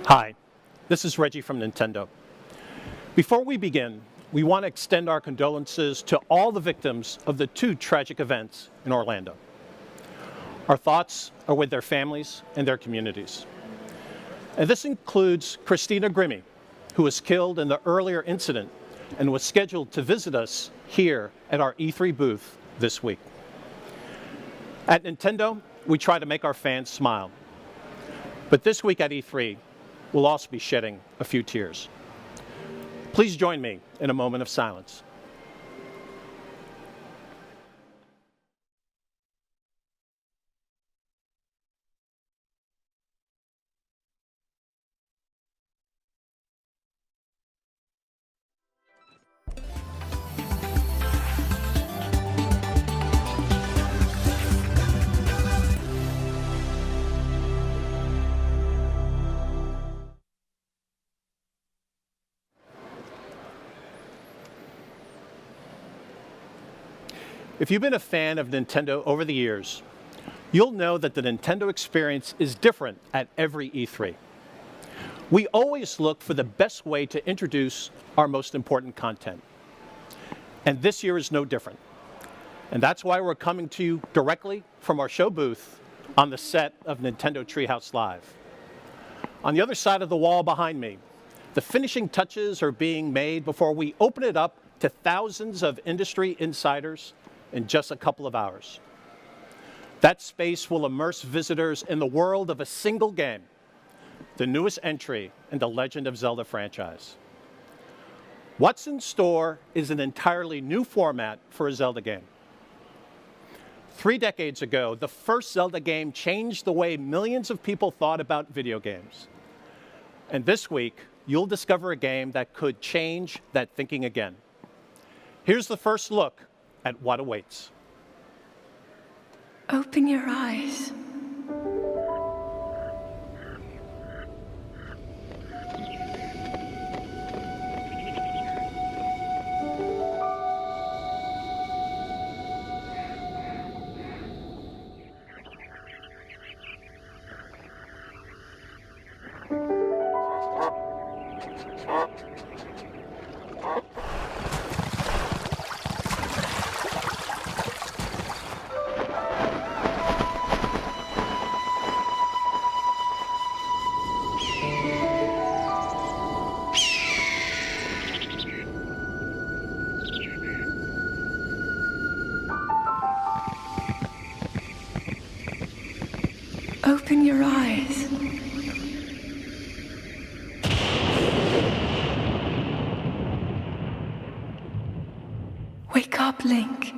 Hi, this is Reggie from Nintendo. Before we begin, we want to extend our condolences to all the victims of the two tragic events in Orlando. Our thoughts are with their families and their communities. And this includes Christina Grimmie, who was killed in the earlier incident and was scheduled to visit us here at our E3 booth this week. At Nintendo, we try to make our fans smile. But this week at E3, we'll also be shedding a few tears. Please join me in a moment of silence. If you've been a fan of Nintendo over the years, you'll know that the Nintendo experience is different at every E3. We always look for the best way to introduce our most important content. And this year is no different. And that's why we're coming to you directly from our show booth on the set of Nintendo Treehouse Live. On the other side of the wall behind me, the finishing touches are being made before we open it up to thousands of industry insiders in just a couple of hours. That space will immerse visitors in the world of a single game, the newest entry in the Legend of Zelda franchise. What's in store is an entirely new format for a Zelda game. 3 decades ago, the first Zelda game changed the way millions of people thought about video games. And this week, you'll discover a game that could change that thinking again. Here's the first look at what awaits. Open your eyes. Open your eyes. Wake up, Link.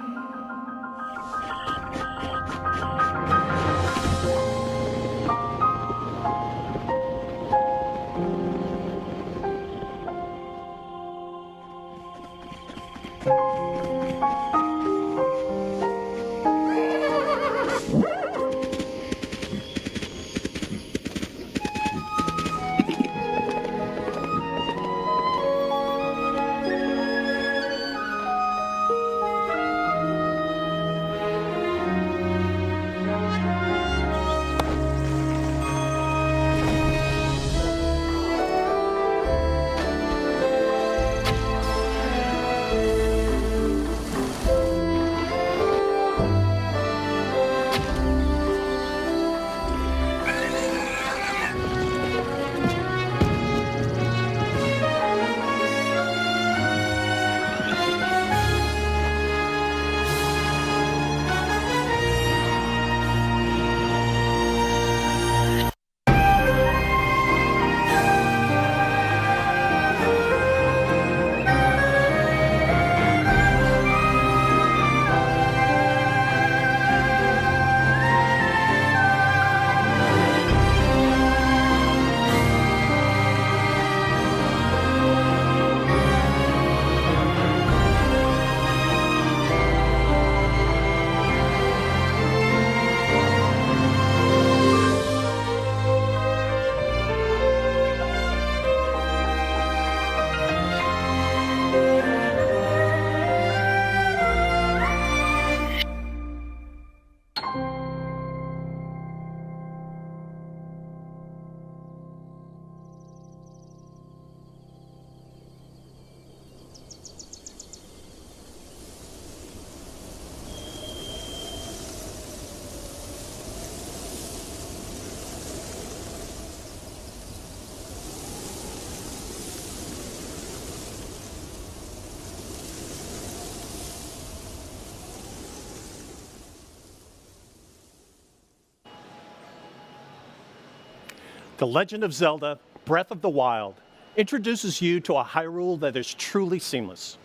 The Legend of Zelda: Breath of the Wild introduces you to a Hyrule that is truly seamless,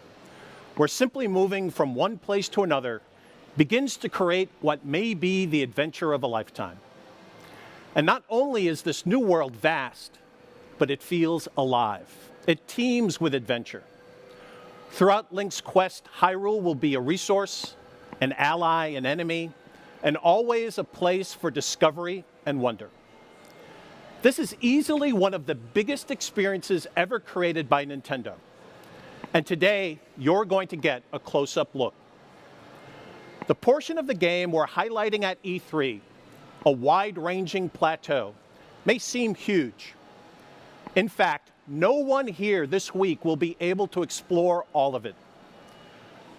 where simply moving from one place to another begins to create what may be the adventure of a lifetime. And not only is this new world vast, but it feels alive. It teems with adventure. Throughout Link's quest, Hyrule will be a resource, an ally, an enemy, and always a place for discovery and wonder. This is easily one of the biggest experiences ever created by Nintendo. And today, you're going to get a close-up look. The portion of the game we're highlighting at E3, a wide-ranging plateau, may seem huge. In fact, no one here this week will be able to explore all of it.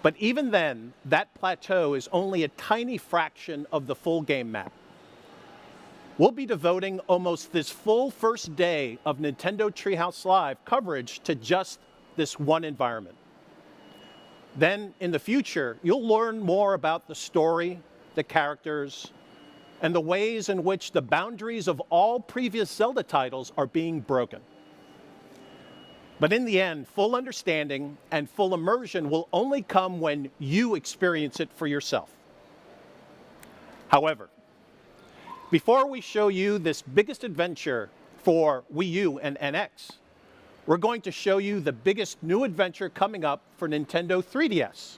But even then, that plateau is only a tiny fraction of the full game map. We'll be devoting almost this full first day of Nintendo Treehouse Live coverage to just this one environment. Then, in the future, you'll learn more about the story, the characters, and the ways in which the boundaries of all previous Zelda titles are being broken. But in the end, full understanding and full immersion will only come when you experience it for yourself. However, before we show you this biggest adventure for Wii U and NX, we're going to show you the biggest new adventure coming up for Nintendo 3DS.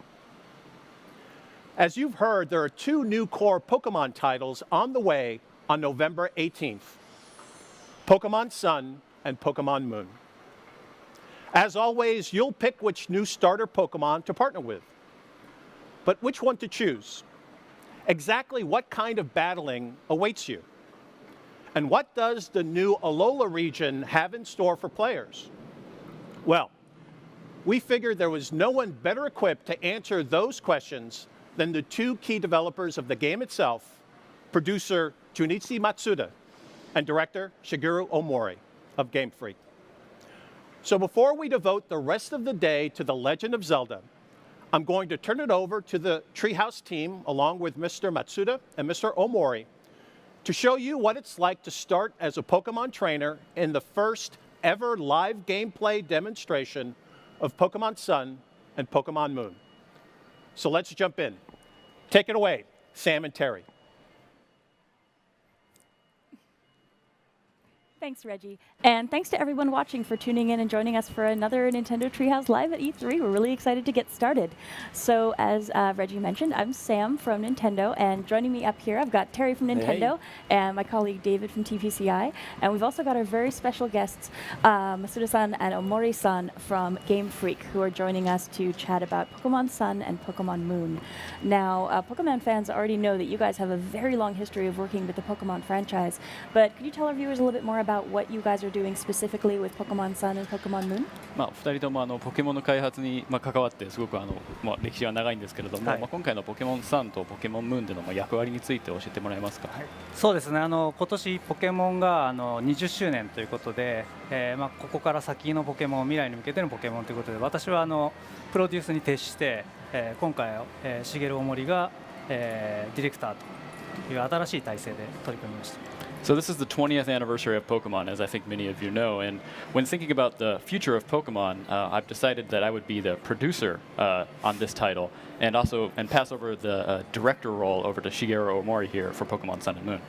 As you've heard, there are two new core Pokemon titles on the way on November 18th, Pokemon Sun and Pokemon Moon. As always, you'll pick which new starter Pokemon to partner with. But which one to choose? Exactly what kind of battling awaits you? And what does the new Alola region have in store for players? Well, we figured there was no one better equipped to answer those questions than the two key developers of the game itself, producer Junichi Matsuda and director Shigeru Omori of Game Freak. So before we devote the rest of the day to The Legend of Zelda, I'm going to turn it over to the Treehouse team, along with Mr. Matsuda and Mr. Omori, to show you what it's like to start as a Pokemon trainer in the first ever live gameplay demonstration of Pokemon Sun and Pokemon Moon. So let's jump in. Take it away, Sam and Terry. Thanks, Reggie. And thanks to everyone watching for tuning in and joining us for another Nintendo Treehouse Live at E3. We're really excited to get started. So as Reggie mentioned, I'm Sam from Nintendo, and joining me up here, I've got Terry from Nintendo and my colleague David from TPCI. And we've also got our very special guests, Masuda-san and Omori-san from Game Freak, who are joining us to chat about Pokemon Sun and Pokemon Moon. Now, Pokemon fans already know that you guys have a very long history of working with the Pokemon franchise, but could you tell our viewers a little bit more about what you guys are doing specifically with Pokemon Sun and Pokemon Moon? 2人ともポケモンの開発に関わってすごく歴史は長いんですけれども、今回のポケモンサンとポケモンムーンでの役割について教えてもらえますか？そうですね、今年ポケモンが20周年ということで、ここから先のポケモン、未来に向けてのポケモンということで、私はプロデュースに徹して、今回茂大森が、ディレクターという新しい体制で取り組みました。So this is the 20th anniversary of Pokemon, as I think many of you know. And when thinking about the future of Pokemon, I've decided that I would be the producer on this title, and pass over the director role over to Shigeru Omori here for Pokemon Sun and Moon.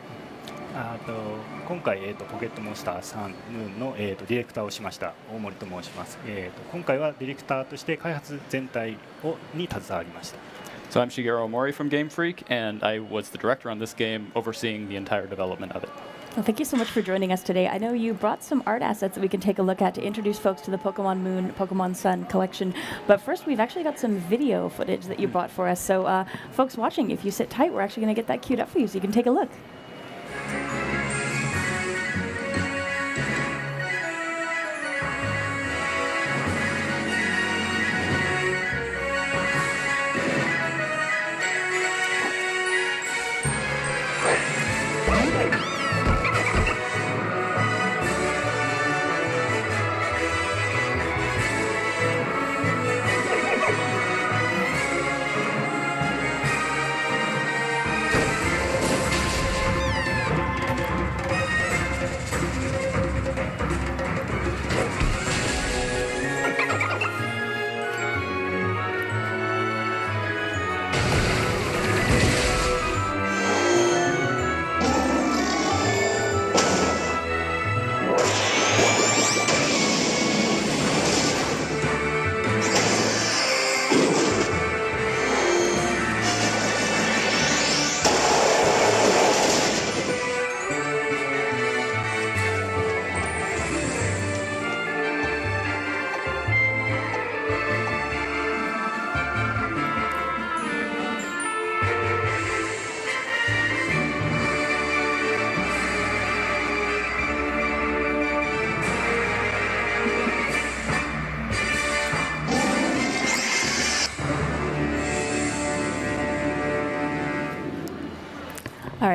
今回、ポケットモンスターサンムーンの、ディレクターをしました大森と申します。今回はディレクターとして開発全体に携わりました。So I'm Shigeru Omori from Game Freak, and I was the director on this game, overseeing the entire development of it. Well, thank you so much for joining us today. I know you brought some art assets that we can take a look at to introduce folks to the Pokemon Moon, Pokemon Sun collection. But first, we've actually got some video footage that you brought for us. So folks watching, if you sit tight, we're actually going to get that queued up for you so you can take a look.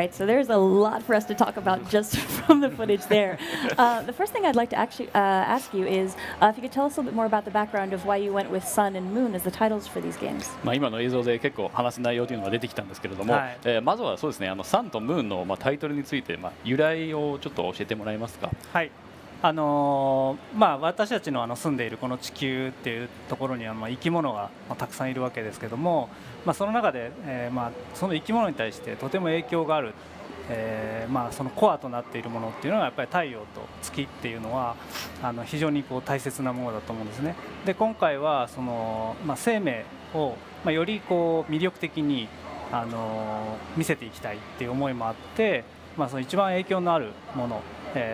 right, so there's a lot for us to talk about just from the footage there. The first thing I'd like to actually ask you is if you could tell us a little bit more about the background of why you went with Sun and Moon as the titles for these games. 今の映像で結構話す内容というのが出てきたんですけれども、はいまずはそうですね、サンとムーンのタイトルについて、由来をちょっと教えてもらえますか。はい、私たちの住んでいるこの地球っていうところには生き物がたくさんいるわけですけども、その中で、その生き物に対してとても影響がある、そのコアとなっているものっていうのはやっぱり太陽と月っていうのは非常に大切なものだと思うんですね。で今回はその、生命を、より魅力的に見せていきたいっていう思いもあって、その一番影響のあるもの、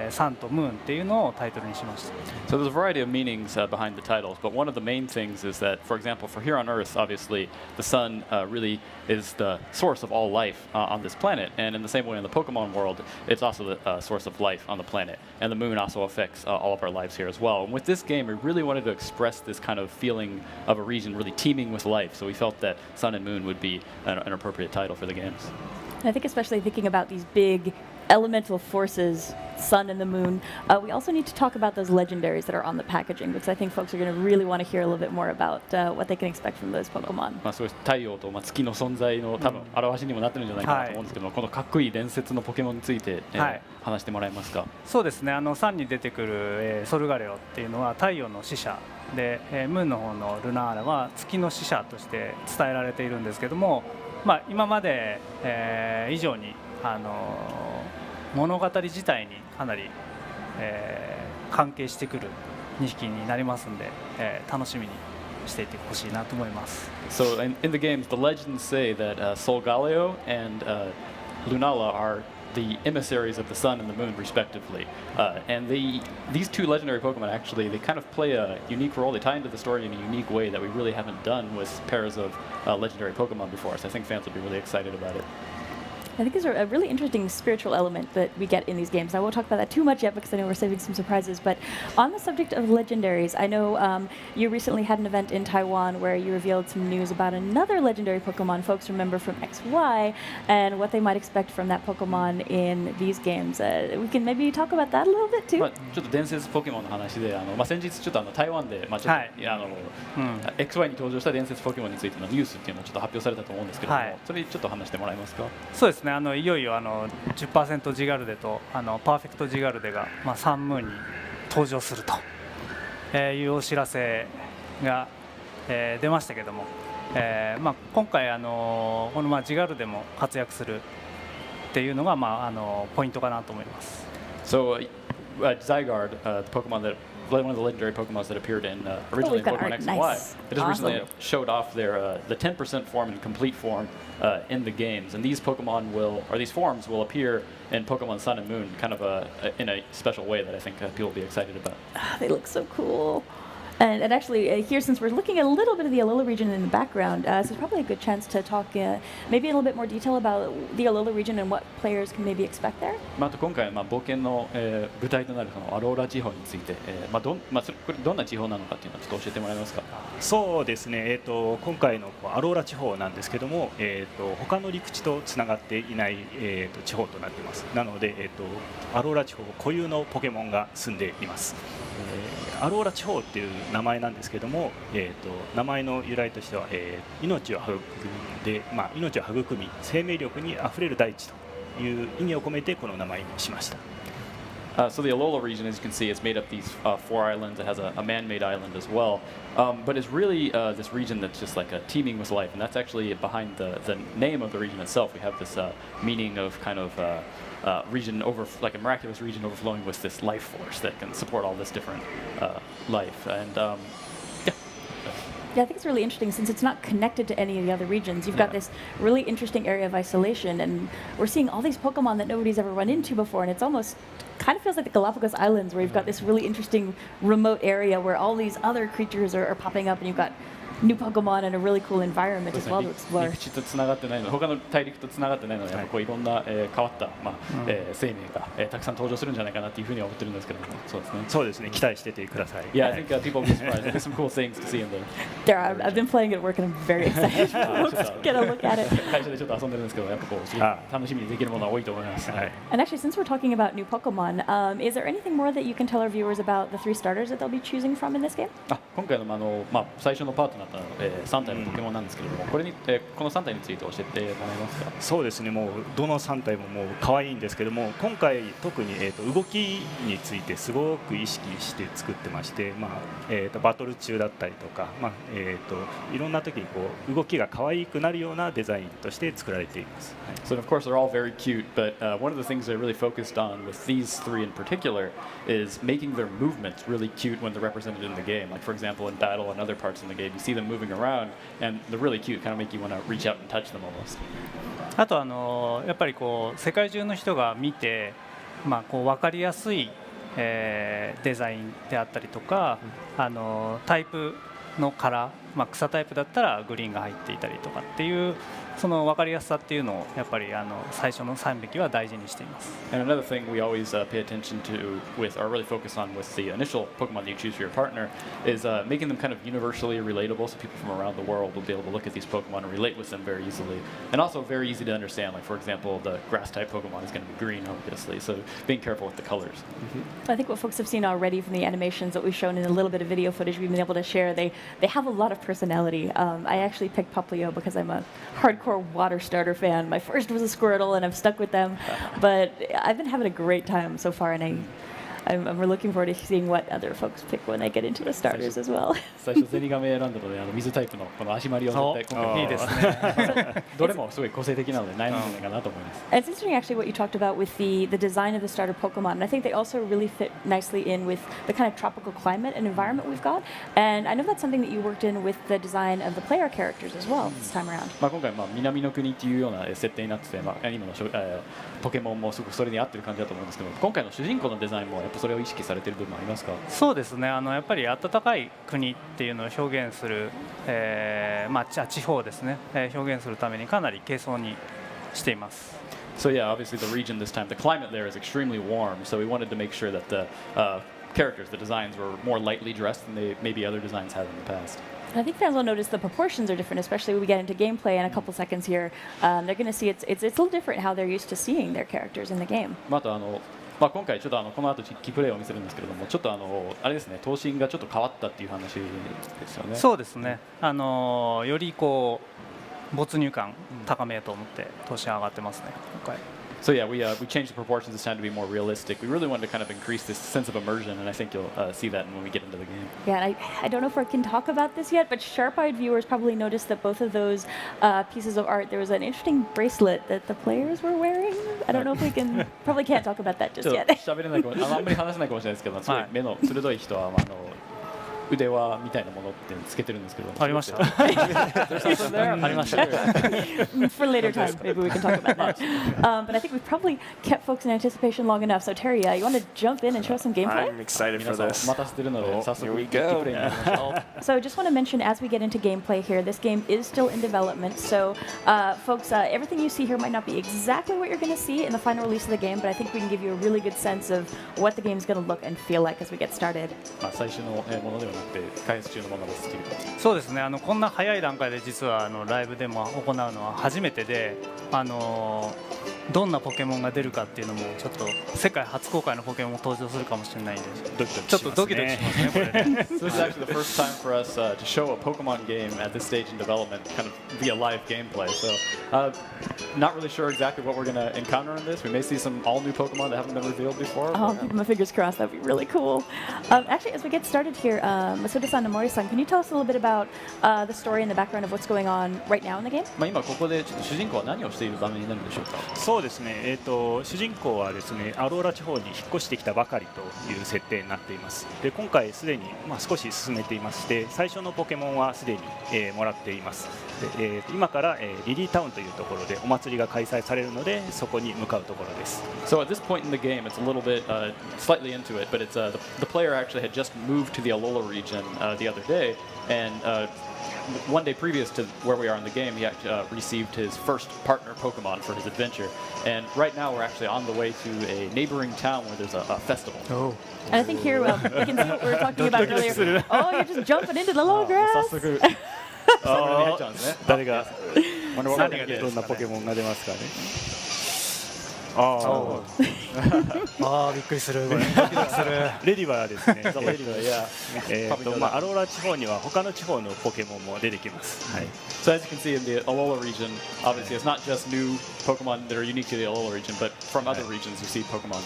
サンとムーンっていうのをタイトルにしました。 So there's a variety of meanings behind the titles, but one of the main things is that, for example, for here on Earth, obviously, the sun really is the source of all life on this planet, and in the same way in the Pokemon world, it's also the source of life on the planet, and the moon also affects all of our lives here as well. And with this game, we really wanted to express this kind of feeling of a region really teeming with life, so we felt that Sun and Moon would be an appropriate title for the games. I think especially thinking about these big elemental forces, sun and the moon, we also need to talk about those legendaries that are on the packaging, because I think folks are going to really want to hear a little bit more about what they can expect from those Pokemon. そういう太陽と月の存在の多分表しにもなってるんじゃないかなと思うんですけど、このかっこいい伝説のポケモンについて、話してもらえますか。そうですね、サンに出てくる、ソルガレオっていうのは太陽の使者で、ムーンの方のルナーラは月の使者として伝えられているんですけども、今まで、以上に物語自体にかなり、関係してくる2匹になりますので、楽しみにしていてほしいなと思います。 So in the games, the legends say that Solgaleo and Lunala are the emissaries of the sun and the moon, respectively. And these two legendary Pokemon actually, they kind of play a unique role. They tie into the story in a unique way that we really haven't done with pairs of legendary Pokemon before. So I think fans will be really excited about it. I think there's a really interesting spiritual element that we get in these games. I won't talk about that too much yet because I know we're saving some surprises. But on the subject of legendaries, I know you recently had an event in Taiwan where you revealed some news about another legendary Pokemon folks remember from XY and what they might expect from that Pokemon in these games. We can maybe talk about that a little bit too. ちょっと伝説ポケモンの話で、先日ちょっと台湾で、ちょっと、XY に登場した伝説ポケモンについてのニュースっていうのをちょっと発表されたと思うんですけれども、それちょっと話してもらえますか。そうですね、いよいよ10% ジガルデとパーフェクトジガルデが、サンムーンに登場するというお知らせが、出ましたけども、今回このジガルデも活躍するっていうのが、ポイントかなと思います。 So Zygarde, the Pokemon that one of the legendary Pokemon that appeared in originally in Pokemon X and Y. It just recently showed off their the 10% form and complete form in the games, and these Pokemon these forms will appear in Pokemon Sun and Moon, kind of in a special way that I think people will be excited about. They look so cool. And actually, here, since we're looking at a little bit of the Alola region in the background, so it's probably a good chance to talk maybe in a little bit more detail about the Alola region and what players can maybe expect there. あと今回冒険の舞台となるそのアローラ地方について、これどんな地方なのかっていうのをちょっと教えてもらえますか。そうですね、今回のアローラ地方なんですけども、他の陸地とつながっていない、地方となっています。なので、アローラ地方固有のポケモンが住んでいます。アローラ地方っていう名前なんですけども、名前の由来としては、命を育んで、命を育み生命力にあふれる大地という意味を込めてこの名前にしました。So the Alola region, as you can see, is made up these 4 islands. It has a man-made island as well, but it's really this region that's just like teeming with life, and that's actually behind the name of the region itself. We have this meaning of kind of region like a miraculous region overflowing with this life force that can support all this different life. And yeah, I think it's really interesting since it's not connected to any of the other regions. You've got this really interesting area of isolation, and we're seeing all these Pokemon that nobody's ever run into before, and it's almost kind of feels like the Galapagos Islands where you've got this really interesting remote area where all these other creatures are popping up, and you've got new Pokemon and a really cool environment そうで as す well ね to explore. 陸地とつながってないの他の大陸とつながってないのでやっぱこういろんな、変わった、生命が、たくさん登場するんじゃないかなっていうふうには思ってるんですけどもそうですね。そうですね期待しててください Yeah, I think people will be surprised. There's some cool things to see in there. I've been playing it at work and I'm very excited for folks to get a look at it. 会社でちょっと遊んでるんですけどやっぱこうすごい楽しみにできるものは多いと思います。はい And actually, since we're talking about new Pokemon, is there anything more that you can tell our viewers about the 3 starters that they'll be choosing from in this game? 今回の最初のパートナーとなった3体のポケモンなんですけれども、この3体について教えてもらえますか。そうですねもうどの3体ももう可愛いんですけども今回特に、動きについてすごく意識して作ってまして、バトル中だったりとか、いろんな時にこう動きが可愛くなるようなデザインとして作られています。はい So of course they're all very cute, but one of the things I really focused on with these 3 in particular is making their movements really cute when they're represented in the game. Like for example in battle and other parts in the game, you see them moving around and they're really cute, kind of make you want to reach out and touch them almost. あとやっぱりこう世界中の人が見て、こう分かりやすい、デザインであったりとか、タイプのカラー、草タイプだったらグリーンが入っていたりとかっていうその分かりやすさっていうのをやっぱり最初の3匹は大事にしています。 And another thing we always pay attention to with, or really focus on with the initial Pokemon that you choose for your partner is making them kind of universally relatable so people from around the world will be able to look at these Pokemon and relate with them very easily. And also very easy to understand. Like for example, the grass type Pokemon is going to be green obviously, so being careful with the colors. I think what folks have seen already from the animations that we've shown in a little bit of video footage we've been able to share, they have a lot of personality. I actually picked Poplio because I'm a hardcore water starter fan. My first was a Squirtle and I've stuck with them, but I've been having a great time so far, and I'm looking forward to seeing what other folks pick when I get into the starters as well. 最初ゼニガメ選んだので水タイプのこの足回りを絶対今回いいですね。どれもすごい個性的なので悩むんじゃないかなと思います。 And it's interesting actually what you talked about with the design of the starter Pokemon, and I think they also really fit nicely in with the kind of tropical climate and environment we've got. And I know that's something that you worked in with the design of the player characters as well this time around. 今回南の国っていうような設定になってて、今のポケモンもすごくそれに合ってる感じだと思うんですけど、今回の主人公のデザインもやっぱそれを意識されている部分ありますか。そうですねやっぱり暖かい国っていうのを表現する、地方ですね、表現するためにかなり軽装にしています。 So yeah, obviously the region this time, the climate there is extremely warm, so we wanted to make sure that the characters, the designs were more lightly dressed than maybe other designs had in the past. And I think fans will notice the proportions are different, especially when we get into gameplay in a couple seconds here. They're going to see it's a little different how they're used to seeing their characters in the game. あと今回ちょっとこの後キープレイを見せるんですけれども、ちょっとあれですね、頭身がちょっと変わったっていう話ですよね。そうですねよりこう没入感高めようと思って頭身上がってますね今回。 So yeah, we changed the proportions this time to be more realistic. We really wanted to kind of increase this sense of immersion, and I think you'll see that when we get into the game. Yeah, and I don't know if we can talk about this yet, but sharp-eyed viewers probably noticed that both of those pieces of art, there was an interesting bracelet that the players were wearing. I don't know if we can, probably can't talk about that just ちょっ yet. と喋れないかも、あんまり話せないかもしれないですけど、すごい目の鋭い人は腕輪みたいなものってつけてるんですけど。ありました。There's something there. ありました。 For later time, maybe we can talk about that. But I think we've probably kept folks in anticipation long enough. So Terry, you want to jump in and show us some gameplay? I'm excited for 皆さん this. 待たせてるので、早 Here 速 we キー go. プレイになりましょう。 So I just want to mention as we get into gameplay here, this game is still in development. So folks, everything you see here might not be exactly what you're going to see in the final release of the game, but I think we can give you a really good sense of what the game's going to look and feel like as we get started. 最初のものではなくて開発中のものですっていう。そうですねこんな早い段階で実はライブでも行うのは初めてでどんなポケモンが出るかっていうのもちょっと世界初公開のポケモンも登場するかもしれないんでちょっとドキドキしますねこれね。 So this is actually the first time for us to show a Pokemon game at this stage in development, kind of via live gameplay. So, not really sure exactly what we're going to encounter in this. We may see some all new Pokemon that haven't been revealed before. Oh, I'm keeping my fingers crossed. That'd be really cool. Actually, as we get started here, Masuda-san and Mori-san, can you tell us a little bit about the story and the background of what's going on right now in the game? 今ここでちょっと主人公は何をしている場面になるんでしょうか。そうですね、主人公はですねアローラ地方に引っ越してきたばかりという設定になっています。で今回すでに、少し進めていまして最初のポケモンはすでに、もらっています。で今から、リリータウンというところでお祭りが開催されるのでそこに向かうところです。 So at this point in the game, it's a little bit slightly into it, but it's the player actually had just moved to the Alola region the other day, and one day previous to where we are in the game, he actually received his first partner Pokemon for his adventure. And right now we're actually on the way to a neighboring town where there's a festival. And I think here you can see what we were talking about earlier. Oh, you're just jumping into the long grass. 誰が Wonder what we're gonna get. どんなポケモンが出ますかね。ああびっくりするこれドキドキするレディバーですね。 The lady, yeah. アローラ地方には他の地方のポケモンも出てきます。はい。 So as you can see in the Alola region, obviously it's not just new Pokemon that are unique to the Alola region, but from other regions you see Pokemon.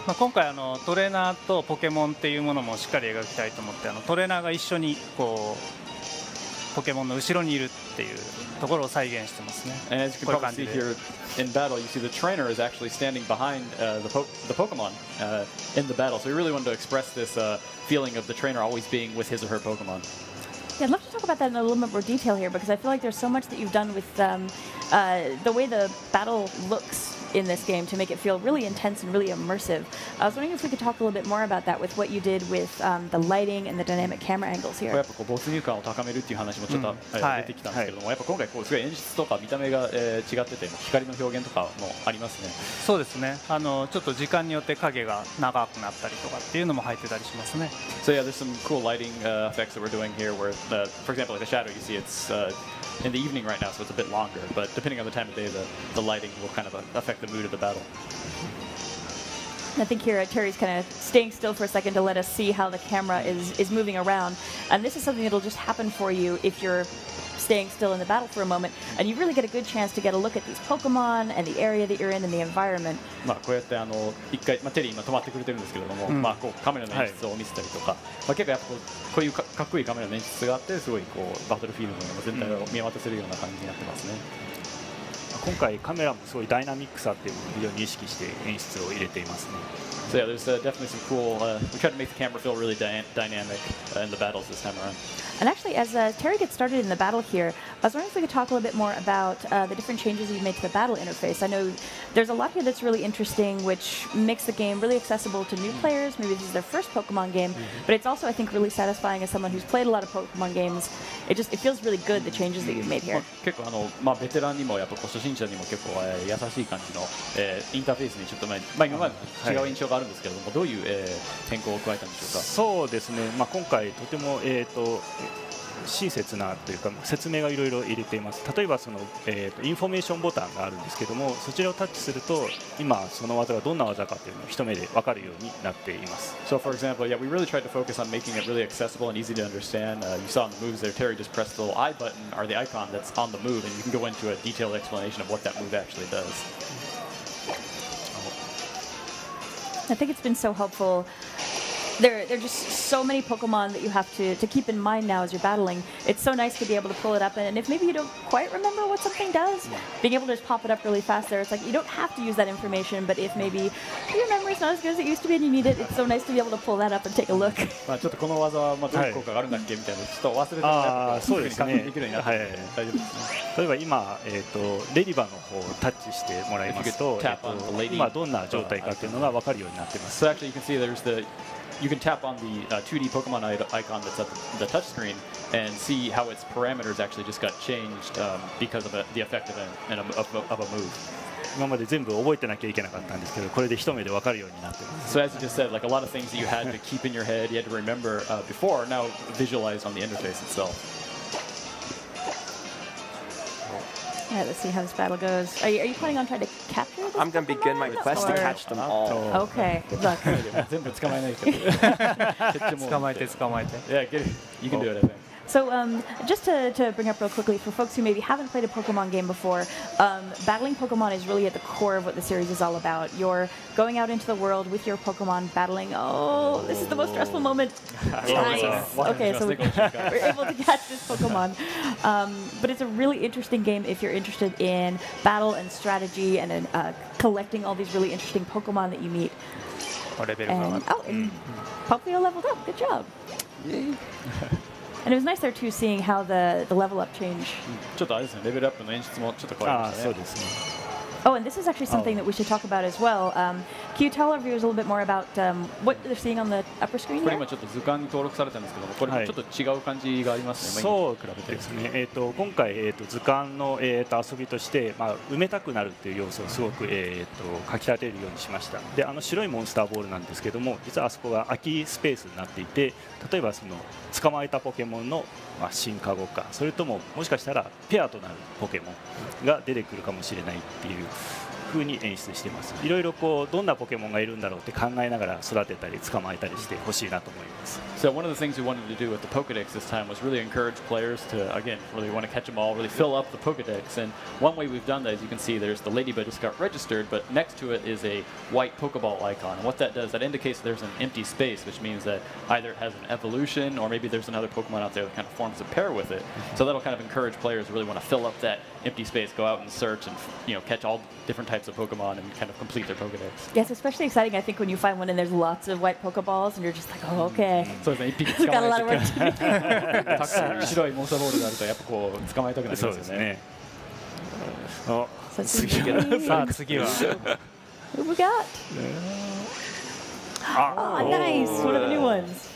まあ今回トレーナーとポケモンっていうものもしっかり描きたいと思ってトレーナーが一緒にこうポケモンの後ろにいるっていうところを再現してますね。 And as you can probably see here in battle, you see the trainer is actually standing behind the Pokemon in the battle. So we really wanted to express this feeling of the trainer always being with his or her Pokemon. Yeah, I'd love to talk about that in a little bit more detail here because I feel like there's so much that you've done with the way the battle looks in this game to make it feel really intense and really immersive. I was wondering if we could talk a little bit more about that with what you did with the lighting and the dynamic camera angles や here. っぱこう没入感を高めるっていう話もちょっと、はい出てきたんですけれども、やっぱ今回こうすごい演出とか見た目が、違ってて光の表現とかもありますね。そうですねちょっと時間によって影が長くなったりとかっていうのも入ってたりしますね。 So yeah, there's some cool lighting effects that we're doing here where, for example, like the shadow you see, it's in the evening right now, so it's a bit longer, but depending on the time of day, the lighting will kind of affect the mood of the battle. I think here Terry's kind of staying still for a second to let us see how the camera is moving around. And this is something that'll just happen for you if you're staying still in the battle for a moment. And you really get a good chance to get a look at these Pokemon and the area that you're in and the environment. まあこうやって一回、テリー今止まってくれてるんですけれども、まあこうカメラの演出を見せたりとか、まあ結構やっぱこういうかっこいいカメラの演出があってすごいこうバトルフィールドの全体を見渡せるような感じになってますね。今回カメラもすごいダイナミックさっていうのを非常に意識して演出を入れていますね。 So yeah, there's definitely some cool. We try to make the camera feel really dynamic in the battles this time around. And actually, as Terry gets started in the battle here, I was wondering if we could talk a little bit more about the different changes you made to the battle interface. I know there's a lot here that's really interesting, which makes the game really accessible to new players. Maybe this is their first Pokemon game, but it's also, I think, really satisfying as someone who's played a lot of Pokemon games. It feels really good, the changes that you've made here. 結構まあベテランにもやっぱこう初心者にも結構、優しい感じの、インターフェースにちょっと今まで違う印象があるんですけれども、どういう、変更を加えたんでしょうか。そうですね。まあ今回とても親切なというか説明がいろいろ入れています。例えばそのインフォメーションボタンがあるんですけども、そちらをタッチすると今その技がどんな技かというのを一目で分かるようになっています。 So for example, yeah, we really tried to focus on making it really accessible and easy to understand. You saw in the moves there, Terry just pressed the little I button or the icon that's on the move, and you can go into a detailed explanation of what that move actually does. I think it's been so helpful. There are just so many Pokemon that you have to keep in mind now as you're battling. It's so nice to be able to pull it up, and if maybe you don't quite remember what something does, being able to just pop it up really fast there, it's like you don't have to use that information, but if maybe your memory's not as good as it used to be and you need it, it's so nice to be able to pull that up and take a look. まあちょっとこの技はどういう効果があるんだっけみたいなちょっと忘れてもらってそうですね。確認できるようになって大丈夫ですね。例えば今レディバの方をタッチしてもらいますと、今どんな状態かというのが分かるようになっています。 So actually, you can see you can tap on the 2D Pokemon icon that's at the touch screen and see how its parameters actually just got changed because of the effect of a move. 今まで全部覚えてなきゃいけなかったんですけど、これで一目で分かるようになっています。 So as you just said, like a lot of things that you had to keep in your head, you had to remember before, are now visualized on the interface itself. All right, let's see how this battle goes. Are you planning on trying to capture this I'm going to begin my Pokemon, quest to or- catch them all. Okay, good luck. 全部捕まえないけど。捕まえて捕まえて Yeah, get it. You can do it, I think. So just to bring up real quickly, for folks who maybe haven't played a Pokemon game before, battling Pokemon is really at the core of what the series is all about. You're going out into the world with your Pokemon, battling. Oh, this is the most stressful moment. Nice. Okay, so we're able to catch this Pokemon. But it's a really interesting game if you're interested in battle and strategy and in, collecting all these really interesting Pokemon that you meet. レベルが上が And った and Popplio leveled up. Good job. And it was nice there too, seeing how the level up change. ちょっとあれですね、レベルアップの演出もちょっと変わりましたね。そうですね。 Oh, and this is actually something that we should talk about as well. Can you tell our viewers a little bit more about what they're seeing on the upper screen これ here? 今ちょっと図鑑に登録されたんですけども、これちょっと違う感じがありますね。そう今に比べてですね、今回、図鑑の、遊びとして、埋めたくなるっていう要素をすごく、かき立てるようにしました。で白いモンスターボールなんですけども、実はあそこが空きスペースになっていて、例えばその捕まえたポケモンの、進化後か、それとももしかしたらペアとなるポケモンが出てくるかもしれないっていう風に演出しています。いろいろどんなポケモンがいるんだろうって考えながら育てたり捕まえたりしてほしいなと思います。So one of the things we wanted to do with the Pokedex this time was really encourage players to, again, really want to catch them all, really fill up the Pokedex. And one way we've done that, as you can see, there's the Ladybug just got registered, but next to it is a white Pokeball icon. And what that does, that indicates there's an empty space, which means that either it has an evolution or maybe there's another Pokemon out there that kind of forms a pair with it. So that'll kind of encourage players to really want to fill up that empty space, go out and search and catch all different types of Pokemon and kind of complete their Pokedex. Yes, especially exciting, I think, when you find one and there's lots of white Pokeballs and you're just like, oh, okay. そうですね、一匹 We've 捕 got a ま lot of え work て to do. たくさん白いモンスターボールがあるとやっぱこう捕まえたくなりますよね。そうですね。So 次さあ次は Who we got? Oh, nice. One of the new ones.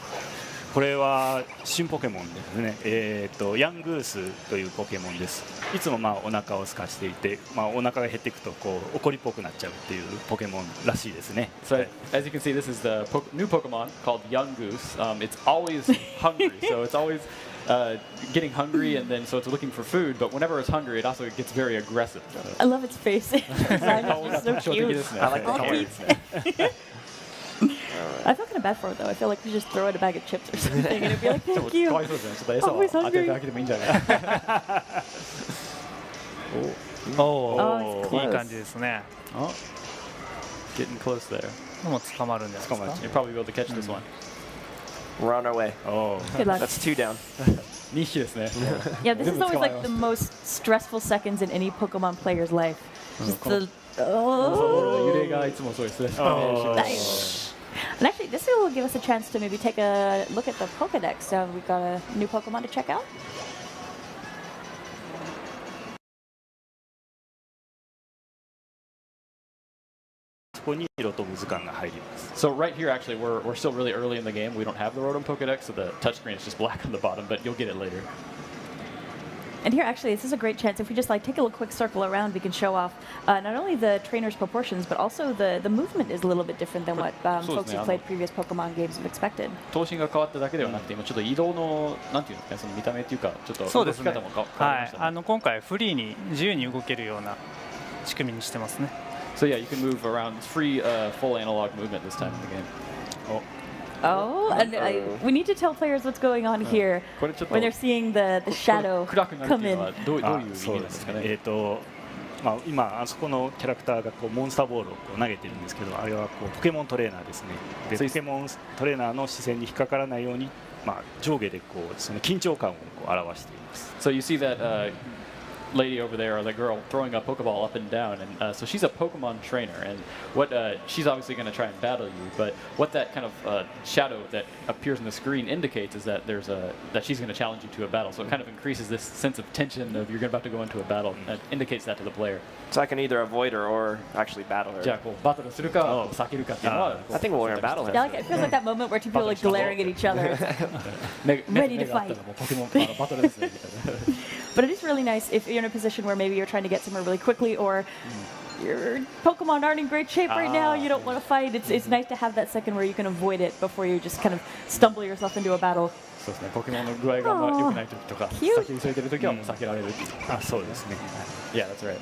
これは新ポケモンですね。ヤングースというポケモンです。いつもお腹を空かしていて、お腹が減っていくと怒りっぽくなっちゃうっていうポケモンらしいですね。So as you can see, this is the new Pokemon called Young Goose. It's always hungry, so it's always getting hungry, and then so it's looking for food. But whenever it's hungry, it also gets very aggressive. I love its face. Design is just so cute. I like the All colors. cute. I feel kind of bad for it though. I feel like we just throw it a bag of chips or something and it'd be like, ちょっ thank とかわ you. いそうですね。ちょっと餌を Always 当て hungry. てあげてもいいんじゃないおお Oh, it's いい close. 感じですね。 Oh, getting close there. もう捕まるんじゃないですか。 You'll probably be able to catch this one. We're on our way. Good luck. That's 2 down. 2匹ですね。 Yeah, this is 全部 always 捕まえ like ま the す most stressful seconds in any Pokemon player's life. Just the モンスターボールの揺れ oh. がいつもそうですね。 Nice. And actually, this will give us a chance to maybe take a look at the Pokedex. So we've got a new Pokemon to check out. そこに色飛ぶ図鑑が入ります。 So right here, actually, we're still really early in the game. We don't have the Rotom Pokedex, so the touchscreen is just black on the bottom, but you'll get it later. And here, actually, this is a great chance. If we just take a quick circle around, we can show off not only the trainer's proportions, but also the movement is a little bit different than what folks who played previous Pokemon games have expected. 頭身が変わっただけではなくて、今ちょっと移動のなんていうんですかね、その見た目っていうか、ちょっと動きそうですね方も変わりまはいしたね。今回フリーに自由に動けるような仕組みにしてますね。 So yeah, you can move around. It's free, full analog movement this time in the game. Oh, and we need to tell players what's going on here これちょっと when they're seeing the shadow 暗くなるって come いうの in. はどういう意味そうでなんですすかね。今あそこのキャラクターがモンスターボールを投げてるんですけど、あれはポケモントレーナーですね。でポケモントレーナーの視線に引っかからないように、上下でその緊張感を表しています。 So you see that lady over there, or the girl throwing a Pokeball up and down, and so she's a Pokemon trainer, and what she's obviously going to try and battle you, but what that kind of shadow that appears on the screen indicates is that that she's going to challenge you to a battle. So it kind of increases this sense of tension of you're about to go into a battle, and indicates that to the player. So I can either avoid her or actually battle じゃあ her. こうバトルするか避けるかっていうのは I think we're gonna battle her. Yeah, it feels like that moment where two people are glaring at each other. 目 Ready to 目があったら fight. もうポケモンバトルですねみたいな。 But it is really nice if you're in a position where maybe you're trying to get somewhere really quickly or your Pokemon aren't in great shape right now, you don't want to fight. It's nice to have that second where you can avoid it before you just kind of stumble yourself into a battle. そうですね。ポケモンの具合が良くない時とか、 Cute. 先急いでる時はもう避けられるっていう。そうですね。 Yeah, that's right.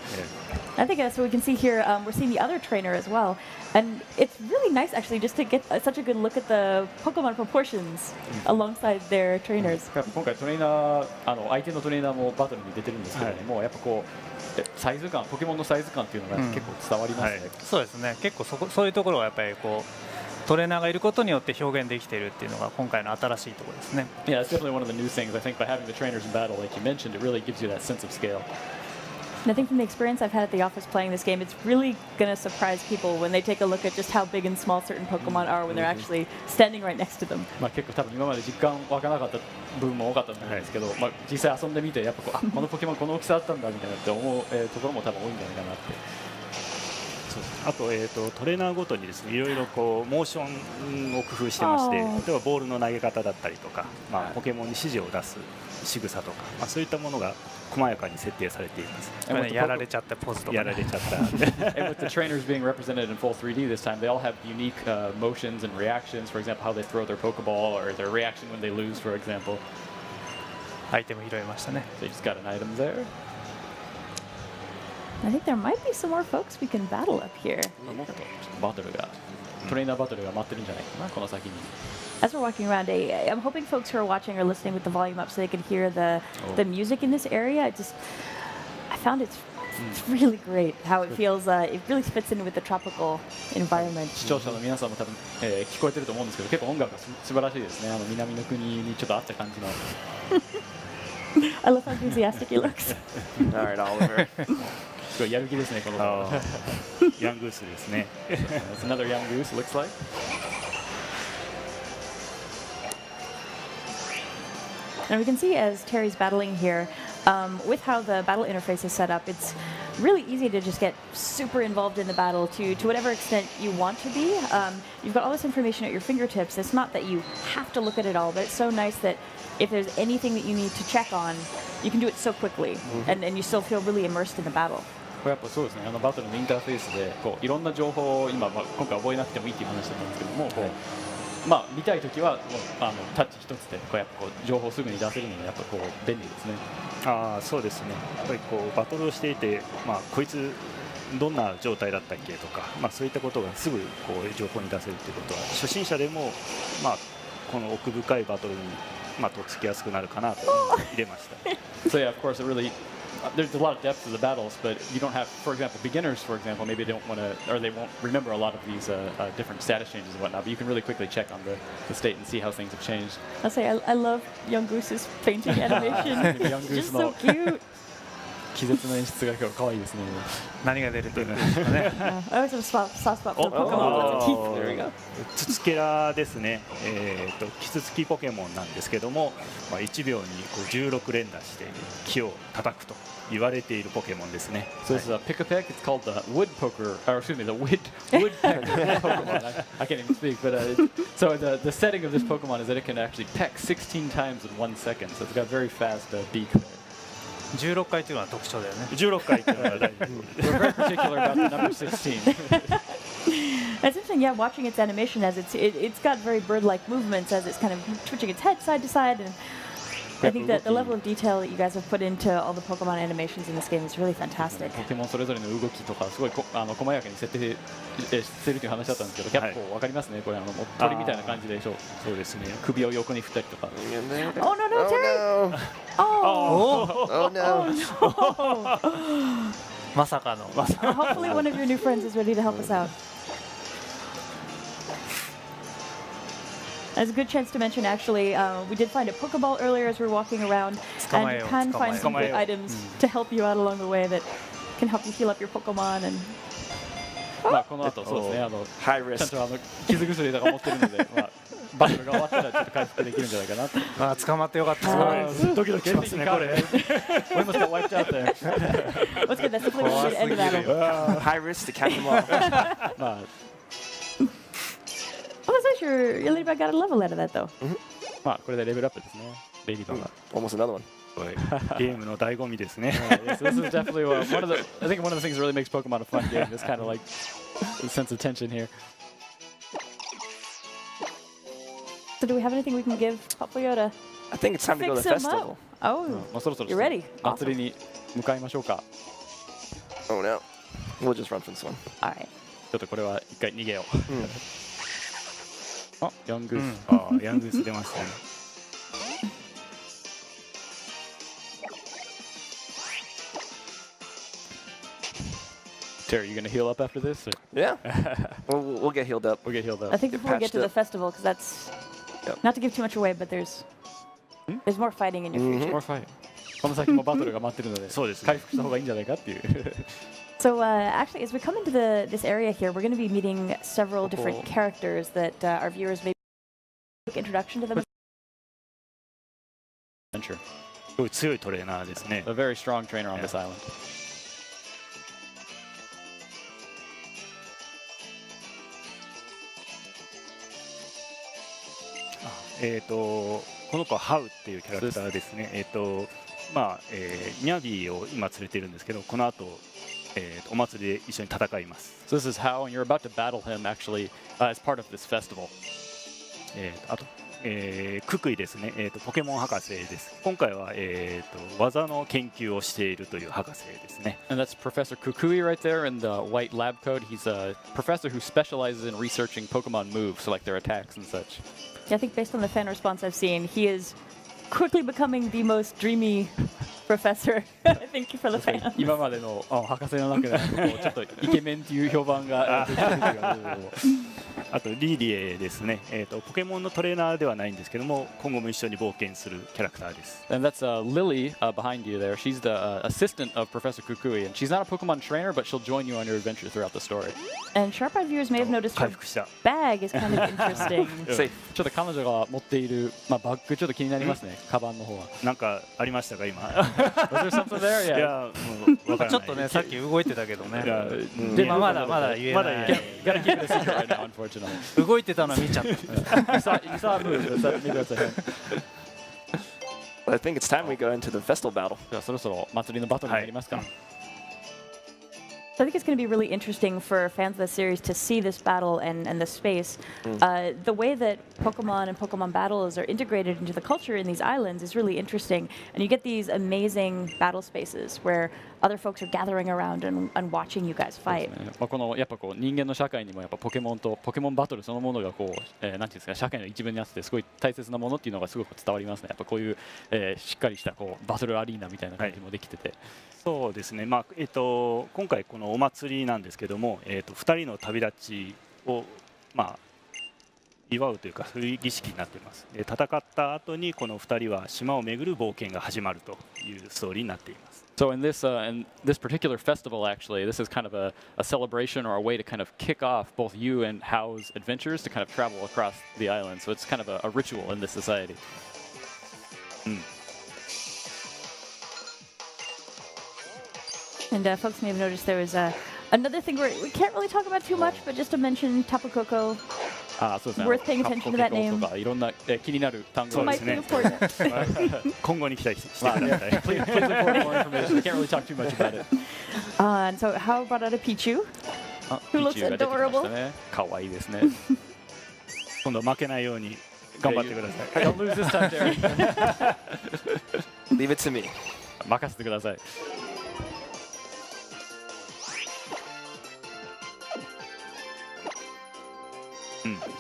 I think so. We can see here we're seeing the other trainer as well, and it's really nice actually just to get such a good look at the Pokemon proportions alongside their trainers. 今回トレーナー相手のトレーナーもバトルに出てるんですけども、やっぱこうサイズ感、ポケモンのサイズ感っていうのが結構伝わりますね。そうですね。結構そういうところはやっぱりトレーナーがいることによって表現できているっていうのが今回の新しいところですね。 Yeah, it's definitely one of the new things. I think by having the trainers in battle, like you mentioned, it really gives you that sense of scale. And I think from the experience I've had at the office playing this game, it's really going to surprise people when they take a look at just how big and small certain Pokemon are when they're actually standing right next to them. 結構多分今まで実感湧かなかった部分も多かったと思うんですけど、実際遊んでみてやっぱこのポケモンこの大きさあったんだみたいなって思うところも多分多いんじゃないかなって。あと、トレーナーごとにですねいろいろこうモーションを工夫してまして、例えばボールの投げ方だったりとか、ポケモンに指示を出す仕草とか、そういったものが細やかに設定されています。やられちゃったポーズとか、やられちゃった。And with the trainers being represented in full 3D this time, they all have unique motions and reactions. For example, how they throw their Pokeball or their reaction when they lose, for example. アイテム拾いましたね。 So you just got an item there. I think there might be some more folks we can battle up here. もっとバトルがトレーナーバトルが待ってるんじゃないかなこの先に。As we're walking around, I'm hoping folks who are watching are listening with the volume up so they can hear the music in this area. I found it's really great how it feels. It really fits in with the tropical environment. 視聴者の皆さんも多分、聞こえてると思うんですけど、結構音楽が素晴らしいですね。南の国にちょっと合った感じの。I love how enthusiastic he looks. All right, Oliver. すごいやる気ですねこの子。ヤングースですね。It's another young goose, looks like. And we can see as Terry's battling here, with how the battle interface is set up, it's really easy to just get super involved in the battle to whatever extent you want to be. You've got all this information at your fingertips. It's not that you have to look at it all, but it's so nice that if there's anything that you need to check on, you can do it so quickly, and you still feel really immersed in the battle. これやっぱそうですね。バトルのインターフェースでこういろんな情報を今回覚えなくてもいいっていう話だったんですけども、こう見たいときはもうタッチ一つでこうやっぱこう情報をすぐに出せるのでやっぱこう便利ですね。そうですね。やっぱりこうバトルをしていて、こいつどんな状態だったっけとか、そういったことがすぐこう情報に出せるということは初心者でもこの奥深いバトルにとっつきやすくなるかなと入れました。So yeah, of course, it really there's a lot of depth to the battles, but you don't have, for example, beginners, for example, maybe they don't want to, or they won't remember a lot of these different status changes and whatnot. But you can really quickly check on the state and see how things have changed. I'll say I love Young Goose's painting animation. Young It's Goose just so cute. 気絶の演出が今日可愛いですね。何が出るというんですかね。I always have a soft spot for Pokemon with the teeth. There we go. ツツケラですね。キツツキポケモンなんですけども、1秒にこう16連打して木を叩くと言われているポケモンですね。So this is a pick-a-peck. It's called the woodpecker, or excuse me, the woodpecker Pokemon. I can't even speak, but so the setting of this Pokemon is that it can actually peck 16 times in 1 second. So it's got very fast beak there. 16回というのは特徴だよね。16回というのは大丈夫。 We're very particular about the number 16. It's interesting, yeah, watching its animation as it's got very bird-like movements as it's kind of twitching its head side to side, and I think that the level of detail that you guys have put into all the Pokemon animations in this game is really fantastic. ポケモンそれぞれの動きとかすごい細やかに設定してるという話だったんですけど、キャップわかりますね。これもう鳥みたいな感じでしょ。そうですね。首を横に振ったりとか。Oh no, no, Terry! Oh no. まさかの。 Hopefully one of your new friends is ready to help us out. There's a good chance to mention, actually, we did find a Pokeball earlier as we were walking around, and you can find some good items to help you out along the way that can help you heal up your Pokemon. And この後そうですね。High ちゃん risk. と傷薬とか持ってるので、バトルが終わったらちょっと回復できるんじゃないかなと。捕まってよかった。すごいドキドキしますねこれ。We must get wiped out there. what's good? That's definitely a way to end the battle. High risk to catch them all. Oh, that's nice. Your ladybug got a level out of that, though. これでレベルアップですね。レディバーが。 Almost another one. ゲームの醍醐味ですね。Yes, this is definitely one of the. I think one of the things that really makes Pokemon a fun game. This kind of like sense of tension here. So, do we have anything we can give Papayo to I think it's time to go to fix the him up? festival. Oh, もうそろそろ you're ready. 祭りに向かいましょうか。 Oh no. We'll just run for this one. All right. ちょっとこれは一回逃げよう。あ、ヤングース。ヤングース出ましたね。Terry, you gonna heal up after this? Or? Yeah. we'll get healed up. We'll get healed up. I think Get before we get patched to the up. festival, because that's Yep. not to give too much away, but there's more fighting in your future. More fight. この先もバトルが待ってるので、そうですね。回復した方がいいんじゃないかっていう。 So actually, as we come into this area here, we're going to be meeting several different characters that our viewers may quick introduction to them. Adventure. すごい強いトレーナーですね。 A very strong trainer on this island. この子はハウっていうキャラクターですね。ニャビーを今連れているんですけど、この後、お祭りで一緒に戦います。So this is how, and you're about to battle him actually as part of this festival. あと、ククイですね。ポケモン博士です。今回は、技の研究をしているという博士ですね。And that's Professor Kukui right there in the white lab coat. He's a professor who specializes in researching Pokemon moves, so like their attacks and such. Yeah, I think based on the fan response I've seen, he is quickly becoming the most dreamy professor, I think, for the fans. 今までの博士の中でこうちょっとイケメンっていう評判が出てるけどあとリリエですね。ポケモンのトレーナーではないんですけども、今後も一緒に冒険するキャラクターです。And that's Lily behind you there. She's the assistant of Professor Kukui, and she's not a Pokemon trainer, but she'll join you on your adventure throughout the story. And sharp-eyed viewers may have noticed 回 her 復した。 bag is kind of interesting. Safe. ちょっと彼女が持っている、バッグちょっと気になりますね。カバンの方は。なんかありましたか今？ Was there something there? い Yeah. や、もうわからない。ちょっとね、さっき動いてたけどねい。やでもまだ言えまだない。言えない Gotta keep it a secret right now, unfortunately. 動いてたの見ちゃった。you saw a move. Maybe that's a hint. Well, I think it's time we go into the festal battle. じゃあそろそろ祭りのバトルになりますか。So I think it's going to be really interesting for fans of the series to see this battle and the space. The way that Pokemon and Pokemon battles are integrated into the culture in these islands is really interesting. And you get these amazing battle spaces where other folks are gathering around and watching you guys fight. このやっぱこう人間の社会にもやっぱポケモンとポケモンバトルそのものがこう、なんていうんですか、社会の一部になっててすごい大切なものっていうのがすごく伝わりますね。やっぱこういう、しっかりしたこうバトルアリーナみたいな感じもできてて。そうですね。今回このお祭りなんですけども、2人の旅立ちを祝うというかそういう儀式になっています。戦った後にこの2人は島を巡る冒険が始まるというストーリーになっています。So in this particular festival, actually, this is kind of a celebration or a way to kind of kick off both you and Hao's adventures to kind of travel across the island. So it's kind of a ritual in this society. And folks may have noticed there was another thing where we can't really talk about too much, but just to mention Tapu Koko そうですね。 Worth paying attention to that name. とかいろんな、気になる単語そうで might す be ね。 important. 今後に期待してください。 Please report more information. I can't really talk too much about it. And so how brought out a Pichu? あ Who looks ピチューが出てきました adorable. ね。可愛いですね。今度は負けないように頑張ってください。 Don't lose this time, Jerry. Leave it to me. 任せてください。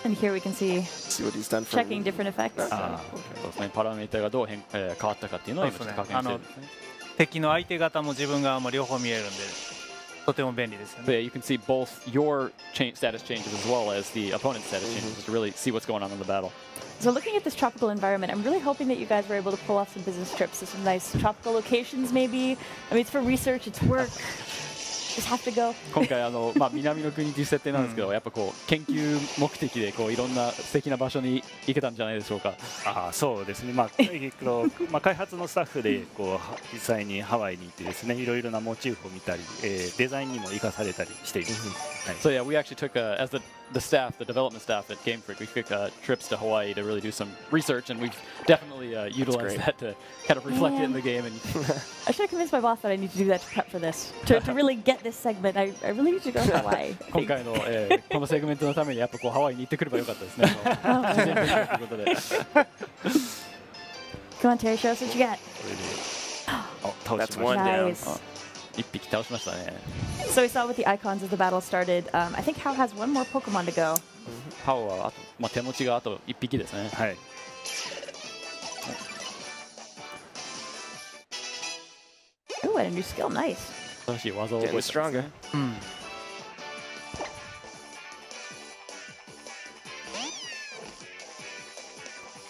And here we can see See what he's done for checking different effects. そうですね。パラメータがどう変わったかっていうのを今ちょっと確認してるんですね。敵の相手方も自分側も両方見えるんで、とても便利ですよ So ね。 yeah, you can see both your status changes as well as the opponent's status changes to really see what's going on in the battle. So looking at this tropical environment, I'm really hoping that you guys were able to pull off some business trips to some nice tropical locations maybe. I mean, it's for research, it's work. Just have to go. 今回南の国という設定なんですけど、やっぱこう研究目的でこういろんな素敵な場所に行けたんじゃないでしょうか。そうですね。開発のスタッフで実際にハワイに行ってですね、いろいろなモチーフを見たり、デザインにも生かされたりしています。So yeah, we actually took as the staff, the development staff at Game Freak, we took trips to Hawaii to really do some research, and we've definitely utilized that to kind of reflect it in the game. And I should have convinced my boss that I need to do that to prep for this. To really get this segment, I really need to go to Hawaii. 今回の、このセグメントのためにやっぱこうハワイに行ってくればよかったですね。自然勉強ということで。Come on, Terry, show us what you got. 倒し That's まし one た。 Nice. 一匹倒しましたね。 So we saw with the icons as the battle started. I think Hao has one more Pokemon to go. ハオは手持ちがあと一匹ですね。はい。 Ooh, and a new skill. Nice. 新しい技を覚え Getting てますね stronger.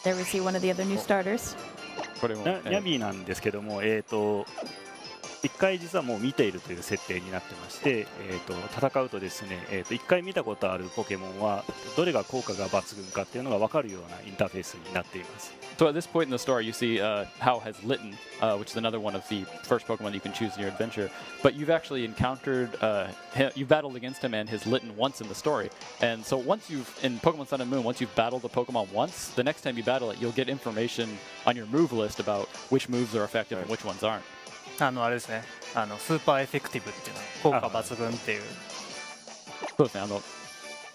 There we see one of the other new starters. これも、ニャビーなんですけども、1回実はもう見ているという設定になってまして、戦うとですね、1回見たことあるポケモンはどれが効果が抜群かっていうのが分かるようなインターフェースになっています。So at this point in the story, you see Hao has Litten, which is another one of the first Pokemon you can choose in your adventure. But you've actually encountered, you've battled against him and his Litten once in the story. And so once in Pokemon Sun and Moon, once you've battled the Pokemon once, the next time you battle it, you'll get information on your move list about which moves are effective and which ones aren't. あれですね、スーパーエフェクティブっていうのは効果抜群っていう。そうですね。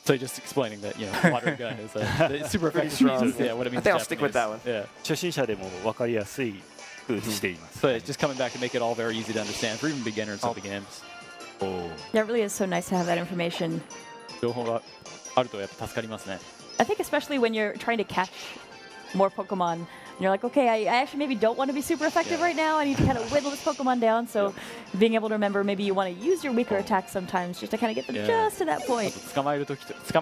So just explaining that, water gun is super effective. Yeah, what it means. I think I'll stick with that one. Yeah. 初心者でも分かりやすい風にしています。So it's just coming back to make it all very easy to understand for even beginners of the games. Yeah, it really is so nice to have that information. 情報があるとやっぱ助かりますね。I think especially when you're trying to catch more Pokemon, and you're like, okay, I actually maybe don't want to be super effective right now. I need to kind of whittle this Pokemon down. So being able to remember, maybe you want to use your weaker attacks sometimes just to kind of get them just to that point. 捕ま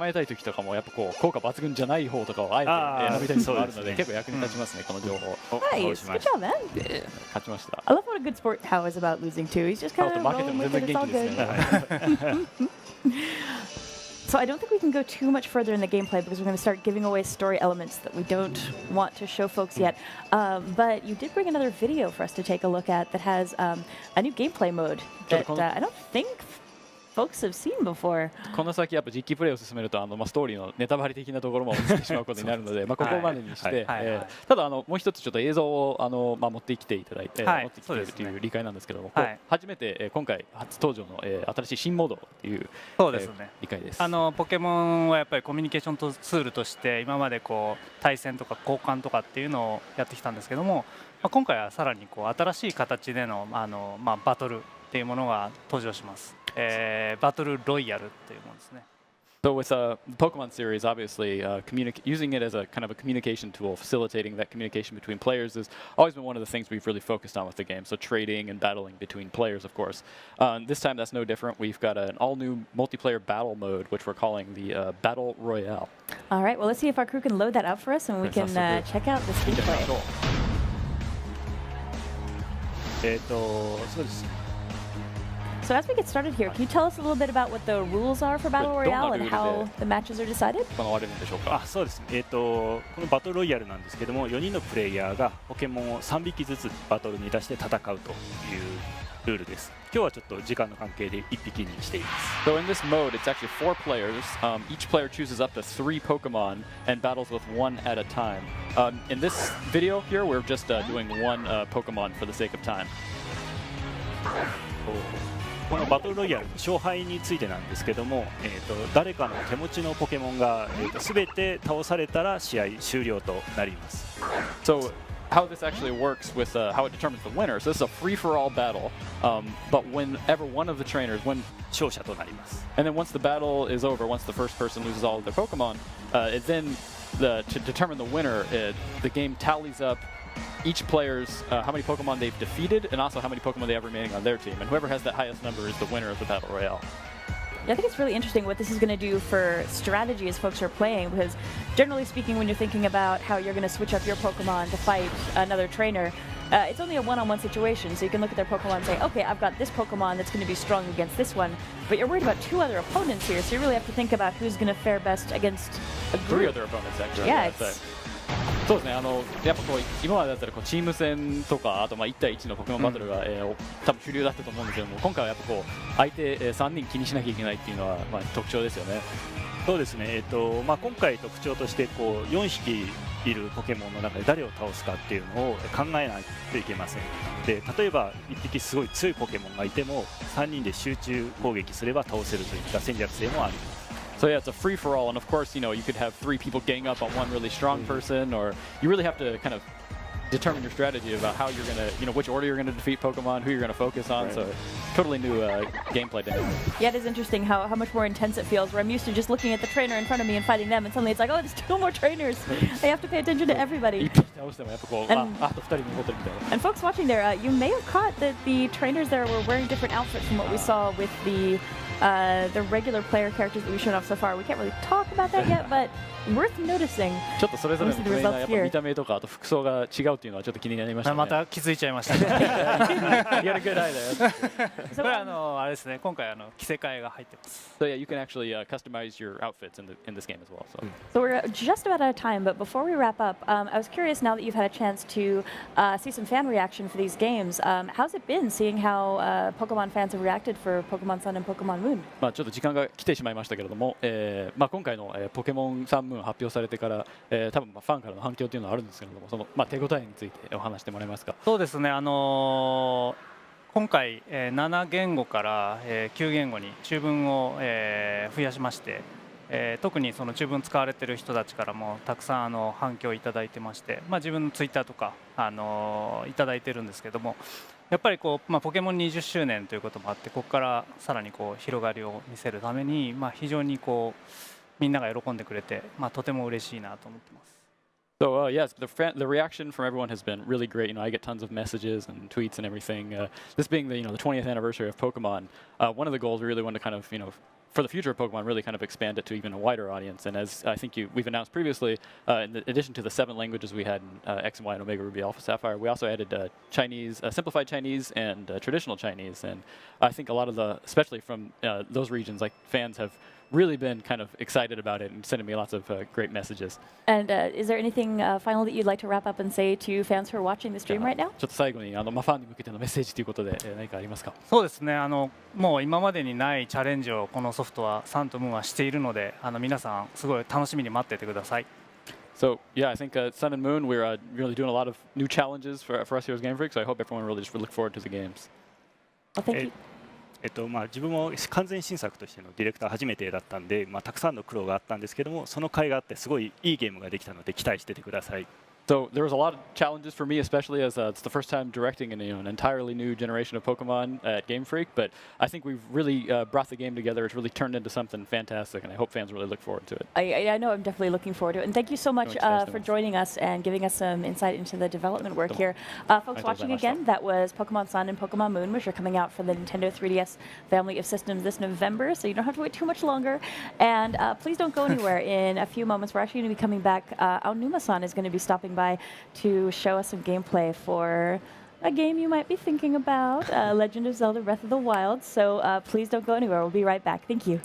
えたい時とかもやっぱこう効果抜群じゃない方とかをあえて選びたりするのがあるので結構役に立ちますねこの情報。Nice, good job, man. 勝ちました。I love what a good sport Hao is about losing too. He's just kind of rolling with it. It's all good. So I don't think we can go too much further in the gameplay because we're going to start giving away story elements that we don't want to show folks yet. But you did bring another video for us to take a look at that has a new gameplay mode that I don't think folks have seen before. この先やっぱ実機プレイを進めるとストーリーのネタバレ的なところも見せてしまうことになるので、ここまでにして、ただもう一つちょっと映像を持ってきていただいて、持ってきているという理解なんですけども、初めて今回初登場の新しい新モードという理解です。ポケモンはやっぱりコミュニケーションツールとして今までこう対戦とか交換とかっていうのをやってきたんですけども、今回はさらにこう新しい形でのバトルっていうものが登場します。バトルロイヤルっていうものですね。So with the Pokemon series, obviously, using it as a kind of a communication tool, facilitating that communication between players has always been one of the things we've really focused on with the game. So trading and battling between players, of course. This time that's no different. We've got an all-new multiplayer battle mode, which we're calling the Battle Royale. All right, well, let's see if our crew can load that up for us and we can check out this gameplay. そうです。So as we get started here, can you tell us a little bit about what the rules are for Battle Royale and how the matches are decided? そうですね。このバトルロイヤルなんですけども、4人のプレイヤーがポケモンを3匹ずつバトルに出して戦うというルールです。今日はちょっと時間の関係で1匹にしています。So in this mode, it's actually 4 players. Each player chooses up to 3 Pokemon and battles with 1 at a time. In this video here, we're just doing 1 Pokemon for the sake of time. このバトルロイヤルの勝敗についてなんですけども、誰かの手持ちのポケモンが全て倒されたら試合終了となります。So how this actually works with how it determines the winner. So this is a free-for-all battle, but whenever one of the trainers, 勝者となります。 and then once the battle is over, once the first person loses all of their Pokemon, then to determine the winner, the game tallies up each player's how many Pokemon they've defeated and also how many Pokemon they have remaining on their team. And whoever has that highest number is the winner of the Battle Royale. Yeah, I think it's really interesting what this is going to do for strategy as folks are playing, because generally speaking, when you're thinking about how you're going to switch up your Pokemon to fight another trainer, it's only a one-on-one situation, so you can look at their Pokemon and say, okay, I've got this Pokemon that's going to be strong against this one, but you're worried about 2 other opponents here, so you really have to think about who's going to fare best against a group. 3 other opponents, actually. Yeah, it's... そうですね。やっぱこう今までだったらチーム戦とかあと1対1のポケモンバトルが多分主流だったと思うんですけども、今回はやっぱこう相手3人気にしなきゃいけないっていうのは特徴ですよね。そうですね。今回特徴としてこう4匹いるポケモンの中で誰を倒すかっていうのを考えないといけません。で、例えば1匹すごい強いポケモンがいても3人で集中攻撃すれば倒せるといった戦略性もあります。So yeah, it's a free-for-all, and of course, you could have 3 people gang up on one really strong person, or you really have to kind of determine your strategy about how you're gonna, which order you're gonna defeat Pokemon, who you're gonna focus on. Right. So totally new gameplay dynamic. Yeah, it is interesting how much more intense it feels. Where I'm used to just looking at the trainer in front of me and fighting them, and suddenly it's like, oh, there's 2 more trainers. I have to pay attention to everybody. And folks watching there, you may have caught that the trainers there were wearing different outfits from what we saw with the regular player characters that we've shown off so far. We can't really talk about that yet, but worth noticing. ちょっとそれぞれのプレイヤーやっぱ見た目とかあと服装が違うっていうっていうのはちょっと気になりましたね。また気づいちゃいましたね。You got a good eye there. これあれですね、今回着せ替えが入ってます。So yeah, you can actually customize your outfits in this game as well. So we're just about out of time, but before we wrap up, I was curious now that you've had a chance to see some fan reaction for these games. How's it been seeing how Pokemon fans have reacted for Pokemon Sun and Pokemon Moon? まあちょっと時間が来てしまいましたけれども、まあ今回の、ポケモンサンムーン発表されてから、多分ファンからの反響というのはあるんですけれども、その手応えについてお話してもらえますか。そうですね、今回、7言語から、9言語に中文を、増やしまして、特にその中文使われている人たちからもたくさん反響をいただいてまして、自分のツイッターとか、いただいてるんですけども、やっぱりポケモン20周年ということもあって、ここからさらに広がりを見せるために、非常にみんなが喜んでくれて、とても嬉しいなと思ってます。So yes, the reaction from everyone has been really great. I get tons of messages and tweets and everything. This being the 20th anniversary of Pokemon, one of the goals we really want to kind of for the future of Pokemon, really kind of expand it to even a wider audience. And as I think we've announced previously, in addition to the 7 languages we had in X and Y and Omega Ruby Alpha Sapphire, we also added Chinese, simplified Chinese and traditional Chinese. And I think a lot of especially from those regions, like fans have really been kind of excited about it and sending me lots of great messages. And is there anything final that you'd like to wrap up and say to fans who are watching the stream right now? ちょっと最後にファンに向けてのメッセージということで何かありますか。そうですね、もう今までにないチャレンジをこのソフトはサンとムーンはしているので、皆さんすごい楽しみに待っていてください。So yeah, I think Sun and Moon, we're really doing a lot of new challenges for us here as Game Freak. So I hope everyone really just look forward to the games. Well, thank you. 自分も完全新作としてのディレクター初めてだったんで、たくさんの苦労があったんですけども、その甲斐があってすごいいいゲームができたので期待しててください。So there was a lot of challenges for me, especially as it's the first time directing an entirely new generation of Pokemon at Game Freak. But I think we've really brought the game together. It's really turned into something fantastic, and I hope fans really look forward to it. I know I'm definitely looking forward to it. And thank you so much for joining us and giving us some insight into the development work here. Folks watching again, that was Pokemon Sun and Pokemon Moon, which are coming out for the Nintendo 3DS family of systems this November, so you don't have to wait too much longer. And please don't go anywhere. In a few moments, we're actually going to be coming back. Aonuma-san is going to be stopping by to show us some gameplay for a game you might be thinking about, Legend of Zelda Breath of the Wild. So please don't go anywhere. We'll be right back. Thank you.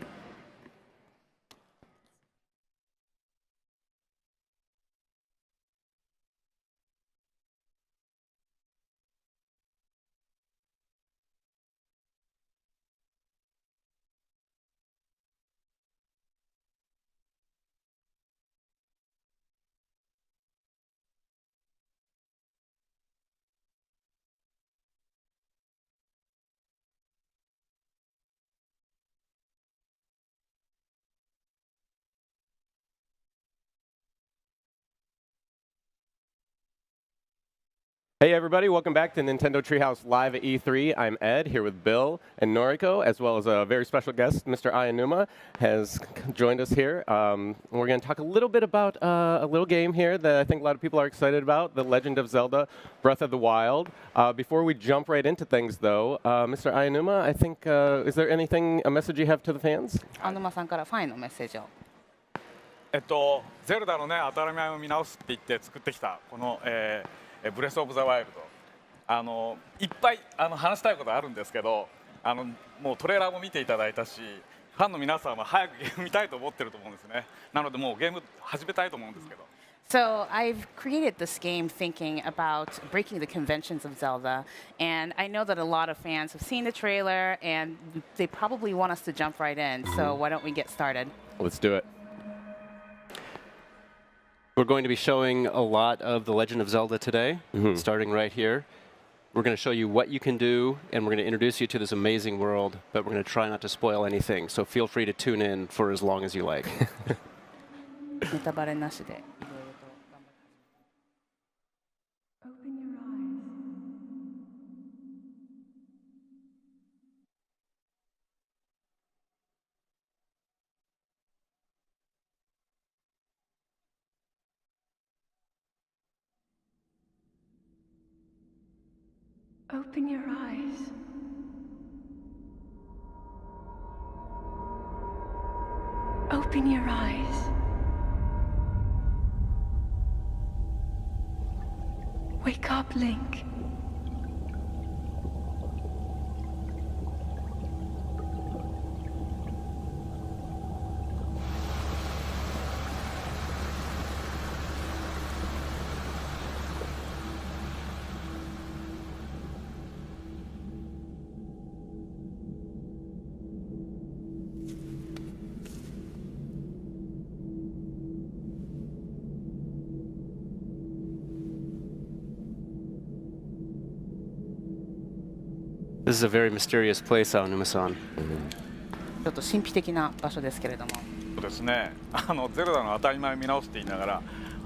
Hey everybody, welcome back to Nintendo Treehouse Live at E3. I'm Ed, here with Bill and Noriko, as well as a very special guest, Mr. Aonuma, has joined us here. We're going to talk a little bit about a little game here that I think a lot of people are excited about, The Legend of Zelda Breath of the Wild. Before we jump right into things, though, Mr. Aonuma, I think, is there a message you have to the fans? アノマさんからファンへのメッセージを。ゼルダのね、当たり前を見直すって言って作ってきたこの、ブレス・オブ・ザ・ワイルド、いっぱい話したいことあるんですけど、もうトレーラーも見ていただいたし、ファンの皆さんは早くゲーム見たいと思ってると思うんですね。なのでもうゲーム始めたいと思うんですけど。So I've created this game thinking about breaking the conventions of Zelda, and I know that a lot of fans have seen the trailer, and they probably want us to jump right in. So why don't we get started? Let's do it. We're going to be showing a lot of The Legend of Zelda today, starting right here. We're going to show you what you can do, and we're going to introduce you to this amazing world, but we're going to try not to spoil anything, so feel free to tune in for as long as you like. ネタバレなしで。Open your eyes. Open your eyes. Wake up, Link. This is a very mysterious place, Aonuma-san. ちょっと神秘的な場所ですけれども。そうですね。ゼルダの当たり前を見直すって言いなが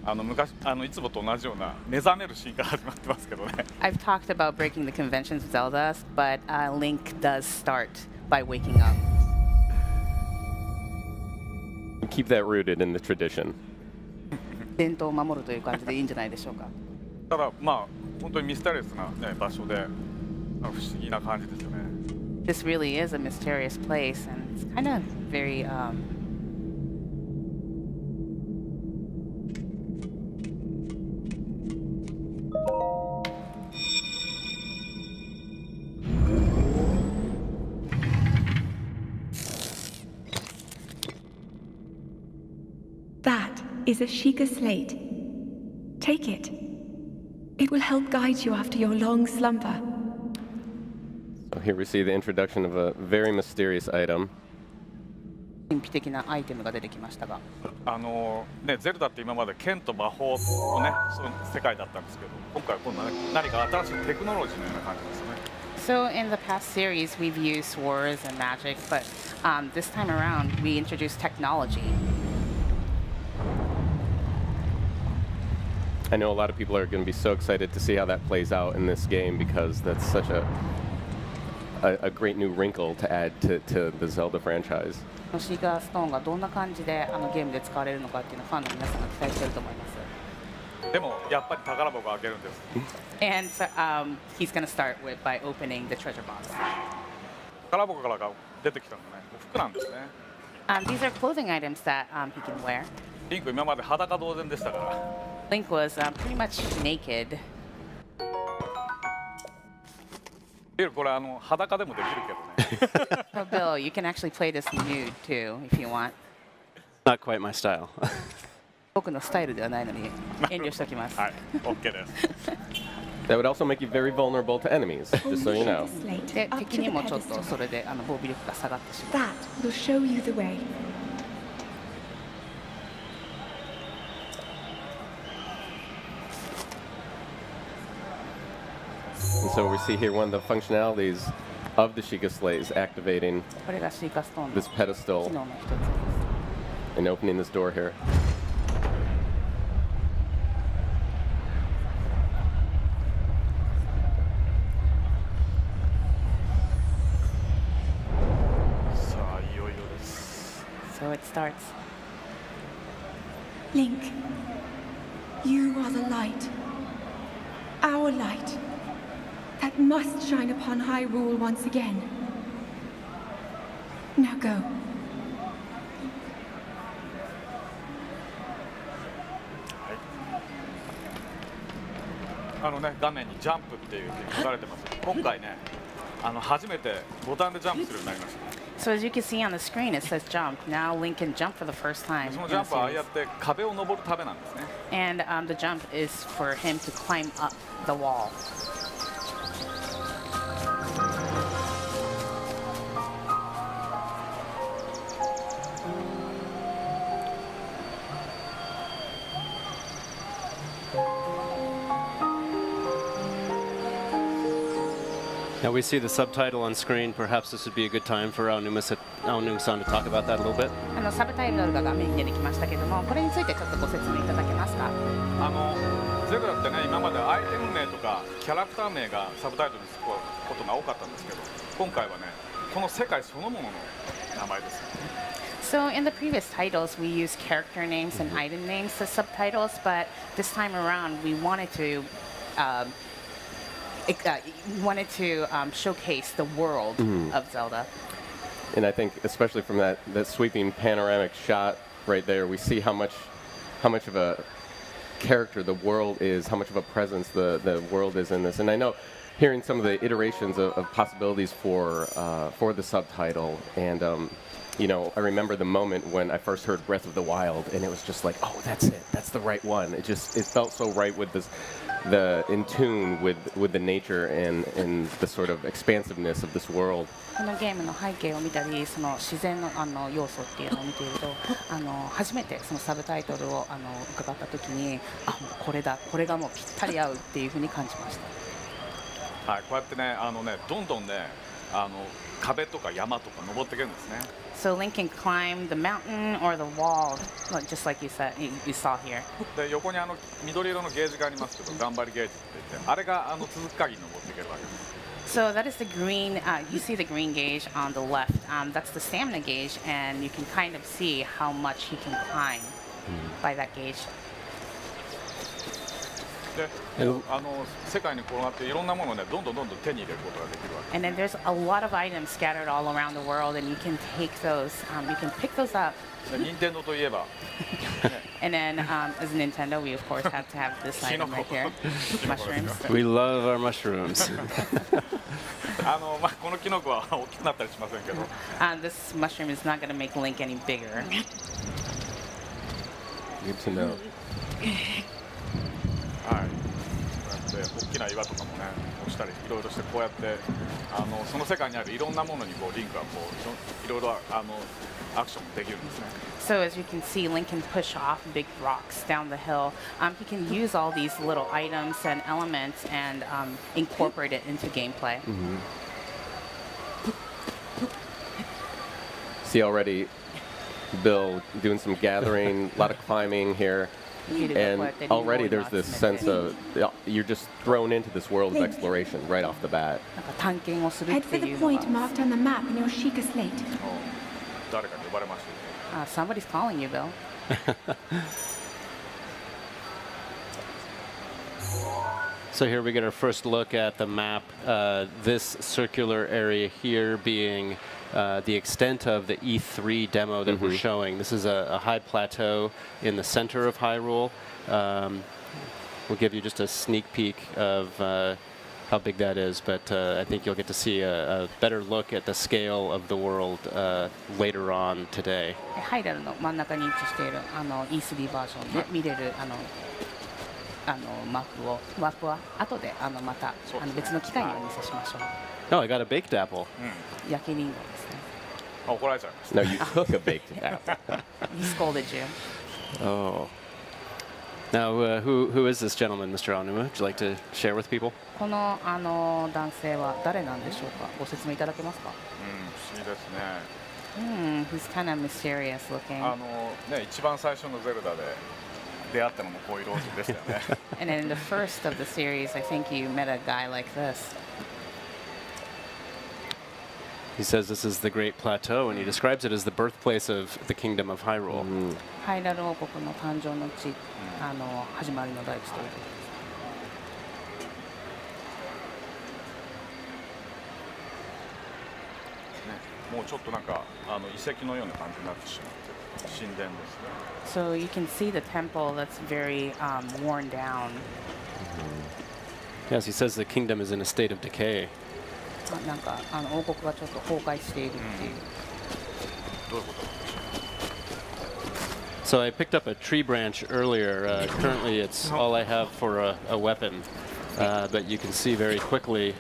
ら、昔いつもと同じような目覚めるシーンから始まってますけどね。I've talked about breaking the conventions of Zelda, but Link does start by waking up. Keep that rooted in the tradition. 伝統を守るという感じでいいんじゃないでしょうか。ただまあ本当にミステリアスな、ね、場所で不思議な感じですよね。This really is a mysterious place, and it's kind of very. That is a Sheikah slate. Take it. It will help guide you after your long slumber. So here we see the introduction of a very mysterious item. 神秘的なアイテムが出てきましたが。ね、ゼルダって今まで剣と魔法のね、そういう世界だったんですけど、今回は今度は、ね、何か新しいテクノロジーのような感じですね。So in the past series, we've used swords and magic, but this time around, we introduced technology. I know a lot of people are going to be so excited to see how that plays out in this game because that's such a great new wrinkle to add to the Zelda franchise. シーガーストーンがどんな感じでゲームで使われるのかっていうのをファンの皆さんが期待していると思います。でもやっぱり宝箱を開けるんです。And he's going to start by opening the treasure box. 宝箱から出てきたのね、服なんですね。These are clothing items that he can wear. リンク今まで裸同然でしたから。Link was pretty much naked. これ裸でもできるけどね。So Bill, you can actually play this nude too if you want. Not quite my style. 僕のスタイルではないのに遠慮しておきます。はい、OK です。That would also make you very vulnerable to enemies, just so you know. で、敵にもちょっとそれで防備力が下がってしまう。 That will show you the way. And so we see here one of the functionalities of the Sheikah slate is activating これがシーカストーンの this 機 pedestal 能の一つです。 and opening this door here. So it starts. Link, you are the light. Our light. That must shine upon Hyrule once again. Now go. ね、画面にジャンプっていうふうに書かれてます。今回ね、初めてボタンでジャンプするようになりました。So as you can see on the screen, it says jump. Now Link can jump for the first time. そのジャンプはああやって壁を登るためなんですね。And the jump is for him to climb up the wall. Now we see the subtitle on screen. Perhaps this would be a good time for Aonuma-san to talk about that a little bit. サブタイトルが画面に出てきましたけども、これについてちょっとご説明いただけますか。ゼルダってね、今までアイテム名とかキャラクター名がサブタイトルにつくことが多かったんですけど、今回はね、この世界そのものの名前です。So in the previous titles, we used character names and item names as subtitles, but this time around, we wanted to showcase the world of Zelda. And I think, especially from that sweeping panoramic shot right there, we see how much of a character the world is, how much of a presence the world is in this. And I know hearing some of the iterations of possibilities for the subtitle, and you know, I remember the moment when I first heard Breath of the Wild, and it was just like, oh, that's it, that's the right one. It felt so right with this, in tune with the nature and the sort of expansiveness of this world. このゲームの背景を見たり、その自然の要素っていうのを見ていると、初めてそのサブタイトルを伺った時に、あ、もうこれだ、これがもうぴったり合うっていうふうに感じました。はい、こうやってね、どんどんね、壁とか山とか登っていけるんですね。So Link can climb the mountain or the wall, just like you said, you saw here. で横に緑色のゲージがありますけど、頑張りゲージって言って、あれが続く限り登っていけるわけです。So that is the green. You see the green gauge on the left. That's the stamina gauge, and you can kind of see how much he can climb by that gauge. で、世界に転がっていろんなものをね、どんどん手に入れることができるわけ。And then there's a lot of items scattered all around the world, and you can take those. You can pick those up. 任天堂といえば。And then, as Nintendo, we of course have to have this item right here, mushrooms. We love our mushrooms. このキノコは大きくなったりしませんけど。This mushroom is not going to make Link any bigger. Good to know. はい。こうやって大きな岩とかもね、押したりいろいろしてこうやってその世界にあるいろんなものにこうリンクがこういろいろアクションできるんですね。So as you can see, Link can push off big rocks down the hill. He can use all these little items and elements and incorporate it into gameplay. See already, Bill doing some gathering, a lot of climbing here. And already there's this sense of you're just thrown into this world of exploration right off the bat. Head for the point marked on the map in your Sheikah slate. Somebody's calling you, Bill. So here we get our first look at the map. This circular area here being the extent of the E3 demo that we're showing. This is a high plateau in the center of Hyrule. We'll give you just a sneak peek of how big that is, but I think you'll get to see a better look at the scale of the world later on today. ハイラルの真ん中に位置しているE3 バージョンで見れるマップは後でまた別の機会にお見せしましょう。Oh, I got a baked apple. 焼きリンゴですね。怒られちゃいました。 No, you took a baked apple. He scolded you. Oh. Now, who is this gentleman, Mr. Aonuma? Would you like to share with people? この男性は誰なんでしょうか。ご説明いただけますか。不思議ですね。He's kind of mysterious looking. ね、一番最初のゼルダで出会ったのもこういうローズでしたよね。And in the first of the series, I think you met a guy like this. He says this is the Great Plateau, and he describes it as the birthplace of the Kingdom of Hyrule. ハイラル王国の誕生の地、始まりの大地という。もうちょっとなんか遺跡のような感じになってしまって神殿ですね。So you can see the temple that's very worn down. Yes, he says the kingdom is in a state of decay. なんか王国がちょっと崩壊しているっていう。どういうこと？ So I picked up a tree branch earlier. Currently, it's all I have for a weapon, but you can see very quickly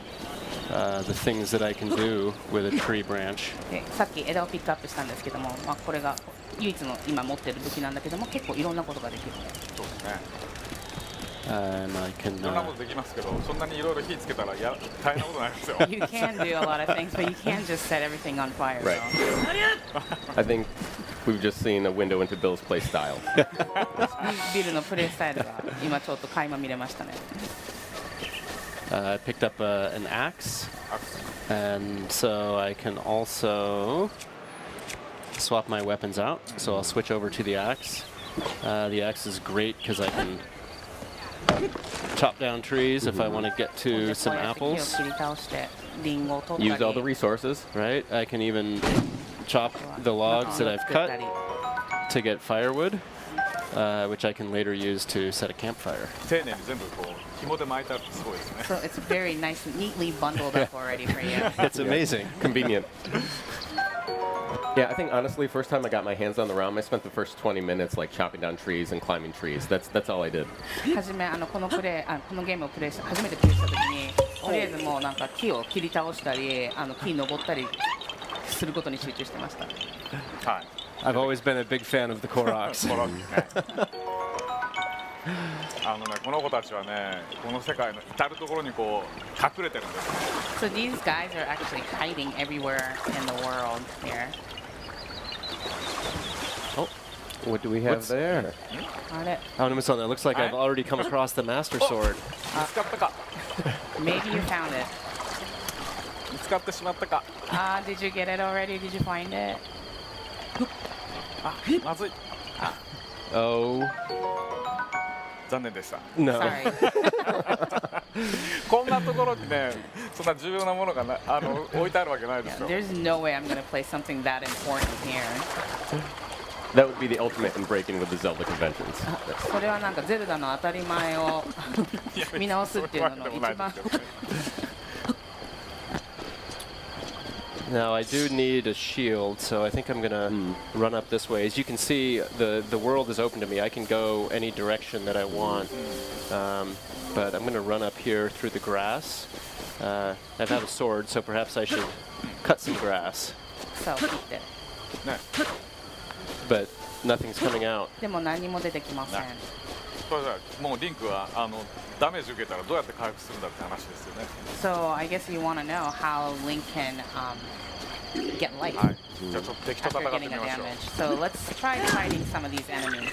the things that I can do with a tree branch. さっき枝をピックアップしたんですけども、これが唯一の今持っている武器なんだけども、結構いろんなことができる。そうですね。I can. いろんなことできますけど、そんなにいろいろ火つけたら大変なことになりますよ。You can do a lot of things, but you can't just set everything on fire. Right. I think we've just seen a window into Bill's play style. ビルのプレイスタイルが今ちょっと垣間見れましたね。I picked up an axe, and so I can also swap my weapons out. So I'll switch over to the axe. The axe is great because I can chop down trees if I want to get to some apples. Use all the resources. Right. I can even chop the logs that I've cut to get firewood. which I can later use to set a campfire. 丁寧に全部こう紐で巻いてあるってすごいですね。 So it's very nice, neatly bundled up already for you. It's amazing. Convenient. Yeah, I think honestly, first time I got my hands on the realm, I spent the first 20 minutes like chopping down trees and climbing trees. That's all I did. 初めこのゲームを初めてプレイした時にとりあえずもうなんか木を切り倒したり木に登ったりすることに集中してました。はい。 I've always been a big fan of the Koroks. コロッケね。この子たちはね、この世界の至る所にこう隠れてるんですね。 So these guys are actually hiding everywhere in the world here. Oh, what do we have there? あれ Aonuma-san, that looks like I've already come across the Master Sword. 見つかったか。 Maybe you found it. 見つかってしまったか。 Did you get it already? Did you find it? あ、まずい。 Oh. 残念でした。 No. Sorry. こんなところにね、そんな重要なものが置いてあるわけないでしょ。 There's no way I'm going to play something that important here. That would be the ultimate in breaking with the Zelda conventions. それはなんかゼルダの当たり前を見直すっていうのの一番。 Now I do need a shield, so I think I'm gonna run up this way. As you can see, the world is open to me. I can go any direction that I want, but I'm gonna run up here through the grass. I have a sword, so perhaps I should cut some grass. 草を切って。ね。 But nothing's coming out. でも何も出てきません。これさ、もうリンクはダメージ受けたらどうやって回復するんだって話ですよね。 So I guess you want to know how Link can get life はい。じゃあちょっと敵と after 戦って getting み a ましょう。 damage. So let's try fighting some of these enemies.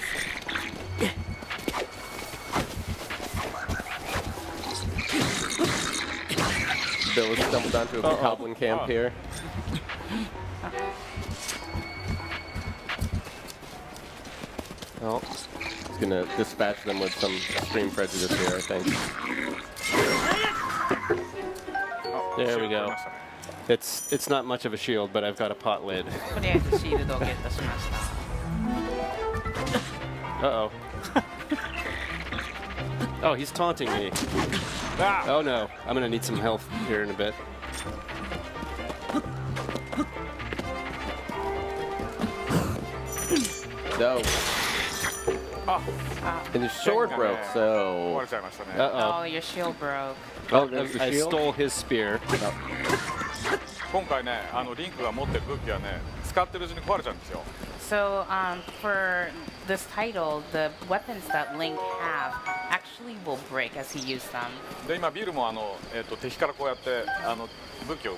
Bill has stumbled onto a goblin camp here. Oh, he's gonna dispatch them with some extreme prejudice here, I think. There we go. It's not much of a shield, but I've got a pot lid. とりあえずシールドをゲットしました。 Uh-oh. Oh, he's taunting me. Oh no, I'm gonna need some health here in a bit. No. And his sword broke, 壊 so れちゃいましたね。 Uh-oh. Oh, your shield broke. Oh, there's the I shield. stole his spear. 今回ね、リンクが持ってる武器はね、使ってるうちに壊れちゃうんですよ。 So for this title, the weapons that Link have actually will break as he uses them. で今ビルも敵からこうやって武器を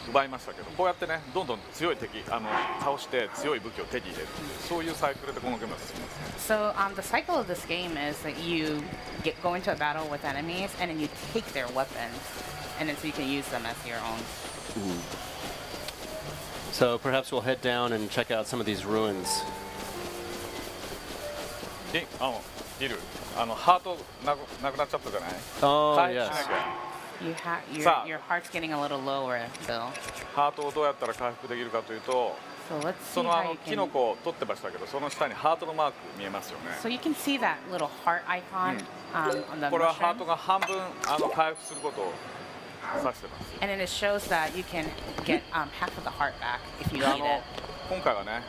奪いましたけど、こうやってねどんどん強い敵倒して強い武器を手に入れる、そういうサイクルでこのゲームは進みますね。 So the cycle of this game is that you go into a battle with enemies and then you take their weapons, and then so you can use them as your own. So perhaps we'll head down and check out some of these ruins. ビルハートなくなっちゃったじゃない。 Oh, 回復 yes. しなきゃ。 Your heart's getting a little lower, Bill. ハートをどうやったら回復できるかというと、 So let's そ see の how you キノ can. コを取ってましたけど、その下にハートのマーク見えますよね。 So you can see that little heart icon on the これはハート mushroom, が半分回復することを指してます。 and then it shows that you can get half of the heart back if you で need it. 今回はね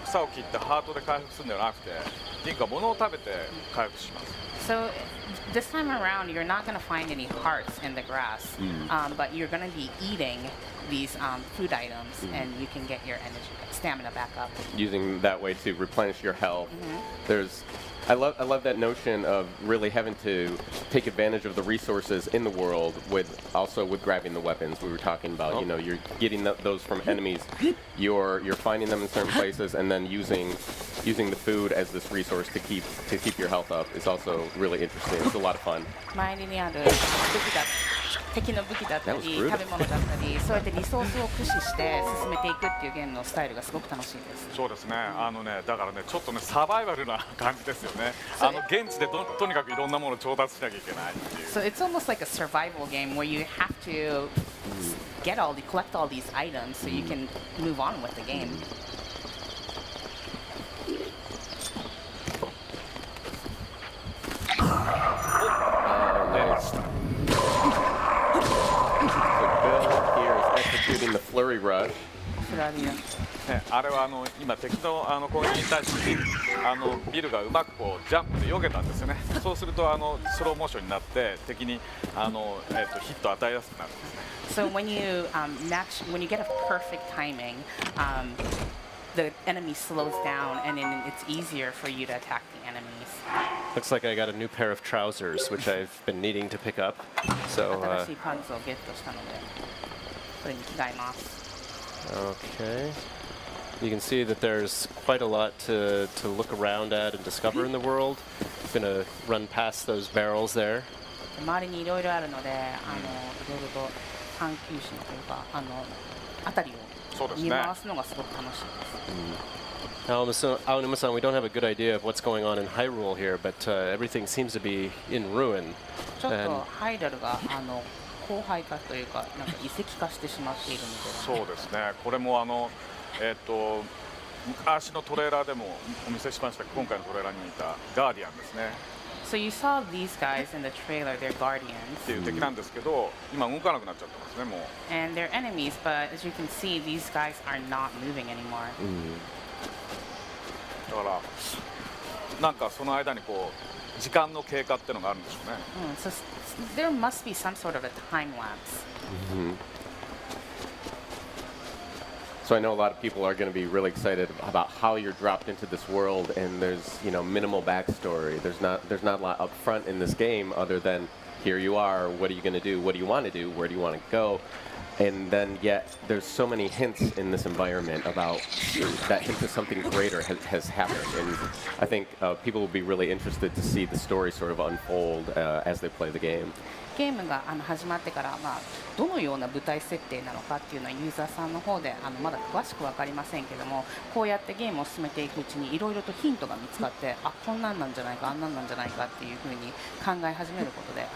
草を切ってハートで回復するんではなくて、リンクは物を食べて回復します。 So this time around, you're not going to find any hearts in the grass, but you're going to be eating these food items, and you can get your energy, stamina back up. using that way to replenish your health. I love that notion of really having to take advantage of the resources in the world with grabbing the weapons we were talking about. Oh. You know, you're getting those from enemies. You're finding them in certain places and then using the food as this resource to keep your health up is also really interesting. It's a lot of fun. 周りにある敵の武器だったり That was brutal. 食べ物だったり、そうやってリソースを駆使して進めていくっていうゲームのスタイルがすごく楽しいです。そうですね。だからねちょっとねサバイバルな感じですよね。現地でとにかくいろんなものを調達しなきゃいけないっていう。 So it's almost like a survival game where you have to collect all these items so you can move on with the game. flurry rush. フラリアね、あれは今敵の攻撃に対してビルがうまくこうジャンプで避けたんですよね。そうするとスローモーションになって敵にヒットを与えやすくなるんですね。So when you when you get a perfect timing, the enemy slows down, and then it's easier for you to attack the enemies. Looks like I got a new pair of trousers, which I've been needing to pick up. So, 新しいパンツをゲットしたので、これに着替えます。 okay. You can see that there's quite a lot to look around at and discover in the world. I'm going to run past those barrels there. 周りにいろいろあるので、いろいろと探求心というか、辺りを見回すのがすごく楽しいです。Aonuma-san, we don't have a good idea of what's going on in Hyrule here, but everything seems to be in ruin. ちょっとハイダルが荒廃化というか、なんか遺跡化してしまっているので。そうですね。これも昔のトレーラーでもお見せしました。今回のトレーラーに見たガーディアンですね。So you saw these guys in the trailer, they're guardians. っていう敵なんですけど、今動かなくなっちゃってますね、もう。And they're enemies, but as you can see, these guys are not moving anymore. だからなんかその間にこう時間の経過っていうのがあるんでしょうね。So there must be some sort of a time lapse. So I know a lot of people are going to be really excited about how you're dropped into this world, and there's minimal backstory. There's not a lot up front in this game other than here you are. What are you going to do? What do you want to do? Where do you want to go? And then yet there's so many hints in this environment about that hint of something greater has happened. And I think people will be really interested to see the story sort of unfold as they play the game. ゲームが始まってから、どのような舞台設定なのかっていうのはユーザーさんの方でまだ詳しく分かりませんけども、こうやってゲームを進めていくうちにいろいろとヒントが見つかって、こんなんなんじゃないか、あんなんなんじゃないかっていうふうに考え始めることで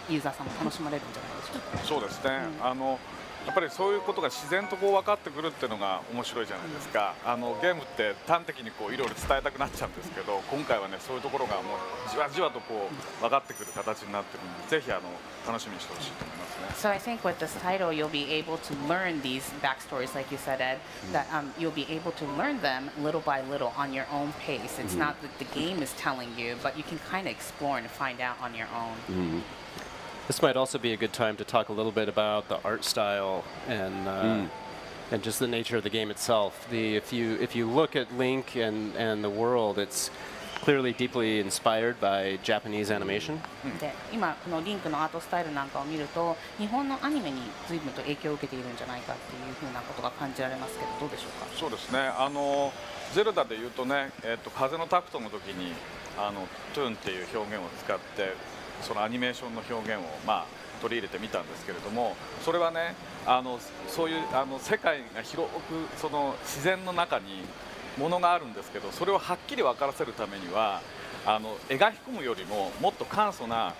ユーザーさんも楽しまれるんじゃないでしょうか。そうですね。やっぱりそういうことが自然とこう分かってくるっていうのが面白いじゃないですか。ゲームって端的にこういろいろ伝えたくなっちゃうんですけど、今回はねそういうところがもうじわじわとこう分かってくる形になってるので、ぜひ楽しみにしてほしいと思いますね。So I think with this title, you'll be able to learn these backstories, like you said, Ed. That you'll be able to learn them little by little on your own pace. It's not that the game is telling you, but you can kind of explore and find out on your own. This might also be a good time to talk a little bit about the art style and just the nature of the game itself. If you look at Link and the world, it's clearly deeply inspired by Japanese animation. で、今このリンクのアートスタイルなんかを見ると、日本のアニメに随分と影響を受けているんじゃないかっていうふうなことが感じられますけど、どうでしょうか。そうですね。ゼルダでいうとね、風のタクトの時にトゥーンっていう表現を使って。そのアニメーションの表現を取り入れてみたんですけれども、それはねそういう世界が広くその自然の中にものがあるんですけど、それをはっきり分からせるためには描き込むよりももっと簡素な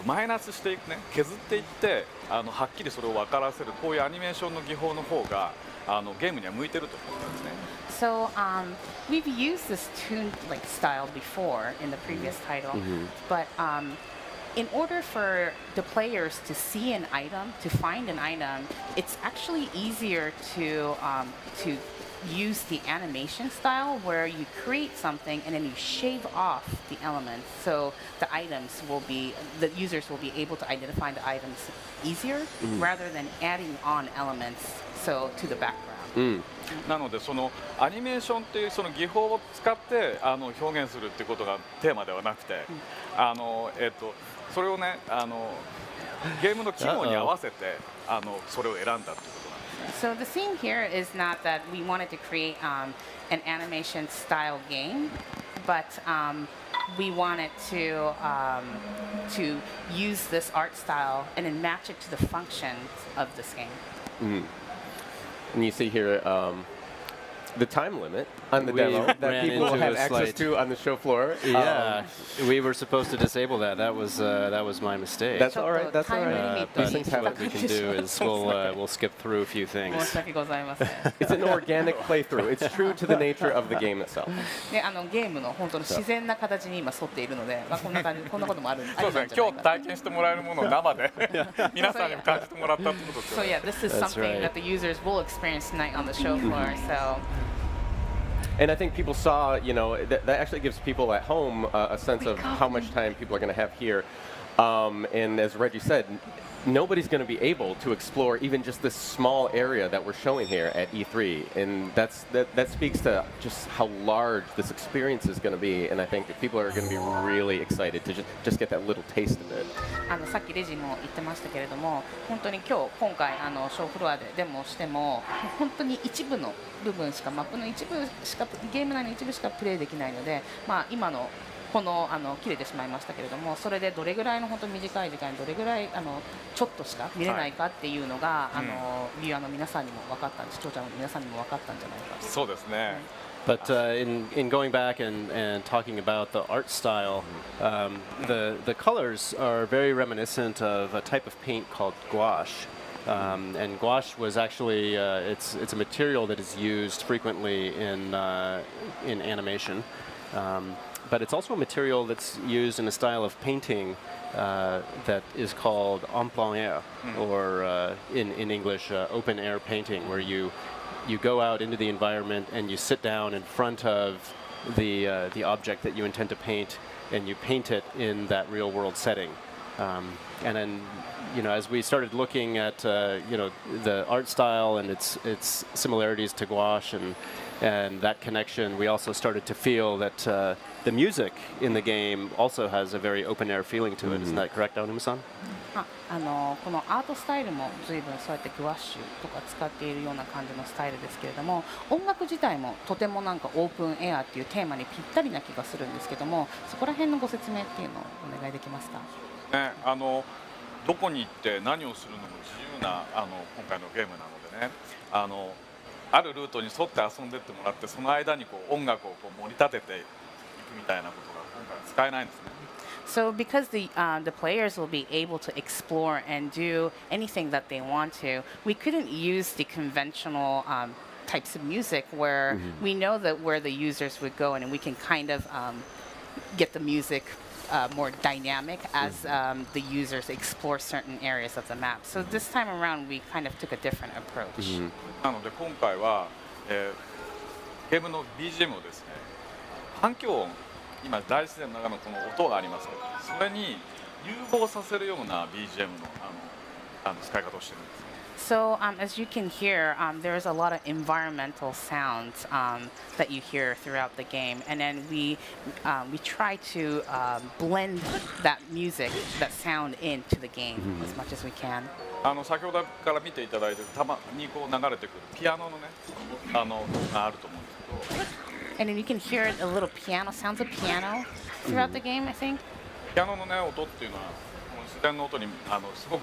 マイナスしていくね、削っていってはっきりそれを分からせるこういうアニメーションの技法の方がゲームには向いてると思いますね。So we've used this toon style before in the previous title, but in order for the players to see an item, to find an item, it's actually easier to use the animation style where you create something and then you shave off the elements, so the users will be able to identify the items easier rather than adding on elements to the background. なのでそのアニメーションっていうその技法を使って表現するっていうことがテーマではなくて、それをねゲームの機能に合わせてそれを選んだっていうことなんですね。So the theme here is not that we wanted to create an animation style game, but we wanted to use this art style and then match it to the functions of this game. And you see here the time limit on the We demo that ran people will into have a access slight- to on the show floor. Yeah, we were supposed to disable that. That was my mistake. That's all right. That's all Time right. limit But These things happen. what we can do is we'll skip through a few 申 things. し訳ございません。 It's an organic playthrough. It's true to the nature of the game itself. でゲームの本当の自然な形に今沿っているので、まあ、こんな感じこんなこともあるそうですね。今日体験してもらえるものを生で皆さんにも感じてもらったってことですよ So ね。 yeah, this is That's something right. that the users will experience tonight on the show floor. So And I think people saw, that actually gives people at home a sense of how much time people are going to have here. And as Reggie said, nobody's going to be able to explore even just this small area that we're showing here at E3. And that speaks to just how large this experience is going to be. And I think that people are going to be really excited to just get that little taste of it. さっきレジも言ってましたけれども、本当に今回ショーフロアでデモをしても、本当に一部の部分しかマップの一部しかゲーム内の一部しかプレイできないので、まあ今のこの切れてしまいましたけれども、それでどれぐらいの本当短い時間にどれぐらいちょっとしか見れないかっていうのが、ビューアーの皆さんにも分かった視聴者の皆さんにも分かったんじゃないかと。そうですね。But in going back and talking about the art style, the colors are very reminiscent of a type of paint called gouache. And gouache was actually it's a material that is used frequently in animation. But it's also a material that's used in a style of painting that is called en plein air, or in English, open air painting, where you go out into the environment and you sit down in front of the object that you intend to paint, and you paint it in that real world setting. And then, as we started looking at the art style and its similarities to gouache and that connection, we also started to feel that the music in the game also has a very open air feeling to it. Isn't that correct, Aonuma-san? このアートスタイルも随分そうやってグワッシュとか使っているような感じのスタイルですけれども、音楽自体もとてもなんかオープンエアっていうテーマにぴったりな気がするんですけども、そこら辺のご説明っていうのをお願いできますか。ね、どこに行って何をするのも自由な今回のゲームなのでね、あるルートに沿って遊んでってもらって、その間に音楽を盛り立てていくみたいなことが今回は使えないんですね。So because the players will be able to explore and do anything that they want to, we couldn't use the conventional types of music where we know that where the users would go, and we can kind of get the music more dynamic as the users explore certain areas of the map. So this time around, we kind of took a different approach. なので今回は、ゲームの BGM をですね、環境音、今大自然の中のこの音がありますけど、それに融合させるような BGM の使い方をしてるんですね。So as you can hear, there's a lot of environmental sounds that you hear throughout the game, and then we try to blend that music, that sound into the game as much as we can. 先ほどから見ていただいてるたまにこう流れてくるピアノのねがあると思うんですけど。And then you can hear a little piano, sounds of piano throughout the game, I think. ピアノのね音っていうのはこの自然の音にすごく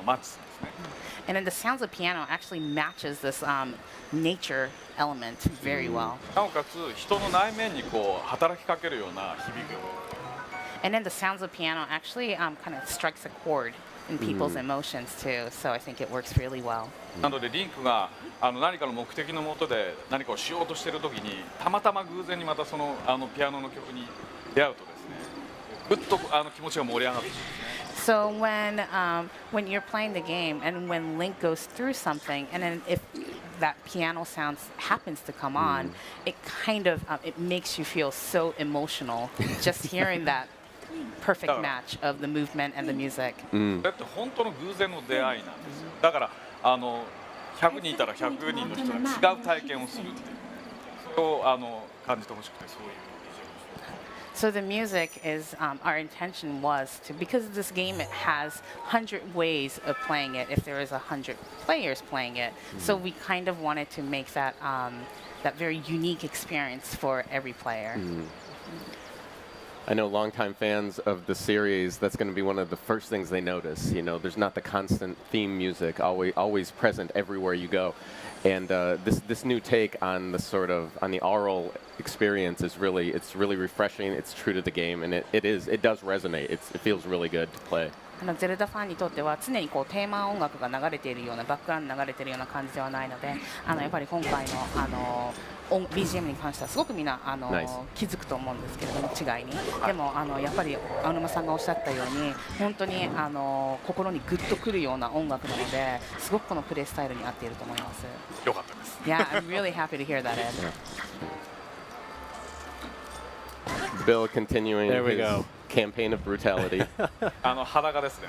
マッチするんですね。And then the sounds of piano actually matches this nature element very well. なおかつ人の内面にこう働きかけるような響きを。And then the sounds of piano actually kind of strikes a chord in people's emotions too. So I think it works really well. なのでリンクが何かの目的のもとで何かをしようとしているときにたまたま偶然にまたそのピアノの曲に出会うとですね、ぐっと気持ちが盛り上がってくるんですね。So when you're playing the game and when Link goes through something, and then if that piano sound happens to come on, it kind of it makes you feel so emotional just hearing that perfect match of the movement and the music. だって本当の偶然の出会いなんですよ。だから100人いたら100人の人が違う体験をするっていう、それを感じてほしくてそういう。So the music is our intention was to, because this game it has 100 ways of playing it if there is 100 players playing it. So we kind of wanted to make that that very unique experience for every player. I know longtime fans of the series, that's going to be one of the first things they notice. You know, there's not the constant theme music always present everywhere you go. And this new take on the aural experience is really refreshing. It's true to the game, and it does resonate. It feels really good to play. ゼルダファンにとっては常にこうテーマ音楽が流れているようなバックグラウンド流れているような感じではないので、やっぱり今回のBGM に関してはすごくみんな気づくと思うんですけれども、違いにでもやっぱり青沼さんがおっしゃったように本当に心にグッとくるような音楽なので、すごくこのプレイスタイルに合っていると思います。よかったです。Yeah, I'm really happy to hear that, Ed. Bill continuing There we his go. campaign of brutality. 裸ですね。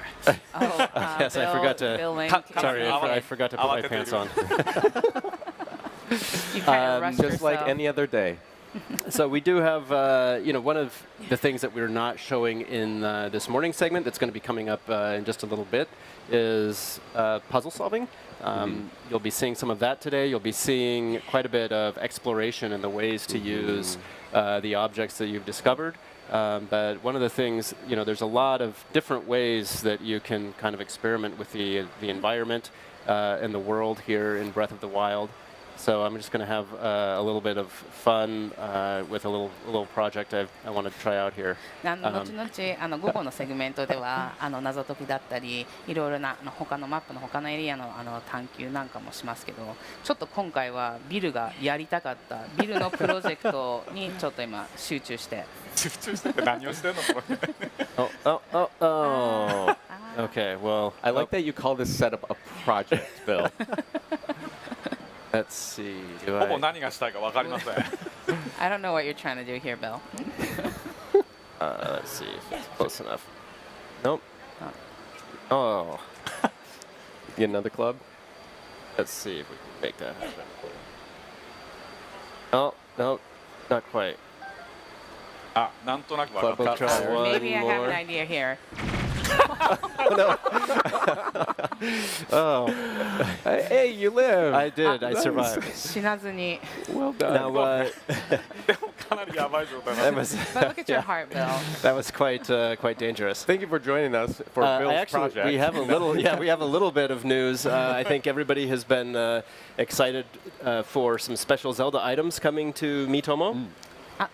Yes, I forgot to. Bill Link. Sorry, I forgot to put my pants on. You kind of rushed Just like yourself. any other day. So we do have, one of the things that we're not showing in this morning segment that's going to be coming up in just a little bit is puzzle solving. You'll be seeing some of that today. You'll be seeing quite a bit of exploration and the ways to use the objects that you've discovered. But one of the things, there's a lot of different ways that you can kind of experiment with the environment and the world here in Breath of the Wild. So I'm just going to have a little bit of fun with a little project I want to try out here. 後々午後のセグメントでは謎解きだったりいろいろな他のマップの他のエリアの探求なんかもしますけど、ちょっと今回はビルがやりたかったビルのプロジェクトにちょっと今集中して。集中して何をしてんのこれ。Oh. Okay, well. I like that you call this setup a project, Bill. Let's see. ほぼ何がしたいか分かりません。I don't know what you're trying to do here, Bill. Let's see if it's close enough. Nope. Oh. Get another club? Let's see if we can make that happen. Oh, no, not quite. なんとなく分かった。 Try one Maybe I have more. an idea here. Oh, Hey, you live. I did. I survived. 死なずに。 Well done. Now, でもかなりやばい状態 that なんで was But look at your heart, Bill. that was quite dangerous. Thank you for joining us for Bill's Actually, project. we have a little bit of news. I think everybody has been excited for some special Zelda items coming to Miitomo.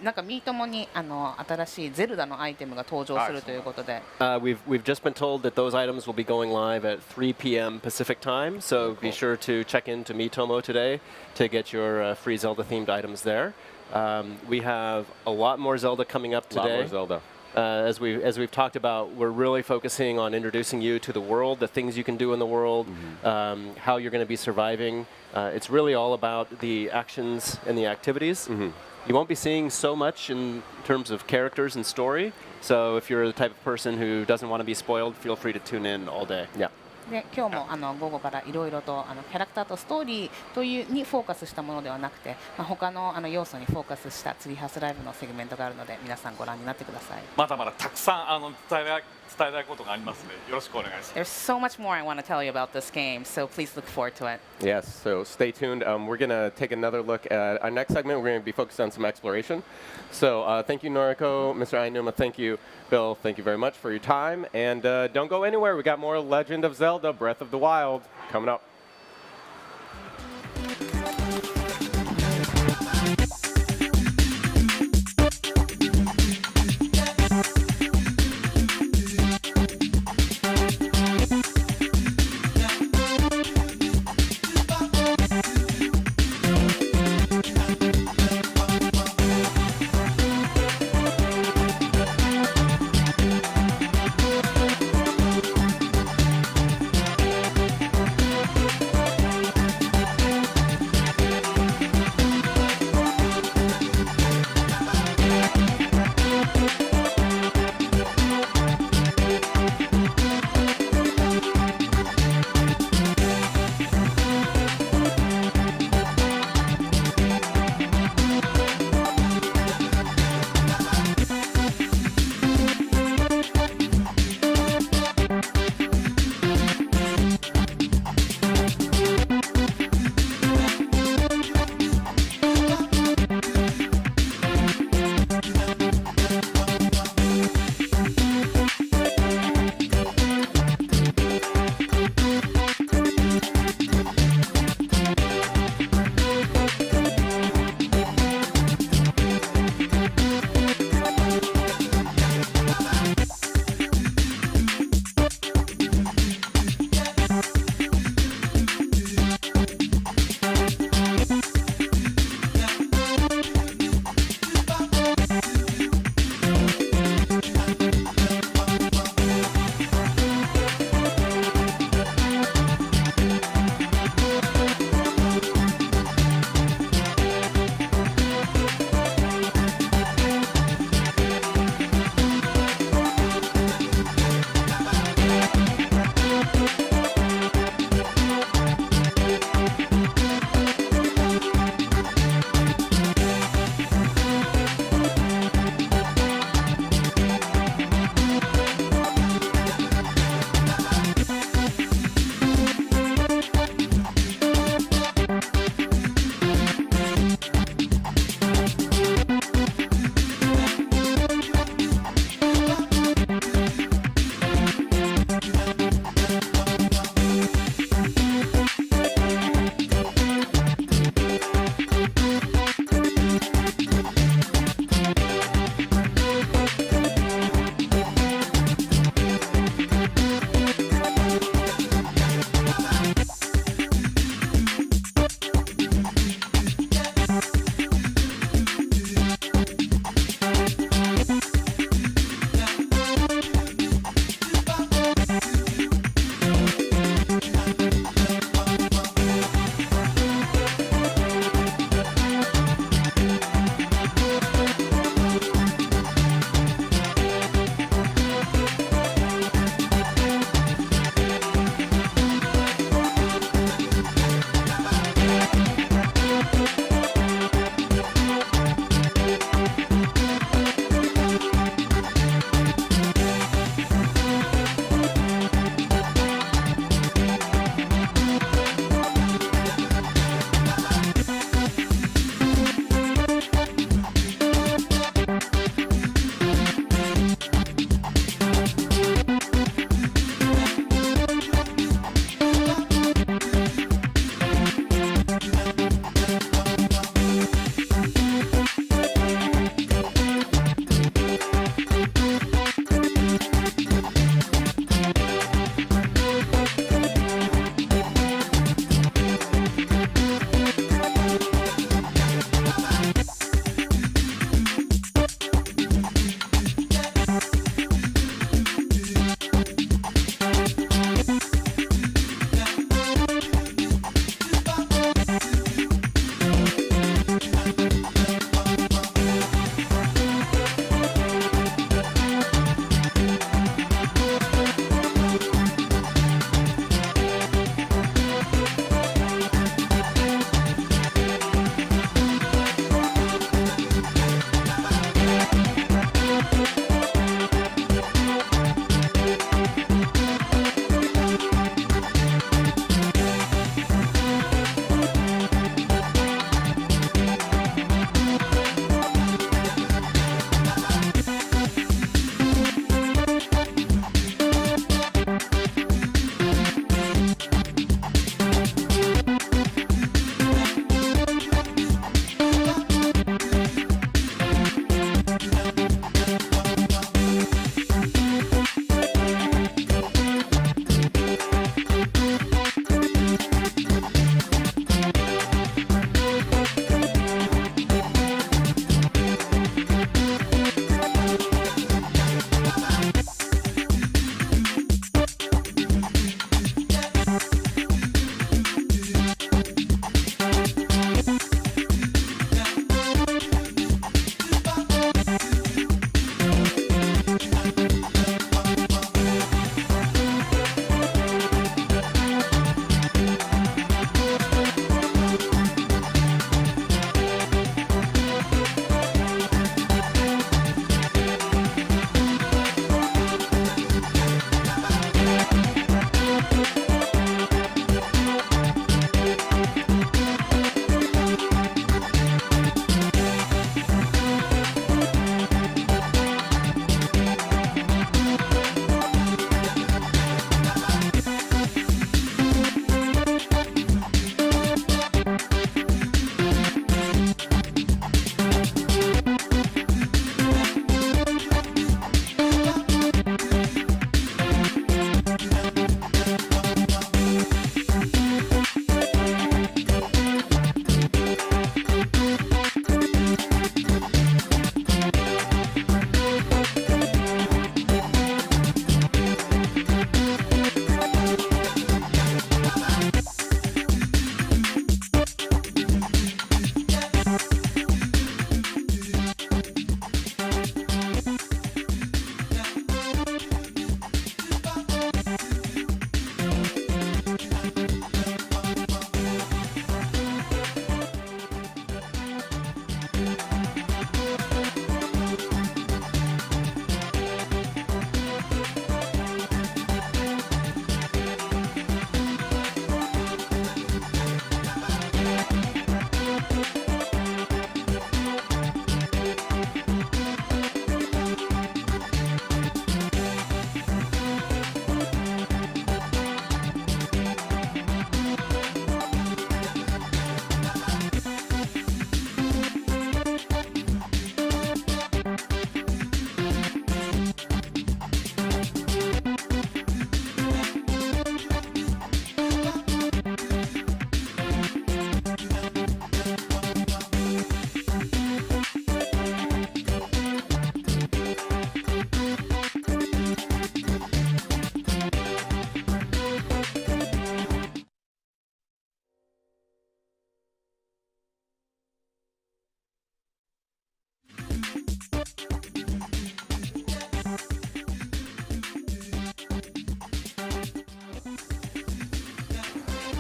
なんかミートモに新しいゼルダのアイテムが登場するということで。We've just been told that those items will be going live at 3 p.m. Pacific time, so be sure to check into Miitomo today to get your free Zelda-themed items there. We have a lot more Zelda coming up today. A lot more Zelda. As we've talked about, we're really focusing on introducing you to the world, the things you can do in the world, how you're going to be surviving. It's really all about the actions and the activities. You won't be seeing so much in terms of characters and story. So if you're the type of person who doesn't want to be spoiled, feel free to tune in all day. Yeah. で今日も午後からいろいろとキャラクターとストーリーというにフォーカスしたものではなくて、他の要素にフォーカスしたツリーハウスライブのセグメントがあるので皆さんご覧になってください。まだまだたくさん伝えたいことがありますのでよろしくお願いします。 There's so much more I want to tell you about this game, so please look forward to it. Yes, so stay tuned. We're going to take another look at our next segment. We're going to be focused on some exploration. So thank you, Noriko, Mr. Ainuma. Thank you, Bill. Thank you very much for your time. And don't go anywhere. We got more Legend of Zelda Breath of the Wild coming up.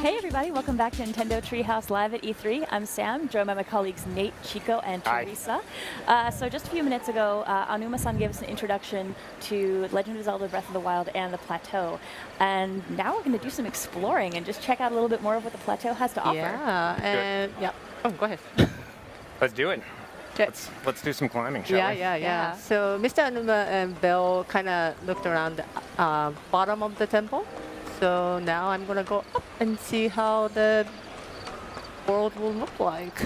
Hey everybody, welcome back to Nintendo Treehouse Live at E3. I'm Sam, joined by my colleagues Nate, Chico, and Teresa. So just a few minutes ago, Anuma-san gave us an introduction to Legend of Zelda Breath of the Wild and the Plateau. And now we're going to do some exploring and just check out a little bit more of what the Plateau has to offer. Yeah, and yeah. Oh, go ahead. Let's do it. Okay. Let's do some climbing, shall we? Yeah. So Mr. Anuma and Bill kind of looked around the bottom of the temple. So now I'm gonna go up and see how the world will look like.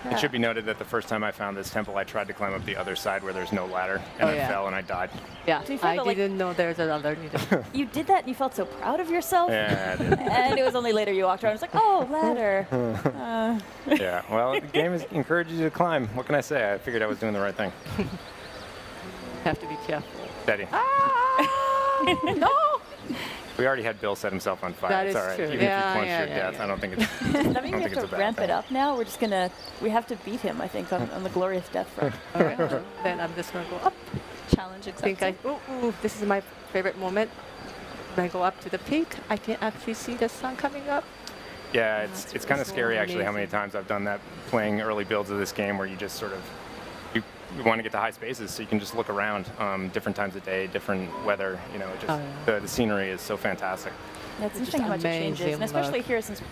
It should be noted that the first time I found this temple, I tried to climb up the other side where there's no ladder, and I fell and I died. Yeah, I didn't know there's another neither. You did that and you felt so proud of yourself. Yeah, I did. And it was only later you walked around and was like, oh, ladder. Yeah, well, the game encourages you to climb. What can I say? I figured I was doing the right thing. Have to be careful. Daddy. No! We already had Bill set himself on fire. That it's is all right. true. Even Yeah, if you plunge yeah, to your yeah, death, yeah. I don't think it's. Does that mean we have it's to a bad ramp thing. it up now? We're just gonna, we have to beat him, I think, on the glorious death front. Okay. Then I'm just gonna go up. Challenge accepted. This is my favorite moment. When I go up to the peak, I can actually see the sun coming up. Yeah, it's kind of so scary actually how many amazing. times I've done that playing early builds of this game where you just sort of you want to get to high spaces so you can just look around different times of day, different weather. You know, just the scenery is so fantastic. That's interesting how much it changes, and especially here since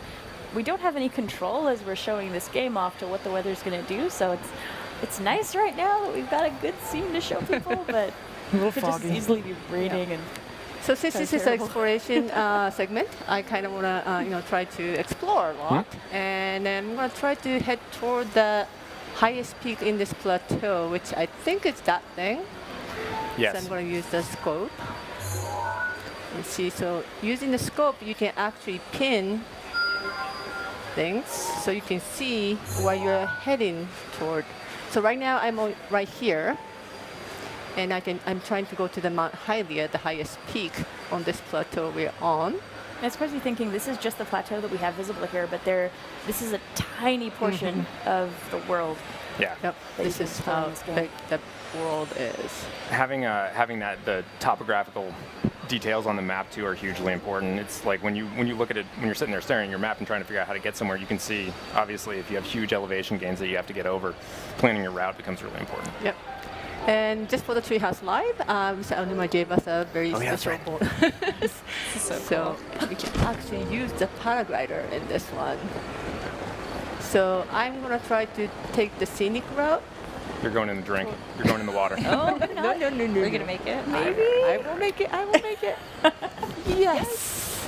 we don't have any control as we're showing this game off to what the weather's going to do. So it's nice right now that we've got a good scene to show people, but it could just easily be raining and. So since this is an exploration segment, I kind of want to try to explore a lot, and I'm going to try to head toward the highest peak in this plateau, which I think is that thing. Yes. So I'm going to use the scope. And see, so using the scope, you can actually pin things, so you can see where you're heading toward. So right now I'm right here. And I'm trying to go to the Mount Hylia, the highest peak on this plateau we're on. And it's crazy thinking this is just the plateau that we have visible here, but this is a tiny portion of the world. Yeah. Yep. This is how big the world is. Having the topographical details on the map too are hugely important. It's like when you look at it, when you're sitting there staring at your map and trying to figure out how to get somewhere, you can see obviously if you have huge elevation gains that you have to get over, planning your route becomes really important. Yep. And just for the Treehouse Live, Mr. Anuma gave us a very special board. So we can actually use the paraglider in this one. So I'm going to try to take the scenic route. You're going in the drink. You're going in the water. Oh, no. We're going to make it. Maybe. I will make it. Yes.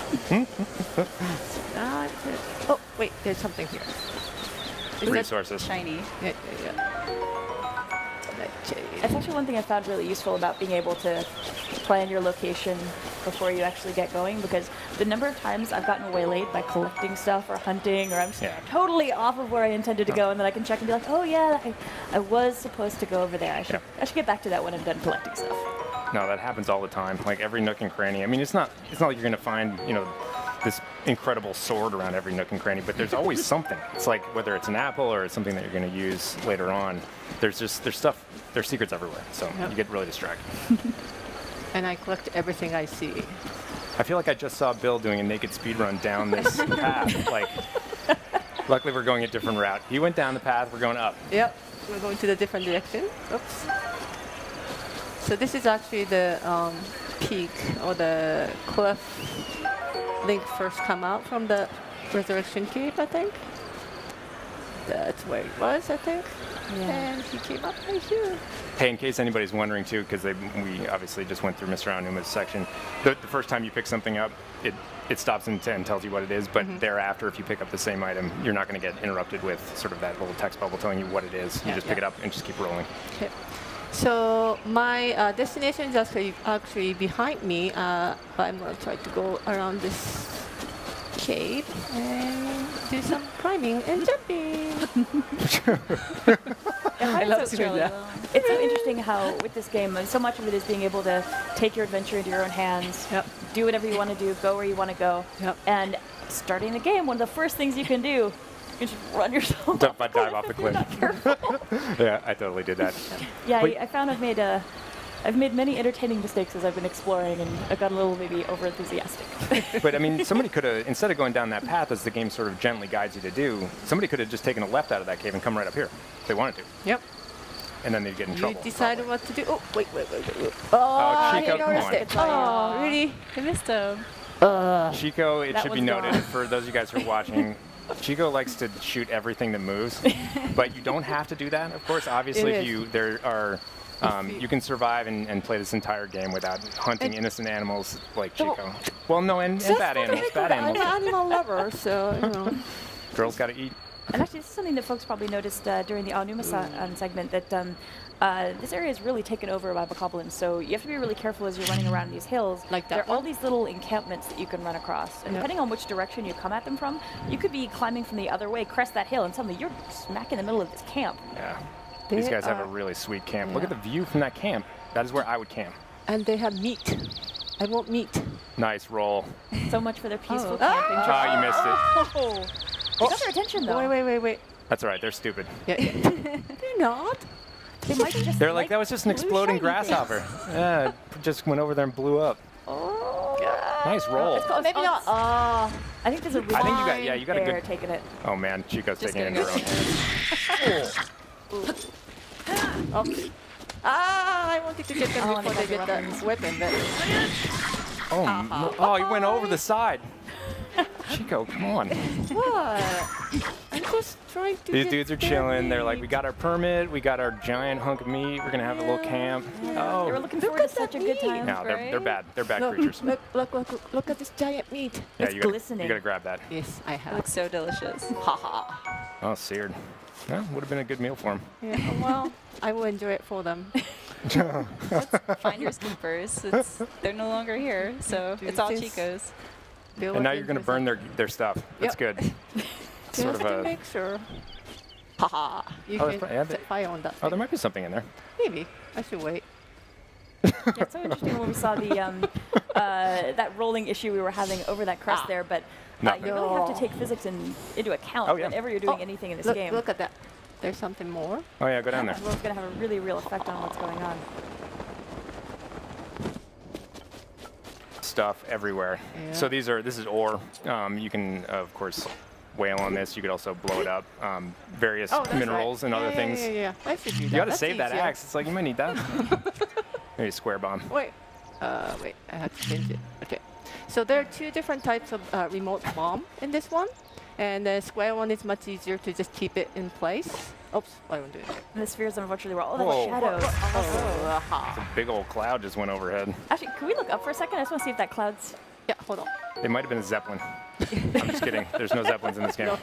Oh, wait, there's something here. Is that Resources. Shiny. Yeah. That's actually one thing I found really useful about being able to plan your location before you actually get going, because the number of times I've gotten waylaid by collecting stuff or hunting, or I'm just totally off of where I intended to go, and then I can check and be like, oh yeah, I was supposed to go over there. I should get back to that when I'm done collecting stuff. No, that happens all the time. Like every nook and cranny. I mean, it's not like you're going to find, this incredible sword around every nook and cranny, but there's always something. It's like whether it's an apple or it's something that you're going to use later on. There's secrets everywhere. So you get really distracted. And I collect everything I see. I feel like I just saw Bill doing a naked speed run down this path. Like, luckily we're going a different route. He went down the path. We're going up. Yep, we're going to the different direction. Oops. So this is actually the peak or the cliff Link first come out from the Resurrection Cave, I think. That's where it was, I think. Yeah. And he came up right here. Hey, in case anybody's wondering too, because we obviously just went through Mr. Aonuma's section, the first time you pick something up, it stops and tells you what it is, but thereafter, if you pick up the same item, you're not going to get interrupted with sort of that little text bubble telling you what it is. You just pick it up and just keep rolling. Okay. So my destination is actually behind me, but I'm going to try to go around this cave and do some climbing and jumping. I love to do that. It's so interesting how with this game, so much of it is being able to take your adventure into your own hands, do whatever you want to do, go where you want to go, and starting the game, one of the first things you can do is just run yourself off dive off the cliff. Yeah, I totally did that. Yeah, I found I've made a I've made many entertaining mistakes as I've been exploring, and I got a little maybe overenthusiastic. But I mean, somebody could have, instead of going down that path as the game sort of gently guides you to do, somebody could have just taken a left out of that cave and come right up here if they wanted to. Yep. And then they'd get in You trouble. decided what to do. Oh, wait. Oh, I Chico, come noticed on. it. Oh, really? I missed him. Chico, it That should be was noted gone. for those of you guys who are watching, Chico likes to shoot everything that moves, but you don't have to do that. Of course, obviously, It you can survive and play this entire game without hunting innocent animals like Chico. Well, no, and bad animals. Bad I'm animals. an animal lover, so you know. Girls got to eat. And actually, this is something that folks probably noticed during the Aonuma segment, that this area is really taken over by bokoblins, so you have to be really careful as you're running around these hills. Like that there are all one? these little encampments that you can run across, and depending on which direction you come at them from, you could be climbing from the other way, crest that hill, and suddenly you're smack in the middle of this camp. Yeah. These They guys have a are- really sweet camp. Look at yeah. the view from that camp. That is where I would camp. And they have meat. I want meat. Nice roll. So much for their peaceful Oh. camping. Ah, you missed it. Oh. You got their attention though. Wait. That's all right. They're stupid. Yeah. They're not. They might just They're like, that was just an blue exploding shiny grasshopper. Yeah, it just went over there and blew up. Oh. Nice roll. It's called, Maybe not. I think there's a really I think you got, yeah, you got a bear good. taking it. Oh man, Chico's Just taking it in gonna her go own hands. Okay. I wanted to get them Oh, before and they they get got the weapon, but Oh, no. Oh, he went over the side. Chico, come on. what? I'm just trying to These get dudes are their chilling. They're like, meat. we got our permit, we got our giant hunk of meat. We're gonna have a little camp. They were Oh, looking forward to such a good time. no, they're bad. They're bad Look, creatures. look at this giant meat. Yeah, It's you gotta, glistening. you gotta grab that. Yes, I It have. looks so delicious. Haha. Oh, seared. Well, would have been a good meal for him. Yeah, well, I will enjoy it for them. Finders keepers. They're no longer here, so it's all Since- Chico's. And now you're gonna burn their stuff. That's good. Sort Just of to a. make sure. Haha. You Oh, can yeah, set fire on that. Oh, there might be something in there. Maybe. I should wait. Yeah, it's so interesting when we saw the that rolling issue we were having over that crest there, but Nothing. you really have to No. take physics into account Oh, yeah. whenever you're doing Oh, anything in this Look, game. look at that. There's something more. Oh yeah, go down there. Well, it's going to have a really real effect on what's going on. Stuff everywhere. Yeah. So this is ore. You can of course whale on this. You could also blow it up. Various Oh, that's minerals right. and other Yeah, things. Yeah. I should do that. You gotta That's save that easier. axe. It's like you might need that. Maybe a square bomb. Wait. Wait. I have to change it. Okay. So there are two different types of remote bomb in this one, and the square one is much easier to just keep it in place. Oops, I won't do it. And the spheres, unfortunately, were all that Whoa. shadows. Oh, A big old cloud just went overhead. Actually, can we look up for a second? I just want to see if that cloud's... yeah, hold on. It might have been a zeppelin. I'm just kidding. There's no zeppelins in this game.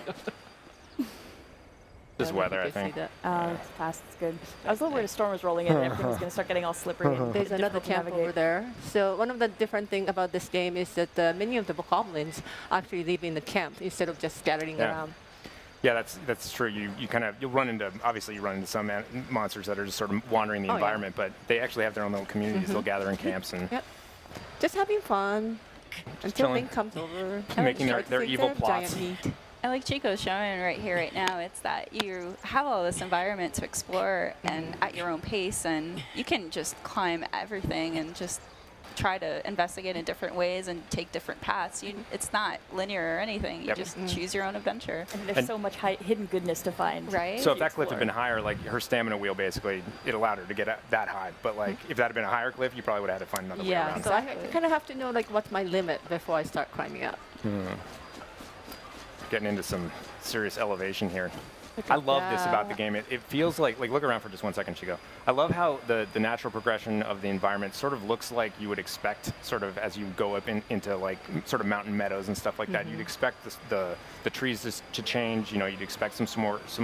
Just don't know if weather, you I can see think. that. It's fast, it's good. I was a little worried a storm was rolling in and everything was going to start getting all slippery and There's another difficult to camp navigate. over there. So one of the different thing about this game is that many of the bokoblins actually live in the camp instead of just scattering Yeah. around. Yeah, that's true. You'll run into some monsters that are just sort of wandering the Oh, yeah. environment, but they actually have their own little communities. They'll gather in camps and Yep. Just having fun until chilling. Link comes over. Making Starts their to evil serve plots. giant meat. And like Chico's showing right here, right now, it's that you have all this environment to explore and at your own pace, and you can just climb everything and just try to investigate in different ways and take different paths. It's not linear or anything. You Yep. just choose your own adventure. And there's And- so much hidden goodness to find. Right? So if that cliff had been higher, like her stamina wheel basically, it allowed her to get that high. But like if that had been a higher cliff, you probably would have had to find another way Yeah, around. so I kind of have to know like what's my limit before I start climbing up. Getting into some serious elevation here. I love this about the game. It feels like look around for just 1 second, Chico. I love how the natural progression of the environment sort of looks like you would expect sort of as you go up into like sort of mountain meadows and stuff like that. You'd expect the trees to change. You know, you'd expect some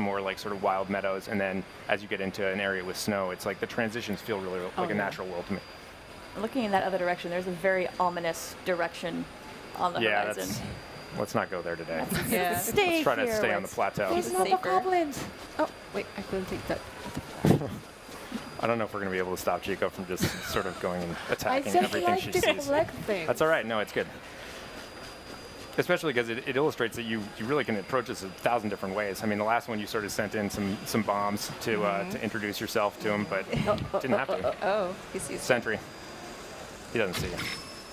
more like sort of wild meadows, and then as you get into an area with snow, it's like the transitions feel really like a natural world to me. Looking in that other direction, there's a very ominous direction on the Yeah, horizon. let's not go there today. Yeah. Let's try to here stay where on the it's plateau. There's no safer. bokoblins. Oh, wait, I couldn't take that. I don't know if we're going to be able to stop Chico from just sort of going and I attacking just everything like she to sees. collect things. That's all right. No, it's good. especially because it illustrates that you really can approach this 1,000 different ways. I mean, the last one you sort of sent in some bombs to introduce yourself to him, but didn't have to. Oh, he sees Sentry. He doesn't see you.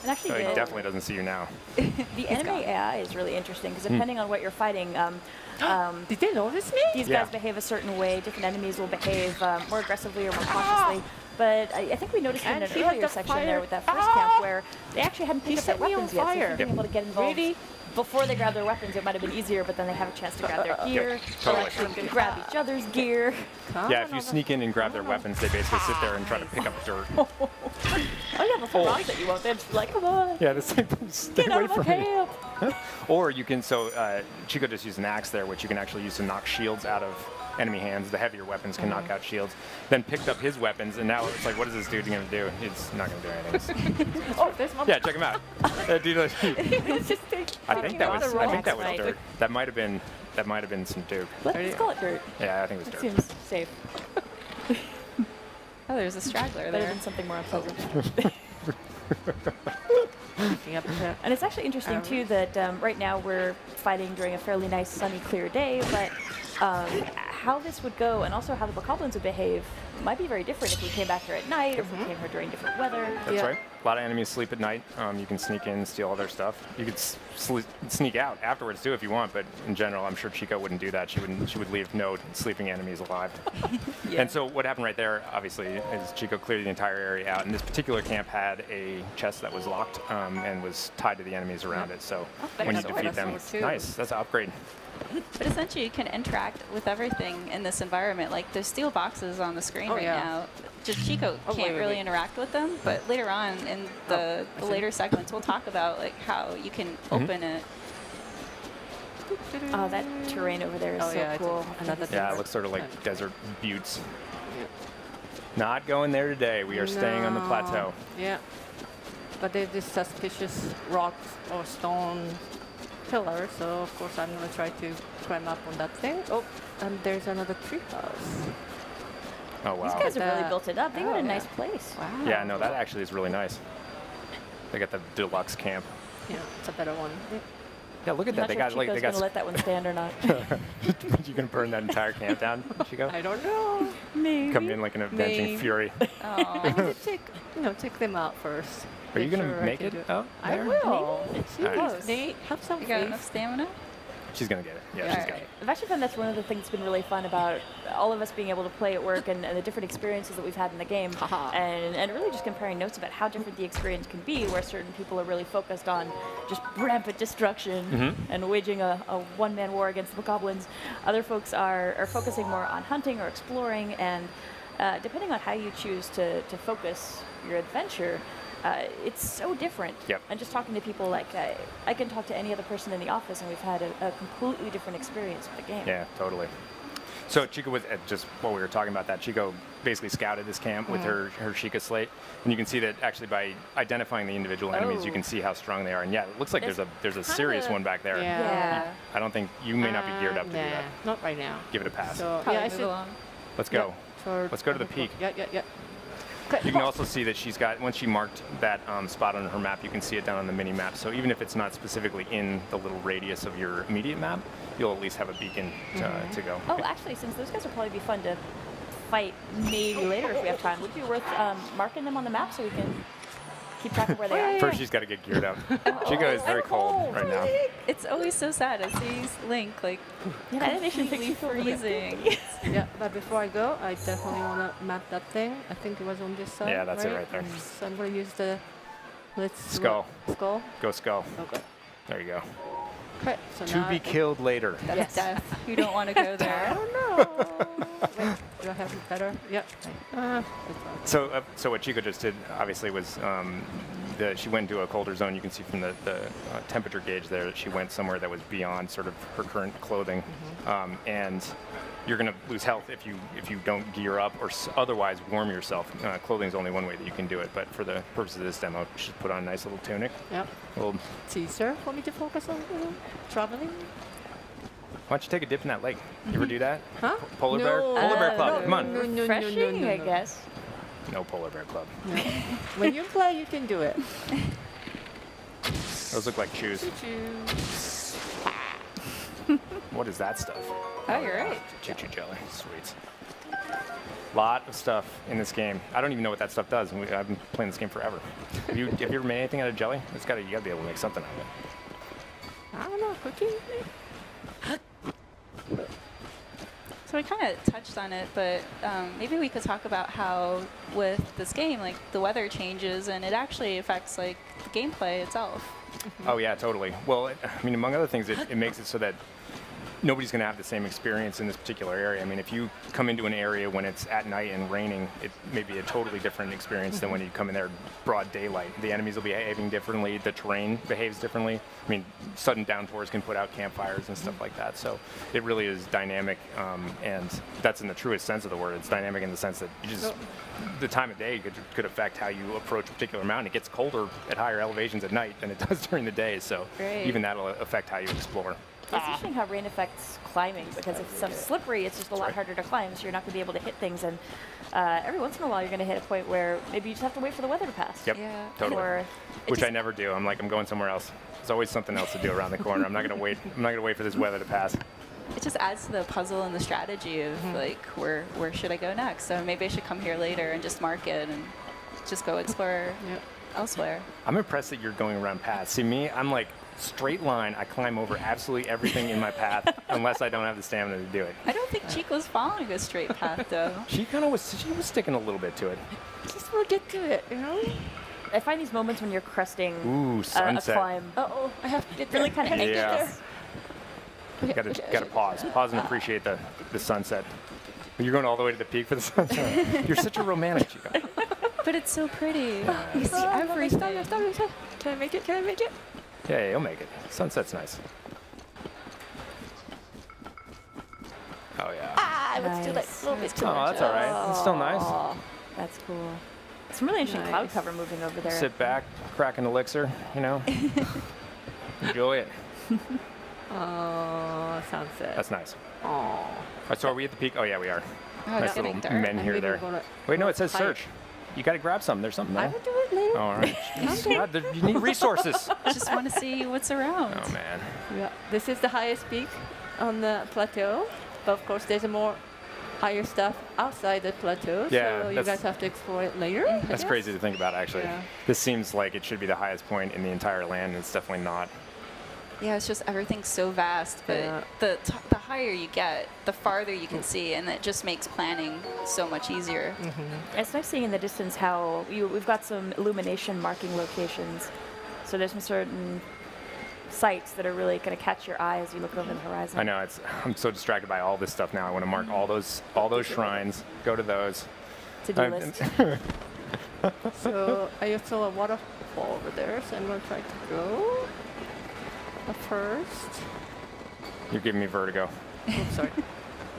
And actually, No, he definitely doesn't see you now. the enemy AI is really interesting because depending on what you're fighting, Did they notice me? these Yeah. guys behave a certain way. Different enemies will behave more aggressively or more cautiously. But I think we noticed in And an he had earlier the section fire. there with that first camp where they actually hadn't picked up their set me on weapons yet. So if fire. you're being able to get involved Really? before they grab their weapons, it might have been easier, but then they have a chance to grab their gear. They'll totally. actually grab each other's gear. Yeah, if you sneak in and grab their weapons, they basically sit there and try to pick up dirt. Oh, yeah, before rocks at you won't. They're just like, come on, Yeah, this thing, stay get out away of my from me. camp. Or you can, Chico just used an axe there, which you can actually use to knock shields out of enemy hands. The heavier weapons can knock out shields. Then picked up his weapons, and now it's like, what is this dude going to do? He's not going to do anything. Oh, there's my. Yeah, check him out. Dude, It's just I think that was Right. dirt. That might have been some dude. Let's call it dirt. Yeah, I think it was It dirt. seems safe. Oh, there's a straggler Better there. than something more unpleasant. Picking up the- And it's actually interesting too that right now we're fighting during a fairly nice, sunny, clear day, but how this would go and also how the bokoblins would behave might be very different if we came back here at night or if we came here during different weather. That's right. A lot of enemies sleep at night. You can sneak in, steal all their stuff. You could sneak out afterwards too if you want, but in general, I'm sure Chico wouldn't do that. She would leave no sleeping enemies alive. Yeah. And so what happened right there, obviously, is Chico cleared the entire area out. And this particular camp had a chest that was locked and was tied to the enemies around it. So when you that's defeat them, awesome. nice. That's an upgrade. But essentially, you can interact with everything in this environment. Like, there's steel boxes on the screen right yeah. now. Just Chico Oh, can't wait, really wait. interact with them, but later on in the later segments, we'll talk about like how you can open it. Oh, that terrain over there is Oh, so yeah, it's cool. another Yeah, it thing. looks sort of like desert buttes. Not going there today. We are staying on the No. plateau. Yeah. But there's this suspicious rocks or stone pillar, so of course I'm gonna try to climb up on that thing. Oh, and there's another treehouse. Oh, wow. These guys have really That- built it up. They got oh, a yeah. nice place. Wow. Yeah, no, that actually is really nice. They got the deluxe camp. Yeah, it's a better one. Yeah, look at I'm that. not They sure got Chico's like they got. gonna let that one stand or not. You can burn that entire camp down, Chico. I don't know. Maybe. Come in like an avenging Maybe. fury. I need to take them out first. Are you Make gonna sure I make can it do out I there? will. Maybe. All right. Close. They have some You got faith. enough stamina? She's gonna get it. Yeah, Yeah, she's all got right. it. I've actually found that's one of the things that's been really fun about all of us being able to play at work and the different experiences that we've had in the game. And really just comparing notes about how different the experience can be, where certain people are really focused on just rampant destruction and waging a one-man war against the goblins. Other folks are focusing more on hunting or exploring, and depending on how you choose to focus your adventure, it's so different. Yep. And just talking to people, like I can talk to any other person in the office, and we've had a completely different experience with the game. Yeah, totally. So Chico was just while we were talking about that, Chico basically scouted this camp with her Sheikah slate, and you can see that actually by identifying the individual enemies, you can see how strong they are. And yeah, it looks like there's a serious one back there. Yeah. I don't think you may not be geared up to do Nah, that. not right now. Give it a pass. So Probably yeah, I move should. along. Let's go. So Let's go to the peak. Yeah. You can also see that she's got, once she marked that spot on her map, you can see it down on the mini map. So even if it's not specifically in the little radius of your immediate map, you'll at least have a beacon to go. Oh, actually, since those guys will probably be fun to fight maybe later if we have time, would it be worth marking them on the map so we can keep track of where they are? First, she's got to get geared up. Chico is very cold right now. It's always so sad to see Link like Yeah, that animation completely makes you feel really freezing. Yeah, but before I go, I definitely want to map that thing. I think it was on this side. Yeah, that's it right there. So I'm going to use the Skull. Skull. Go skull. Okay. There you go. Okay. So To now be killed later. That's death. You don't want to go I there. don't know. Wait, do I have it better? Yeah. It's So what Chico just did, obviously, was she went into a colder zone. You can see from the temperature gauge there that she went somewhere that was beyond sort of her current clothing, and you're going to lose health if you don't gear up or otherwise warm yourself. Clothing is only one way that you can do it, but for the purpose of this demo, you should put on a nice little tunic. yeah. Well, why Teaser for me to focus on traveling. don't you take a dip in that lake? You ever do that? Huh? Polar bear? No. Polar bear club. no, Come on. no, no, no, Refreshing, no, I no. guess. No polar bear club. No. When you play, you can do it. Those look like shoes. What is that stuff? Oh, you're right. Choo-choo jelly. Sweet. Lot of stuff in this game. I don't even know what that stuff does. I've been playing this game forever. Have you ever made anything out of jelly? You gotta be able to make something out of it. I don't know, cooking? So we kind of touched on it, but maybe we could talk about how with this game, like the weather changes and it actually affects like the gameplay itself. Oh yeah, totally. Well, I mean, among other things, it makes it so that nobody's going to have the same experience in this particular area. I mean, if you come into an area when it's at night and raining, it may be a totally different experience than when you come in there broad daylight. The enemies will be behaving differently. The terrain behaves differently. I mean, sudden downpours can put out campfires and stuff like that. So it really is dynamic, and that's in the truest sense of the word. It's dynamic in the sense that the time of day could affect how you approach a particular mountain. It gets colder at higher elevations at night than it does during the day. So even that'll affect how you explore. It's interesting how rain affects climbing, because if it's slippery, it's just a lot harder to climb, so you're not going to be able to hit things. And every once in a while, you're going to hit a point where maybe you just have to wait for the weather to pass. Yep, totally. Which I never do. I'm going somewhere else. There's always something else to do around the corner. I'm not going to wait. I'm not going to wait for this weather to pass. It just adds to the puzzle and the strategy of like where should I go next? So maybe I should come here later and just mark it and just go explore elsewhere. I'm impressed that you're going around paths. See me, I'm like straight line. I climb over absolutely everything in my path unless I don't have the stamina to do it. I don't think Chico's following a straight path though. She was sticking a little bit to it. Just will get to it, you know? I find these moments when you're cresting a sunset. climb. Uh-oh, I have to get there. Really kind of Yeah. Gotta pause and appreciate the sunset. You're going all the way to the peak for the sunset. You're such a romantic, Chico. But it's so pretty. You see everything. Can I make it? Can I make it? Yeah, you'll make it. Sunset's nice. Oh yeah. Let's do like a little bit too much. Oh, that's all right. It's still nice. That's cool. Some really interesting cloud cover moving over there. Sit back, crack an elixir, you know. Enjoy it. Oh, sunset. That's nice. Oh. So are we at the peak? Oh yeah, we are. Oh, Nice little men here there. Wait, no, it says search. You got to grab something. There's something there. I will do it later. All right. God, you need resources. Just want to see what's around. Oh man. Yeah, this is the highest peak on the plateau, but of course there's more higher stuff outside the plateau, Yeah, so you guys have to explore it later. That's crazy to think about, actually. Yeah. This seems like it should be the highest point in the entire land, and it's definitely not. Yeah, it's just everything's so vast, but the higher you get, the farther you can see, and it just makes planning so much easier. It's nice seeing in the distance how we've got some illumination marking locations. So there's some certain sites that are really going to catch your eye as you look over the horizon. I know. I'm so distracted by all this stuff now. I want to mark all those shrines. Go to those. To-do list. So I saw a waterfall over there, so I'm going to try to go. First. You're giving me vertigo. Oh, sorry.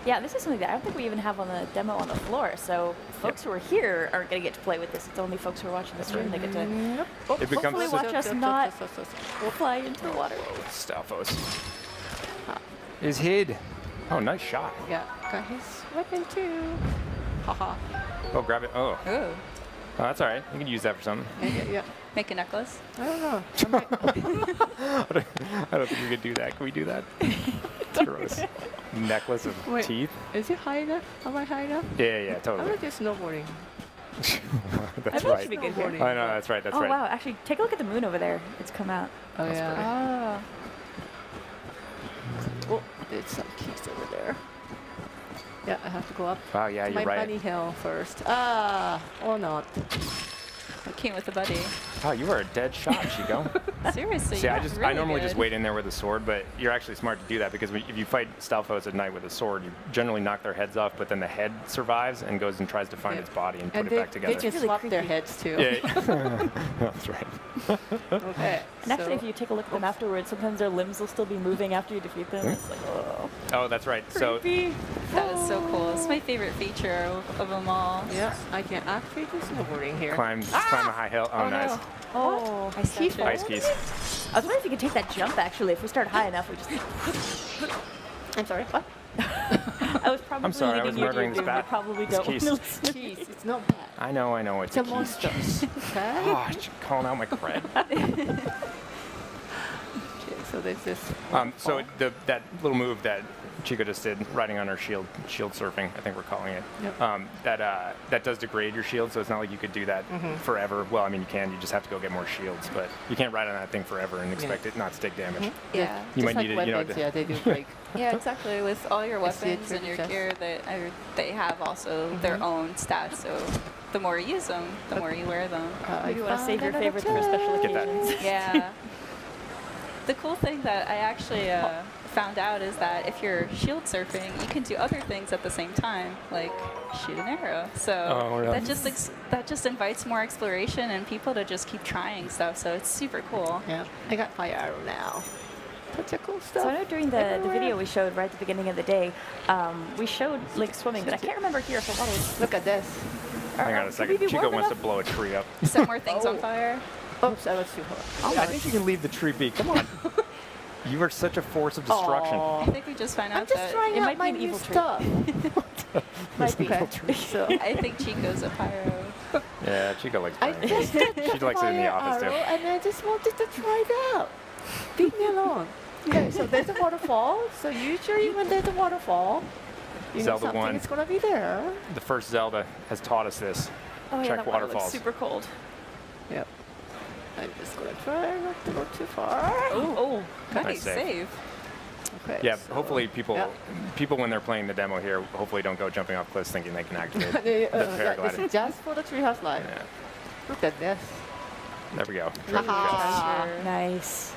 Yeah, this is something that I don't think we even have on the demo on the floor. So folks who are here aren't going to get to play with this. It's only folks who are watching the stream that get to hopefully watch us not fly into the water. Stalfos is hid. Oh, nice shot. Yeah, got his weapon too. Haha. Oh, grab it. Oh. Ooh. Oh, that's all right. You can use that for something. Yeah. Make a necklace? I don't know. I don't think we could do that. Can we do that? Gross. Necklace of teeth? Is it high enough? Am I high enough? Yeah, totally. I'm going to do snowboarding. That's I right. should be good here. I know, that's right. That's oh, right. wow. Actually, take a look at the moon over there. It's come out. Oh, That's yeah. Oh, there's some keys over there. Yeah, I have to go up. Wow, yeah, to you're my right. bunny hill first. Or not. I came with a buddy. Oh, you were a dead shot, Chico. Seriously. See, I really normally good. just wait in there with a sword, but you're actually smart to do that because if you fight Stalfos at night with a sword, you generally knock their heads off, but then the head survives and goes and tries to find its body and put it back together. They just swap their heads too. Yeah, that's right. Okay. And actually, if you take a look at them afterwards, sometimes their limbs will still be moving after you defeat them. It's like, oh. Oh, that's right. Creepy. That is so cool. It's my favorite feature of them all. Yeah, I can actually do snowboarding here. Climb a high hill. Oh, nice. No. Oh, I see. Ice keys. I was wondering if you could take that jump, actually. If we start high enough, we just... I'm sorry, what? I was probably I'm sorry, I was leading you to murdering your this doom. You bat. probably It's don't keys. want to listen to me. Jeez, it's not bad. I know. It's It's a keys. monster. Okay. Oh, you're calling out my cred. So there's this. So that little move that Chico just did, riding on her shield surfing, I think we're calling it. Yep. That does degrade your shield, so it's not like you could do that forever. Well, I mean, you can. You just have to go get more shields, but you can't ride on that thing forever and expect it not to take damage. Yeah. You Just might like need it. weapons, yeah, they do break. Yeah, exactly. With all your I see it weapons and your tricky gear, they have also their own stats. So the more you use them, the more you wear them. You want to save your favorites for special Get that. occasions. Yeah. The cool thing that I actually found out is that if you're shield surfing, you can do other things at the same time, like shoot an arrow. So really? that just invites more exploration and people to just keep trying stuff. So it's super cool. Yeah, I got fire arrow now. Such a cool stuff. So I know during the everywhere. video we showed right at the beginning of the day, we showed Link swimming, but I can't remember here for what was. Look at this. Hang on a second. Chico wants to blow a tree up. Set more things on fire. Oops, I was too hard. I think you can leave the tree be. Come on. You are such a force of destruction. I think we just found out I'm just that trying it out might my be an new evil tree. stuff. Might be. So I think Chico's a pyro. Yeah, Chico likes I fire. just got She likes it in the fire office too. arrow, and I just wanted to try it out. Leave me alone. Okay, so there's a waterfall. So usually when there's a waterfall, you know Zelda something 1. is going to be there. The first Zelda has taught us this. Oh yeah, Check that water looks waterfalls. super cold. Yep. I'm just going to try not to go too far. Oh, Nice save. save. Okay. Yeah, so- hopefully people Yep. when they're playing the demo here, hopefully don't go jumping off cliffs thinking they can activate the This paraglider. is just for the Treehouse Live. Yeah. Look at this. There we go. Haha. nice.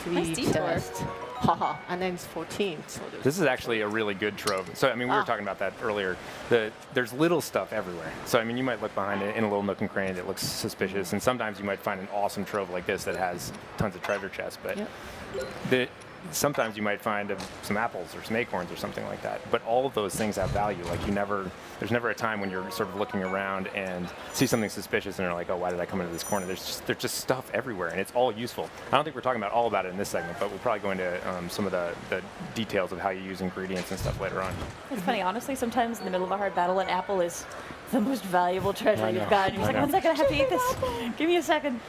Nice detour. test. Haha. And then it's 14. So This is actually a really good trove. So, I mean, we were talking about that earlier. There's little stuff everywhere. So, I mean, you might look behind it in a little nook and cranny that looks suspicious, and sometimes you might find an awesome trove like this that has tons of treasure chests. But sometimes you might find some apples or some acorns or something like that. But all of those things have value. Like there's never a time when you're sort of looking around and see something suspicious and you're like, oh, why did I come into this corner? There's just stuff everywhere, and it's all useful. I don't think we're talking about all about it in this segment, but we'll probably go into some of the details of how you use ingredients and stuff later on. It's funny, honestly, sometimes in the middle of a hard battle, an apple is the most valuable treasure I you've know. got. You're I like, know. 1 second, I have to eat this. Give me a second.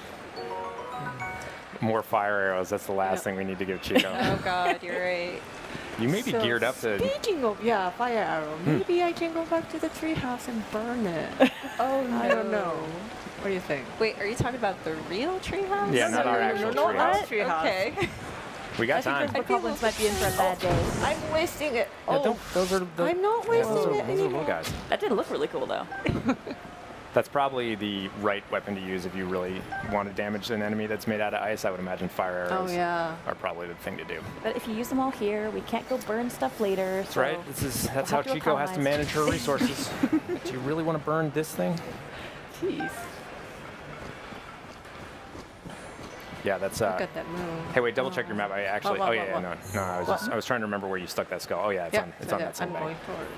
More fire arrows. That's the last thing we need to give Chico. Oh God, you're right. You may be So geared up to. Speaking of, fire arrow. Maybe I can go back to the treehouse and burn it. Oh no. I don't know. What do you think? Wait, are you talking about the real treehouse? Yeah, not our actual not our treehouse. treehouse. Okay. We got I think time. those goblins might be in for a bad day. I'm wasting it. Yeah, those are the. I'm not yeah, wasting those it are little anymore. guys. That did look really cool, though. That's probably the right weapon to use if you really want to damage an enemy that's made out of ice. I would imagine fire arrows Oh yeah. are probably the thing to do. But if you use them all here, we can't go burn stuff later. That's right. That's how have to Chico has to economize. manage her resources. Do you really want to burn this thing? Jeez. Yeah, that's. Look at that moon. Hey, wait, double check your map. I actually. What, oh yeah, what? no. I was trying to remember where you stuck that skull. Oh yeah, it's on that same I'm bank. going for it.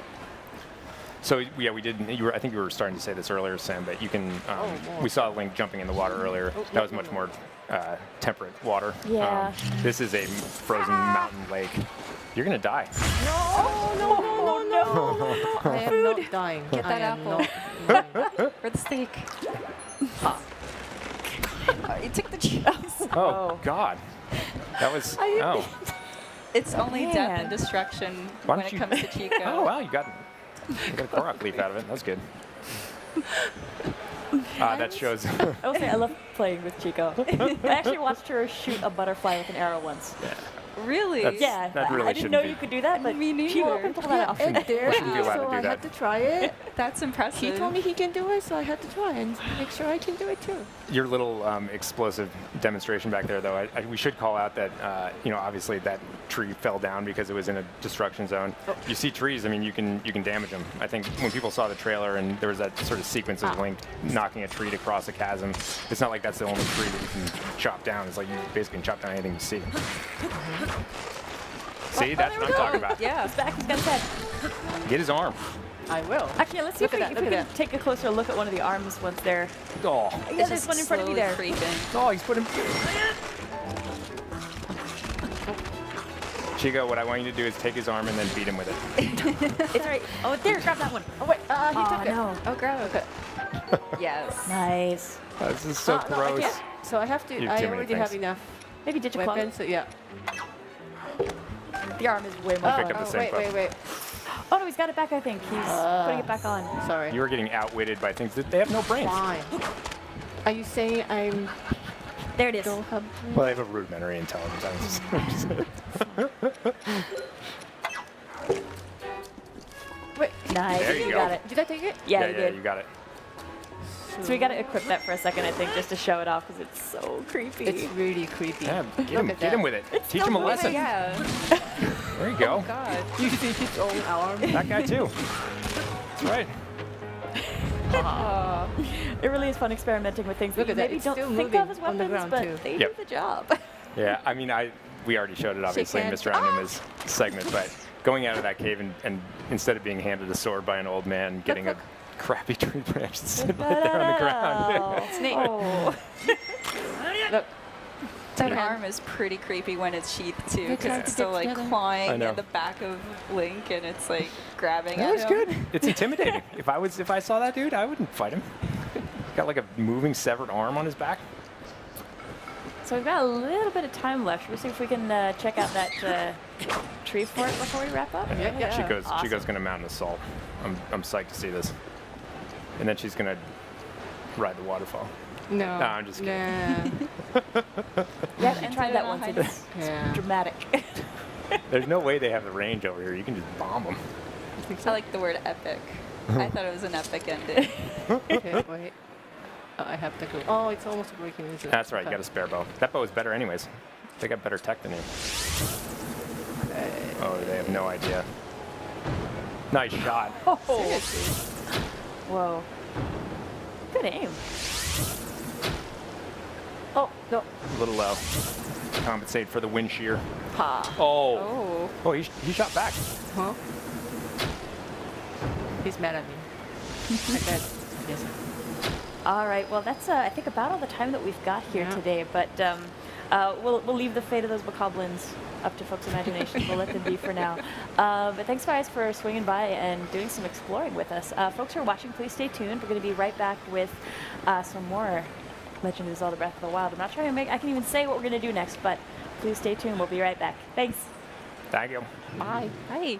So yeah, we did. I think you were starting to say this earlier, Sam, but you can. more. We saw Link jumping in the water earlier. That was much more temperate water. Yeah. This is a frozen mountain lake. You're gonna die. No. I am not dying. Get that I am apple. not- Or the steak. You took the cheese. Oh God, that was. Oh, It's only death Man. and destruction Why when don't it you- comes to Chico. oh wow, you got a Korok leaf out of it. That's good. That shows. I will say I love playing with Chico. I actually watched her shoot a butterfly with an arrow once. Really? That's- Yeah, that really I didn't shouldn't know be. you could do that, but Me neither. Chico can pull that off. And there, Shouldn't be allowed to so do I that. had to try it. That's impressive. He told me he can do it, so I had to try and make sure I can do it too. Your little explosive demonstration back there, though, we should call out that, obviously that tree fell down because it was in a destruction zone. You see trees, I mean, you can damage them. I think when people saw the trailer and there was that sort of sequence of Link knocking a tree to cross a chasm, it's not like that's the only tree that you can chop down. It's like you basically can chop down anything you see. See, that's what I'm talking about. Yeah. He's back, he's got his head. Get his arm. I will. Actually, let's see Look if we, at that, if we look at can take a closer look at one of the arms once they're... Oh, Yeah, there's one in front of you there. Creeping. oh, he's putting. Chico, what I want you to do is take his arm and then beat him with it. It's all right. Oh, there, grab that one. Oh wait, he Oh, took it. no. Oh, gross. Yes. Nice. This is so No, I gross. can't. So I have to. You have I too many already have things. enough Maybe ditch a club. weapons. So, yeah. The arm is way more. pick up the same club. wait. Oh no, he's got it back. I think he's putting it back on. Sorry. You were getting outwitted by things that they have no brains. Fine. Are you saying I'm? There it is. Don't have. Well, I have a rudimentary intelligence. Wait. Nice. There you go. got it. Did I take it? Yeah, you did. you got it. So we got to equip that for a second, I think, just to show it off because it's so creepy. It's really creepy. Yeah, Look get at him that. with it. It's Teach so him a moving. lesson. Yeah. There you go. Oh God. Using his own arm. That guy too. That's right. It really is fun experimenting with things Look that you at that, maybe it's don't still think moving of as on the weapons, ground, but too. they Yep. do the job. Yeah, I mean, we already showed it obviously in hands. Mr. Anuma's segment, but going out of that cave and instead of being handed a sword by an old man, getting a crappy tree branch that's sitting right there on the ground. Snake. Oh. Look. That arm is pretty creepy when it's sheathed too, because it's still like I clawing know. at the back of Link, and it's like grabbing That at was him. good. It's intimidating. If I saw that dude, I wouldn't fight him. He's got like a moving severed arm on his back. So we've got a little bit of time left. Should we see if we can check out that tree fort before we wrap up? Yeah. Chico's Awesome. gonna mount an assault. I'm psyched to see this. And then she's gonna ride the waterfall. No. No, I'm just kidding. Nah. You have to try that once. It's Yeah. dramatic. There's no way they have the range over here. You can just bomb them. I like the word epic. I thought it was an epic ending. Okay, wait. Oh, I have to go. Oh, it's almost breaking. Is it? That's right. You got a spare bow. That bow is better, anyways. They got better tech than you. Oh, they have no idea. Nice shot. Whoa. Good aim. Oh, no. A little low. Compensate for the wind shear. Ha. Oh. Oh, he shot back. Huh? He's mad at me. I bet. Yes. All right. Well, that's I think about all the time that we've got here today. But we'll leave the fate of those bokoblins up to folks' imaginations. We'll let them be for now. But thanks, guys, for swinging by and doing some exploring with us. Folks who are watching, please stay tuned. We're going to be right back with some more Legend of Zelda: Breath of the Wild. I'm not trying to make. I can even say what we're going to do next, but please stay tuned. We'll be right back. Thanks. Thank you. Bye. Bye.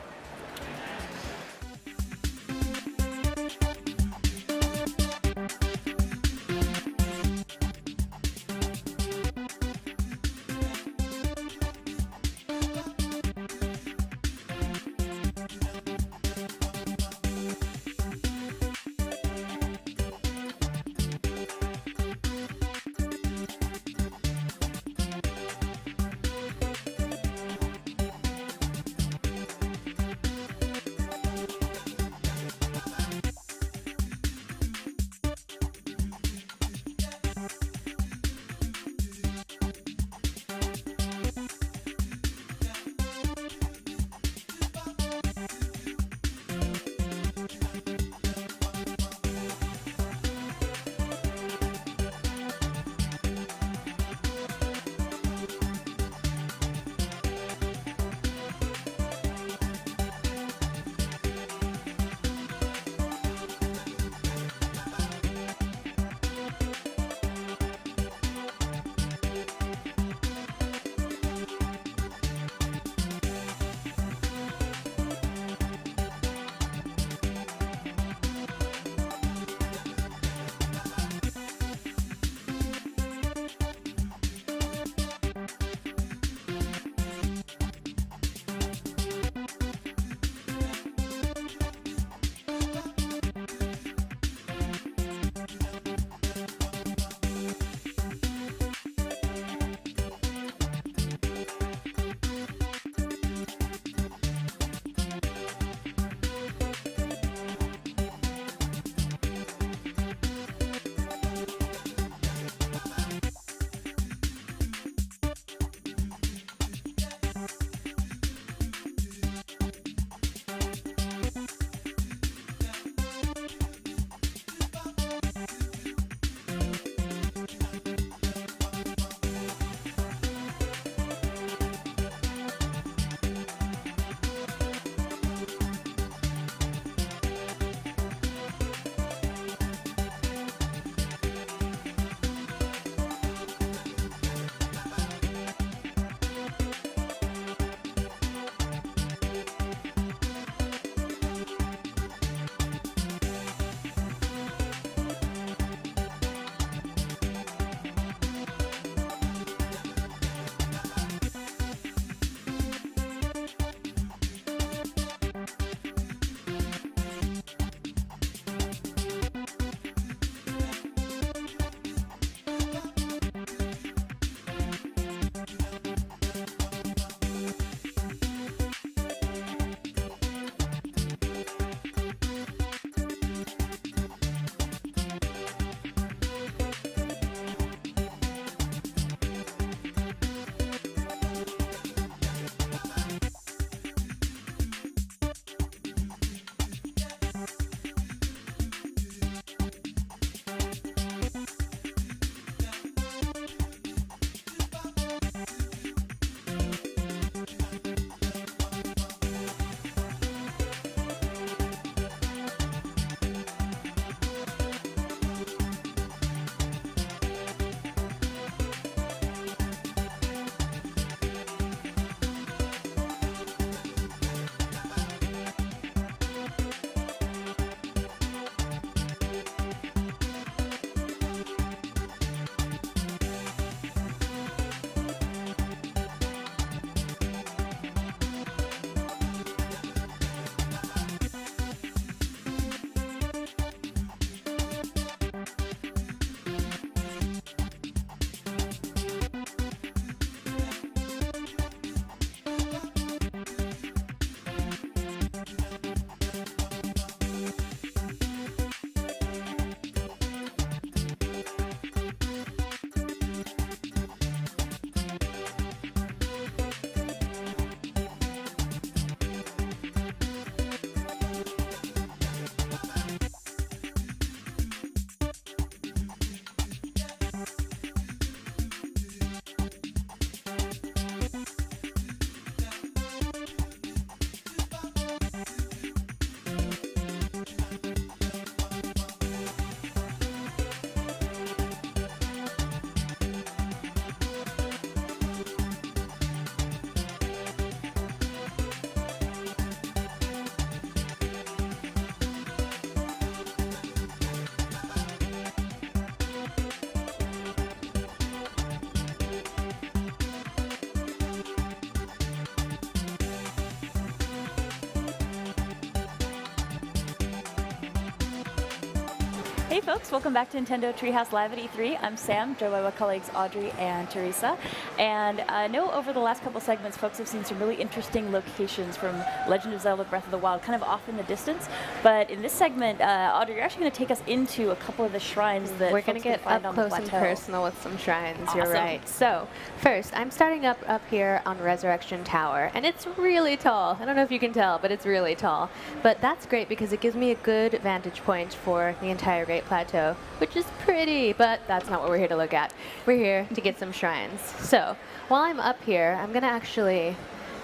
Hey folks, welcome back to Nintendo Treehouse Live at E3. I'm Sam, joined by my colleagues Audrey and Teresa. And I know over the last couple segments, folks have seen some really interesting locations from Legend of Zelda Breath of the Wild, kind of off in the distance. But in this segment, Audrey, you're actually going to take us into a couple of the shrines that we're going to get up close and personal with some shrines. Awesome. You're right. So first, I'm starting up here on Resurrection Tower, and it's really tall. I don't know if you can tell, but it's really tall. But that's great because it gives me a good vantage point for the entire Great Plateau, which is pretty, but that's not what we're here to look at. We're here to get some shrines. So while I'm up here, I'm going to actually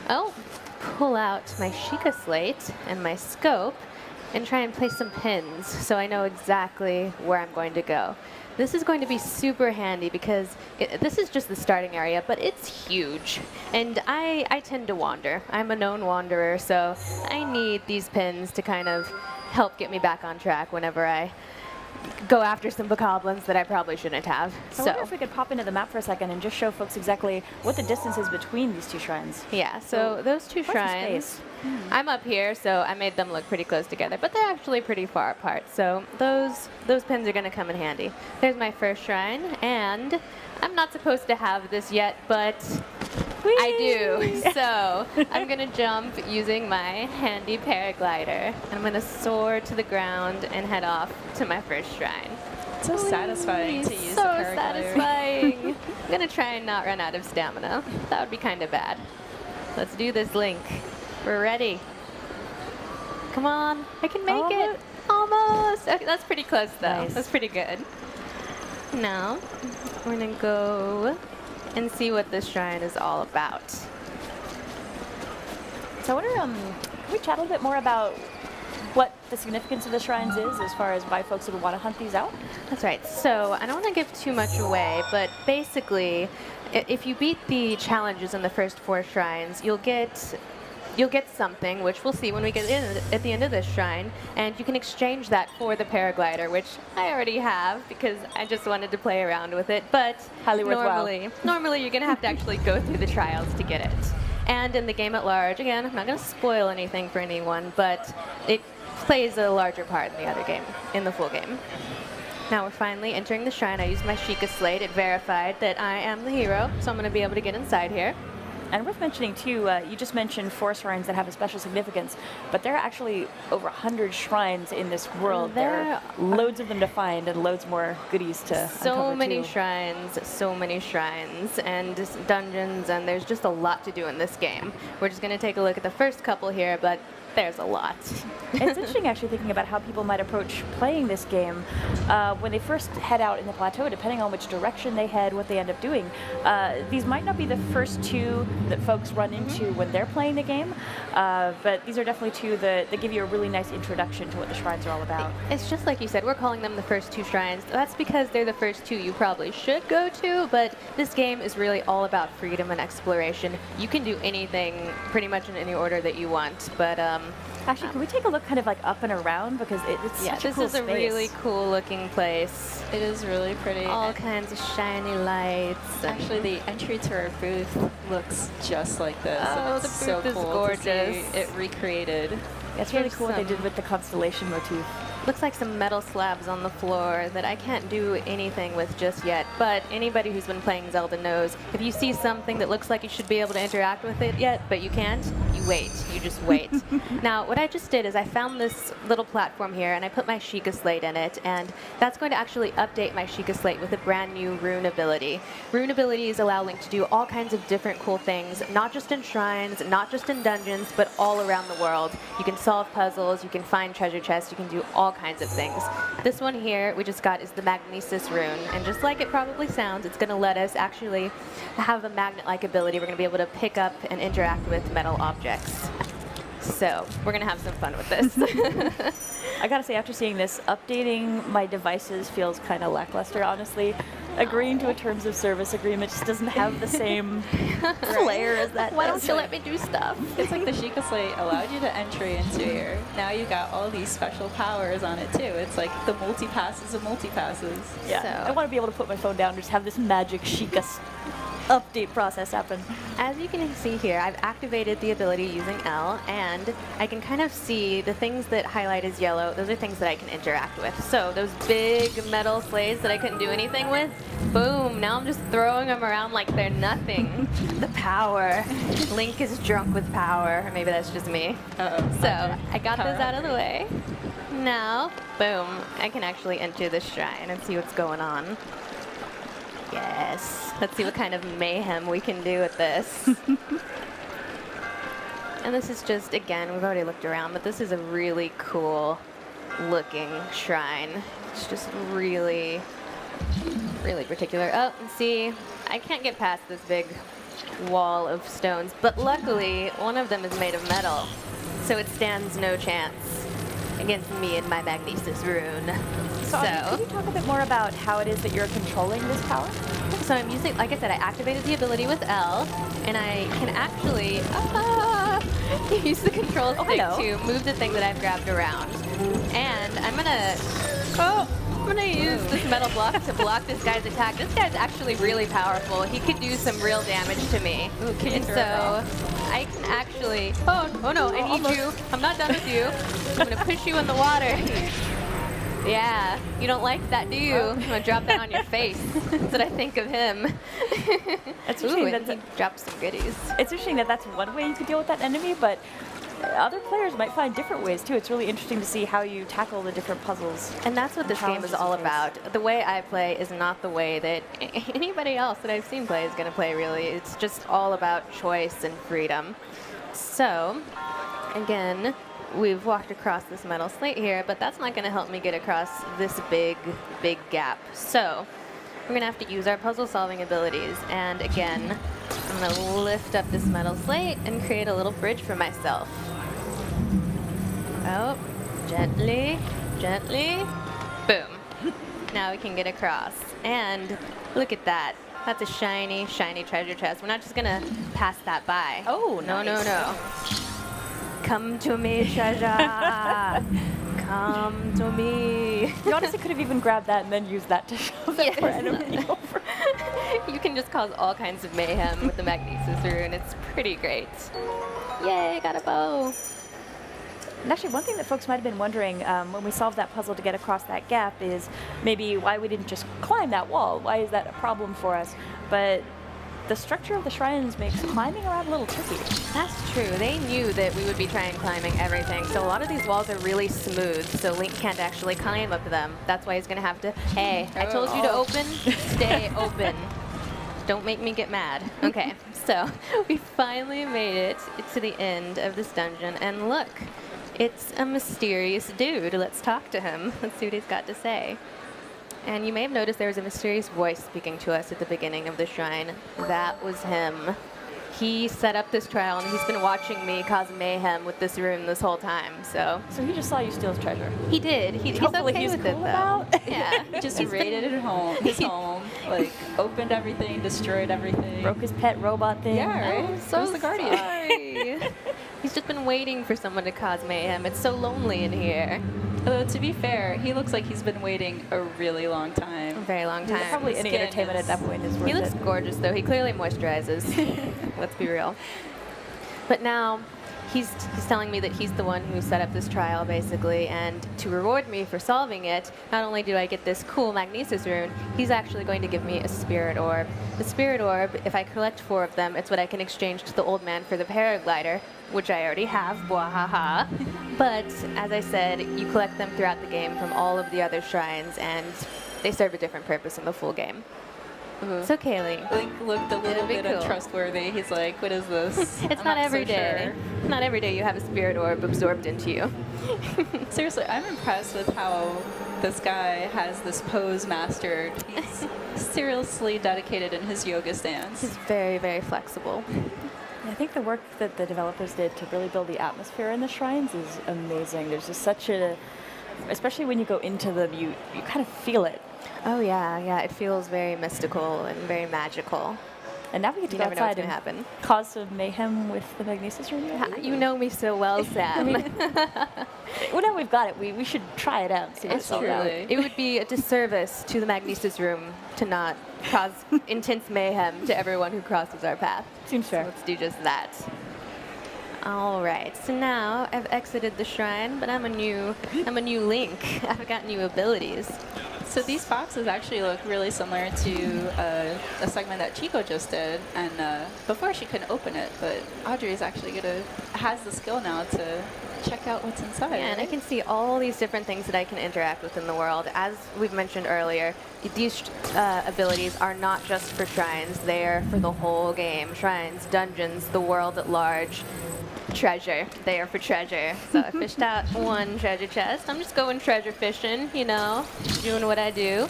pull out my Sheikah slate and my scope and try and place some pins so I know exactly where I'm going to go. This is going to be super handy because this is just the starting area, but it's huge. And I tend to wander. I'm a known wanderer, so I need these pins to kind of help get me back on track whenever I go after some bokoblins that I probably shouldn't have. I wonder if we could pop into the map for a second and just show folks exactly what the distance is between these two shrines. Yeah, so those two shrines, I'm up here, so I made them look pretty close together, but they're actually pretty far apart. So those pins are going to come in handy. There's my first shrine, and I'm not supposed to have this yet, but I do. So I'm going to jump using my handy paraglider. I'm going to soar to the ground and head off to my first shrine. It's so satisfying to use so the paraglider. satisfying. I'm going to try and not run out of stamina. That would be kind of bad. Let's do this, Link. We're ready. Come on. I can make it. Almost. Okay, that's pretty close, though. Nice. That's pretty good. Now, we're going to go and see what this shrine is all about. So I wonder, can we chat a little bit more about what the significance of the shrines is as far as why folks would want to hunt these out? That's right. So I don't want to give too much away, but basically, if you beat the challenges in the first 4 shrines, you'll get something, which we'll see when we get in at the end of this shrine, and you can exchange that for the paraglider, which I already have because I just wanted to play around with it, but highly worthwhile. Normally you're going to have to actually go through the trials to get it. And in the game at large, again, I'm not going to spoil anything for anyone, but it plays a larger part in the other game, in the full game. Now we're finally entering the shrine. I used my Sheikah slate. It verified that I am the hero, so I'm going to be able to get inside here. And worth mentioning, too, you just mentioned 4 shrines that have a special significance, but there are actually over 100 shrines in this world. There are loads of them to find and loads more goodies to uncover, so many too. shrines, and dungeons, and there's just a lot to do in this game. We're just going to take a look at the first couple here, but there's a lot. It's interesting, actually, thinking about how people might approach playing this game when they first head out in the plateau, depending on which direction they head, what they end up doing. These might not be the first 2 that folks run into when they're playing the game, but these are definitely 2 that give you a really nice introduction to what the shrines are all about. It's just like you said, we're calling them the first 2 shrines. That's because they're the first 2 you probably should go to, but this game is really all about freedom and exploration. You can do anything pretty much in any order that you want, but actually, can we take a look kind of like up and around, because it's such a cool this is a really cool looking place. It is really pretty. All kinds of shiny lights. Actually, the entry to our booth looks just like this. Oh, and the it's so booth is cool gorgeous. to see it recreated. It's really cool what they did with the constellation motif. Looks like some metal slabs on the floor that I can't do anything with just yet, but anybody who's been playing Zelda knows if you see something that looks like you should be able to interact with it yet, but you can't, you wait. You just wait. Now, what I just did is I found this little platform here, and I put my Sheikah slate in it, and that's going to actually update my Sheikah slate with a brand new rune ability. Rune abilities allow Link to do all kinds of different cool things, not just in shrines, not just in dungeons, but all around the world. You can solve puzzles, you can find treasure chests, you can do all kinds of things. This one here we just got is the Magnesis rune, and just like it probably sounds, it's going to let us actually have a magnet-like ability. We're going to be able to pick up and interact with metal objects. So we're going to have some fun with this. I gotta say, after seeing this, updating my devices feels kind of lackluster, honestly. agreeing to a terms of service agreement just doesn't have the same flair as that. Why don't you let me do stuff? It's like the Sheikah Slate allowed you to entry into here. Now you got all these special powers on it too. It's like the multi-passes of multi-passes. Yeah, So- I want to be able to put my phone down and just have this magic Sheikah update process happen. As you can see here, I've activated the ability using L, and I can kind of see the things that highlight as yellow. Those are things that I can interact with. So those big metal slates that I couldn't do anything with, boom, now I'm just throwing them around like they're nothing. The power. Link is drunk with power. Or maybe that's just me. So I got those out of the way. Now, boom, I can actually enter the shrine and see what's going on. Yes. Let's see what kind of mayhem we can do with this. And this is just, again, we've already looked around, but this is a really cool looking shrine. It's just really, really particular. Oh, and see, I can't get past this big wall of stones, but luckily one of them is made of metal, so it stands no chance against me and my Magnesis rune. So, can you talk a bit more about how it is that you're controlling this power? So I'm using, like I said, I activated the ability with L, and I can actually use the control stick to move the thing that I've grabbed around. And I'm gonna use this metal block to block this guy's attack. This guy's actually really powerful. He could do some real damage to me. Ooh, can you and throw so it I can actually, oh no, I need you. I'm not done with you. I'm gonna push you in the water. Yeah, you don't like that, do you? I'm gonna drop that on your face. That's what I think of him. It's Ooh, interesting and that he dropped some goodies. It's interesting that that's one way you could deal with that enemy, but other players might find different ways too. It's really interesting to see how you tackle the different puzzles. And that's what this game is all about. The way I play is not the way that anybody else that I've seen play is going to play, really. It's just all about choice and freedom. So, again, we've walked across this metal slate here, but that's not going to help me get across this big, big gap. So, we're going to have to use our puzzle-solving abilities. And again, I'm going to lift up this metal slate and create a little bridge for myself. Oh, gently, gently, boom. Now we can get across. And look at that. That's a shiny, shiny treasure chest. We're not just gonna pass that by. Oh, no, nice. no. Come to me, treasure. Come to me. You honestly could have even grabbed that and then used that to shove that poor enemy over. You can just cause all kinds of mayhem with the Magnesis rune. It's pretty great. Yay, got a bow. And actually, one thing that folks might have been wondering when we solved that puzzle to get across that gap is maybe why we didn't just climb that wall. Why is that a problem for us? But the structure of the shrines makes climbing around a little tricky. That's true. They knew that we would be trying climbing everything. So a lot of these walls are really smooth, so Link can't actually climb up them. That's why he's going to have to, hey, I told you to open, stay open. Don't make me get mad. Okay, so we finally made it to the end of this dungeon, and look. It's a mysterious dude. Let's talk to him. Let's see what he's got to say. And you may have noticed there was a mysterious voice speaking to us at the beginning of the shrine. That was him. He set up this trial, and he's been watching me cause mayhem with this rune this whole time. So he just saw you steal his treasure. He did. He's Hopefully okay he's with cool it, though. about. Yeah. He just raided it at home, his home, like opened everything, destroyed everything. Broke his pet robot thing. Yeah, right? I'm so Who's the guardian? sorry. He's just been waiting for someone to cause mayhem. It's so lonely in here. Although, to be fair, he looks like he's been waiting a really long time. A very long time. Probably His any skin entertainment is- at that point is worth He looks it. gorgeous, though. He clearly moisturizes. Let's be real. But now he's telling me that he's the one who set up this trial, basically, and to reward me for solving it, not only do I get this cool Magnesis rune, he's actually going to give me a Spirit Orb. The Spirit Orb, if I collect 4 of them, it's what I can exchange to the old man for the paraglider, which I already have, bwahaha. But, as I said, you collect them throughout the game from all of the other shrines, and they serve a different purpose in the full game. So, Kaylee. Link looked a little It'll be bit cool. untrustworthy. He's like, what is this? It's I'm not every so day. Not every day you have a Spirit Orb absorbed into you. Sure. Seriously, I'm impressed with how this guy has this pose mastered. He's seriously dedicated in his yoga stance. He's very, very flexible. I think the work that the developers did to really build the atmosphere in the shrines is amazing. There's just such a, especially when you go into them, you kind of feel it. Oh yeah, yeah. It feels very mystical and very magical. And now we get to You go never know what's outside gonna and happen. cause some mayhem with the Magnesis room. You know me so well, Sam. Well, now we've got it. We should try it out and see what it's all about. It would be a disservice to the Magnesis room to not cause intense mayhem to everyone who crosses our path. Seems fair. So let's do just that. All right. So now I've exited the shrine, but I'm a new Link. I've got new abilities. So these boxes actually look really similar to a segment that Chico just did, and before she couldn't open it, but Audrey is actually has the skill now to check out what's inside. Yeah, and I can see all these different things that I can interact with in the world. As we've mentioned earlier, these abilities are not just for shrines, they are for the whole game. Shrines, dungeons, the world at large. Treasure. They are for treasure. So I fished out one treasure chest. I'm just going treasure fishing, you know, doing what I do.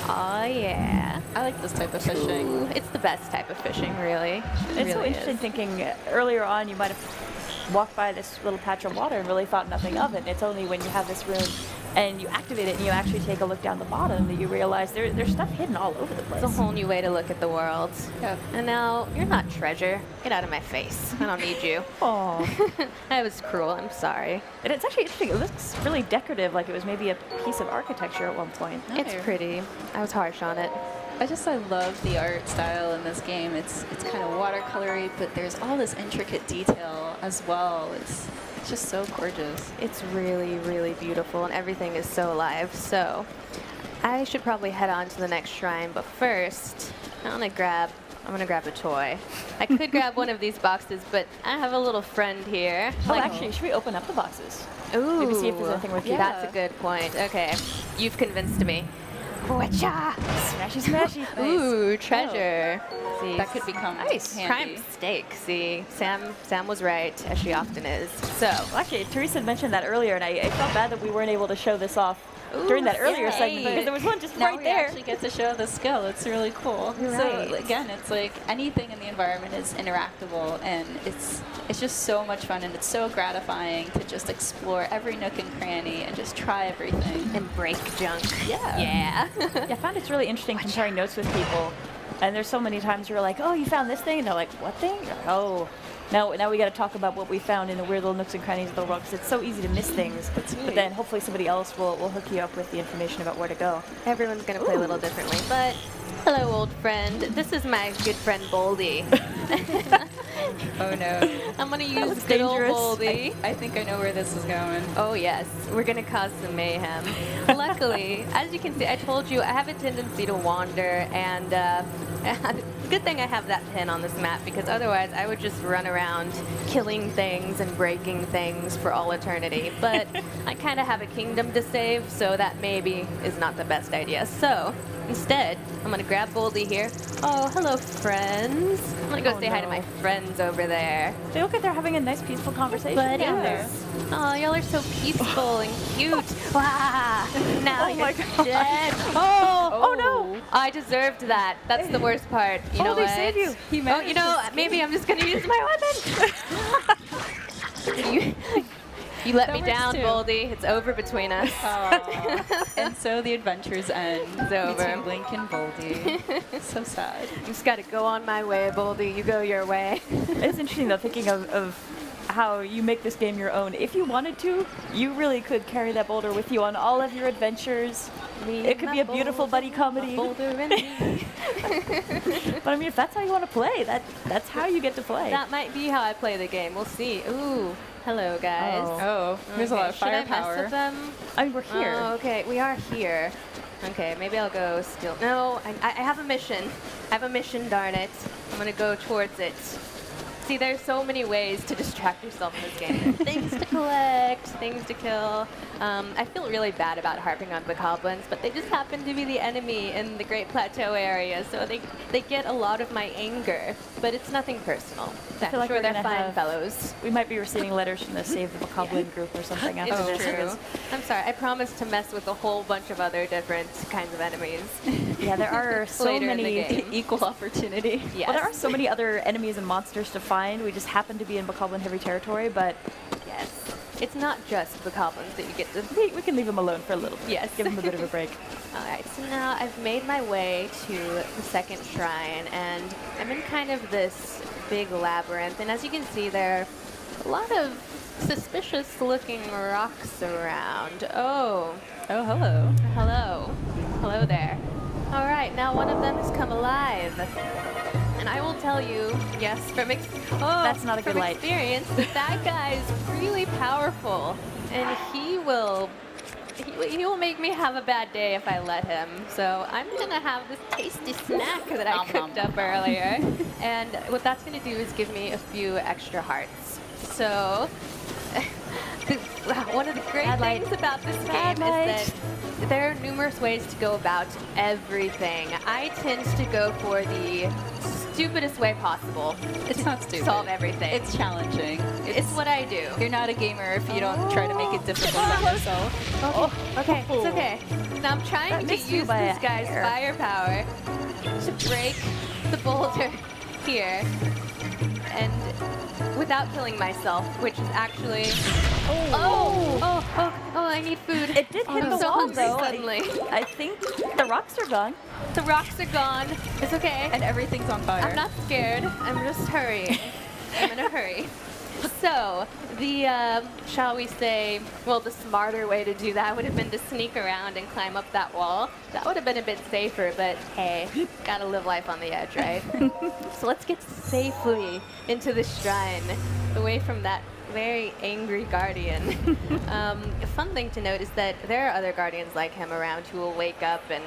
Oh yeah. I like this type of fishing. Ooh, it's the best type of fishing, really. It's so interesting thinking earlier on you might have walked by this little patch of water and really thought nothing of it. And it's only when you have this room and you activate it and you actually take a look down the bottom that you realize there's stuff hidden all over the place. It's a whole new way to look at the world. Yeah. And now, you're not treasure. Get out of my face. I don't need you. Oh. That was cruel. I'm sorry. And it's actually interesting. It looks really decorative, like it was maybe a piece of architecture at one point. It's pretty. I was harsh on it. I love the art style in this game. It's kind of watercolory, but there's all this intricate detail as well. It's just so gorgeous. It's really, really beautiful, and everything is so alive. So I should probably head on to the next shrine, but first I'm gonna grab a toy. I could grab one of these boxes, but I have a little friend here. Oh, actually, should we open up the boxes? Ooh. Maybe see if there's anything worth keeping. That's a good point. Okay, you've convinced me. Whatcha? Smashy, smashy. Ooh, treasure. See, That could become nice. handy. Prime steak. See, Sam was right, as she often is. So, Well, actually, Teresa mentioned that earlier, and I felt bad that we weren't able to show this off during that earlier segment because there was one just now right we there. actually get to show the skill. It's really cool. You're So right. again, it's like anything in the environment is interactable, and it's just so much fun, and it's so gratifying to just explore every nook and cranny and just try everything and break junk. Yeah. Yeah. Yeah, I found it's really interesting comparing notes with people. And there's so many times you're like, oh, you found this thing? And they're like, what thing? You're like, oh. Now we got to talk about what we found in the weird little nooks and crannies of the world because it's so easy to miss things. But then hopefully somebody else will hook you up with the information about where to go. Everyone's going to play a little differently. But hello, old friend. This is my good friend, Boldy. Oh, no. I'm going to use looks good old dangerous. Boldy. I think I know where this is going. Oh, yes. We're going to cause some mayhem. Luckily, as you can see, I told you I have a tendency to wander, and good thing I have that pin on this map, because otherwise I would just run around killing things and breaking things for all eternity. But I kind of have a kingdom to save, so that maybe is not the best idea. So instead, I'm going to grab Boldy here. Oh, hello, friends. I'm going to go say hi to my friends over there. They look like they're having a nice, peaceful conversation down there. Oh, y'all are so peaceful and cute. Wow. Now you're dead. Oh no. I deserved that. That's the worst part. You know they what? saved you. He Oh, managed you know, to maybe I'm just going to use my weapon. You let That me works down, too. Boldy. It's over between us. And so the adventures end. It's over. Between Link and Boldy. So sad. You just got to go on my way, Boldy. You go your way. It's interesting, though, thinking of how you make this game your own. If you wanted to, you really could carry that boulder with you on all of your adventures. It could be a beautiful buddy comedy. Boulder and me. But I mean, if that's how you want to play, that's how you get to play. That might be how I play the game. We'll see. Ooh. Hello, guys. Oh, there's a lot of Should I firepower. mess with them? I mean, we're here. Oh, okay, we are here. Okay, maybe I'll go still. No, I have a mission. I have a mission, darn it. I'm gonna go towards it. See, there's so many ways to distract yourself in this game. Things to collect, things to kill. I feel really bad about harping on bokoblins, but they just happen to be the enemy in the Great Plateau area, so they get a lot of my anger. But it's nothing personal. I feel like sure we're they're gonna fine have- fellows. We might be receiving letters from the Save the Bokoblin group or something after It's this. true. because- I'm sorry, I promised to mess with a whole bunch of other different kinds of enemies. Yeah, there are so Later in the many game. Equal opportunity. Yes. Well, there are so many other enemies and monsters to find. We just happen to be in Bokoblin heavy territory, but Yes. It's not just the goblins that you get to. we can leave them alone for a little bit. Yes. Give them a bit of a break. All right, so now I've made my way to the second shrine, and I'm in kind of this big labyrinth. And as you can see, there are a lot of suspicious-looking rocks around. Oh, hello. Hello. Hello there. All right, now one of them has come alive. And I will tell you, yes, from That's not a good light. experience, that guy is really powerful. And he will make me have a bad day if I let him. So I'm gonna have this tasty snack that I cooked up earlier. And what that's gonna do is give me a few extra hearts. So one of the great things about this game is that there are numerous ways to go about everything. I tend to go for the stupidest way possible. It's not stupid. Solve everything. It's challenging. It's what I do. You're not a gamer if you don't try to make it difficult on yourself. Okay, it's okay. Now I'm trying to use this guy's firepower to break the boulder here, and without killing myself, which is actually. I need food. It did hit the so wall, hungry though. suddenly. I think the rocks are gone. The rocks are gone. It's okay. And everything's on fire. I'm not scared. I'm just hurrying. I'm in a hurry. So, the, shall we say, well, the smarter way to do that would have been to sneak around and climb up that wall. That would have been a bit safer, but hey, gotta live life on the edge, right? So let's get safely into the shrine, away from that very angry guardian. A fun thing to note is that there are other guardians like him around who will wake up and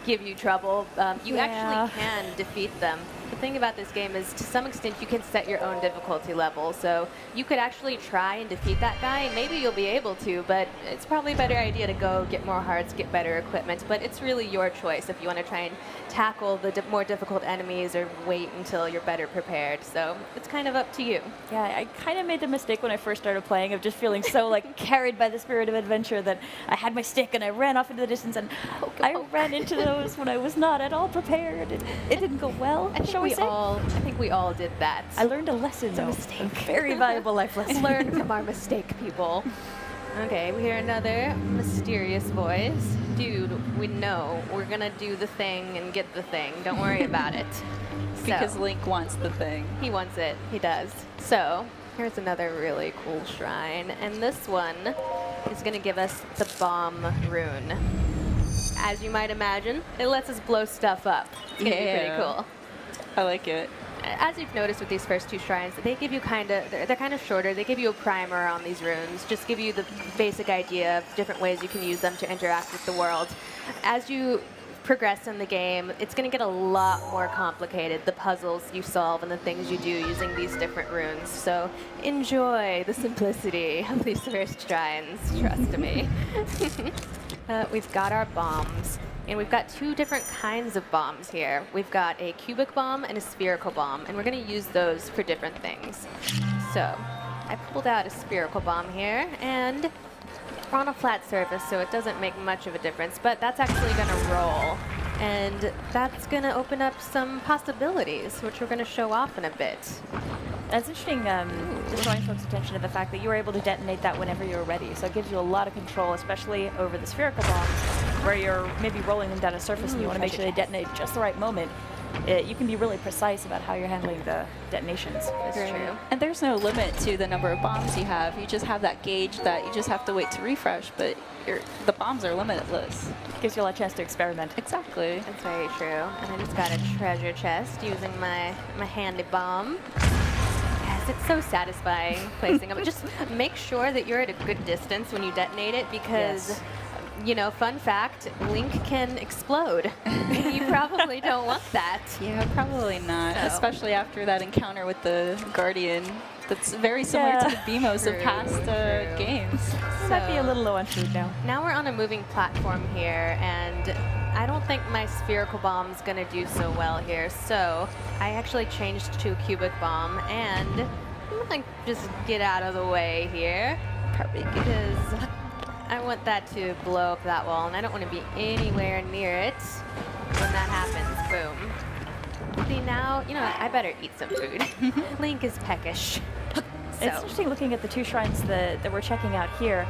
give you trouble. You actually can defeat them. The thing about this game is, to some extent, you can set your own difficulty level. So you could actually try and defeat that guy, and maybe you'll be able to, but it's probably a better idea to go get more hearts, get better equipment. But it's really your choice if you want to try and tackle the more difficult enemies or wait until you're better prepared. So it's kind of up to you. Yeah, I kind of made the mistake when I first started playing of just feeling so like carried by the spirit of adventure that I had my stick and I ran off into the distance, and I ran into those when I was not at all prepared. It didn't go well. I think we all did that. I learned a lesson. It's a mistake. Very valuable life lesson. Learn from our mistake, people. Okay, we hear another mysterious voice. Dude, we know we're gonna do the thing and get the thing. Don't worry about it. Because Link wants the thing. He wants it. He does. So here's another really cool shrine, and this one is gonna give us the bomb rune. As you might imagine, it lets us blow stuff up. It's gonna be pretty cool. I like it. As you've noticed with these first two shrines, they give you they're kind of shorter. They give you a primer on these runes, just give you the basic idea of different ways you can use them to interact with the world. As you progress in the game, it's going to get a lot more complicated, the puzzles you solve and the things you do using these different runes. So enjoy the simplicity of these first shrines, trust me. We've got our bombs. And we've got two different kinds of bombs here. We've got a cubic bomb and a spherical bomb, and we're going to use those for different things. So I pulled out a spherical bomb here, and we're on a flat surface, so it doesn't make much of a difference, but that's actually going to roll. And that's going to open up some possibilities, which we're going to show off in a bit. That's interesting, just drawing folks' attention to the fact that you were able to detonate that whenever you were ready. So it gives you a lot of control, especially over the spherical bombs, where you're maybe rolling them down a surface and you want to make sure they detonate at just the right moment. You can be really precise about how you're handling the detonations. That's true. And there's no limit to the number of bombs you have. You just have that gauge that you just have to wait to refresh, but the bombs are limitless. Gives you a lot of chance to experiment. Exactly. That's very true. And I just got a treasure chest using my handy bomb. Yes, it's so satisfying placing them. Just make sure that you're at a good distance when you detonate it, because you know, fun fact, Link can explode. You probably don't want that. Yeah, probably not. So. Especially after that encounter with the Guardian. That's very similar to the BMOs of past games. So might be a little low on food now. Now we're on a moving platform here, and I don't think my spherical bomb's gonna do so well here. So I actually changed to a cubic bomb, and I'm gonna just get out of the way here. Probably because I want that to blow up that wall, and I don't want to be anywhere near it when that happens. Boom. See, now, you know, I better eat some food. Link is peckish. It's interesting looking at the two shrines that we're checking out here.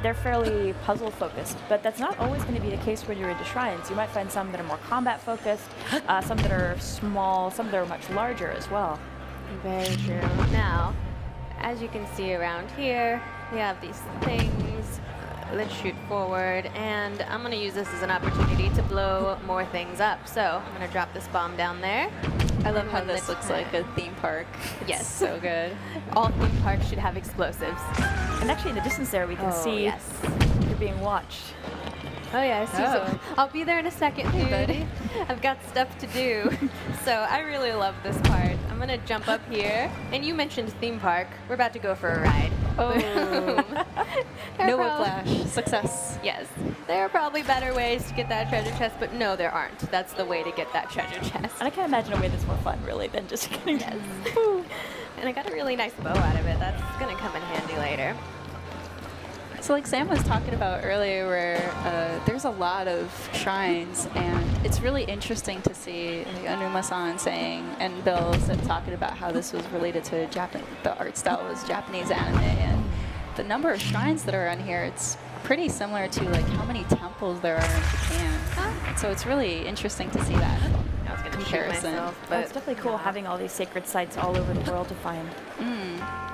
They're fairly puzzle focused, but that's not always going to be the case when you're into shrines. You might find some that are more combat focused, some that are small, some that are much larger as well. Very true. Now, as you can see around here, we have these things. Let's shoot forward, and I'm going to use this as an opportunity to blow more things up. So I'm going to drop this bomb down there. I love how this looks like a theme park. Yes. So good. All theme parks should have explosives. And actually in the distance there we can see you're being watched. Oh yeah, so I'll be there in a second, dude. I've got stuff to do. So I really love this part. I'm gonna jump up here, and you mentioned theme park. We're about to go for a ride. Oh. No whiplash. Success. Yes. There are probably better ways to get that treasure chest, but no, there aren't. That's the way to get that treasure chest. And I can't imagine a way that's more fun, really, than just getting And I got a really nice bow out of it. That's gonna come in handy later. So like Sam was talking about earlier, where there's a lot of shrines, and it's really interesting to see like, Anuma-san saying, and Bill said, talking about how this was related to the art style was Japanese anime, and the number of shrines that are on here, it's pretty similar to like how many temples there are in Japan. So it's really interesting to see that comparison. But it's definitely cool having all these sacred sites all over the world to find.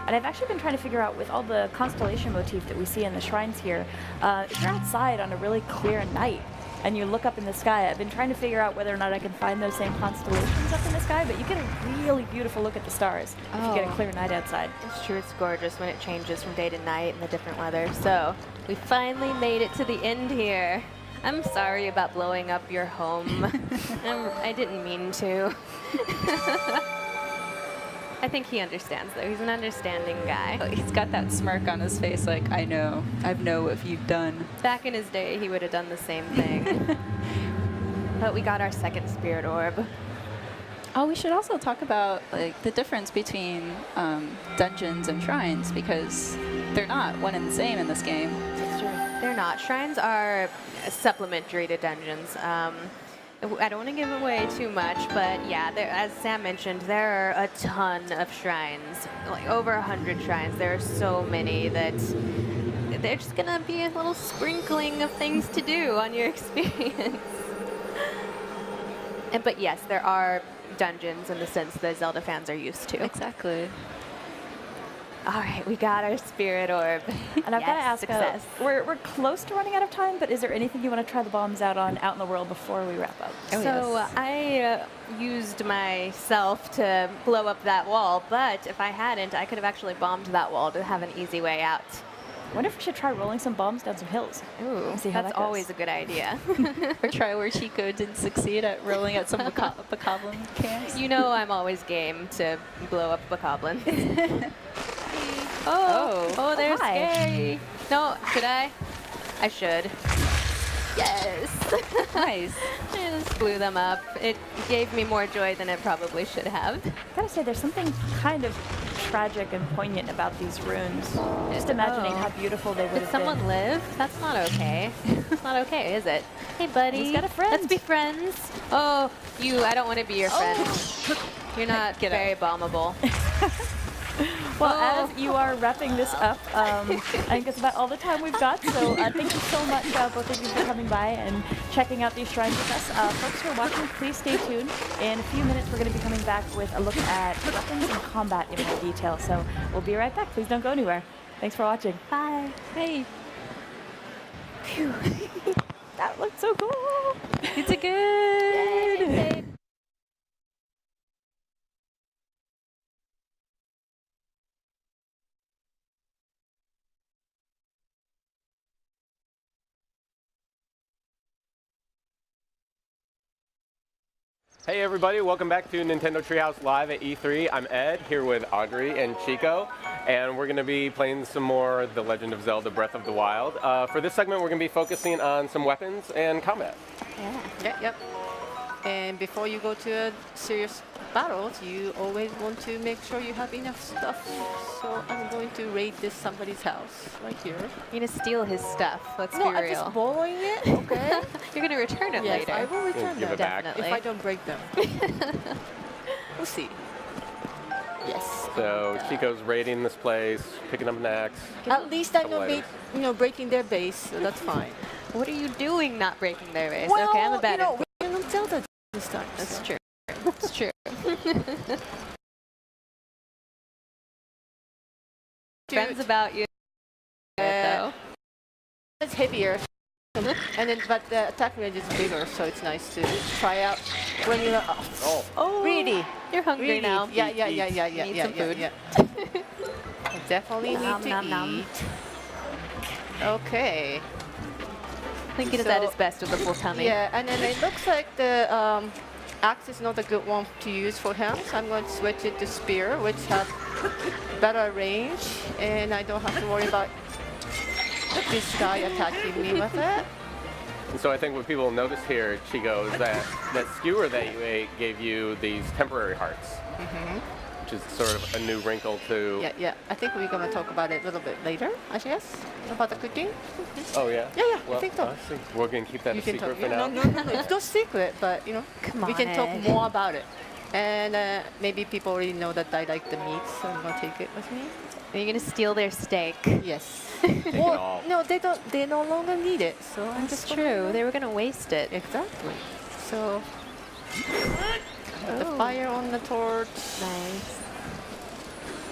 And I've actually been trying to figure out, with all the constellation motif that we see in the shrines here, if you're outside on a really clear night and you look up in the sky, I've been trying to figure out whether or not I can find those same constellations up in the sky, but you get a really beautiful look at the stars if you get a clear night outside. It's true, it's gorgeous when it changes from day to night and the different weather. So we finally made it to the end here. I'm sorry about blowing up your home. I didn't mean to. I think he understands, though. He's an understanding guy. He's got that smirk on his face like, I know what you've done. Back in his day, he would have done the same thing. But we got our second spirit orb. Oh, we should also talk about like the difference between dungeons and shrines, because they're not one and the same in this game. That's true. They're not. Shrines are supplementary to dungeons. I don't want to give away too much, but yeah, as Sam mentioned, there are a ton of shrines, like over 100 shrines. There are so many that they're just going to be a little sprinkling of things to do on your experience. But yes, there are dungeons in the sense that Zelda fans are used to. Exactly. All right, we got our spirit orb. And I've got to ask, we're close to running out of time, but is there anything you want to try the bombs out in the world before we wrap up? I used myself to blow up that wall, but if I hadn't, I could have actually bombed that wall to have an easy way out. I wonder if we should try rolling some bombs down some hills. Ooh, see how that's always a good idea. Or try where Chico didn't succeed at rolling at some bokoblin camps. You know I'm always game to blow up bokoblin. Oh, they're scary. No, should I? I should. Yes. Nice. I just blew them up. It gave me more joy than it probably should have. I gotta say, there's something kind of tragic and poignant about these runes. Just imagining how beautiful they would have been. Did someone live? That's not okay. It's not okay, is it? Hey, buddy. He's got a friend. Let's be friends. Oh, I don't want to be your friend. You're not very bombable. Well, as you are wrapping this up, I think it's about all the time we've got. So thank you so much, both of you, for coming by and checking out these shrines with us. Folks who are watching, please stay tuned. In a few minutes, we're going to be coming back with a look at weapons and combat in more detail. So we'll be right back. Please don't go anywhere. Thanks for watching. Bye. Hey. Phew. That looked so cool. It's a good. Yay. Hey everybody, welcome back to Nintendo Treehouse Live at E3. I'm Ed, here with Audrey and Chico, and we're going to be playing some more The Legend of Zelda Breath of the Wild. For this segment, we're going to be focusing on some weapons and combat. Yep. And before you go to a serious battle, you always want to make sure you have enough stuff. So I'm going to raid somebody's house right here. You're going to steal his stuff. Let's be No, real. I'm just borrowing it, okay? You're going to return it Yes, later. I will return Give them. it back. Definitely. If I don't break them. We'll see. Yes. So Chico's raiding this place, picking up an axe. At least I'm couple not items. breaking their base, so that's fine. What are you doing not breaking their base? Well, okay, I'm a bad we don't tell that this time. That's true. That's true. Friends about you. Though. It's heavier, and then but the attack range is bigger, so it's nice to try out when you're. Oh, really? You're hungry Really? now. Yeah. Need some food. I definitely need to eat. Okay. Lincoln is at his best with the full tummy. Yeah, and then it looks like the axe is not a good one to use for him, so I'm going to switch it to spear, which has better range, and I don't have to worry about this guy attacking me with it. And so I think what people notice here, Chico, is that that skewer that you ate gave you these temporary hearts, which is sort of a new wrinkle to... Yeah. I think we're going to talk about it a little bit later, I guess, about the cooking. Oh, yeah? Yeah, Well, I think so. see. We're going to keep that You a can secret talk. for now. No, it's no secret, but we can talk more about it. And maybe people already know that I like the meat, so I'm gonna take it with me. Are you gonna steal their steak? Yes. Well, no, they don't. They no longer need it, so I'm That's just true. They were gonna waste it. Exactly. So put the fire on the torch. Nice.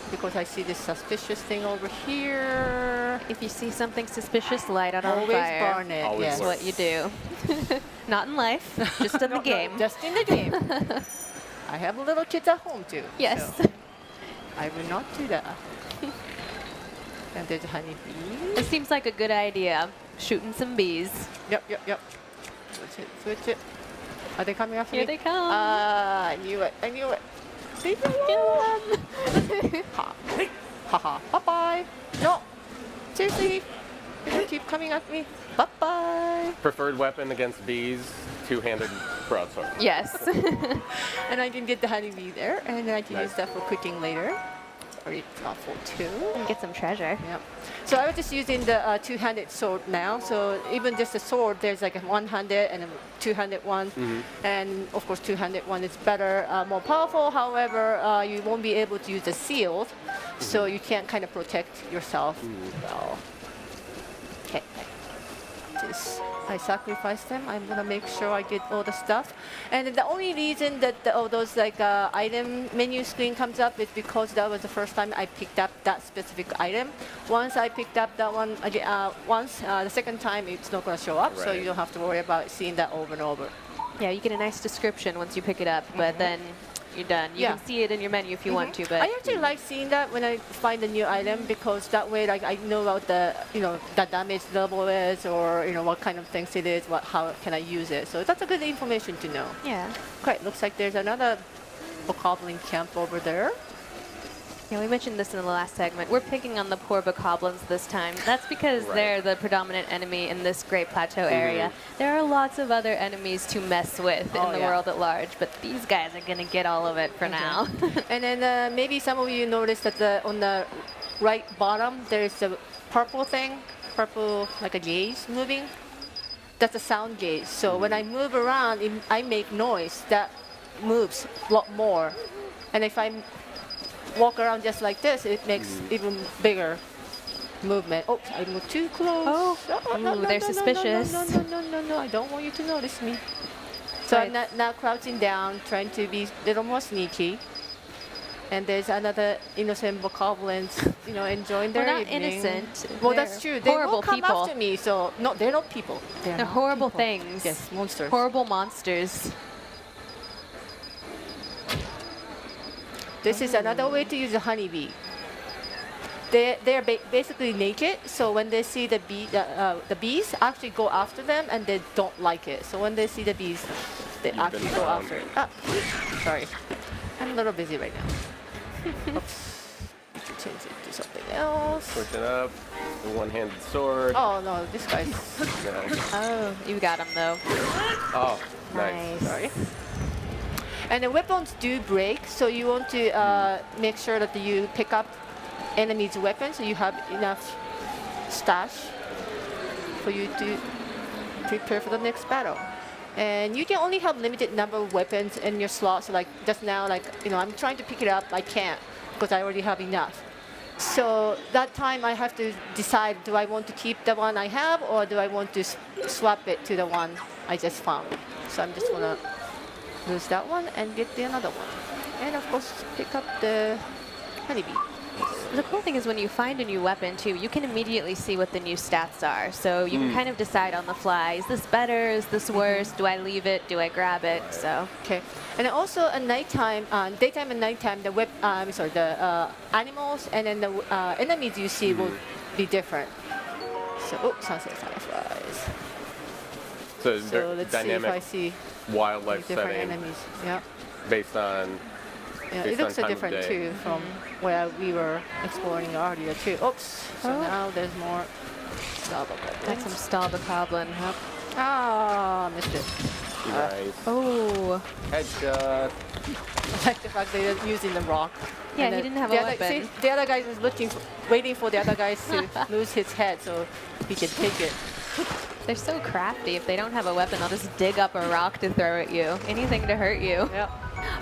Because I see this suspicious thing over here. If you see something suspicious, light it on Always fire. burn it. Always Yes. That's what you do. Not in life, just in the game. Just in the game. I have little kids at home too. Yes. So I will not do that. And there's a honeybee. It seems like a good idea. Shooting some bees. Yep. Switch it. Are they coming after me? Here they come. I knew it. Leave me alone. Ha. Bye-bye. No. Seriously. You don't keep coming at me. Bye-bye. Preferred weapon against bees, two-handed broadsword. Yes. And I can get the honeybee there, and I can use that for cooking later. Or for two. And get some treasure. Yep. So I was just using the two-handed sword now. So even just the sword, there's like a one-handed and a two-handed one. And of course, two-handed one is better, more powerful. However, you won't be able to use the shield, so you can't kind of protect yourself well. Okay. I sacrificed them. I'm gonna make sure I get all the stuff. And the only reason that all those like item menu screen comes up is because that was the first time I picked up that specific item. Once I picked up that one again, the second time it's not gonna show up, so you don't have to worry about seeing that over and over. Yeah, you get a nice description once you pick it up, but then you're done. You can see it in your menu if you want to, but I actually like seeing that when I find a new item, because that way, like, I know what the the damage level is, or what kind of things it is, how can I use it. So that's a good information to know. yeah. Okay, looks like there's another bokoblin camp over there. Yeah, we mentioned this in the last segment. We're picking on the poor bokoblins this time. That's because they're the predominant enemy in this Great Plateau area. There are lots of other enemies to mess with in the world at large, but these guys are going to get all of it for now. And then maybe some of you noticed that on the right bottom, there's a purple thing, like a gauge moving. That's a sound gauge. So when I move around, I make noise that moves a lot more. And if I walk around just like this, it makes even bigger movement. Oh, I moved too close. They're suspicious. No, I don't want you to notice me. So I'm now crouching down, trying to be a little more sneaky. And there's another innocent bokoblins, enjoying their evening. Innocent. Well, that's true. They Horrible will come people. after me. So no, they're not people. They're not horrible people. things. Yes, monsters. Horrible monsters. This is another way to use a honeybee. They're basically naked, so when they see the bees actually go after them, and they don't like it. So when they see the bees, they actually go after it. Sorry, I'm a little busy right now. Oops. Change it to something else. Switch it up. The one-handed sword. Oh no, this guy's. Oh, you got him though. Oh, nice. Sorry. And the weapons do break, so you want to make sure that you pick up enemies' weapons, so you have enough stash for you to prepare for the next battle. And you can only have limited number of weapons in your slots. Like just now, I'm trying to pick it up, I can't. because I already have enough. So that time I have to decide, do I want to keep the one I have or do I want to swap it to the one I just found? So I'm just going to lose that one and get the another one. And of course, pick up the honeybee. The cool thing is when you find a new weapon too, you can immediately see what the new stats are. So you can kind of decide on the fly, is this better, is this worse, do I leave it, do I grab it, so. Okay, and also at nighttime, daytime and nighttime, the animals and then the enemies you see will be different. So, oh, sunset fireflies. So let's dynamic see if I see wildlife different setting enemies. Yeah. based on Yeah, based it looks on so time of different day. too from where we were exploring earlier too. Oops. So now there's more Got some Stalbokoblin. Yep. Ah, missed it. Nice. Oh. Headshot. I like the fact that they're using the rock. Yeah, And he then didn't have the a other, weapon. See, the other guy was waiting for the other guys to lose his head so he can take it. They're so crafty. If they don't have a weapon, they'll just dig up a rock to throw at you. Anything to hurt you. Yep.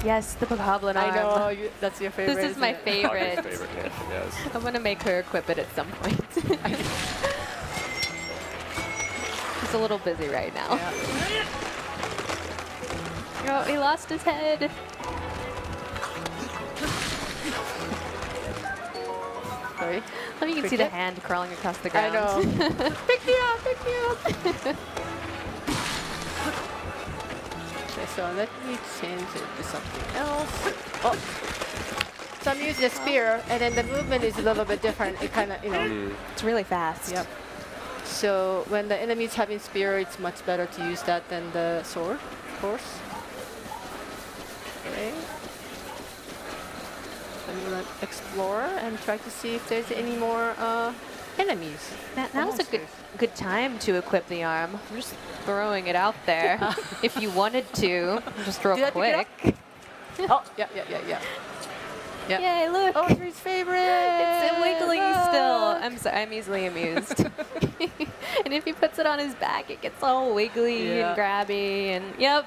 Yes, the Bokoblin arm. I know, that's your favorite. This is my isn't it? favorite. Augie's favorite, yes. I'm going to make her equip it at some point. He's a little busy right now. Oh, he lost his head. Sorry. Oh, you can see the hand crawling across the I ground. know. Pick me up, pick me up. Okay, so let me change it to something else. Oh. So I'm using a spear, and then the movement is a little bit different. It kind of, you know. It's really fast. Yep. So when the enemy's having spear, it's much better to use that than the sword, of course. Okay. I'm gonna explore and try to see if there's any more enemies. Now's a good time to equip the arm. I'm just throwing it out there. If you wanted to, just real Did I pick it quick. Oh, yeah. Yay, look. Oh, Audrey's favorite. It's wiggling still. I'm easily amused. And if he puts it on his back, it gets all wiggly and grabby and yep.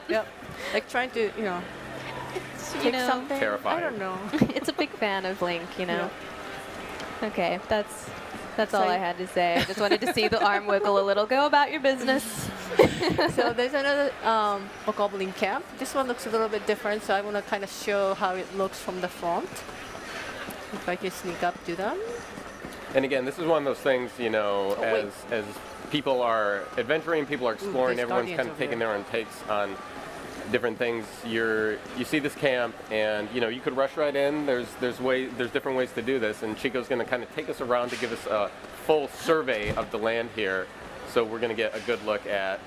Like trying to, you know, take something. Terrifying. I don't know. It's a big fan of Link, you know. Okay, that's So all I had to say. I just wanted to see the arm wiggle a little. Go about your business. So there's another Bokoblin camp. This one looks a little bit different, so I want to kind of show how it looks from the front. If I can sneak up to them. And again, this is one of those things, you know, as people are adventuring, people are exploring, there's everyone's guardians kind of over taking there. their own takes on different things. You see this camp, and you know you could rush right in. There's different ways to do this, and Chico's going to kind of take us around to give us a full survey of the land here. So we're going to get a good look at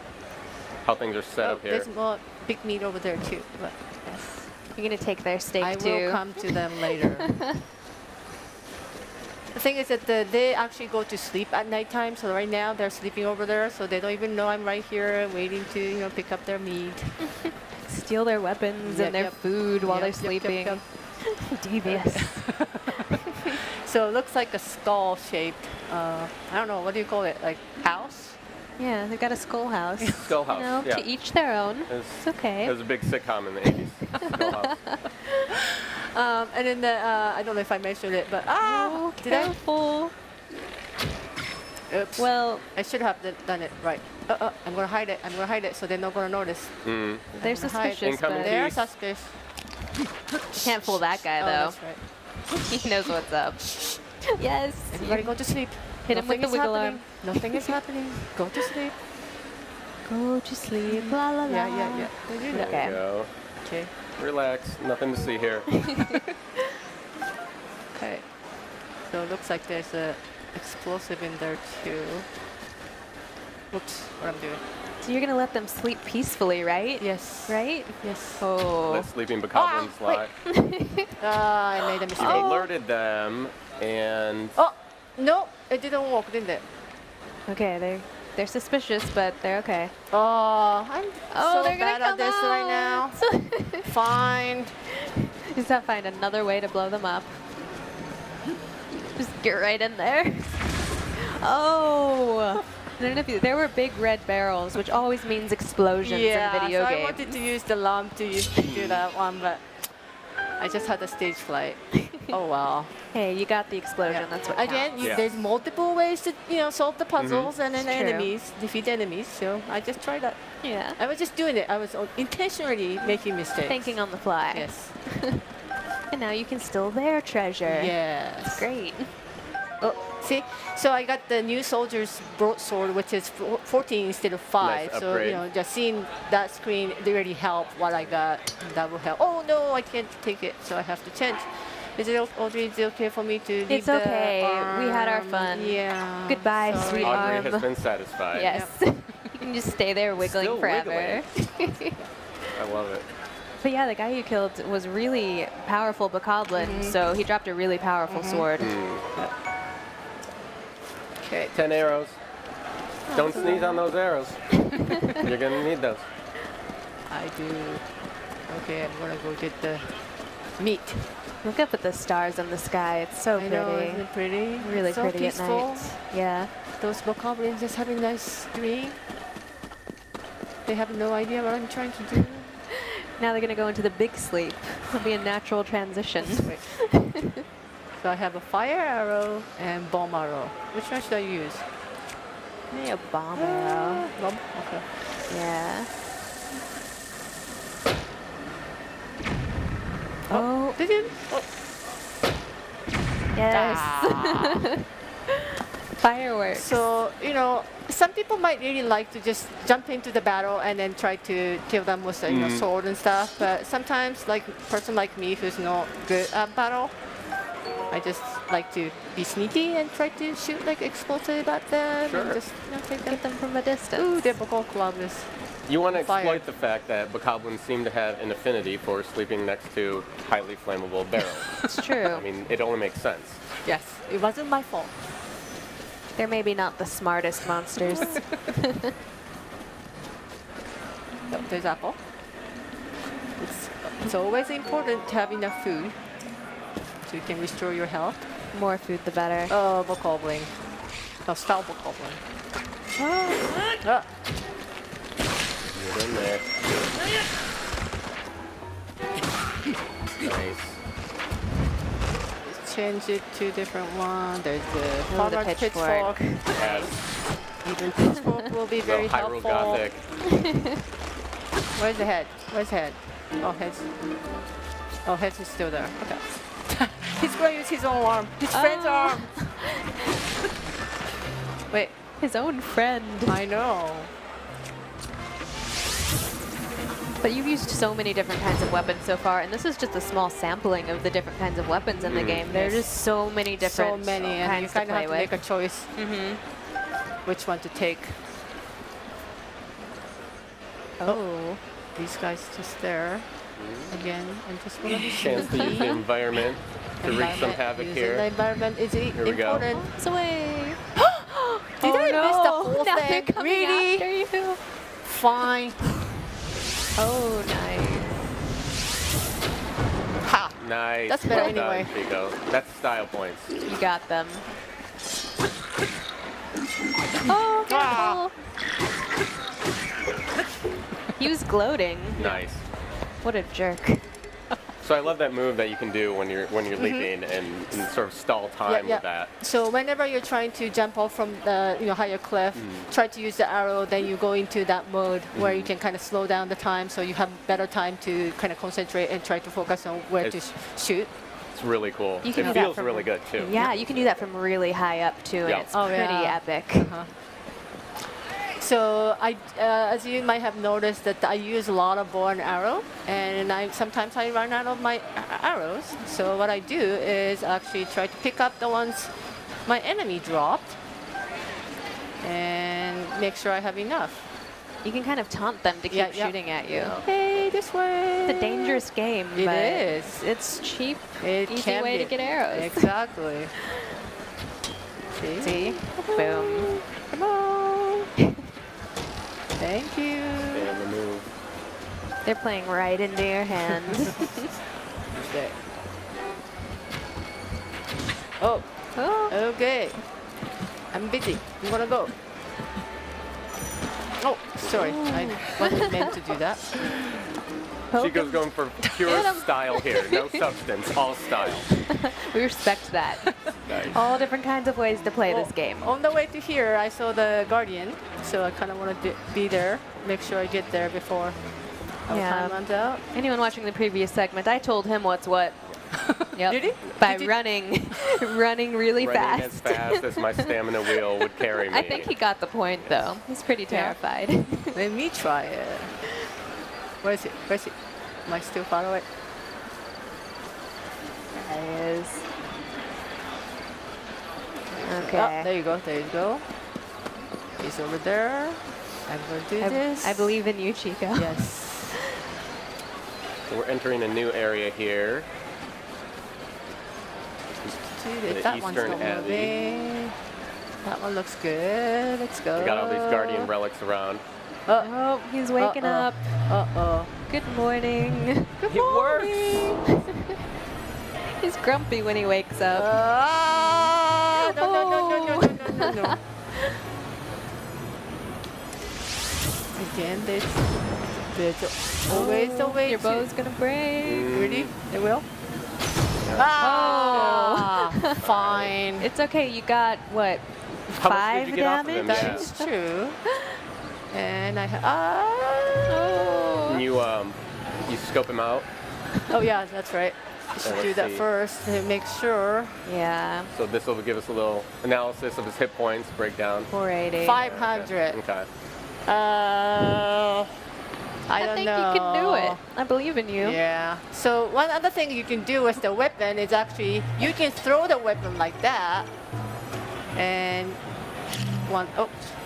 how things are set up here. There's more big meat over there too. But yes. You're gonna take their steak I too. will come to them later. The thing is that they actually go to sleep at nighttime, so right now they're sleeping over there, so they don't even know I'm right here waiting to, pick up their meat. Steal their weapons and their food while they're sleeping. Devious. So it looks like a skull-shaped, I don't know, what do you call it, like house? Yeah, they've got a skull house. Skull house, You know, yeah. to each their own. It's okay. It was a big sitcom in the 80s. Skull House. And then I don't know if I mentioned it, but careful. Oops. Well, I should have done it right. I'm gonna hide it. I'm gonna hide it so they're not gonna notice. They're suspicious, but They're suspicious. You can't fool that guy though. That's right. He knows what's up. Yes. Everybody go to sleep. Hit him with the wiggle arm. Nothing is happening. Go to sleep. Go to sleep. La la la. Yeah. They do that. There you go. Okay. Relax. Nothing to see here. Okay. So it looks like there's a explosive in there too. Oops, what I'm doing. So you're gonna let them sleep peacefully, right? Yes. Right? Yes. Oh. Let sleeping bokoblins lie. I made a mistake. You alerted them, and Oh, no, it didn't work, didn't it? Okay, they're suspicious, but they're okay. Oh, I'm so they're bad gonna at this right now. Fine. Just have to find another way to blow them up. Just get right in there. Oh. I don't know if there were big red barrels, which always means explosions in video so games. I wanted to use the lamp to do that one, but I just had a stage flight. Oh well. Hey, you got the explosion. That's what Again, counts. there's multiple ways to solve the puzzles and then It's true. enemies, defeat enemies. So I just tried that. Yeah. I was just doing it. I was intentionally making mistakes. Thinking on the fly. Yes. And now you can steal their treasure. Yes. Great. Oh, see? So I got the new soldier's broadsword, which is 14 instead of 5. Nice so, upgrade. just seeing that screen, they really help what I got. That will help. Oh, no, I can't take it, so I have to change. Is it, Audrey, is it okay for me to leave It's the okay. We had our arm? fun. Yeah. Goodbye, Sorry. sweet Audrey arm. has been satisfied. Yes. You can just stay there wiggling Still forever. I love it. But yeah, the guy you killed was really powerful bokoblin, so he dropped a really powerful sword. Okay. 10 arrows. Don't sneeze on those arrows. You're going to need those. I do. Okay, I'm going to go get the meat. Look up at the stars in the sky. It's so I pretty. know, isn't it pretty? Really So pretty peaceful. at night. Yeah. Those bokoblins just having a nice dream. They have no idea what I'm trying to do. Now they're going to go into the big sleep. It'll be a natural transition. So I have a fire arrow and bomb arrow. Which one should I use? Maybe a bomb arrow. Bomb? Okay. Yeah. Oh, did you? Oh. Yes. Fireworks. So, some people might really like to just jump into the battle and then try to kill them with sword and stuff. But sometimes, like a person like me who's not good at battle, I just like to be sneaky and try to shoot like explosive at them and just Get them from a distance. Ooh, the bokoblin. You want to exploit Fire. the fact that bokoblins seem to have an affinity for sleeping next to highly flammable barrels. It's true. I mean, it only makes sense. Yes, it wasn't my fault. They're maybe not the smartest monsters. Oh, there's apple. It's always important to have enough food so you can restore your health. More food, the better. Oh, bokoblin. Oh, style bokoblin. Ah. Get in there. Nice. Change it to different one. There's the the farmer's pitchfork. Yes. Even pitchfork will be very The Hyrule helpful. Gothic. Where's the head? Where's head? Oh, head's. Oh, head is still there. Okay. He's going to use his own arm. His friend's arm. Wait. His own friend. I know. But you've used so many different kinds of weapons so far, and this is just a small sampling of the different kinds of weapons in the game. There are Yes. just so many different So many, and you kinds kind to of play have to make with. a choice which one to take. Oh. These guys just there. Again, I'm just going to be Chance to use the environment to wreak some havoc Using here. The environment is Here we go. important. It's away. Did I miss the whole now thing? they're coming Really? after you. Fine. Oh, nice. Ha! Nice. That's better well done, anyway. Chico. That's style points. You got them. Oh, Ah. careful. He was gloating. Nice. What a jerk. So I love that move that you can do when you're leaping and sort of stall time with that. So whenever you're trying to jump off from the higher cliff, try to use the arrow. Then you go into that mode where you can kind of slow down the time, so you have better time to kind of concentrate and try to focus on where to shoot. It's really cool. You It can do that feels from- really good too. Yeah, you can do that from really high up too, and Yeah. it's Oh, pretty yeah. epic. So as you might have noticed, that I use a lot of bow and arrow, and sometimes I run out of my arrows. So what I do is actually try to pick up the ones my enemy dropped, and make sure I have enough. You can kind of taunt them to keep shooting at you. Hey, this way. It's a dangerous game. It but is. It's cheap, It easy can way be. to get arrows. Exactly. See? Boom. Come on. Thank you. And the move. They're playing right into your hand. Okay. Oh. Okay. I'm busy. I'm gonna go. Oh, sorry. I wasn't meant to do that. Chico's going for pure style here. No substance, all style. We respect that. Nice. All different kinds of ways to play this game. On the way to here, I saw the Guardian, so I kind of want to be there, make sure I get there before our time runs out. Anyone watching the previous segment, I told him what's what. Yep. Did he? By running really Running fast. as fast as my stamina wheel would carry me. I think he got the point, though. He's pretty terrified. Let me try it. Where is it? Where is it? Am I still far away? There he is. Okay. Oh, there you go. There you go. He's over there. I'm going to do this. I believe in you, Chico. Yes. We're entering a new area here. The That one's Eastern not Alley. moving. That one looks good. Let's go. We got all these Guardian relics around. Oh, he's waking up. Uh-oh. Good morning. Good morning. He's grumpy when he wakes up. No. Again, there's always a way. Your bow's gonna break. Really? It will? Oh. Fine. It's okay. You got, what, How much 5 did you get off of damage? them? That Yeah. is true. And I Can you scope him out? Oh yeah, that's right. You should let's do that see. first to make sure. Yeah. So this will give us a little analysis of his hit points, breakdown. 480. 500. Okay. I don't think know. you can do it. I believe in you. Yeah. So one other thing you can do with the weapon is actually you can throw the weapon like that, and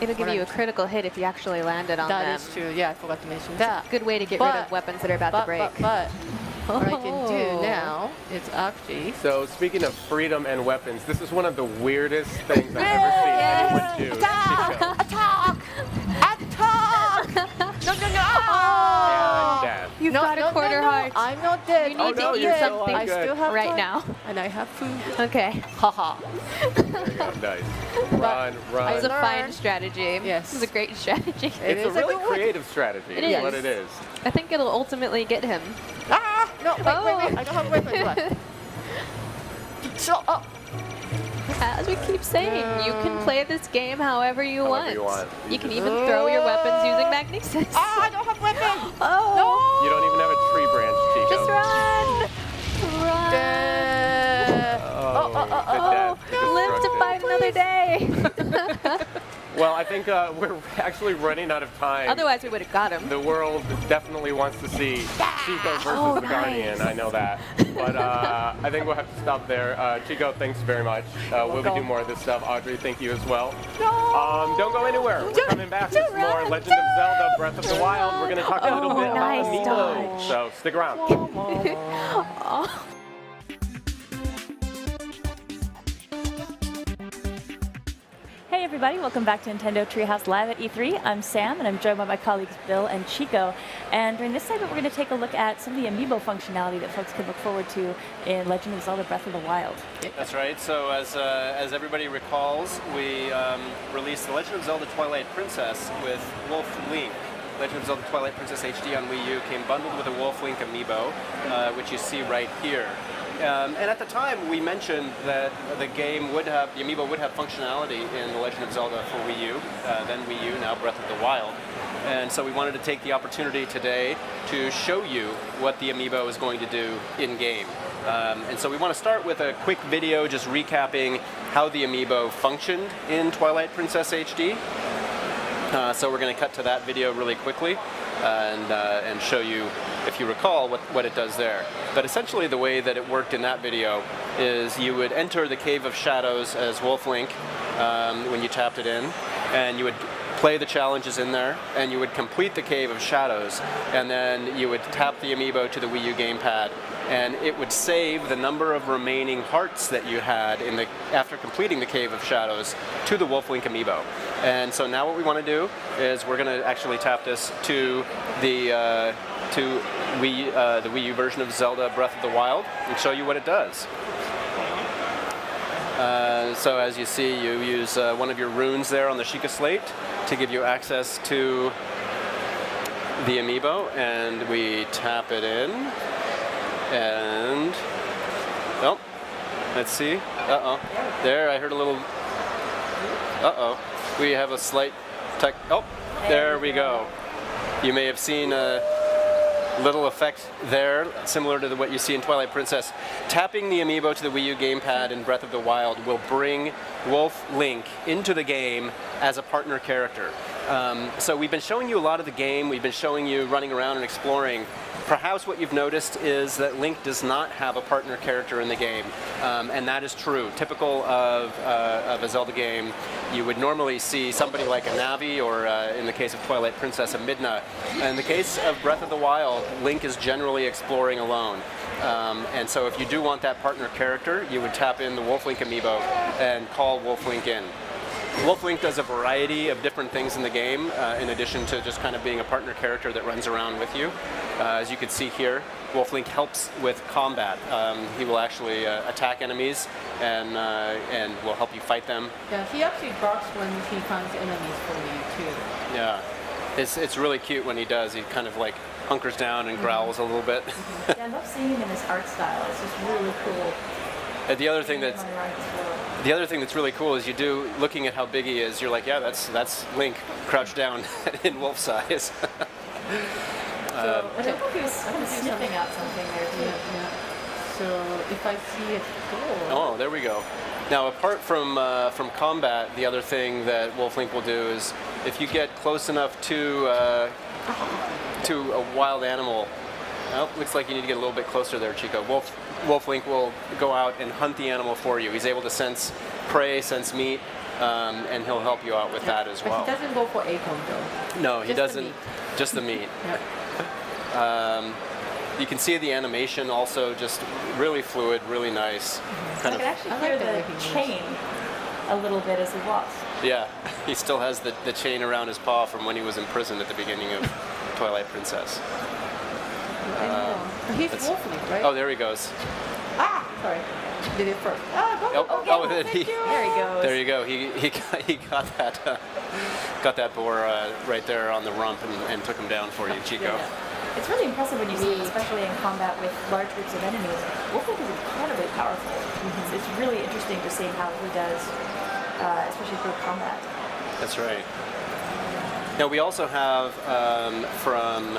It'll give you a critical hit if you actually landed on them. That is true. Yeah, I forgot to mention that. Good way to get rid of weapons that are about to break. But what I can do now is actually. So speaking of freedom and weapons, this is one of the weirdest things I've ever seen anyone do. Attack! No! And death. You've got a quarter heart. I'm not dead. You need to eat something I still have right time. now. And I have food. Okay. Haha. There you go. Nice. Run. It was a fine strategy. Yes. It was a great strategy. It's a really creative strategy. It is what is. it is. I think it'll ultimately get him. No, wait. I don't have weapons left. So, As we keep saying, you can play this game however you want. you want. You can even throw your weapons using magnesis. I don't have weapons. Oh. You don't even have a tree branch, Chico. Just run. Run. The death. Live to fight another day. Well, I think we're actually running out of time. Otherwise, we would have got him. The world definitely wants to see Chico versus the Guardian. I know that. But I think we'll have to stop there. Chico, thanks very much. We'll be doing more of this stuff. Audrey, thank you as well. Don't go anywhere. We're coming back with more Legend of Zelda Breath of the Wild. We're going to talk a little bit about Amiibo. So stick around. Hey everybody, welcome back to Nintendo Treehouse Live at E3. I'm Sam and I'm joined by my colleagues Bill and Chico. And during this segment we're going to take a look at some of the Amiibo functionality that folks can look forward to in Legend of Zelda Breath of the Wild. That's right. So as everybody recalls, we released The Legend of Zelda Twilight Princess with Wolf Link. Legend of Zelda Twilight Princess HD on Wii U came bundled with a Wolf Link amiibo, which you see right here. And at the time, we mentioned that the amiibo would have functionality in The Legend of Zelda for Wii U, then Wii U, now Breath of the Wild. And so we wanted to take the opportunity today to show you what the amiibo is going to do in-game. And so we want to start with a quick video just recapping how the amiibo functioned in Twilight Princess HD. So we're going to cut to that video really quickly and show you, if you recall, what it does there. But essentially the way that it worked in that video is you would enter the Cave of Shadows as Wolf Link when you tapped it in, and you would play the challenges in there, and you would complete the Cave of Shadows, and then you would tap the amiibo to the Wii U gamepad, and it would save the number of remaining hearts that you had after completing the Cave of Shadows to the Wolf Link amiibo. And so now what we want to do is we're going to actually tap this to the Wii U version of Zelda Breath of the Wild and show you what it does. So as you see, you use one of your runes there on the Sheikah Slate to give you access to the amiibo, and we tap it in, and oh, let's see. Uh-oh. There, I heard a little. Uh-oh. We have a slight tech. Oh, there we go. You may have seen a little effect there, similar to what you see in Twilight Princess. Tapping the amiibo to the Wii U gamepad in Breath of the Wild will bring Wolf Link into the game as a partner character. So we've been showing you a lot of the game. We've been showing you running around and exploring. Perhaps what you've noticed is that Link does not have a partner character in the game, and that is true. Typical of a Zelda game, you would normally see somebody like a Navi, or in the case of Twilight Princess, a Midna. In the case of Breath of the Wild, Link is generally exploring alone. And so if you do want that partner character, you would tap in the Wolf Link amiibo and call Wolf Link in. Wolf Link does a variety of different things in the game, in addition to just kind of being a partner character that runs around with you. As you can see here, Wolf Link helps with combat. He will actually attack enemies and will help you fight them. Yeah, he actually barks when he finds enemies for you too. Yeah, it's really cute when he does. He kind of like hunkers down and growls a little bit. Yeah, I love seeing him in his art style. It's just really cool. And the other thing that's really cool is looking at how big he is, you're like, yeah, that's Link crouched down in wolf size. I don't know if he was kind of sniffing out something there too. Yeah. So if I see it go. Oh, there we go. Now, apart from combat, the other thing that Wolf Link will do is if you get close enough to a wild animal. Oh, looks like you need to get a little bit closer there, Chico. Wolf Link will go out and hunt the animal for you. He's able to sense prey, sense meat, and he'll help you out with that as well. But he doesn't go for acorn though. No, he doesn't. Just the meat. You can see the animation also just really fluid, really nice. I can actually hear the chain a little bit as he walks. Yeah, he still has the chain around his paw from when he was in prison at the beginning of Twilight Princess. He's Wolf Link, right? Oh, there he goes. Ah, sorry. Did it first. There he goes. There you go. He got that boar right there on the rump and took him down for you, Chico. Yeah. It's really impressive when you see him, especially in combat with large groups of enemies. Wolf Link is incredibly powerful. It's really interesting to see how he does, especially through combat. That's right. Now we also have from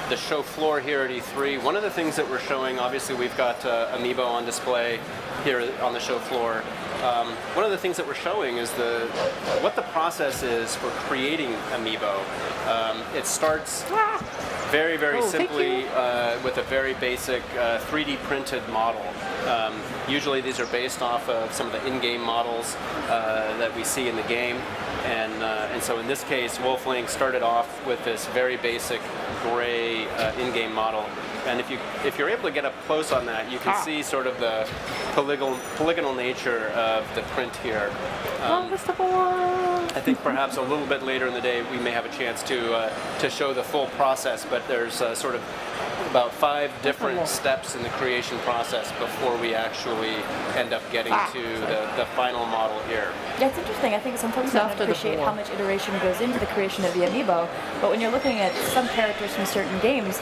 the show floor here at E3, one of the things that we're showing, obviously we've got Amiibo on display here on the show floor. One of the things that we're showing is what the process is for creating Amiibo. It starts very, very simply with a very basic 3D printed model. Usually these are based off of some of the in-game models that we see in the game. And so in this case, Wolf Link started off with this very basic gray in-game model. And if you're able to get up close on that, you can see sort of the polygonal nature of the print here. I think perhaps a little bit later in the day we may have a chance to show the full process, but there's sort of about 5 different steps in the creation process before we actually end up getting to the final model here. Yeah, it's interesting. I think some folks don't appreciate how much iteration goes into the creation of the amiibo, but when you're looking at some characters from certain games,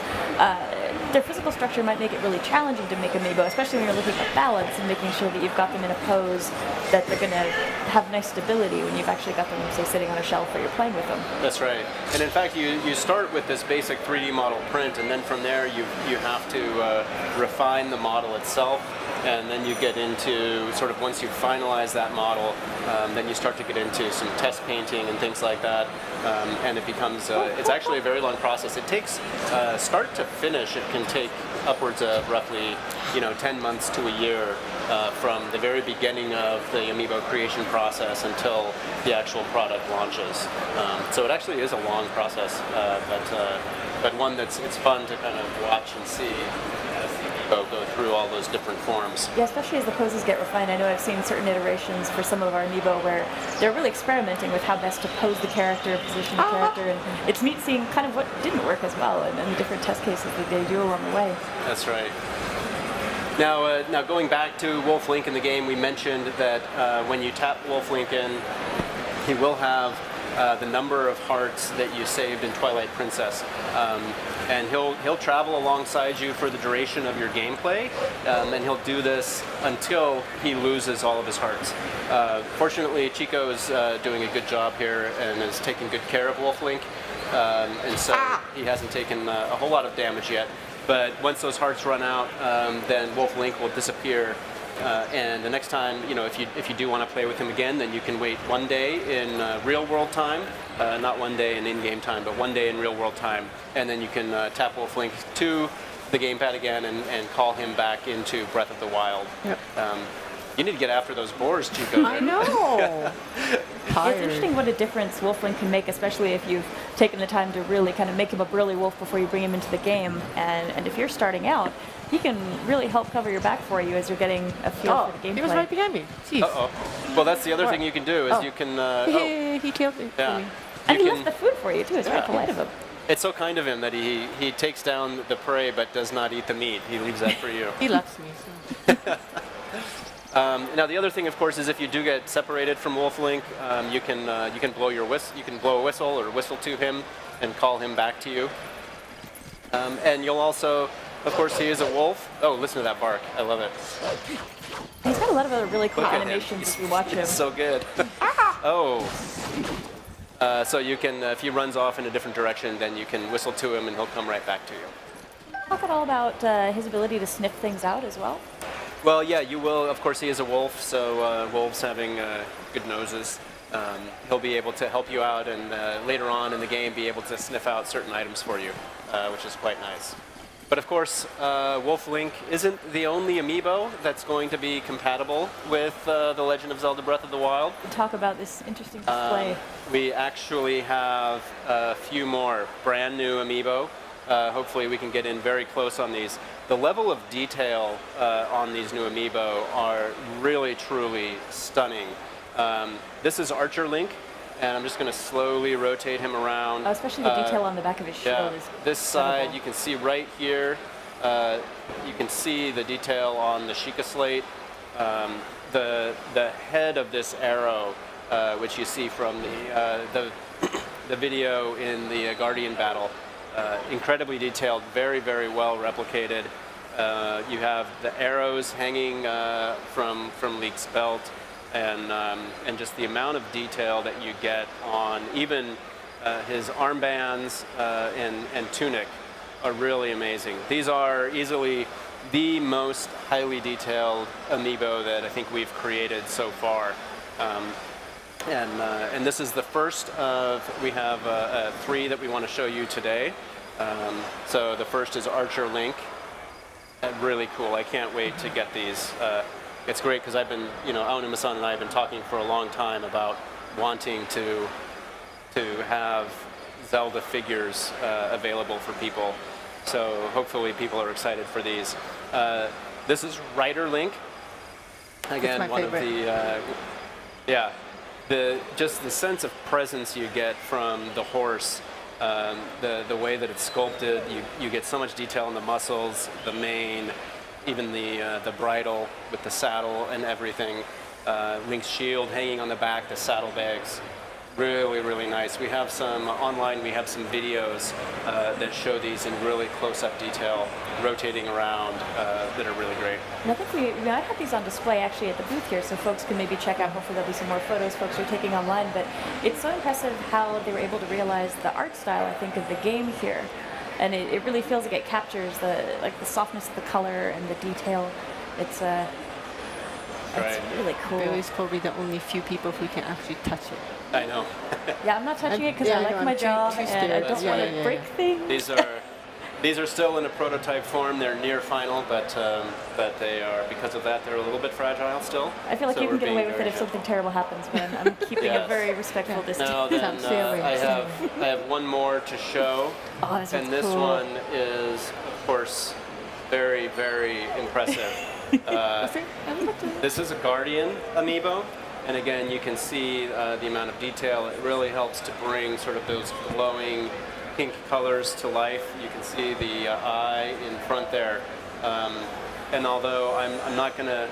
their physical structure might make it really challenging to make amiibo, especially when you're looking at balance and making sure that you've got them in a pose that they're going to have nice stability when you've actually got them, say, sitting on a shelf or you're playing with them. That's right. And in fact, you start with this basic 3D model print, and then from there you have to refine the model itself, and then you get into sort of once you finalize that model, then you start to get into some test painting and things like that, and it becomes it's actually a very long process. It takes start to finish. It can take upwards of roughly 10 months to a year from the very beginning of the Amiibo creation process until the actual product launches. So it actually is a long process, but one it's fun to kind of watch and see as the Amiibo go through all those different forms. Yeah, especially as the poses get refined. I know I've seen certain iterations for some of our Amiibo where they're really experimenting with how best to pose the character, position the character, and it's neat seeing kind of what didn't work as well and the different test cases that they do along the way. That's right. Now going back to Wolf Link in the game, we mentioned that when you tap Wolf Link in, he will have the number of hearts that you saved in Twilight Princess. And he'll travel alongside you for the duration of your gameplay, and he'll do this until he loses all of his hearts. Fortunately, Chico is doing a good job here and is taking good care of Wolf Link, and so he hasn't taken a whole lot of damage yet. But once those hearts run out, then Wolf Link will disappear. And the next time, if you do want to play with him again, then you can wait 1 day in real world time, not 1 day in in-game time, but 1 day in real world time, and then you can tap Wolf Link to the gamepad again and call him back into Breath of the Wild. Yep. You need to get after those boars, Chico. I know. It's interesting what a difference Wolf Link can make, especially if you've taken the time to really kind of make him a burly wolf before you bring him into the game. And if you're starting out, he can really help cover your back for you as you're getting a feel for the gameplay. He was right behind me. Jeez. Uh-oh. Well, that's the other thing you can do is you can... He killed me. Yeah. And he left the food for you, too. It's very polite of him. It's so kind of him that he takes down the prey but does not eat the meat. He leaves that for you. He loves me. So. Now the other thing, of course, is if you do get separated from Wolf Link, you can blow your whistle. You can blow a whistle or whistle to him and call him back to you. And you'll also, of course, he is a wolf. Oh, listen to that bark! I love it. He's got a lot of other really cool Look at animations if you watch him. It's so good. Oh. So you can, if he runs off in a different direction, then you can whistle to him and he'll come right back to you. Talk at all about his ability to sniff things out as well? Well, yeah, you will. Of course, he is a wolf, so wolves having good noses, he'll be able to help you out and later on in the game be able to sniff out certain items for you, which is quite nice. But of course, Wolf Link isn't the only amiibo that's going to be compatible with The Legend of Zelda Breath of the Wild. Talk about this interesting display. We actually have a few more brand new amiibo. Hopefully we can get in very close on these. The level of detail on these new amiibo are really, truly stunning. This is Archer Link, and I'm just going to slowly rotate him around. Especially the detail on the back of his shield is this side, you can see right here, you can see the detail on the Sheikah slate. The head of this arrow, which you see from the video in the Guardian battle, incredibly detailed, very, very well replicated. You have the arrows hanging from Leek's belt, and just the amount of detail that you get on even his armbands and tunic are really amazing. These are easily the most highly detailed amiibo that I think we've created so far. And this is the first of, we have 3 that we want to show you today. So the first is Archer Link. Really cool. I can't wait to get these. It's great because I've been, Aonuma-san and I have been talking for a long time about wanting to have Zelda figures available for people. So hopefully people are excited for these. This is Rider Link. Again, one favorite. Of the, just the sense of presence you get from the horse. The way that it's sculpted, you get so much detail in the muscles, the mane, even the bridle with the saddle and everything. Link's shield hanging on the back, the saddlebags. Really, really nice. We have some online, we have some videos that show these in really close-up detail, rotating around, that are really great. And I think we might have these on display actually at the booth here, so folks can maybe check out. Hopefully there'll be some more photos folks are taking online, but it's so impressive how they were able to realize the art style, I think, of the game here. And it really feels like it captures the softness of the color and the detail. It's really cool. Billy's probably the only few people who can actually touch it. I know. Yeah, I'm not touching it because I like my job and I don't want to break things. These are still in a prototype form. They're near final, but they are, because of that, they're a little bit fragile still. I feel like you can get away with it if something terrible happens, but I'm keeping a very respectful distance. Now then, I have one more to show, and this one is, of course, very, very impressive. This is a Guardian amiibo, and again, you can see the amount of detail. It really helps to bring sort of those glowing pink colors to life. You can see the eye in front there. And although I'm not gonna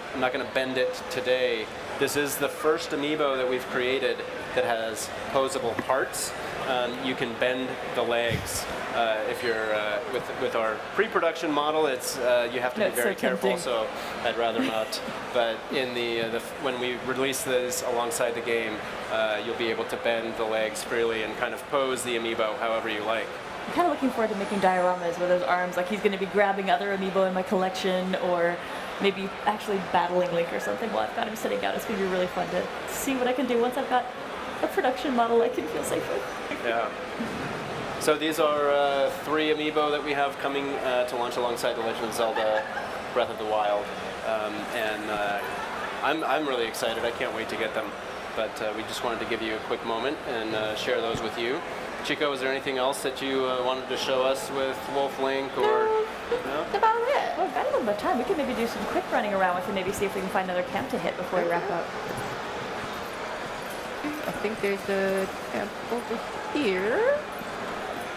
bend it today, this is the first amiibo that we've created that has posable parts. You can bend the legs. If you're with our pre-production model, it's you have to be very careful. So I'd rather not. But in the when we release this alongside the game, you'll be able to bend the legs freely and kind of pose the amiibo however you like. I'm kind of looking forward to making dioramas with those arms, like he's going to be grabbing other amiibo in my collection, or maybe actually battling Link or something while I've got him sitting out. It's going to be really fun to see what I can do once I've got a production model I can feel safe with. Yeah. So these are 3 amiibo that we have coming to launch alongside The Legend of Zelda Breath of the Wild. I'm really excited. I can't wait to get them. But we just wanted to give you a quick moment and share those with you. Chico, is there anything else that you wanted to show us with Wolf Link? Or no? That's about it. Well, we've got a little bit of time. We can maybe do some quick running around with it, maybe see if we can find another camp to hit before we wrap up. I think there's a camp over here.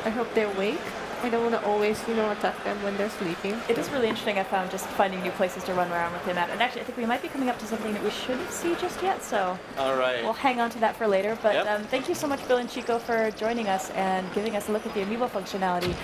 I hope they're awake. I don't want to always, attack them when they're sleeping. It is really interesting, I found, just finding new places to run around with him at. And actually, I think we might be coming up to something that we shouldn't see just yet, so all right. We'll hang on to that for later. But Yep. Thank you so much, Bill and Chico, for joining us and giving us a look at the amiibo functionality.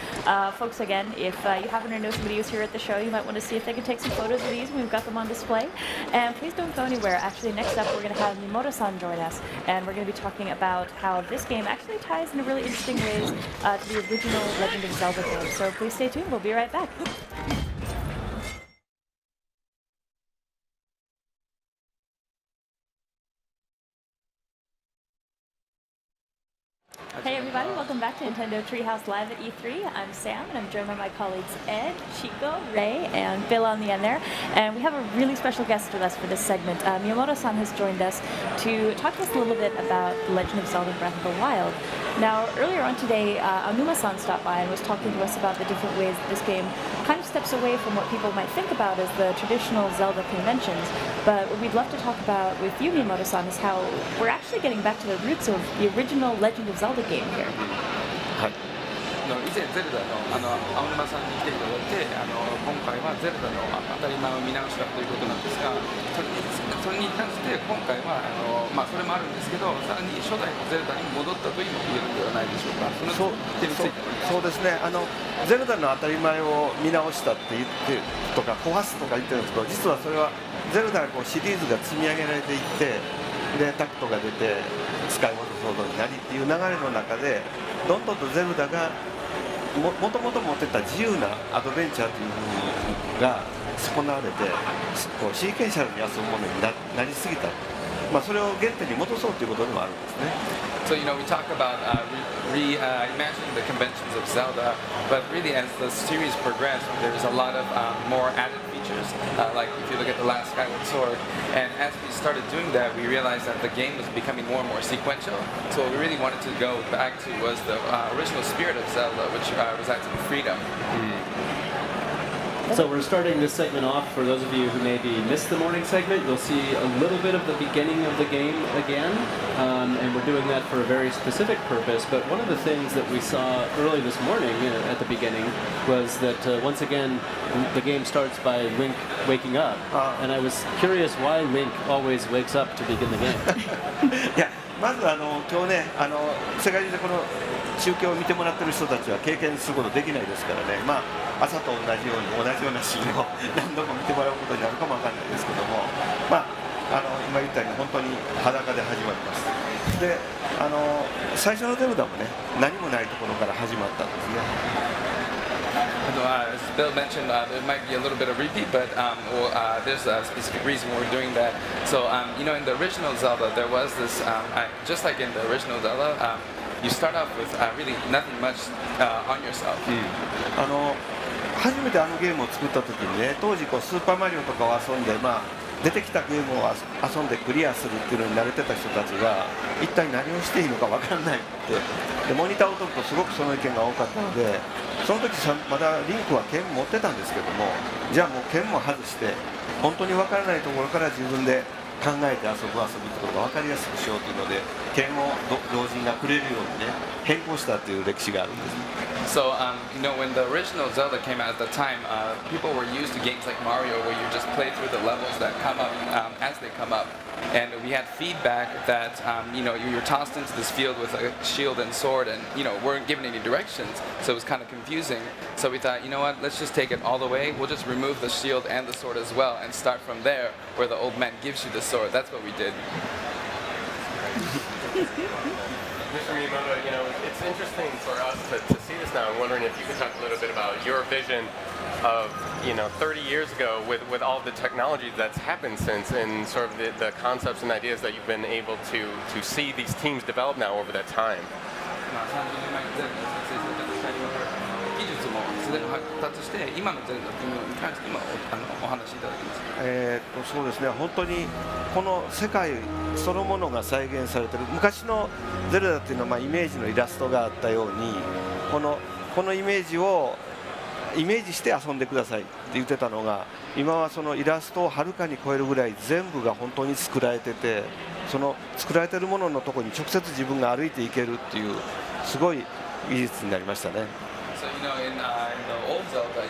Folks, again, if you happen to know somebody who's here at the show, you might want to see if they can take some photos of these. We've got them on display. And please don't go anywhere. Actually, next up, we're going to have Miyamoto-san join us, and we're going to be talking about how this game actually ties in really interesting ways to the original Legend of Zelda game. So please stay tuned. We'll be right back. Hey everybody, welcome back to Nintendo Treehouse Live at E3. I'm Sam, and I'm joined by my colleagues Ed, Chico, Ray, and Bill on the end there. And we have a really special guest with us for this segment. Miyamoto-san has joined us to talk to us a little bit about The Legend of Zelda Breath of the Wild. Now, earlier on today, Aonuma-san stopped by and was talking to us about the different ways that this game kind of steps away from what people might think about as the traditional Zelda conventions. But what we'd love to talk about with you, Miyamoto-san, is how we're actually getting back to the roots of the original Legend of Zelda game here. 以前ゼルダの青沼さんに来ていただいて今回はゼルダの当たり前を見直したということなんですがそれに関して今回はそれもあるんですけどさらに初代のゼルダに戻ったというのも言えるんではないでしょうかそうですねゼルダの当たり前を見直したって言ってとか壊すとか言ってるんですけど実はそれはゼルダがシリーズが積み上げられていってでタクトが出てスカイウォードソードになりっていう流れの中でどんどんとゼルダがもともと持ってた自由なアドベンチャーというものが損なわれてシーケンシャルに遊ぶものに なりすぎた、それを原点に戻そうということでもあるんですね。So we talk about reimagining the conventions of Zelda, but really as the series progressed, there's a lot of more added features. Like if you look at the last Skyward Sword, and as we started doing that, we realized that the game was becoming more and more sequential. So what we really wanted to go back to was the original spirit of Zelda, which resides in freedom. So we're starting this segment off. For those of you who maybe missed the morning segment, you'll see a little bit of the beginning of the game again, and we're doing that for a very specific purpose. But one of the things that we saw early this morning at the beginning was that once again, the game starts by Link waking up, and I was curious why Link always wakes up to begin the game. いやまず今日ね世界中でこの中継を見てもらってる人たちは経験することできないですからね、朝と同じようなシーンを何度も見てもらうことになるかもわかんないですけども、今言ったように本当に裸で始まります。で、最初のゼルダもね、何もないところから始まったんですね。As Bill mentioned, there might be a little bit of repeat, but there's a specific reason we're doing that. So, in the original Zelda, there was this, just like in the original Zelda, you start off with really nothing much on yourself. 初めてゲームを作った時にね、当時スーパーマリオとかを遊んで、出てきたゲームを遊んでクリアするっていうのに慣れてた人たちが一体何をしていいのか分からないってでモニターを撮るとすごくその意見が多かったのでその時まだリンクは剣持ってたんですけどもじゃあもう剣も外して本当に分からないところから自分で考えて遊ぶ遊びってことを分かりやすくしようというので剣を同時にくれるようにね変更したという歴史があるんです。 So, when the original Zelda came out at the time, people were used to games like Mario where you just play through the levels that come up as they come up. And we had feedback that, you were tossed into this field with a shield and sword and, weren't given any directions. So it was kind of confusing. So we thought, you know what, let's just take it all the way. We'll just remove the shield and the sword as well and start from there where the old man gives you the sword. That's what we did. Mr. Miyamoto, it's interesting for us to see this now. I'm wondering if you could talk a little bit about your vision of, 30 years ago with all the technology that's happened since and sort of the concepts and ideas that you've been able to see these teams develop now over that time. 技術もすでに発達して今のゼルダというのに関して今お話しいただけますか。そうですね、本当にこの世界そのものが再現されている昔のゼルダというのはイメージのイラストがあったようにこのイメージをイメージして遊んでくださいって言ってたのが今はそのイラストをはるかに超えるぐらい全部が本当に作られててその作られているもののところに直接自分が歩いていけるっていうすごい技術になりましたね。So in the old Zelda,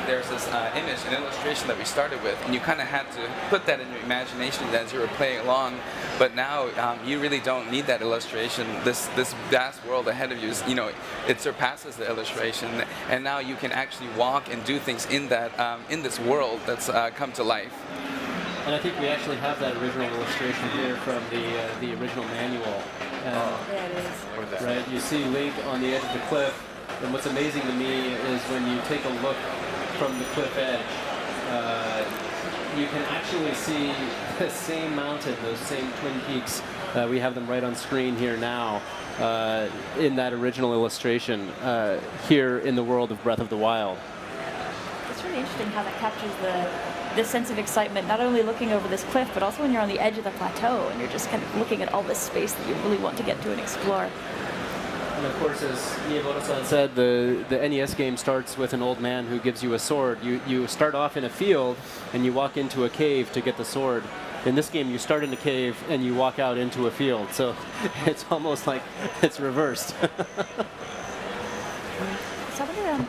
there's this image, an illustration that we started with, and you kind of had to put that in your imagination as you were playing along. But now you really don't need that illustration. This vast world ahead of you, it surpasses the illustration, and now you can actually walk and do things in this world that's come to life. And I think we actually have that original illustration here from the original manual. Yeah, it is. Right, you see Link on the edge of the cliff. And what's amazing to me is when you take a look from the cliff edge, you can actually see the same mountain, those same twin peaks. We have them right on screen here now in that original illustration here in the world of Breath of the Wild. It's really interesting how that captures this sense of excitement, not only looking over this cliff, but also when you're on the edge of the plateau and you're just kind of looking at all this space that you really want to get to and explore. And of course, as Miyamoto-san said, the NES game starts with an old man who gives you a sword. You start off in a field and you walk into a cave to get the sword. In this game, you start in a cave and you walk out into a field. So it's almost like it's reversed. So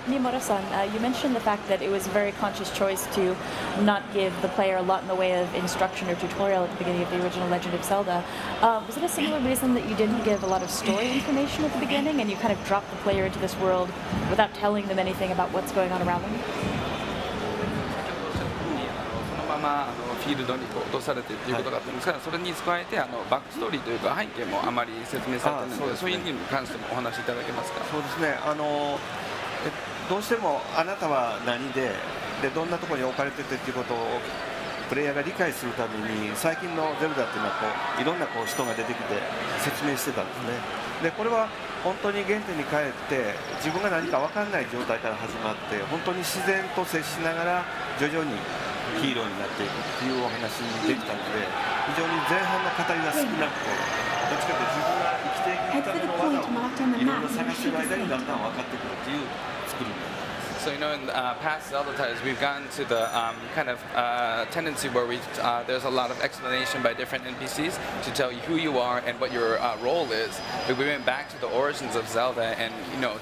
Miyamoto-san, you mentioned the fact that it was a very conscious choice to not give the player a lot in the way of instruction or tutorial at the beginning of the original Legend of Zelda. Was it a similar reason that you didn't give a lot of story information at the beginning and you kind of dropped the player into this world without telling them anything about what's going on around them? そのままフィールドに落とされてということだったんですが、それに加えてバックストーリーというか背景もあまり説明されてないので、そういう意味に関してもお話しいただけますか。そうですね。どうしてもあなたは何でどんなところに置かれててっていうことをプレイヤーが理解するために最近のゼルダっていうのはいろんな人が出てきて説明してたんですね。でこれは本当に原点に帰って自分が何か分かんない状態から始まって本当に自然と接しながら徐々にヒーローになっていくっていうお話にできたので非常に前半の語りが少なくてどっちかというと自分が生きていくための技をいろんな探してる間にだんだん分かってくるっていう作りになります。So in past Zelda titles, we've gotten to the kind of tendency where there's a lot of explanation by different NPCs to tell you who you are and what your role is. But we went back to the origins of Zelda and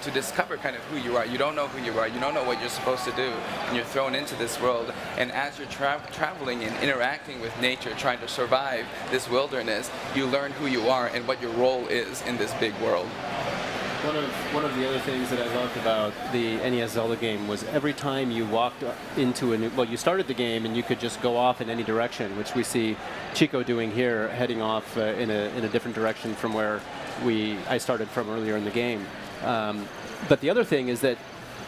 to discover kind of who you are. You don't know who you are. You don't know what you're supposed to do, and you're thrown into this world. And as you're traveling and interacting with nature, trying to survive this wilderness, you learn who you are and what your role is in this big world. One of the other things that I loved about the NES Zelda game was every time you walked into you started the game and you could just go off in any direction, which we see Chico doing here, heading off in a different direction from where I started from earlier in the game. But the other thing is that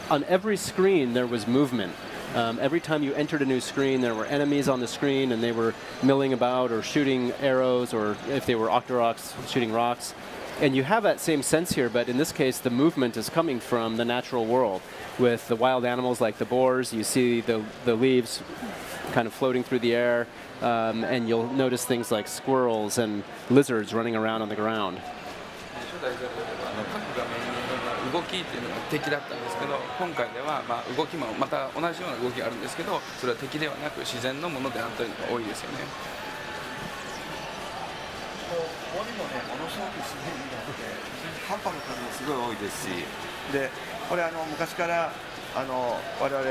on every screen there was movement. Every time you entered a new screen, there were enemies on the screen and they were milling about or shooting arrows, or if they were Octoroks, shooting rocks. And you have that same sense here, but in this case, the movement is coming from the natural world. With the wild animals like the boars, you see the leaves kind of floating through the air, and you'll notice things like squirrels and lizards running around on the ground. 動きっていうのが敵だったんですけど、今回では動きもまた同じような動きがあるんですけど、それは敵ではなく自然のものであったりが多いですよね。森もね、ものすごく自然になって、葉っぱの数もすごい多いですし、でこれ昔から我々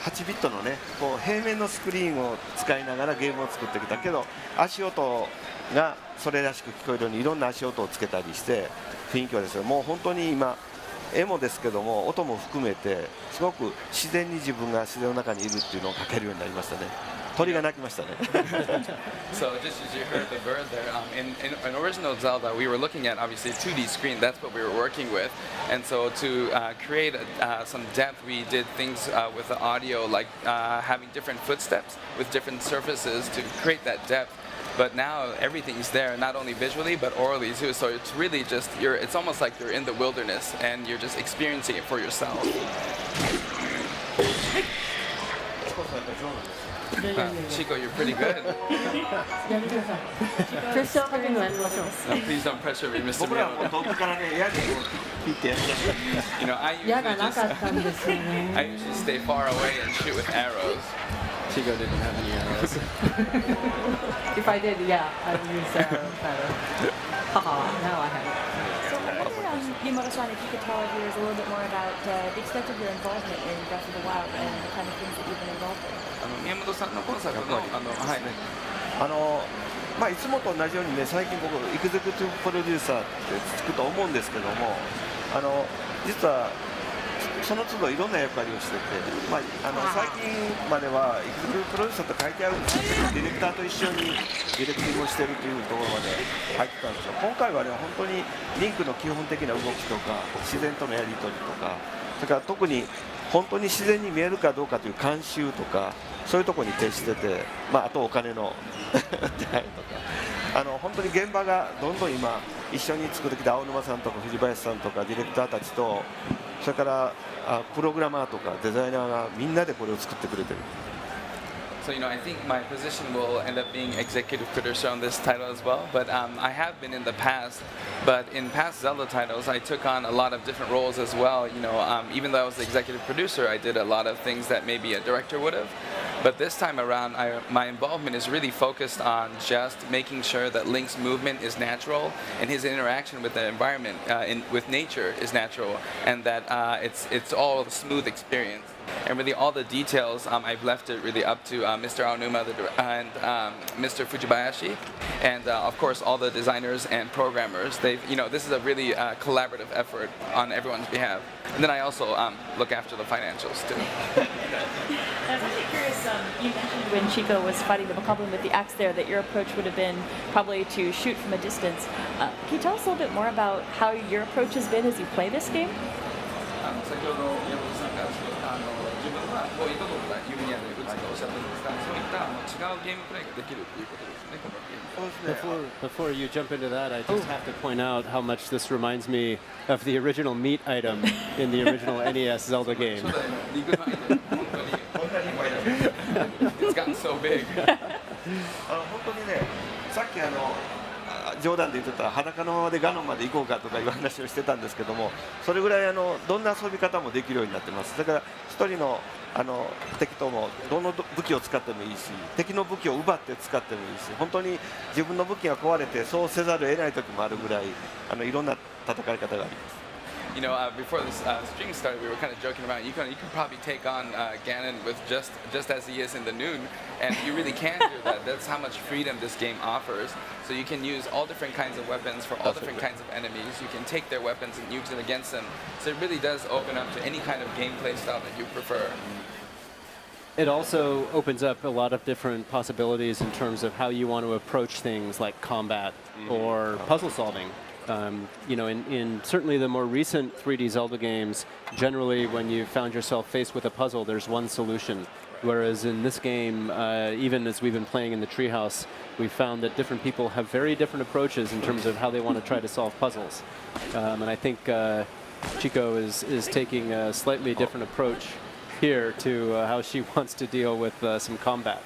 8ビットのね、こう平面のスクリーンを使いながらゲームを作ってきたけど、足音がそれらしく聞こえるようにいろんな足音をつけたりして雰囲気はですね、もう本当に今絵もですけども音も含めてすごく自然に自分が自然の中にいるっていうのを描けるようになりましたね。鳥が鳴きましたね。So just as you heard the bird there, in original Zelda, we were looking at obviously a 2D screen. That's what we were working with, and so to create some depth, we did things with the audio, like having different footsteps with different surfaces to create that depth. But now everything's there, not only visually but orally too. So it's really just it's almost like you're in the wilderness and you're just experiencing it for yourself. Chico, you're pretty good. No, please don't pressure me, Mr. Miyamoto. You know, I usually stay far away and shoot with arrows. Chico didn't have any arrows. If I did, yeah, I would use arrow better. Haha, now I have it. So I wonder, Miyamoto-san, if you could tell our viewers a little bit more about the extent of your involvement in Breath of the Wild and the kind of things that you've been involved in. 宮本さんのコンサートのはいいつもと同じようにね、最近僕エグゼクティブプロデューサーってつくと思うんですけども、実はその都度いろんな役割をしてて、最近まではエグゼクティブプロデューサーと書いてあるんですけど、ディレクターと一緒にディレクティブをしているというところまで入ってたんですよ。今回はね、本当にリンクの基本的な動きとか自然とのやり取りとか、それから特に本当に自然に見えるかどうかという監修とか、そういうところに徹してて、あとお金の手配とか、本当に現場がどんどん今一緒に作ってきた青沼さんとか藤林さんとかディレクターたちと、それからプログラマーとかデザイナーがみんなでこれを作ってくれてる。So, I think my position will end up being executive producer on this title as well. But I have been in the past. But in past Zelda titles, I took on a lot of different roles as well. Even though I was the executive producer, I did a lot of things that maybe a director would have. But this time around, my involvement is really focused on just making sure that Link's movement is natural and his interaction with the environment, with nature, is natural, and that it's all a smooth experience. And really, all the details, I've left it really up to Mr. Aonuma and Mr. Fujibayashi, and of course all the designers and programmers. This is a really collaborative effort on everyone's behalf. And then I also look after the financials too. I was actually curious, you mentioned when Chico was fighting the Bokoblin with the axe there that your approach would have been probably to shoot from a distance. Can you tell us a little bit more about how your approach has been as you play this game? 先ほど宮本さんが自分はこういうところが弓矢で打つとおっしゃったんですが、そういった違うゲームプレイができるということですね、このゲーム。Before you jump into that, I just have to point out how much this reminds me of the original meat item in the original NES Zelda game. It's gotten so big. 本当にね、さっき冗談で言ってた裸のままでガノンまで行こうかとかいう話をしてたんですけども、それぐらいどんな遊び方もできるようになってます。だから一人の敵ともどの武器を使ってもいいし、敵の武器を奪って使ってもいいし、本当に自分の武器が壊れてそうせざるを得ない時もあるぐらいいろんな戦い方があります。Before this stream started, we were kind of joking around. You can probably take on Ganon with just as he is in the Noon, and you really can do that. That's how much freedom this game offers. So you can use all different kinds of weapons for all different kinds of enemies. You can take their weapons and use it against them. So it really does open up to any kind of gameplay style that you prefer. It also opens up a lot of different possibilities in terms of how you want to approach things like combat or puzzle solving. In certainly the more recent 3D Zelda games, generally when you found yourself faced with a puzzle, there's one solution. Whereas in this game, even as we've been playing in the Treehouse, we've found that different people have very different approaches in terms of how they want to try to solve puzzles. And I think Chico is taking a slightly different approach here to how she wants to deal with some combat.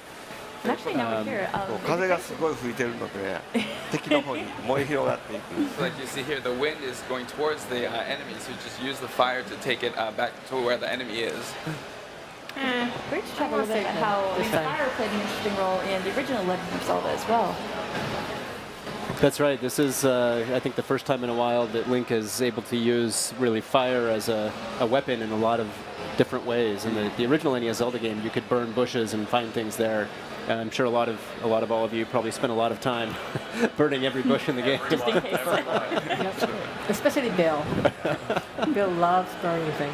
Actually, now we're here. 風がすごい吹いてるので、敵の方に燃え広がっていく。Like you see here, the wind is going towards the enemies, who just use the fire to take it back to where the enemy is. Great to talk a little bit about how fire played an interesting role in the original Legend of Zelda as well. That's right. This is, I think, the first time in a while that Link is able to use really fire as a weapon in a lot of different ways. In the original NES Zelda game, you could burn bushes and find things there. And I'm sure a lot of all of you probably spent a lot of time burning every bush in the game. Just in case. Especially Bill. Bill loves burning things.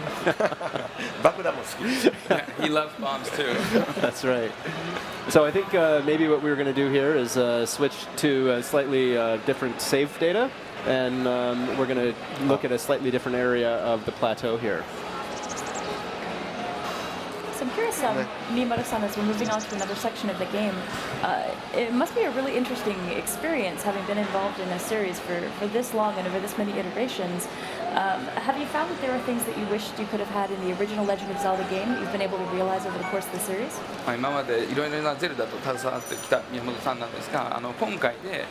He loves bombs too. That's right. So I think maybe what we're going to do here is switch to a slightly different save data, and we're going to look at a slightly different area of the plateau here. So I'm curious, Miyamoto-san, as we're moving on to another section of the game, it must be a really interesting experience having been involved in a series for this long and over this many iterations. Have you found that there are things that you wished you could have had in the original Legend of Zelda game that you've been able to realize over the course of the series? 今までいろいろなゼルダと携わってきた宮本さんなんですが、今回で、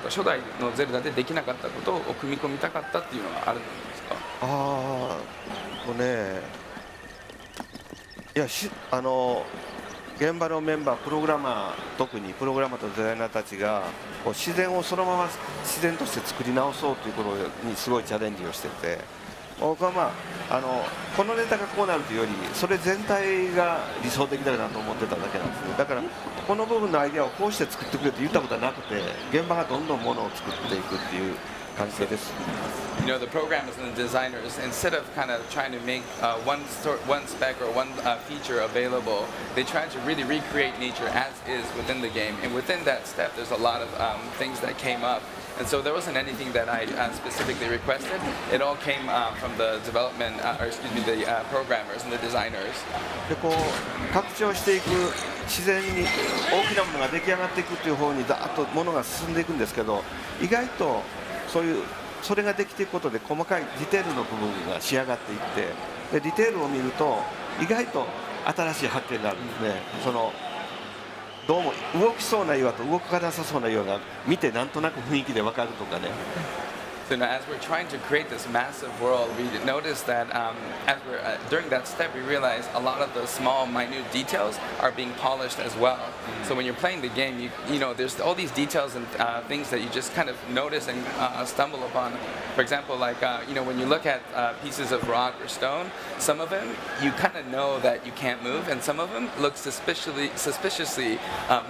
初代のゼルダでできなかったことを組み込みたかったっていうのはあるんですか？いや現場のメンバー、プログラマー、特にプログラマーとデザイナーたちがこう自然をそのまま自然として作り直そうということにすごいチャレンジをしてて、僕はこのネタがこうなるというよりそれ全体が理想的だなと思ってただけなんですね。だからこの部分のアイデアをこうして作ってくれと言ったことはなくて、現場がどんどんものを作っていくっていう感じです。You know, the programmers and the designers, instead of kind of trying to make one spec or one feature available, they try to really recreate nature as is within the game. And within that step, there's a lot of things that came up. And so there wasn't anything that I specifically requested. It all came from the development, or excuse me, the programmers and the designers. でこう拡張していく、自然に大きなものが出来上がっていくという方にざっとものが進んでいくんですけど、意外とそれができていくことで細かいディテールの部分が仕上がっていって、でディテールを見ると意外と新しい発見があるんですね。どうも動きそうな岩と動かなさそうな岩が見てなんとなく雰囲気で分かるとかね。So now, as we're trying to create this massive world, we noticed that during that step, we realized a lot of the small, minute details are being polished as well. So when you're playing the game, you know, there's all these details and things that you just kind of notice and stumble upon. For example, like you know, when you look at pieces of rock or stone, some of them you kind of know that you can't move, and some of them look suspiciously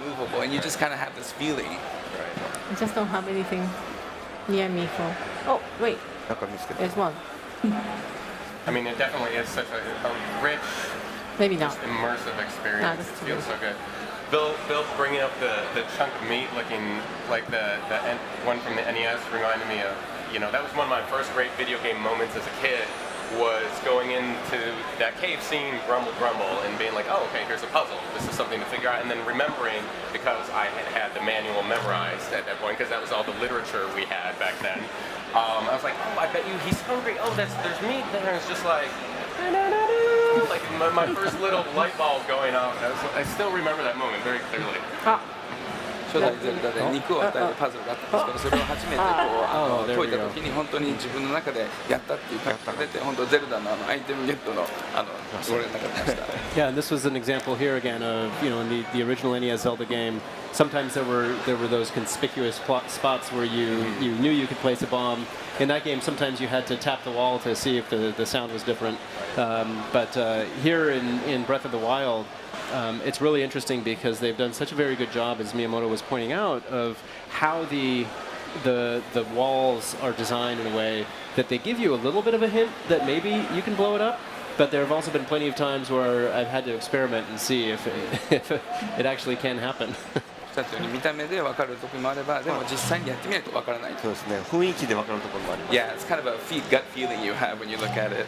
movable, and you just kind of have this feeling. I just don't have anything near me for. Oh, wait. There's one. I mean, it definitely is such a rich, maybe not immersive experience. It feels so good. Bill bringing up the chunk of meat looking like the one from the NES reminded me of, you know, that was one of my first great video game moments as a kid, was going into that cave scene, grumble, and being like, oh, okay, here's a puzzle. This is something to figure out. And then remembering, because I had the manual memorized at that point, because that was all the literature we had back then. I was like, oh, I bet you he's hungry. Oh, there's meat there. It's just like, like my first little light bulb going off. I still remember that moment very clearly. 初代ゼルダで肉を与えるパズルがあったんですけど、それを初めて解いた時に本当に自分の中でやったっていう感覚が出て、本当ゼルダのアイテムゲットのつもりの中でました。Yeah, and this was an example here again of, you know, in the original NES Zelda game, sometimes there were those conspicuous spots where you knew you could place a bomb. In that game, sometimes you had to tap the wall to see if the sound was different. But here in Breath of the Wild, it's really interesting because they've done such a very good job, as Miyamoto was pointing out, of how the walls are designed in a way that they give you a little bit of a hint that maybe you can blow it up. But there have also been plenty of times where I've had to experiment and see if it actually can happen. おっしゃったように見た目で分かるところもあれば、でも実際にやってみないと分からない。そうですね。雰囲気で分かるところもあります。Yeah, it's kind of a gut feeling you have when you look at it.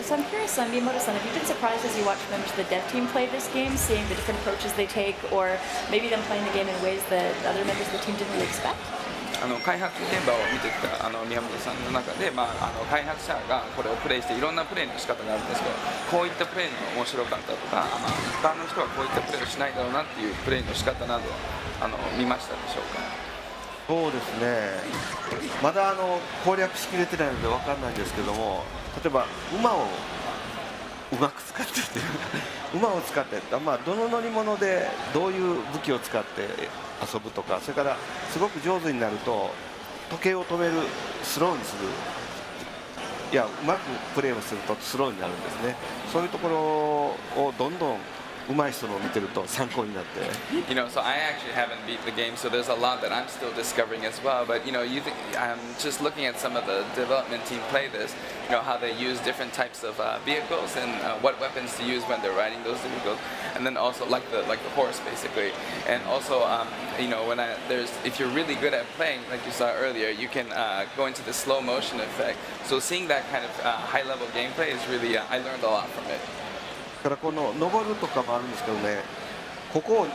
So I'm curious, Miyamoto-san, have you been surprised as you watch members of the dev team play this game, seeing the different approaches they take, or maybe them playing the game in ways that other members of the team didn't really expect? 開発現場を見てきた宮本さんの中で、開発者がこれをプレイしていろんなプレイの仕方があるんですけど、こういったプレイの面白かったとか、一般の人はこういったプレイをしないだろうなっていうプレイの仕方など見ましたでしょうか？そうですね。まだ攻略しきれてないので分かんないんですけども、例えばうまく使ってっていう馬を使って、まあ、どの乗り物でどういう武器を使って遊ぶとか、それからすごく上手になると時計を止める、スローにする、いやうまくプレーをするとスローになるんですね。そういうところをどんどん上手い人のを見てると参考になって。You know, so I actually haven't beat the game, so there's a lot that I'm still discovering as well. But you know, I'm just looking at some of the development team play this. You know how they use different types of vehicles and what weapons to use when they're riding those vehicles, and then also like the horse basically. And also, you know, if you're really good at playing, like you saw earlier, you can go into the slow motion effect. So seeing that kind of high level gameplay is really I learned a lot from it. からこの登るとかもあるんですけどね、ここ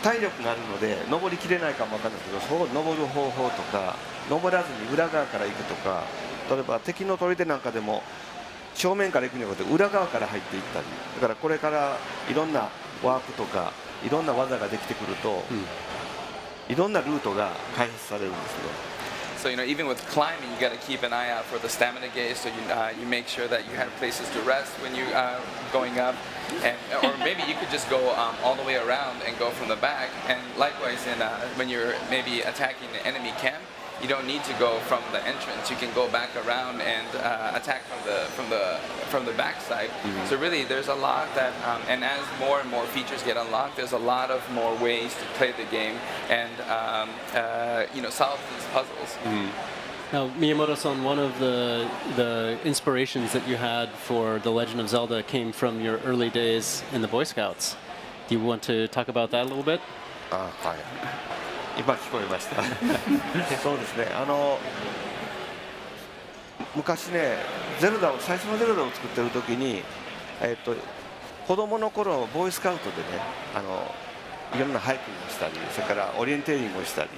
体力があるので登りきれないかもわかんないですけど、そう登る方法とか、登らずに裏側から行くとか、例えば敵の砦なんかでも正面から行くには裏側から入っていったり、だからこれからいろんなワープとかいろんな技ができてくると、いろんなルートが開発されるんですね。So you know, even with climbing, you got to keep an eye out for the stamina gauge. So you make sure that you have places to rest when you going up, and or maybe you could just go all the way around and go from the back. And likewise, when you're maybe attacking the enemy camp, you don't need to go from the entrance. You can go back around and attack from the backside. So really, there's a lot that, and as more and more features get unlocked, there's a lot of more ways to play the game and you know, solve these puzzles. Now, Miyamoto-san, one of the inspirations that you had for The Legend of Zelda came from your early days in the Boy Scouts. Do you want to talk about that a little bit? はい。今聞こえました。そうですね。昔ね、最初のゼルダを作ってる時に、子供の頃ボーイスカウトでね、いろんなハイキングをしたり、それからオリエンテーリングをしたり、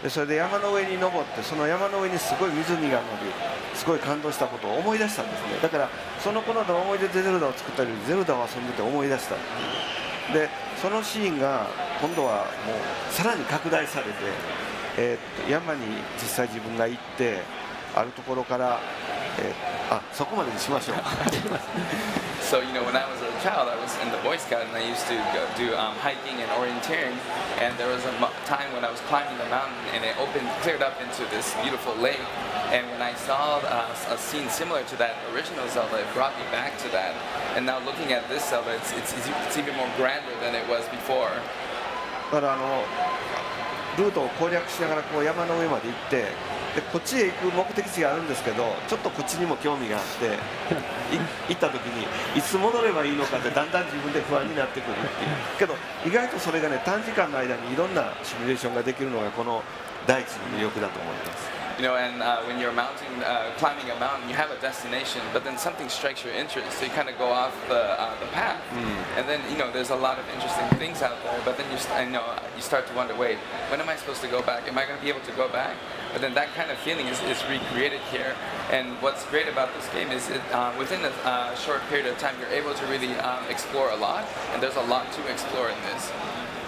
でそれで山の上に登って、その山の上にすごい湖があるので、すごい感動したことを思い出したんですね。だからその頃の思い出でゼルダを作ったり、ゼルダを遊んでて思い出したっていう。でそのシーンが今度はもうさらに拡大されて、山に実際自分が行ってあるところから、そこまでにしましょう。So you know, when I was a child, I was in the Boy Scout and I used to go do hiking and orienteering. And there was a time when I was climbing the mountain and it cleared up into this beautiful lake. And when I saw a scene similar to that original Zelda, it brought me back to that. And now looking at this Zelda, it's even more grander than it was before. だからルートを攻略しながらこう山の上まで行って、でこっちへ行く目的地があるんですけど、ちょっとこっちにも興味があって行った時にいつ戻ればいいのかってだんだん自分で不安になってくるっていうけど、意外とそれがね、短時間の間にいろんなシミュレーションができるのがこの大地の魅力だと思います。You know, and when you're climbing a mountain, you have a destination, but then something strikes your interest, so you kind of go off the path. And then, you know, there's a lot of interesting things out there, but then you start to wonder, wait, when am I supposed to go back? Am I going to be able to go back? But then that kind of feeling is recreated here. And what's great about this game is within a short period of time, you're able to really explore a lot, and there's a lot to explore in this.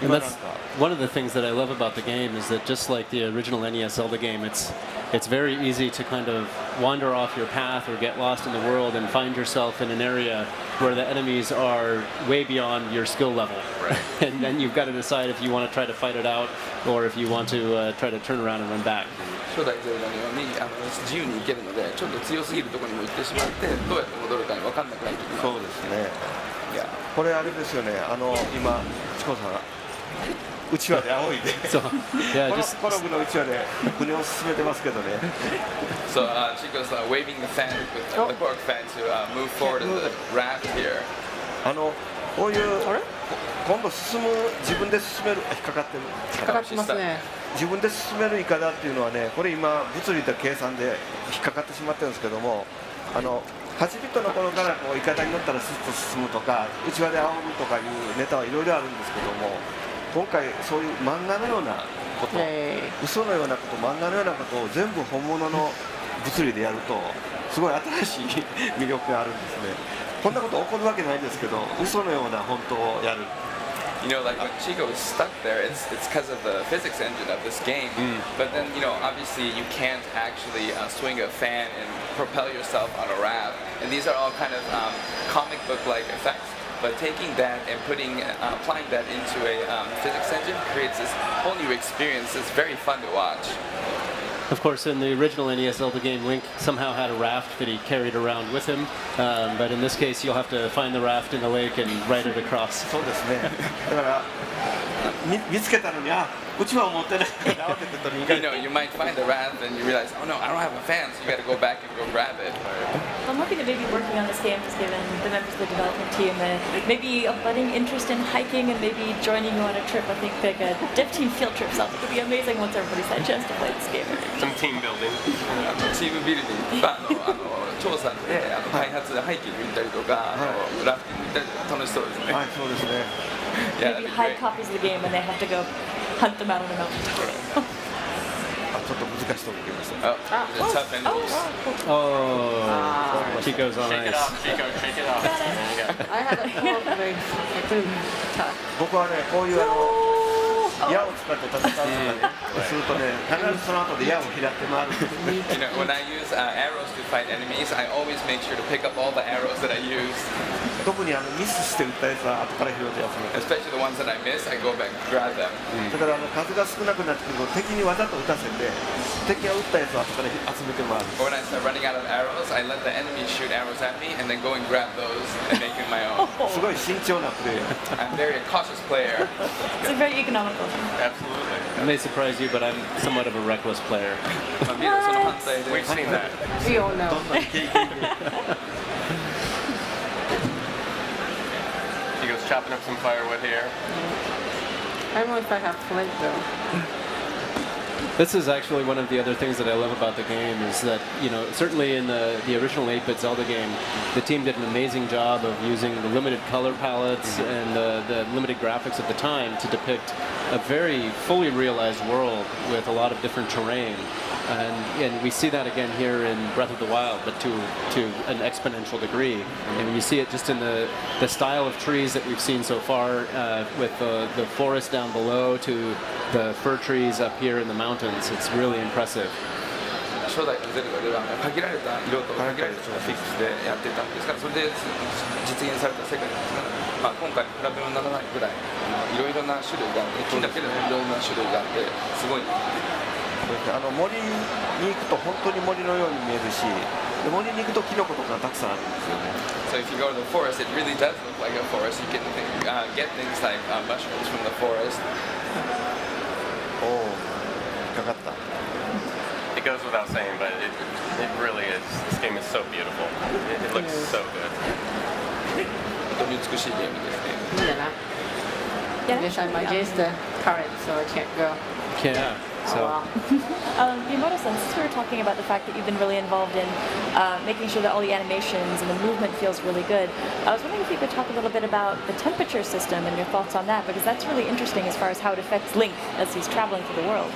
And that's one of the things that I love about the game is that just like the original NES Zelda game, it's very easy to kind of wander off your path or get lost in the world and find yourself in an area where the enemies are way beyond your skill level. Right. And then you've got to decide if you want to try to fight it out or if you want to try to turn around and run back. 初代ゼルダのように自由に行けるので、ちょっと強すぎるところにも行ってしまって、どうやって戻るか分かんなくなる時が。そうですね。これあれですよね。今チコさんうちわで仰いでコログのうちわで船を進めてますけどね。So Chico's waving the fan with the cork fan to move forward in the raft here. こういう今度自分で進める引っかかってる。引っかかってますね。自分で進めるイカダっていうのはね、これ今物理的計算で引っかかってしまってるんですけども、8ビットの頃からこうイカダに乗ったらスッと進むとか、うちわで仰ぐとかいうネタはいろいろあるんですけども。今回そういう漫画のようなこと、嘘のようなこと、漫画のようなことを全部本物の物理でやるとすごい新しい魅力があるんですね。こんなこと起こるわけないんですけど、嘘のような本当をやる、you know, like when Chico is stuck there, it's because of the physics engine of this game. But then, you know, obviously you can't actually swing a fan and propel yourself on a raft. And these are all kind of comic book-like effects. But taking that and applying that into a physics engine creates this whole new experience. It's very fun to watch. Of course, in the original NES Zelda game, Link somehow had a raft that he carried around with him. But in this case, you'll have to find the raft in the lake and ride it across. そうですね。だから見つけたのにうちは持ってないから慌てて取りに行か You know, you might find the raft and you realize, oh no, I don't have a fan, so you got to go back and go grab it. I'm hoping that maybe working on this game has given the members of the development team maybe a budding interest in hiking and maybe joining you on a trip. I think like a dev team field trip sounds like it would be amazing once everybody's had a chance to play this game. Some team building. チームビルディング調査で開発でハイキング行ったりとかラフティング行ったりとか楽しそうですね。はい、そうですね。Maybe hide copies of the game and they have to go hunt them out on a mountain. ちょっと難しいと思いました。tough enemies. Oh, Chico's on Shake it ice. off, Chico, shake it off. I had a cold leg. 僕はね、こういう矢を使って戦うとかね、するとね、必ずその後で矢を拾って回る。You know, when I use arrows to fight enemies, I always make sure to pick up all the arrows that I use. 特にミスして撃ったやつは後から拾って集めて。 Especially the ones that I miss, I go back and grab them. だから数が少なくなってくると敵にわざと撃たせて敵が撃ったやつを後から集めて回る。Or when I start running out of arrows, I let the enemy shoot arrows at me and then go and grab those and make it my own. すごい慎重なプレーヤー。 I'm very cautious player. It's very economical. Absolutely. It may surprise you, but I'm somewhat of a reckless player. We've seen that. We all know. He goes chopping up some firewood here. I don't know if I have flint though. This is actually one of the other things that I love about the game is that, you know, certainly in the original 8-bit Zelda game, the team did an amazing job of using the limited color palettes and the limited graphics at the time to depict a very fully realized world with a lot of different terrain. And we see that again here in Breath of the Wild, but to an exponential degree. And you see it just in the style of trees that we've seen so far, with the forest down below to the fir trees up here in the mountains. It's really impressive. 初代のゼルダでは限られた色と限られたフィックスでやってたんですから、それで実現された世界ですから、今回比べ物にならないぐらいいろいろな種類があって、木だけでもいろいろな種類があってすごい。森に行くと本当に森のように見えるし、森に行くとキノコとかがたくさんあるんですよね。So if you go to the forest, it really does look like a forest. You can get things like mushrooms from the forest. おお、引っかかった。It goes without saying, but it really is. This game is so beautiful. It looks so good. 本当に美しいゲームですね。いいんだな。I guess I'm against the current, so I can't go. Yeah. So. Miyamoto-san, since we were talking about the fact that you've been really involved in making sure that all the animations and the movement feels really good, I was wondering if you could talk a little bit about the temperature system and your thoughts on that, because that's really interesting as far as how it affects Link as he's traveling through the world.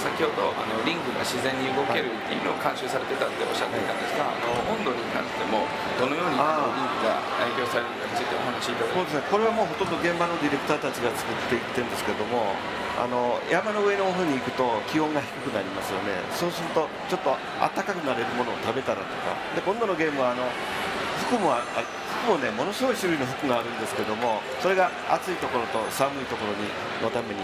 先ほどリングが自然に動けるっていうのを監修されてたっておっしゃっていたんですが、温度に関してもどのようにリングが影響されるかについてお話しいただきます。そうですね。これはもうほとんど現場のディレクターたちが作っていってるんですけども、山の上の方に行くと気温が低くなりますよね。そうするとちょっと暖かくなれるものを食べたらとか。で今度のゲームは服もね、ものすごい種類の服があるんですけども、それが暑いところと寒いところのために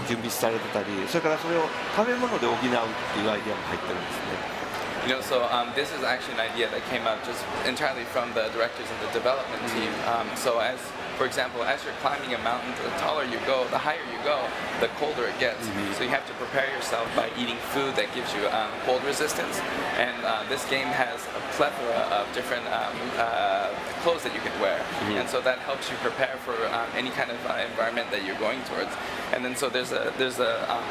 準備されてたり、それからそれを食べ物で補うっていうアイデアも入ってるんですね。You know, so this is actually an idea that came out just entirely from the directors and the development team. So for example, as you're climbing a mountain, the taller you go, the higher you go, the colder it gets. So you have to prepare yourself by eating food that gives you cold resistance. And this game has a plethora of different clothes that you can wear. And so that helps you prepare for any kind of environment that you're going towards. And then so there's a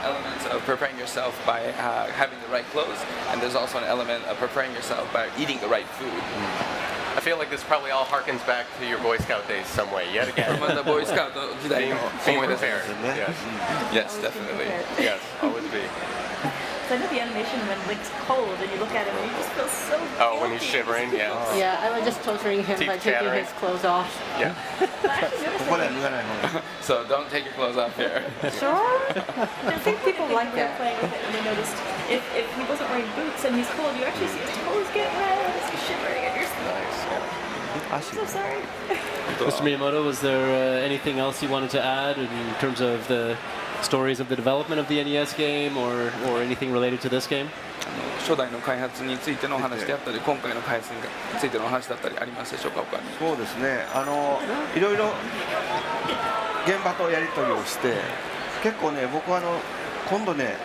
element of preparing yourself by having the right clothes, and there's also an element of preparing yourself by eating the right food. I feel like this probably all harkens back to your Boy Scout days some way, yet again. The Boy Scout being prepared. Yes. Yes, definitely. Yes, always be. Because I know the animation when Link's cold and you look at him and you just feel so Oh, when he's guilty. shivering, yeah. Yeah, I was just torturing him Teeth by taking chattering. his clothes off. Yeah. ここでは脱がない方がいい So don't take your clothes off here. Sure. I think people like that. playing with it and they noticed if he wasn't wearing boots and he's cold, you actually see his toes get red as he's shivering and you're I'm so sorry. Mr. Miyamoto, was there anything else you wanted to add in terms of the stories of the development of the NES game or anything related to this game? 初代の開発についてのお話であったり、今回の開発についてのお話だったりありますでしょうか、他に。そうですねいろいろ現場とやり取りをして結構ね僕は今度ね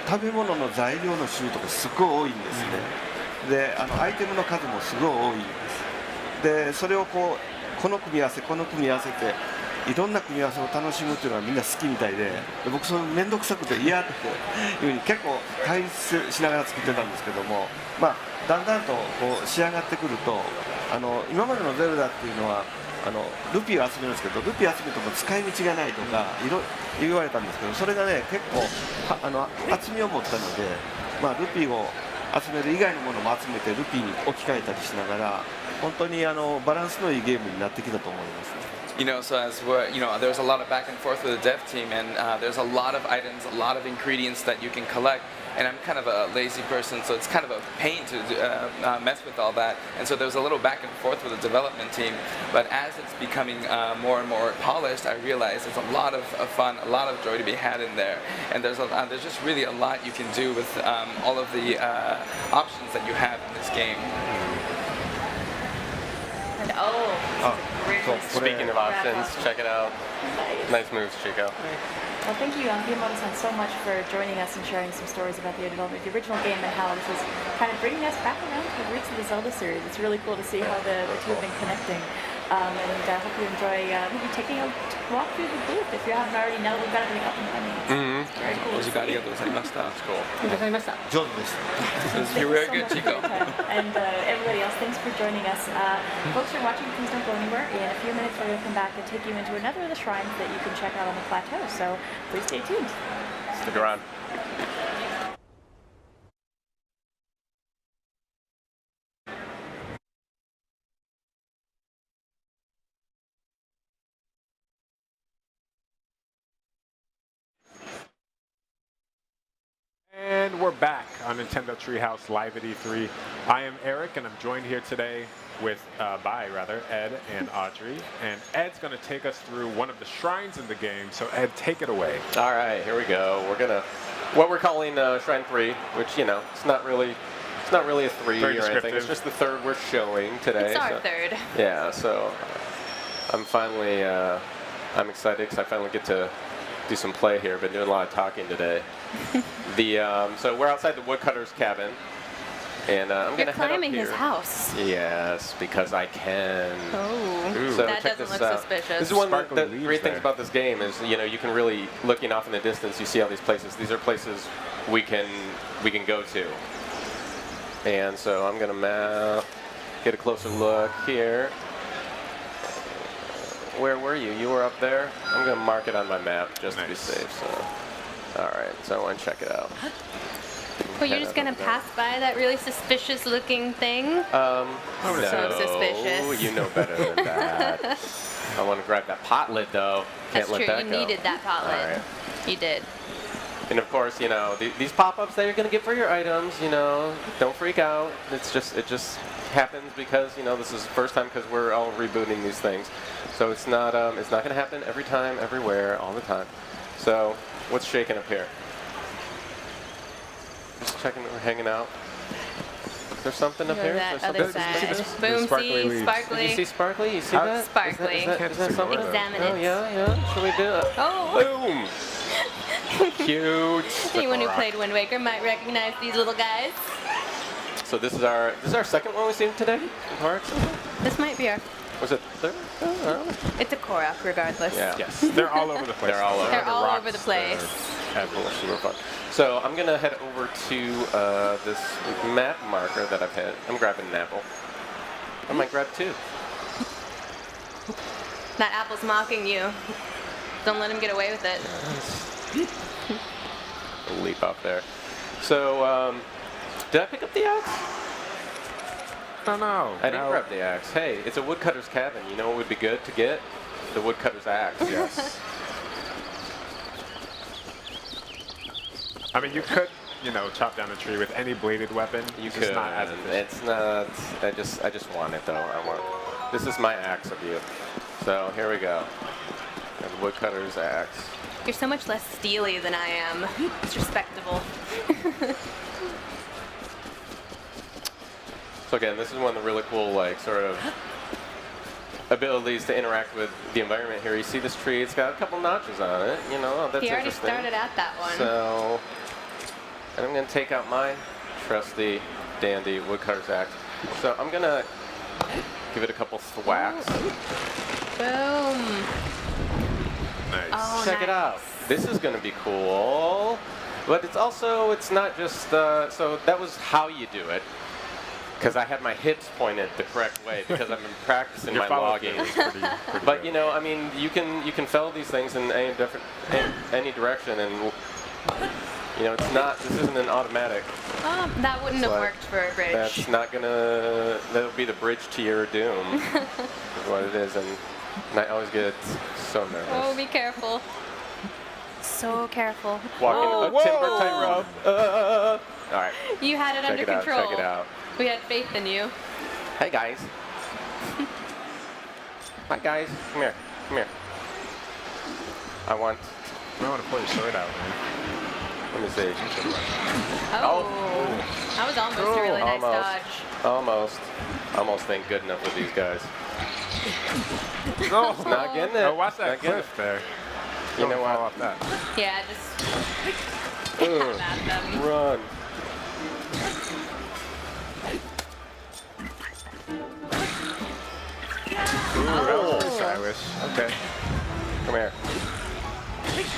食べ物の材料の種類とかすごい多いんですねでアイテムの数もすごい多いんですでそれをこの組み合わせこの組み合わせていろんな組み合わせを楽しむっていうのはみんな好きみたいで僕それ面倒くさくて嫌っていうふうに結構対立しながら作ってたんですけどもまあだんだんと仕上がってくると今までのゼルダっていうのはルピーを集めるんですけどルピー集めても使い道がないとか言われたんですけどそれがね結構厚みを持ったので、まあ、ルピーを集める以外のものも集めてルピーに置き換えたりしながら本当にバランスのいいゲームになってきたと思いますね。You know, so as we're, there's a lot of back and forth with the dev team, and there's a lot of items, a lot of ingredients that you can collect. And I'm kind of a lazy person, so it's kind of a pain to mess with all that. And so there's a little back and forth with the development team. But as it's becoming more and more polished, I realize there's a lot of fun, a lot of joy to be had in there. And there's just really a lot you can do with all of the options that you have in this game. And Speaking of options, check it out. Nice moves, Chico. Well, thank you, Miyamoto-san, so much for joining us and sharing some stories about the development of the original game and how this is kind of bringing us back around to the roots of the Zelda series. It's really cool to see how the two have been connecting. And I hope you enjoy maybe taking a walk through the booth if you haven't already, now that we've got everything up and running. Very cool. お時間ありがとうございました。That's cool. ありがとうございました。上手でした。 It was very good, Chico. And everybody else, thanks for joining us. Folks who are watching, please don't go anywhere. In a few minutes, we're going to come back and take you into another of the shrines that you can check out on the plateau. So please stay tuned. Stick around. And we're back on Nintendo Treehouse live at E3. I am Eric, and I'm joined here today by Ed and Audrey. And Ed's going to take us through one of the shrines in the game. So Ed, take it away. All right, here we go. We're gonna what we're calling Shrine 3, which it's not really a 3 Very or anything. It's just the third we're showing today. It's our third. Yeah, so I'm finally I'm excited because I finally get to do some play here. Been doing a lot of talking today. So we're outside the woodcutter's cabin, and I'm You're gonna head up climbing here. his house. Yes, because I can. Oh, So that check doesn't this look out. suspicious. This is one of Sparkly the leaves great things there. about this game is you can really looking off in the distance. You see all these places. These are places we can go to. And so I'm gonna get a closer look here. Where were you? You were up there. I'm gonna mark it on my map just to be safe. So, all right. So I want to check it out. Well, you're just gonna pass by that really suspicious-looking thing? No, So suspicious. You know better than that. I want to grab that pot lid though. Can't That's let true. that You go. needed that pot All lid. right. You did. And of course, these pop-ups that you're going to get for your items, don't freak out. It just happens because, this is the first time because we're all rebooting these things. So it's not going to happen every time, everywhere, all the time. So what's shaking up here? Just checking that we're hanging out. Is there something up Go here? that Is there other something- side. Boom, see, sparkly. Did you see sparkly? You see that? Sparkly. Is that something? Examine Oh, it. yeah. Should we do it? Oh. Boom! Cute. Anyone who played Wind Waker might recognize these little guys. So this is our second one we've seen today in parks. This might be our. Was it third? It's a Korok, regardless. Yeah. Yes, they're all over the place. They're all over. They're all over the place. Super fun. So I'm gonna head over to this map marker that I've had. I'm grabbing an apple. I might grab two. That apple's mocking you. Don't let him get away with it. Leap up there. So, did I pick up the axe? Oh no. I didn't grab the axe. Hey, it's a woodcutter's cabin. You know what would be good to get? The woodcutter's axe. Yes. I mean, you could, you know, chop down a tree with any bladed weapon. You just could. not as efficient. It's not. I just want it though. I want. This is my axe of you. So here we go. And the woodcutter's axe. You're so much less steely than I am. It's respectable. So again, this is one of the really cool, like, sort of abilities to interact with the environment here. You see this tree? It's got a couple notches on it. You know, that's He already interesting. started at that one. So, and I'm going to take out my trusty, dandy woodcutter's axe. So I'm going to give it a couple thwacks. Boom. Nice. Oh, Check it out. This is going to be cool. But it's also, it's not just, so that was how you do it. Because I had my hips pointed the correct way because I've been practicing Your my follow-through logging. is pretty But good. you know, I mean, you can fell these things in any direction, and you know, it's not. This isn't an automatic. That wouldn't have like, worked for a bridge. That's not gonna. That'll be the bridge to your doom. Is what it is, and I always get so nervous. Oh, be careful. So careful. Walking a timber tightrope. All right. You had it under control. Check it out. We had faith in you. Hey guys. Hi guys. Come here. Come here. I want to pull your sword out, man. Let me see. Oh. That was almost a really nice dodge. Almost ain't good enough with these guys. No. It's not getting it. Oh, watch that Not getting cliff there. You know Don't what? fall off that. Yeah, just Ugh. at them. Run. Ooh, that was pretty stylish. Okay. Come here.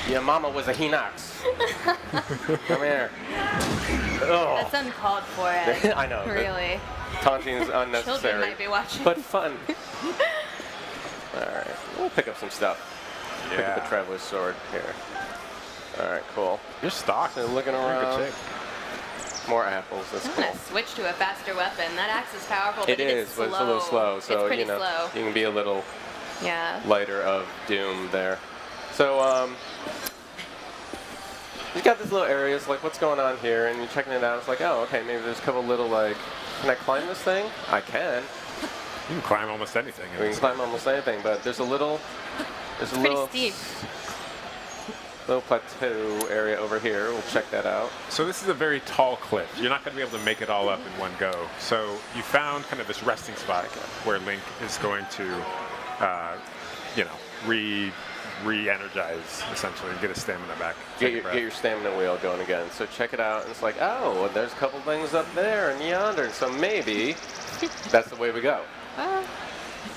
Your mama was a Hinox. Come here. Oh. That's uncalled for, Ed. I know. Really. Taunting is unnecessary. Children might be watching. But fun. Alright. We'll pick up some stuff. Pick up Yeah. the Traveler's Sword here. Alright, cool. You're stocked. So looking You're in good around. shape. More apples. That's I'm cool. gonna switch to a faster weapon. That axe is powerful, but It is, but it's a little slow. So, it's pretty you know, slow. you can be a little Yeah. lighter of doom there. So, you got these little areas, like what's going on here, and you're checking it out. It's like, oh, okay, maybe there's a couple little, like, can I climb this thing? I can. You can climb almost anything. We can climb almost anything, but there's a little, It's pretty steep. little plateau area over here. We'll check that out. So this is a very tall cliff. You're not going to be able to make it all up in one go. So you found kind of this resting spot where Link is going to, you know, re-energize essentially and get his stamina back. Get your stamina wheel going again. So check it out, and it's like, oh, well, there's a couple things up there and yonder. So maybe that's the way we go.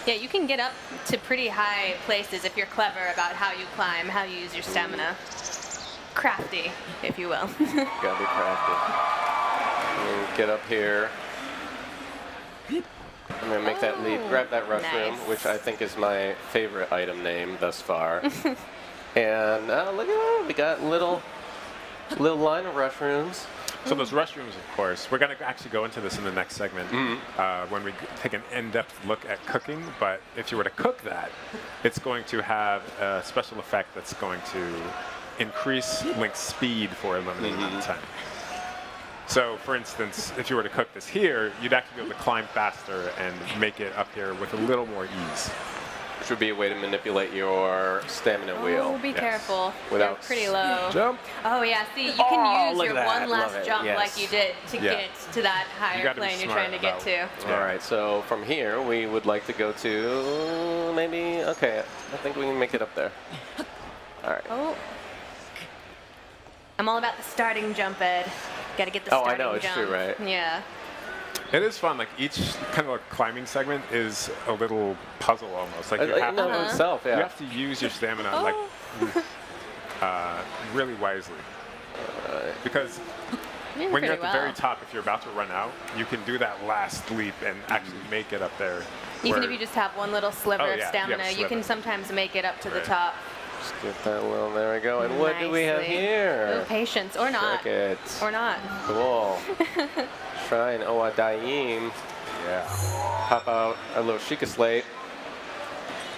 Yeah, you can get up to pretty high places if you're clever about how you climb, how you use your stamina. Crafty, if you will. Gotta be crafty. And get up here. I'm gonna make that leap. Grab that rushroom, nice. which I think is my favorite item name thus far. And look at that, we got little line of rushrooms. So those restrooms, of course, we're going to actually go into this in the next segment when we take an in-depth look at cooking. But if you were to cook that, it's going to have a special effect that's going to increase Link's speed for a limited amount of time. So, for instance, if you were to cook this here, you'd actually be able to climb faster and make it up here with a little more ease. Which would be a way to manipulate your stamina wheel. Oh, be careful. Without You're pretty low. Jump. Oh, yeah. See, you can use look your at that. one Love last it. jump Yes. like you did to get to that higher gotta be plane you're smart trying to get to. All right, so from here, we would like to go to maybe, okay, I think we can make it up there. All right. Oh. I'm all about the starting jump, Ed. Gotta get the Oh, I starting know, it's jump. true, right? Yeah. It is fun. Like each kind of like climbing segment is a little puzzle almost. Like you have to, itself, yeah. you have to use your stamina like really wisely. Because Doing when you're pretty at the very well. top, if you're about to run out, you can do that last leap and actually make it up there. Even where- if you just have one little sliver Oh, of yeah, stamina, you can sliver. sometimes make it up to the Right. top. Just get that little, there we go. And what do we have Nicely. here? Ooh, patience, or not. Check it. Or not. Cool. Shrine Oadaim. Yeah. Pop out our little Sheikah slate.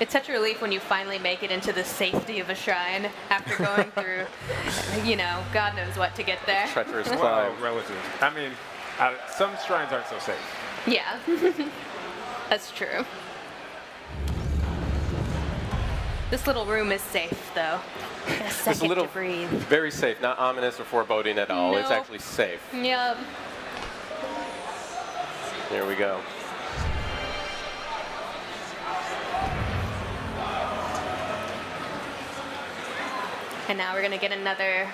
It's such a relief when you finally make it into the safety of a shrine after going through, God knows what to get there. Treacherous Well, climb. relative. I mean, some shrines aren't so safe. Yeah, that's true. This little room is safe, though. Get a It's a second little, to breathe. very safe, not ominous or foreboding at all. It's Nope. actually safe. Yep. Here we go. And now we're gonna get another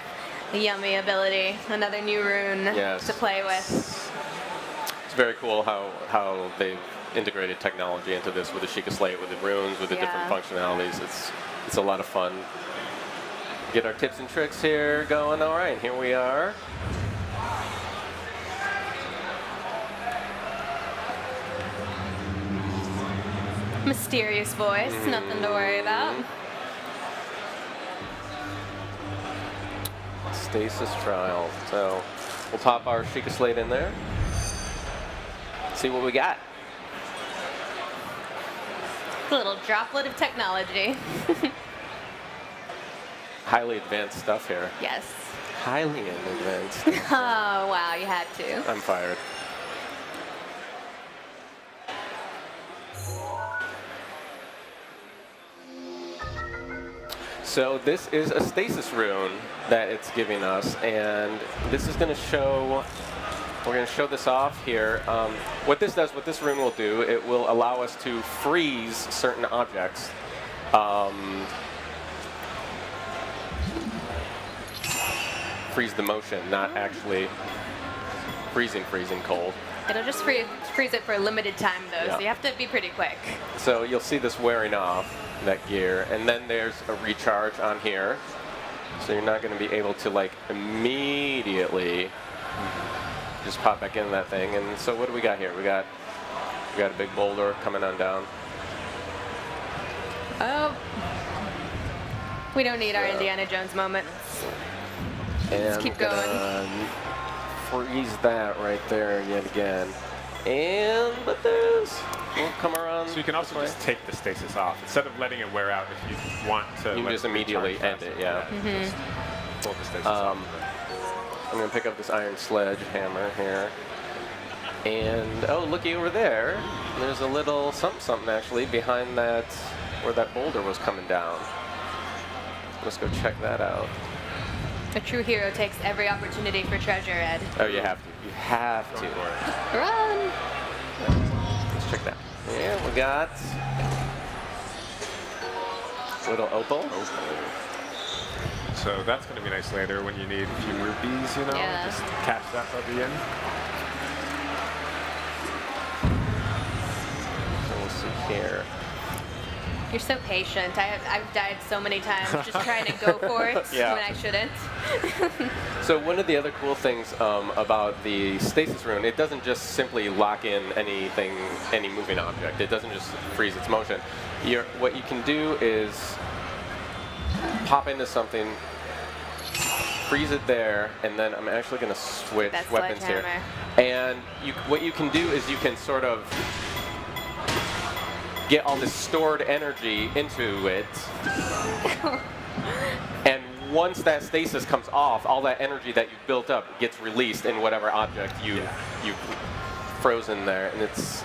yummy ability, another new rune Yes. to play with. It's very cool how they've integrated technology into this with the Sheikah slate, with the runes, with the different Yeah. functionalities. It's a lot of fun. Get our tips and tricks here going. All right, here we are. Mysterious voice, nothing to worry about. Stasis trial. So we'll pop our Sheikah slate in there. See what we got. A little droplet of technology. Highly advanced stuff here. Yes. Highly advanced. Oh, wow, you had to. I'm fired. So this is a stasis rune that it's giving us, and this is going to show, we're going to show this off here. What this does, what this rune will do, it will allow us to freeze certain objects. Freeze the motion, not actually freezing cold. It'll just freeze it for a limited time, though, Yeah. so you have to be pretty quick. So you'll see this wearing off, that gear, and then there's a recharge on here. So you're not going to be able to like immediately just pop back into that thing. And so what do we got here? We got a big boulder coming on down. Oh. We don't need our Indiana Jones moment. And Let's keep we're going. gonna freeze that right there yet again. And but there's we'll come around. So you can also just take the stasis off instead of letting it wear out. If you want to, You can let just it immediately recharge end it, faster. yeah. Just pull the stasis off. I'm gonna pick up this iron sledgehammer here. And oh, looky over there. There's a little something actually behind that, where that boulder was coming down. Let's go check that out. A true hero takes every opportunity for treasure, Ed. Oh, you have to. You have to. Run! Let's check that. Yeah, we got little opal. So that's going to be nice later when you need a few rupees, you know, Yeah. just catch that puppy in. So we'll see here. You're so patient. I've died so many times just trying to go for it Yeah. when I shouldn't. So one of the other cool things about the stasis rune, it doesn't just simply lock in anything, any moving object. It doesn't just freeze its motion. What you can do is pop into something, freeze it there, and then I'm actually going to switch That's weapons here. sledgehammer. And what you can do is you can sort of get all this stored energy into it. And once that stasis comes off, all that energy that you've built up gets released in whatever object you've frozen there. And it's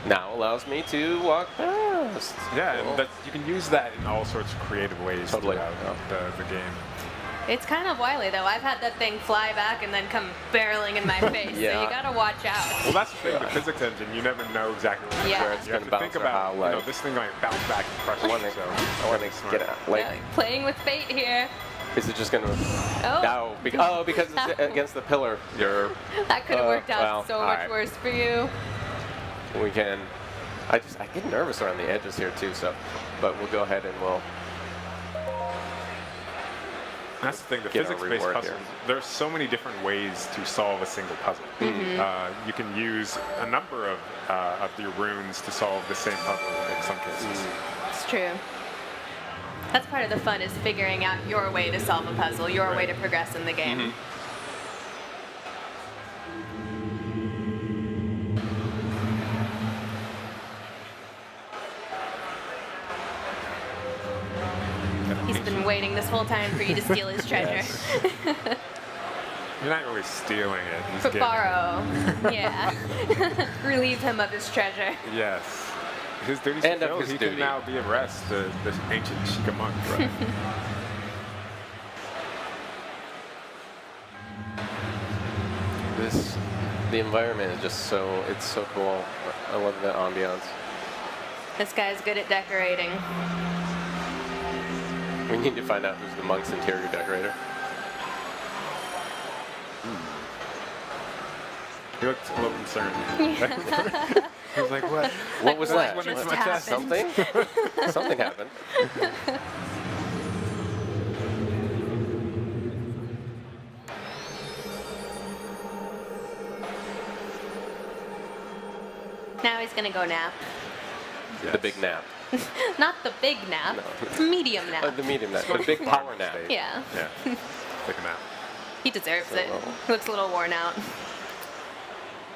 now allows me to walk past. Yeah, Cool. and you can use that in all sorts of creative ways Totally. throughout the game. It's kind of wily, though. I've had that thing fly back and then come barreling in my face, so Yeah. you gotta watch out. Well, that's the thing, the physics engine, you never know exactly where Yeah. it's It's going to gonna think bounce or about, how, you know, like- this thing might bounce back and crush I want it, to so get out. Like, Yeah, playing with fate here. is it just going to? Oh. No, because it's against the pillar. That could have worked out well, so all much right. worse for you. We can. I get nervous around the edges here too. So, but we'll go ahead and we'll. That's the thing, the Get our physics-based reward puzzles, here. there's so many different ways to solve a single puzzle. You can use a number of your runes to solve the same puzzle in some cases. It's true. That's part of the fun, is figuring out your way to solve a puzzle, your way to progress in the game. He's been waiting this whole time for you to steal his treasure. You're not really stealing it. He's For giving it. borrow. Yeah. Relieve him of his treasure. Yes. His duty's And of fulfilled. his He duty. can now be at rest, the ancient Sheikah monk, right? The environment is just it's so cool. I love the ambiance. This guy's good at decorating. We need to find out who's the monk's interior decorator. He looked a little concerned. He was like, what? What was that? Went into my chest. Something? Something happened. Now he's gonna go nap. The big nap. Not the big nap. It's medium nap. The medium nap. The big power nap. Yeah. Yeah. Take a nap. He deserves it. He looks a little worn out.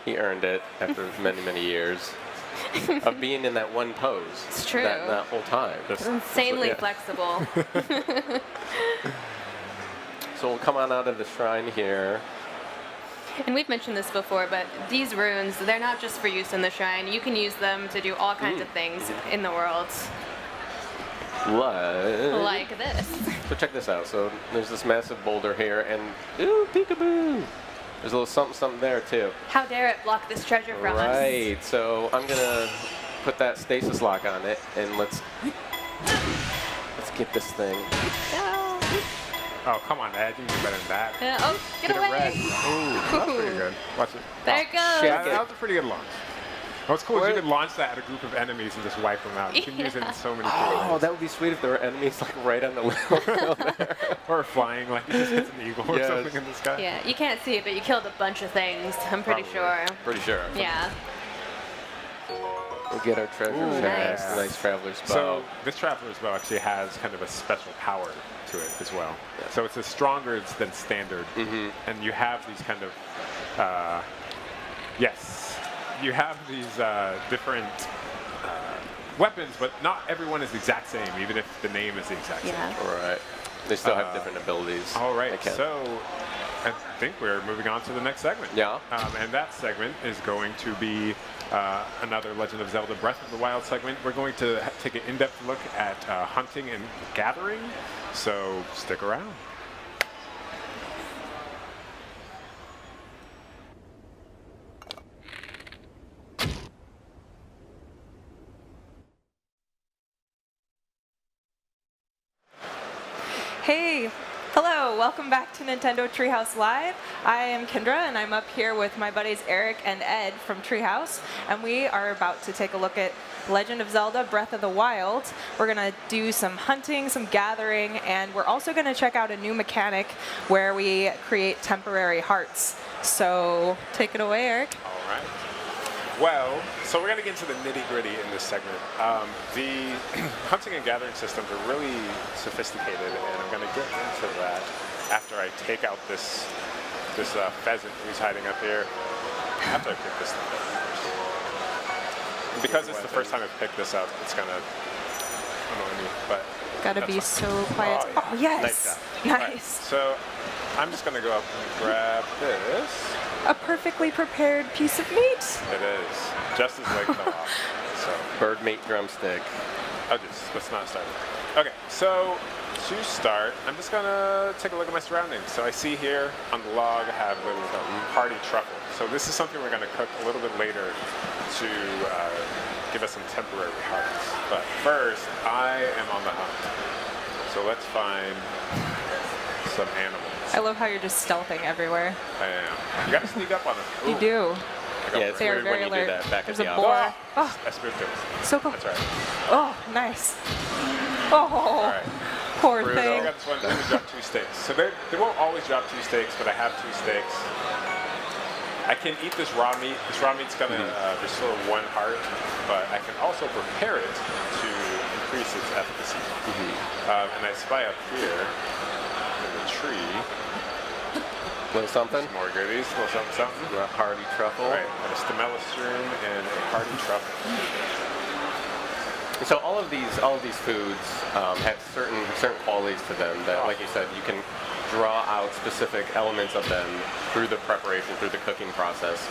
He earned it after many, many years of being in that one pose. It's true. That whole time. It's insanely Yeah. flexible. So we'll come on out of the shrine here. And we've mentioned this before, but these runes, they're not just for use in the shrine. You can use them to do all kinds of things in the world. Like this. So check this out. So there's this massive boulder here, and ooh, peekaboo! There's a little something there too. How dare it block this treasure from us? Right. So I'm gonna put that stasis lock on it, and let's get this thing. Oh, come on, Ed. You can do better than that. Oh, get away. it red. Ooh, that's pretty good. Watch it. There it goes. That was a pretty good launch. What's cool is you could launch that at a group of enemies and just wipe them out. You can use it in so many cool Oh, ways. that would be sweet if there were enemies like right on the level there. Or flying, like you just hit an eagle or Yes. something in the sky. Yeah, you can't see it, but you killed a bunch of things, I'm pretty sure. Pretty sure. Yeah. We'll get our treasure Ooh, chest. nice. Nice traveler's bow. So this traveler's bow actually has kind of a special power to it as well. So it's stronger than standard, and you have these kind of you have these different weapons, but not everyone is the exact same, even if the name is the exact same. All right. They still have different abilities. All right. They can. So I think we're moving on to the next segment. Yeah. And that segment is going to be another Legend of Zelda Breath of the Wild segment. We're going to take an in-depth look at hunting and gathering. So stick around. Hey, hello, welcome back to Nintendo Treehouse Live. I am Kendra, and I'm up here with my buddies Eric and Ed from Treehouse, and we are about to take a look at Legend of Zelda Breath of the Wild. We're going to do some hunting, some gathering, and we're also going to check out a new mechanic where we create temporary hearts. So take it away, Eric. All right. Well, so we're going to get into the nitty-gritty in this segment. The hunting and gathering systems are really sophisticated, and I'm going to get into that after I take out this pheasant who's hiding up here. After I pick this thing up first. And because it's the first time I've picked this up, it's going to annoy me, but Gotta that's be fine. so quiet. Oh, yes. Nice job. Nice. All right, so I'm just going to go up and grab this. A perfectly prepared piece of meat. It is. Just as leg fell off. So bird meat drumstick. Let's not start. Okay, so to start, I'm just gonna take a look at my surroundings. So I see here on the log I have a little hearty truffle. So this is something we're gonna cook a little bit later to give us some temporary hearts. But first, I am on the hunt. So let's find some animals. I love how you're just stealthing everywhere. I am. You gotta sneak up on them. You do. Yeah, it's They are weird very when you alert. do that back There's at the a boar. office. Oh, I spooked it. so cool. That's right. Oh, nice. Oh, All right. poor I thing. got this one. Let me drop 2 steaks. So they won't always drop 2 steaks, but I have 2 steaks. I can eat this raw meat. This raw meat's gonna restore 1 heart, but I can also prepare it to increase its efficacy. And I spy up here in the tree. Little something? Some more goodies, little something, something. A hardy truffle. Right, and a stemellostrum and a hardy truffle. So all of these foods have certain qualities to them that, like you said, you can draw out specific elements of them through the preparation, through the cooking process.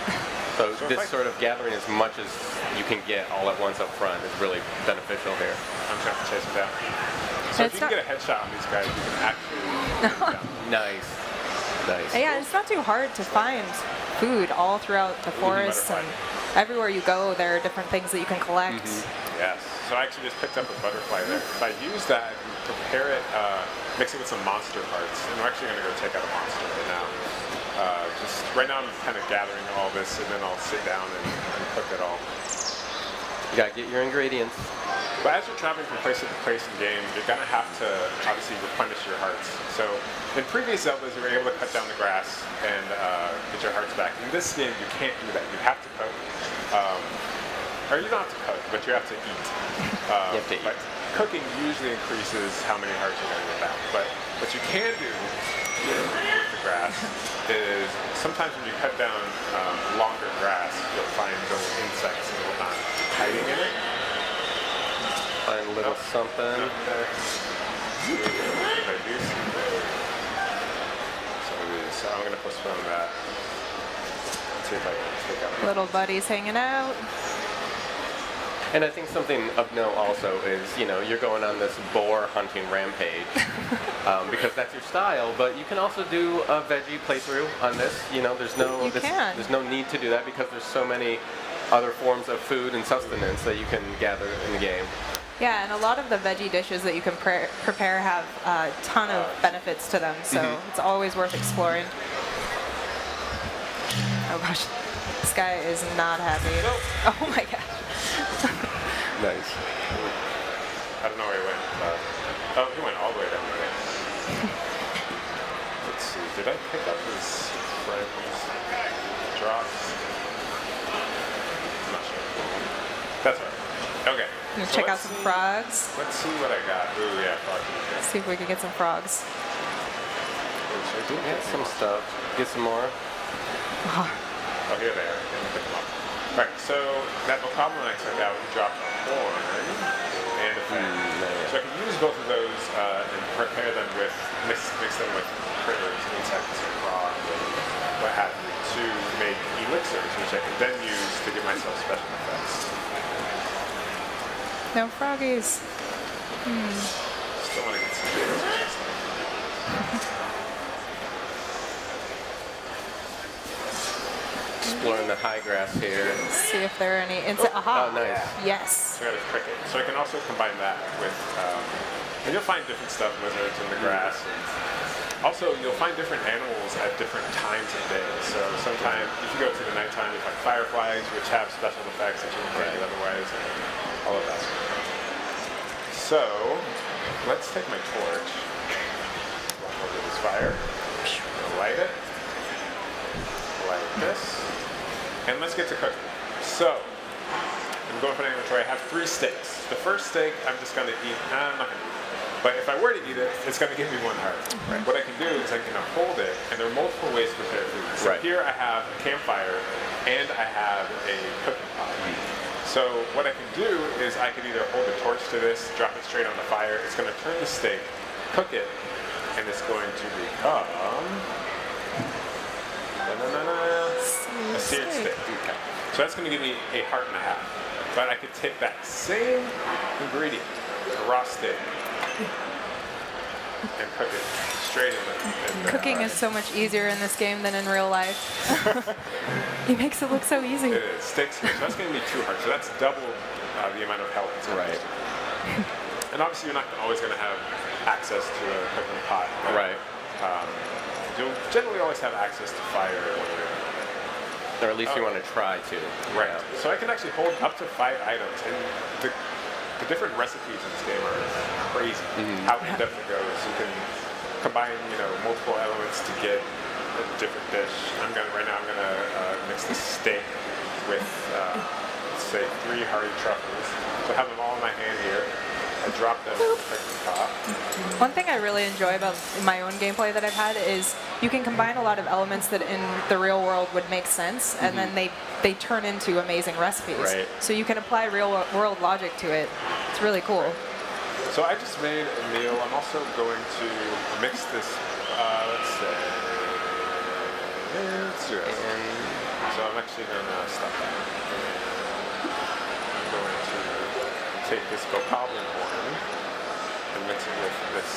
So this sort of gathering as much as you can get all at once up front is really beneficial here. I'm trying to chase them down. So if you can get a headshot on these guys, you can actually. Nice. Nice. Yeah, it's not too hard to find food all throughout the forest, and everywhere you go, there are different things that you can collect. Yes. So I actually just picked up a butterfly there. If I use that, I can prepare it, mix it with some monster parts. And we're actually going to go take out a monster right now. Just right now, I'm kind of gathering all this, and then I'll sit down and cook it all. You gotta get your ingredients. But as you're traveling from place to place in game, you're gonna have to obviously replenish your hearts. So in previous Zeldas, you were able to cut down the grass and get your hearts back. In this game, you can't do that. You have to cook. Or you don't have to cook, but you have to eat. You have to eat. But cooking usually increases how many hearts you're going to get back. But what you can do with the grass is sometimes when you cut down longer grass, you'll find little insects and whatnot hiding in it. Find a little something. So I'm going to postpone that. Let's see if I can take out. Little buddies hanging out. And I think something of note also is, you're going on this boar hunting rampage because that's your style, but you can also do a veggie playthrough on this. There's no need to do that because there's so many other forms of food and sustenance that you can gather in the game. Yeah, and a lot of the veggie dishes that you can prepare have a ton of benefits to them, so it's always worth exploring. Oh gosh, this guy is not happy. Oh my gosh. Nice. I don't know where he went. Oh, he went all the way down there. Let's see. Did I pick up his friend's drops? I'm not sure. That's all right. Okay. So check out some frogs. Let's see what I got. Ooh, yeah, frogs. See if we can get some frogs. Get some stuff. Get some more. Oh, here they are. Pick them up. All right, so that bokoblin I took out, we dropped a horn and a fan. So I can use both of those and prepare them with, mix them with critters, insects, and frogs, and what have you, to make elixirs, which I can then use to give myself special effects. No froggies. Still want to get some videos. Exploring the high grass here. See if there are any insects. Aha! Oh, nice. Yes. So I got a cricket. So I can also combine that with, and you'll find different stuff, lizards in the grass. And also, you'll find different animals at different times of day. So sometimes, if you go to the nighttime, you find fireflies, which have special effects that you wouldn't get otherwise, and all of that. So, let's take my torch, walk over to this fire, light it, like this. And let's get to cooking. So, I'm going for an inventory. I have 3 steaks. The first steak, I'm just going to eat. I'm not going to eat it. But if I were to eat it, it's going to give me 1 heart. Right. What I can do is I can uphold it, and there are multiple ways to prepare food. So here I have a campfire, and I have a cooking pot. So what I can do is I can either hold a torch to this, drop it straight on the fire. It's going to turn the steak, cook it, and it's going to become a seared steak. Okay. So that's going to give me a heart and a half. But I could take that same ingredient, a raw steak, and cook it straight in the Cooking is so much easier in this game than in real life. He makes it look so easy. It is. Steaks here. So that's going to be 2 hearts. So that's double the amount of health. Right. And obviously you're not always going to have access to a cooking pot. Right. You'll generally always have access to fire when you're or at least you want to try to. Right. Yeah. So I can actually hold up to 5 items, and the different recipes in this game are crazy. How in depth it goes. You can combine, multiple elements to get a different dish. Right now I'm gonna mix the steak with, let's say, 3 hearty truffles. So I have them all in my hand here. I drop them at the top. One thing I really enjoy about my own gameplay that I've had is you can combine a lot of elements that in the real world would make sense, and then they turn into amazing recipes. Right. So you can apply real world logic to it. It's really cool. So I just made a meal. I'm also going to mix this, let's do this. So I'm actually going to stop that. I'm going to take this goblin horn and mix it with this.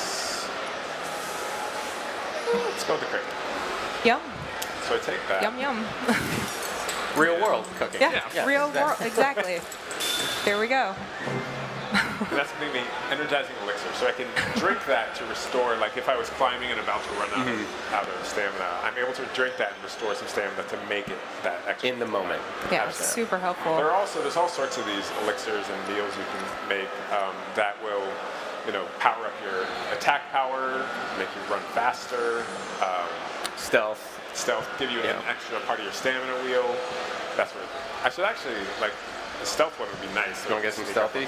Let's go with the cricket. Yum. So I take that. Yum, yum. Real world cooking. Yeah, real world, exactly. There we go. And that's giving me energizing elixir, so I can drink that to restore. Like if I was climbing and about to run out of stamina, I'm able to drink that and restore some stamina to make it that extra. In the moment. Yeah, it's super helpful. There's all sorts of these elixirs and meals you can make that will, power up your attack power, make you run faster, stealth, give you an extra part of your stamina wheel. That sort of thing. I should actually the stealth one would be nice. You want to get some stealthy?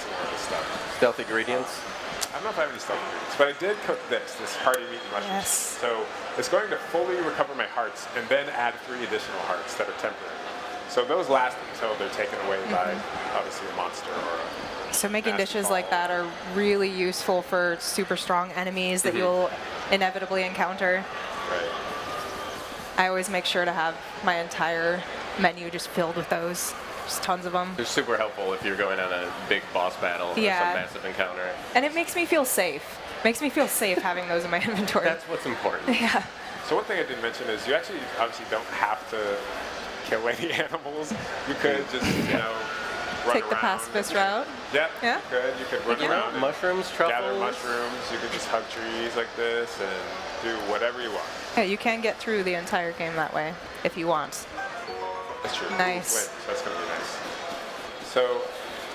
Stealth ingredients? I don't know if I have any stealth ingredients, but I did cook this hearty meat and mushrooms. Yes. So it's going to fully recover my hearts and then add 3 additional hearts that are temporary. So those last until they're taken away by obviously a monster or a So making dishes like that are really useful for super strong enemies that you'll inevitably encounter. Right. I always make sure to have my entire menu just filled with those. Just tons of them. They're super helpful if you're going on a big boss battle or some massive encounter. And it makes me feel safe. Makes me feel safe having those in my inventory. That's what's important. Yeah. So one thing I didn't mention is you actually obviously don't have to kill any animals. You could just, run Take the around. pacifist route. Yeah, Yeah. you could. You could run around and mushrooms, truffles. gather mushrooms. You could just hug trees like this and do whatever you want. Yeah, you can get through the entire game that way if you want. That's true. Nice. Flint, so that's going to be nice. So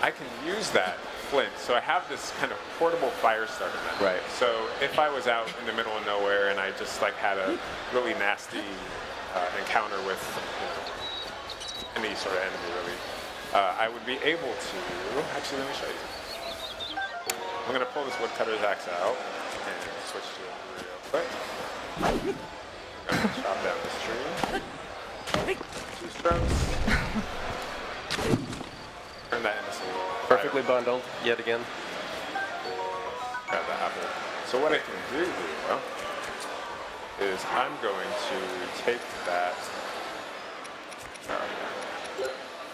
I can use that flint. So I have this kind of portable fire starter now. Right. So if I was out in the middle of nowhere and I just had a really nasty encounter with any sort of enemy, really, I would be able to. Actually, let me show you. I'm going to pull this woodcutter's axe out and switch to it real quick. I'm going to chop down this tree. 2 strokes. Turn that into some Perfectly bundled, yet again. Grab the apple. So what I can do here is I'm going to take that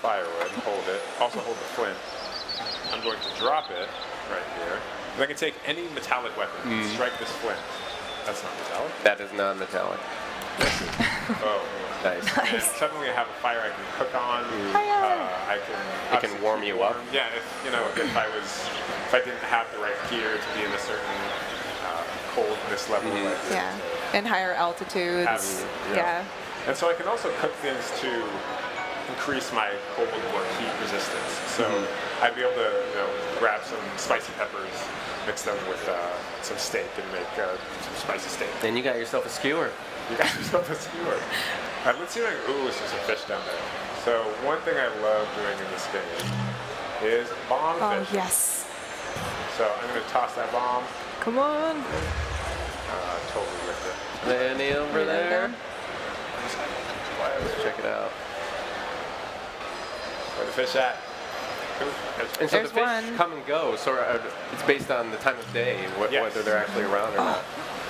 firewood, hold it, also hold the flint. I'm going to drop it right here. And I can take any metallic weapon and strike this flint. That's not metallic. That is non-metallic. Oh, nice. And suddenly I have a fire I can cook on. It can warm you up. Yeah, if I didn't have the right gear to be in a certain coldness level. Yeah, and higher altitudes. Yeah. And so I can also cook things to increase my cold or heat resistance. So I'd be able to grab some spicy peppers, mix them with some steak and make some spicy steak. Then you got yourself a skewer. You got yourself a skewer. All right, let's see ooh, there's some fish down there. So one thing I love doing in this game is bomb fish. Oh, yes. So I'm going to toss that bomb. Come on. Totally with it. Any over there? Let's check it out. Where the fish at? And so There's the fish one. come and go. So it's based on the time of day, whether they're actually around or not.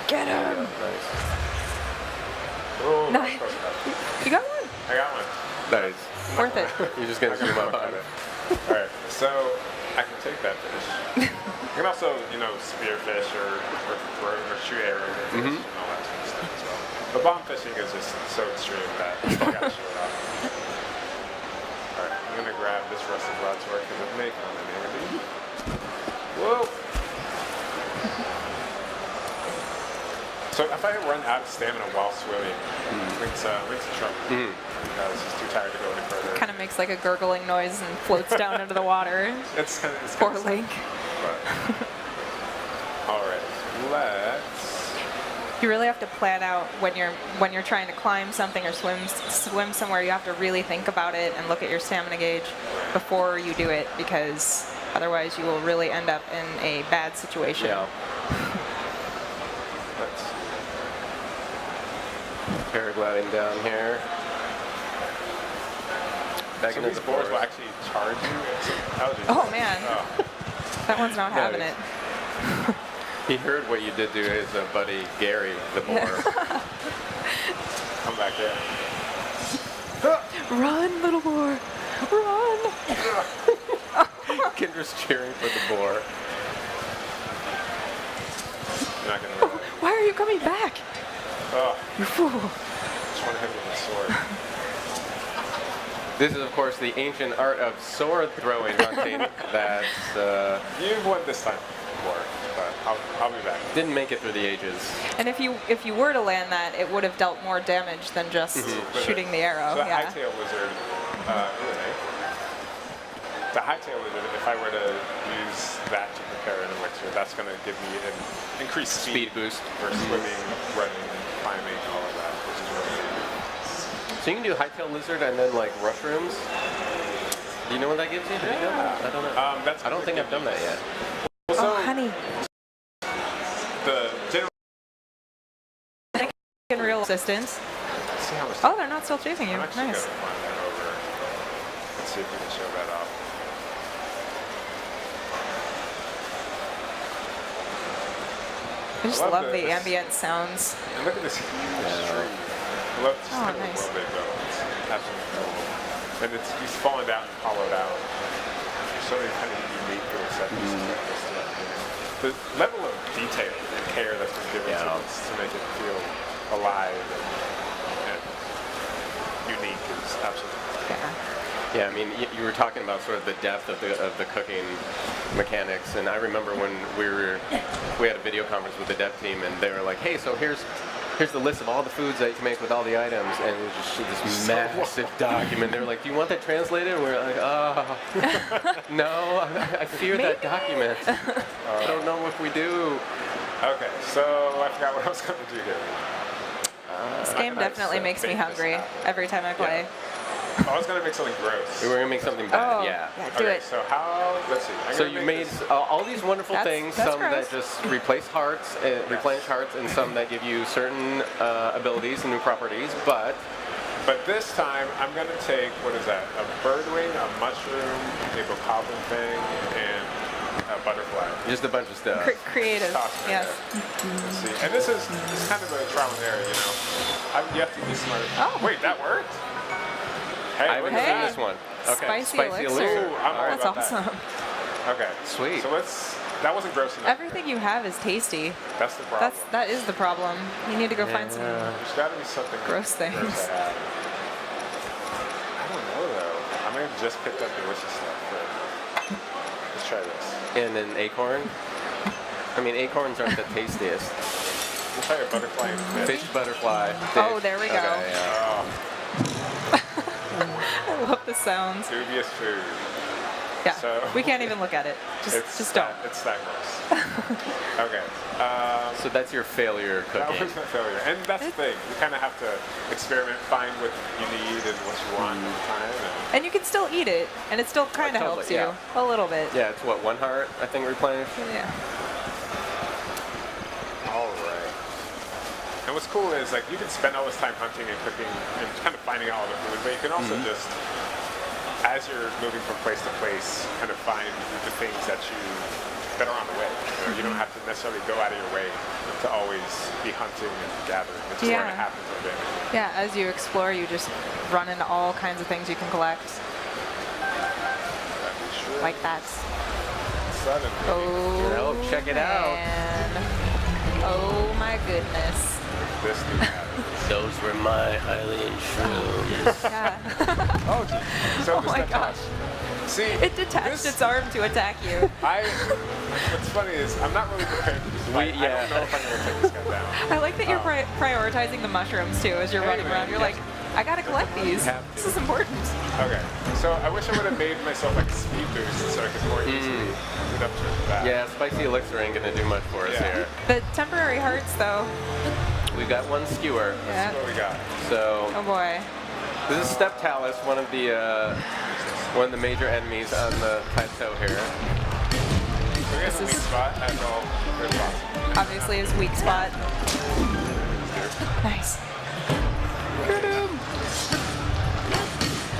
Get him. Nice. Oh, Nice. You got one? I got one. Nice. Worth it. You're just going to zoom up on it. All right, so I can take that fish. I can also, spearfish or throw or shoot arrows at fish and all that sort of stuff as well. But bomb fishing is just so extreme that I got to show it off. All right, I'm going to grab this rusted broadsword because it may come in handy. Whoa! So if I run out of stamina while swimming, Link's in trouble because he's too tired to go any further. Kind of makes like a gurgling noise and floats down into the water. It's kind of Poor Link. All right, let's. You really have to plan out when you're trying to climb something or swim somewhere. You have to really think about it and look at your stamina gauge before you do it, because Otherwise, you will really end up in a bad situation. Yeah. Paragliding down here. Back Some into of the these boards forest. will actually charge you. Oh man, that one's not having it. He heard what you did to his buddy Gary, the boar. Come back here. Run, little boar, run! Kendra's cheering for the boar. You're not gonna really. Why are you coming back? Oh, You fool! just want to hit with a sword. This is, of course, the ancient art of sword throwing hunting. That's You've won this time before, but I'll be back. didn't make it through the ages. And if you were to land that, it would have dealt more damage than just shooting the arrow. So the Yeah. hightail lizard, the hightail lizard, if I were to use that to prepare an elixir, that's going to give me an increased speed boost for swimming, running, climbing, all of that, which is really good. So you can do hightail lizard and then like mushrooms. Do you know what that gives you? Have you done that? I don't know. I don't think I've done that yet. Oh, honey. The general In real assistance. see how much. Oh, they're not still chasing you. I'm actually Nice. going to find that over. Let's see if we can show that off. I just love love this. the ambient sounds. And look at this huge tree. I love just Oh, kind of nice. the world they built. It's absolutely incredible. And it's he's fallen down and hollowed out. There's so many kind of unique little set pieces like this. The level of detail and care that's been given to this to make it feel alive and unique is absolutely. Yeah, I mean, you were talking about sort of the depth of the cooking mechanics, and I remember when we had a video conference with the dev team, and they were like, "Hey, so here's the list of all the foods that you can make with all the items," and it was just this massive document. They were like, "Do you want that translated?" And we were like, "Oh, no, I fear that document. I don't know if we do." Okay, so I forgot what I was going to do here. This game definitely makes me hungry every time I play. I was going to make something gross. We were gonna make something bad, Oh, yeah. do Okay, it. so how? Let's see. I'm So gonna you make made this- all these wonderful That's- things, that's some gross. that just replace hearts, replenish hearts, and some that give you certain abilities and new properties, but But this time, I'm going to take, what is that? A birdwing, a mushroom, a bokoblin thing, and a butterfly. just a bunch of stuff. Creative, Toss it in yes. there. Let's see. And this is kind of a trial and error, you know. You have to be smart. Oh. Wait, that worked? Hey, I haven't look at seen that. this one. Okay, Spicy elixir. Ooh, I'm worried That's about awesome. that. Okay. Sweet. So that wasn't gross enough. Everything you have is tasty. That's the problem. That is the problem. You need to go find some. There's got to be something Gross things. I have. I don't know though. I may have just picked up delicious stuff. But let's try this. And an acorn. I mean, acorns aren't the tastiest. We'll try a butterfly and fish. Fish, butterfly. Oh, fish. there we go. Okay, yeah. I love the sounds. Dubious food. Yeah, So- we can't even look at it. Just don't. It's that gross. Okay. So that's your failure That cooking. was my failure. And that's the thing. You kind of have to experiment, find what you need and what you want at the time. And you can still eat it, and it still kind of totally, helps you yeah. a little bit. Yeah, it's what, 1 heart, I think, replenished? Yeah. All right. And what's cool is like you can spend all this time hunting and cooking and kind of finding out all the food, but you can also just, as you're moving from place to place, kind of find the things that are on the way. You don't have to necessarily go out of your way to always be hunting and gathering. It's just going to happen organically. Yeah, as you explore, you just run into all kinds of things you can collect. Like that. Oh, check it out. man. Oh my goodness. This new Those were my Hylian shrooms. Yeah. Oh, geez. So Oh this my next gosh. one. See, It detached its arm to attack you. what's funny is I'm not really prepared for this fight. I don't know if I'm going to take this guy down. I like that you're prioritizing the mushrooms too as you're running around. You're like, I gotta collect these. This is important. Okay, so I wish I would have made myself like a speed boost so I could more easily move up to that. Yeah, spicy elixir ain't gonna do much for us here. The temporary hearts though. We've got one skewer. Yeah. What we got? So Oh boy. this is Step Talus, one of the major enemies on the plateau here. This a weak is spot. That's all. There's lots. obviously his weak spot. Nice. Get him!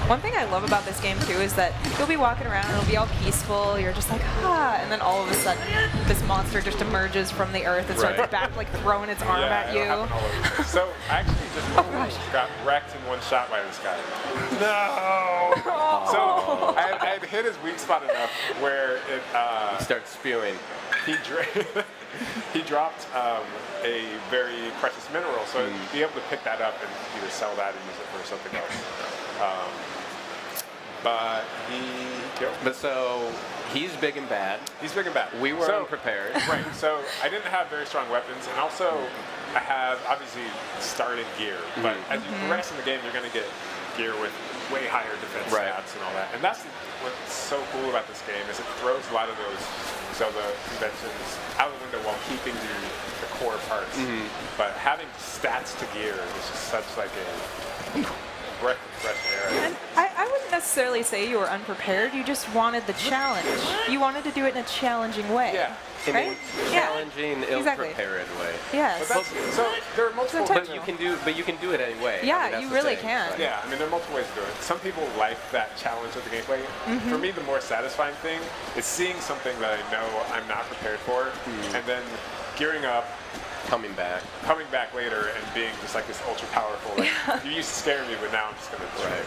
One thing I love about this game too is that you'll be walking around and it'll be all peaceful. You're just like, ah, and then all of a sudden, this monster just emerges from the earth and starts Right. back, like throwing its arm at you. It'll happen all over. So I actually just got wrecked in one shot by this guy. No! So I had hit his weak spot enough where it starts spewing. He dropped a very precious mineral, so I'd be able to pick that up and either sell that or use it for something else. But so he's big and bad. He's big and bad. We were So- unprepared. Right. So I didn't have very strong weapons, and also I have obviously started gear. But as you progress in the game, you're going to get gear with way higher defense Right. stats and all that. And that's what's so cool about this game is it throws a lot of those Zelda conventions out the window while keeping the core parts. But having stats to gear is just such like a breath of fresh air. And I wouldn't necessarily say you were unprepared. You just wanted the challenge. You wanted to do it in a challenging way. Yeah. In Right? a challenging, Exactly. ill-prepared way. Yes. But so there are multiple. But you can do it anyway. Yeah, I mean, that's you the really thing. can. Right. Yeah, I mean, there are multiple ways to do it. Some people like that challenge of the gameplay. For me, the more satisfying thing is seeing something that I know I'm not prepared for, and then gearing up, coming back later, and being just like this ultra powerful. Like, you used to scare me, but now I'm just gonna destroy it.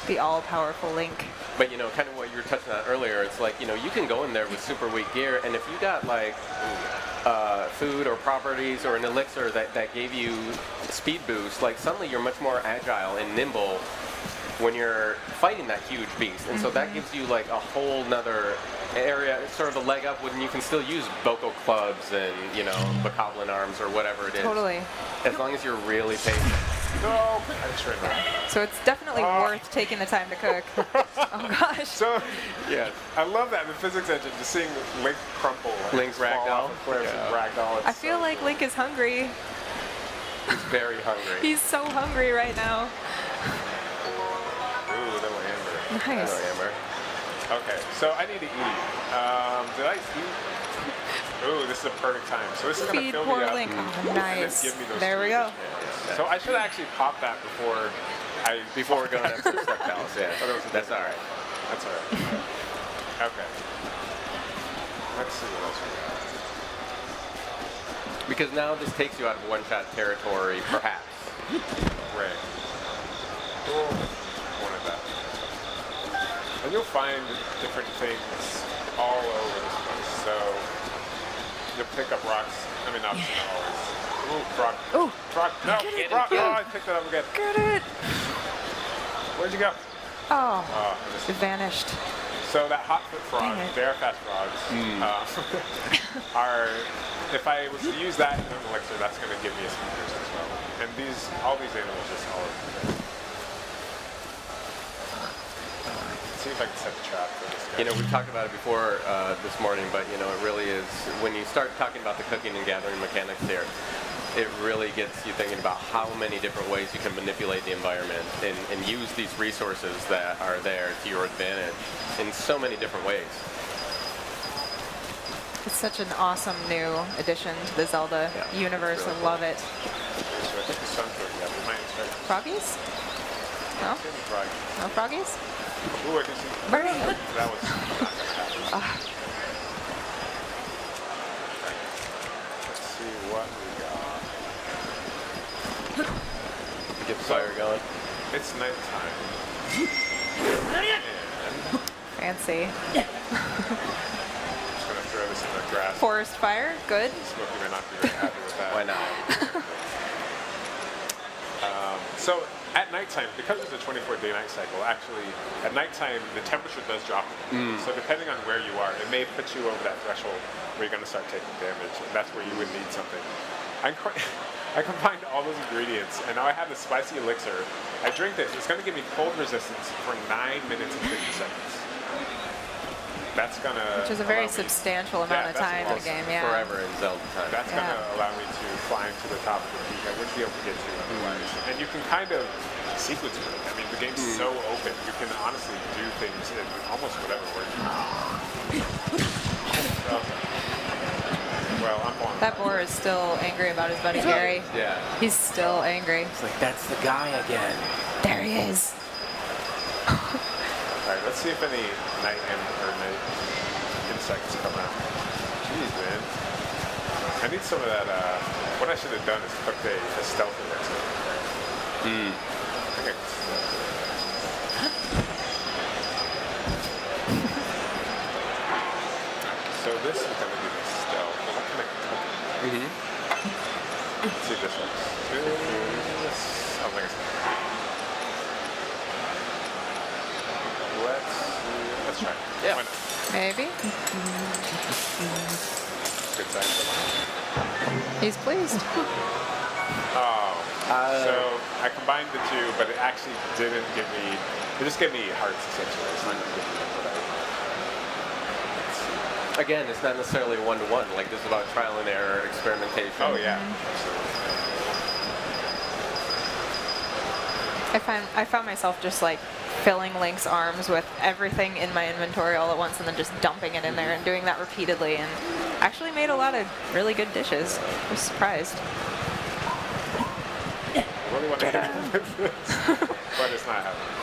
The all-powerful Link. But kind of what you were touching on earlier, it's like you can go in there with super weak gear, and if you got like food or properties or an elixir that gave you speed boost, like suddenly you're much more agile and nimble when you're fighting that huge beast, and so that gives you like a whole nother area, sort of a leg up when you can still use Boko clubs and bokoblin arms or whatever it is. Totally. As long as you're really patient. No, I just ran that. So it's definitely worth taking the time to cook. Oh gosh. So, yeah, I love that in the physics engine, just seeing Link crumple. Link's ragdoll. Ragdoll. I feel like Link is hungry. He's very hungry. He's so hungry right now. Ooh, little amber. Nice. Hello, Amber. Okay, so I need to eat. Did I eat? Ooh, this is a perfect time. So this is going to Feed fill poor me up. Link. Oh, and then nice. give me those There we go. So I should actually pop that before we're going after the Step Palace. Yeah, that's all right. That's all right. Okay. Let's see what else we got. Because now this takes you out of one-shot territory, perhaps. Right. Oh, wanted that. And you'll find different things all over this place. So you'll pick up rocks. I mean, not always. Ooh, frog. Ooh. Frog. No, Get it, frog. get it. Oh, I picked it up again. Get it. Where'd you go? Oh, I missed it vanished. So that hotfoot frog, Dang it. they are fast frogs, are, if I was to use that in an elixir, that's going to give me a speed boost as well. And all these animals just all over the place. See if I can set the trap for this guy. We've talked about it before this morning, but it really is, when you start talking about the cooking and gathering mechanics here, it really gets you thinking about how many different ways you can manipulate the environment and use these resources that are there to your advantage in so many different ways. It's such an awesome new addition to the Zelda universe. really I love it. So I think the sun's waking up. We might start. Froggies? No? Frog. No froggies? Ooh, I can see. Burning. That was not going to happen. Let's see what we got. Get the fire going. It's nighttime. Fancy. Just gonna throw this in the grass. Forest fire, good. Smokey may not be very happy with that. Why not? So at nighttime, because it's a 24-day night cycle, actually at nighttime the temperature does drop. So depending on where you are, it may put you over that threshold where you're gonna start taking damage, and that's where you would need something. I combined all those ingredients, and now I have the spicy elixir. I drink this. It's going to give me cold resistance for 9 minutes and 50 seconds. That's going to... Which is a very substantial amount of time in the game, yeah. Forever in Zelda time. That's going to allow me to climb to the top of the peak I wouldn't be able to get to otherwise. And you can kind of sequence it. I mean, the game's so open. You can honestly do things in almost whatever order. Well, I'm on. That boar is still angry about his buddy Gary. Yeah. He's still angry. It's like, that's the guy again. There he is. All right, let's see if any night insects come out. Jeez, man. I need some of that. What I should have done is cooked a stealthy next to it. I think I can So this is going to be the stealth. What can I cook? Let's see if this looks. I don't think it's Let's try it. Yeah. Why not? Maybe. Good sign for mine. He's pleased. Oh. So I combined the two, but it actually didn't give me. It just gave me hearts essentially. It's not going to give me what I. Again, it's not necessarily one-to-one. Like, this is about trial and error, experimentation. Oh yeah. Absolutely. I found myself just like filling Link's arms with everything in my inventory all at once and then just dumping it in there and doing that repeatedly and actually made a lot of really good dishes. I was surprised. I really want to hit with this, but it's not happening.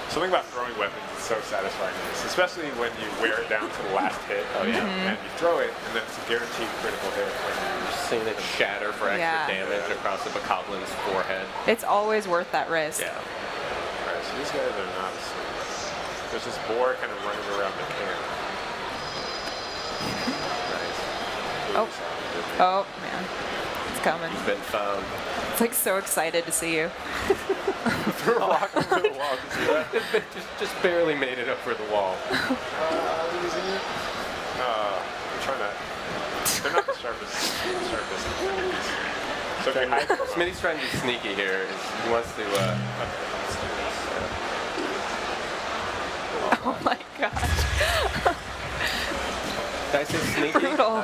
Something about throwing weapons is so satisfying in this, especially when you wear it down to the last hit. Oh yeah. And you throw it, and then it's a guaranteed critical hit when you're seeing it shatter for extra Yeah. damage across the Bokoblin's forehead. It's always worth that risk. Yeah. Alright, so these guys are not asleep. There's this boar kind of running around the camp. Nice. Oh. Oh, man. It's coming. You've been found. It's like so excited to see you. Threw a rock over the wall. Did you see that? Just barely made it over the wall. I'm trying to. They're not the sharpest enemies. So they hide from Smitty's trying to be sneaky here. He wants to. Oh my gosh. Did I say sneaky? Brutal.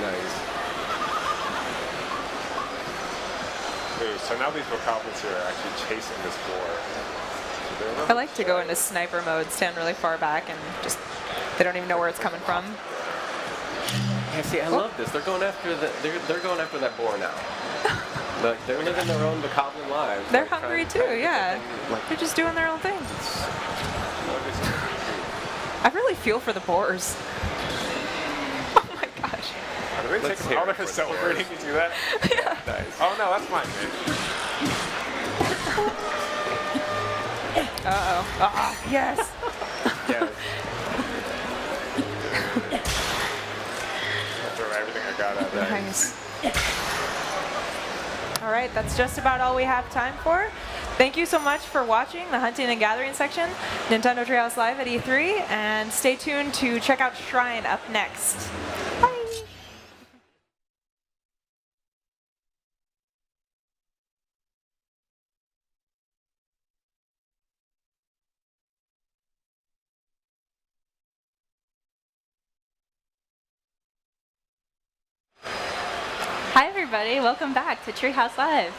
Nice. Ooh, so now these Bokoblins here are actually chasing this boar. So I like to go into sniper mode, stand really far back, and just they don't even know where it's coming from. Yeah, see, I love this. They're going after they're going after that boar now. They're living their own Bokoblin lives. They're like, hungry trying too, to yeah. get them, like, They're just doing their own thing. I really feel for the boars. Oh my gosh. Are they Let's taking hear all it of for us the celebrating? You see that? Yeah. Nice. Oh no, that's mine, man. Uh-oh. Ah, yes. Yeah. Throw everything I got out there. Nice. All right, that's just about all we have time for. Thank you so much for watching the Hunting and Gathering section, Nintendo Treehouse Live at E3, and stay tuned to check out Shrine up next. Bye. Hi everybody, welcome back to Treehouse Live.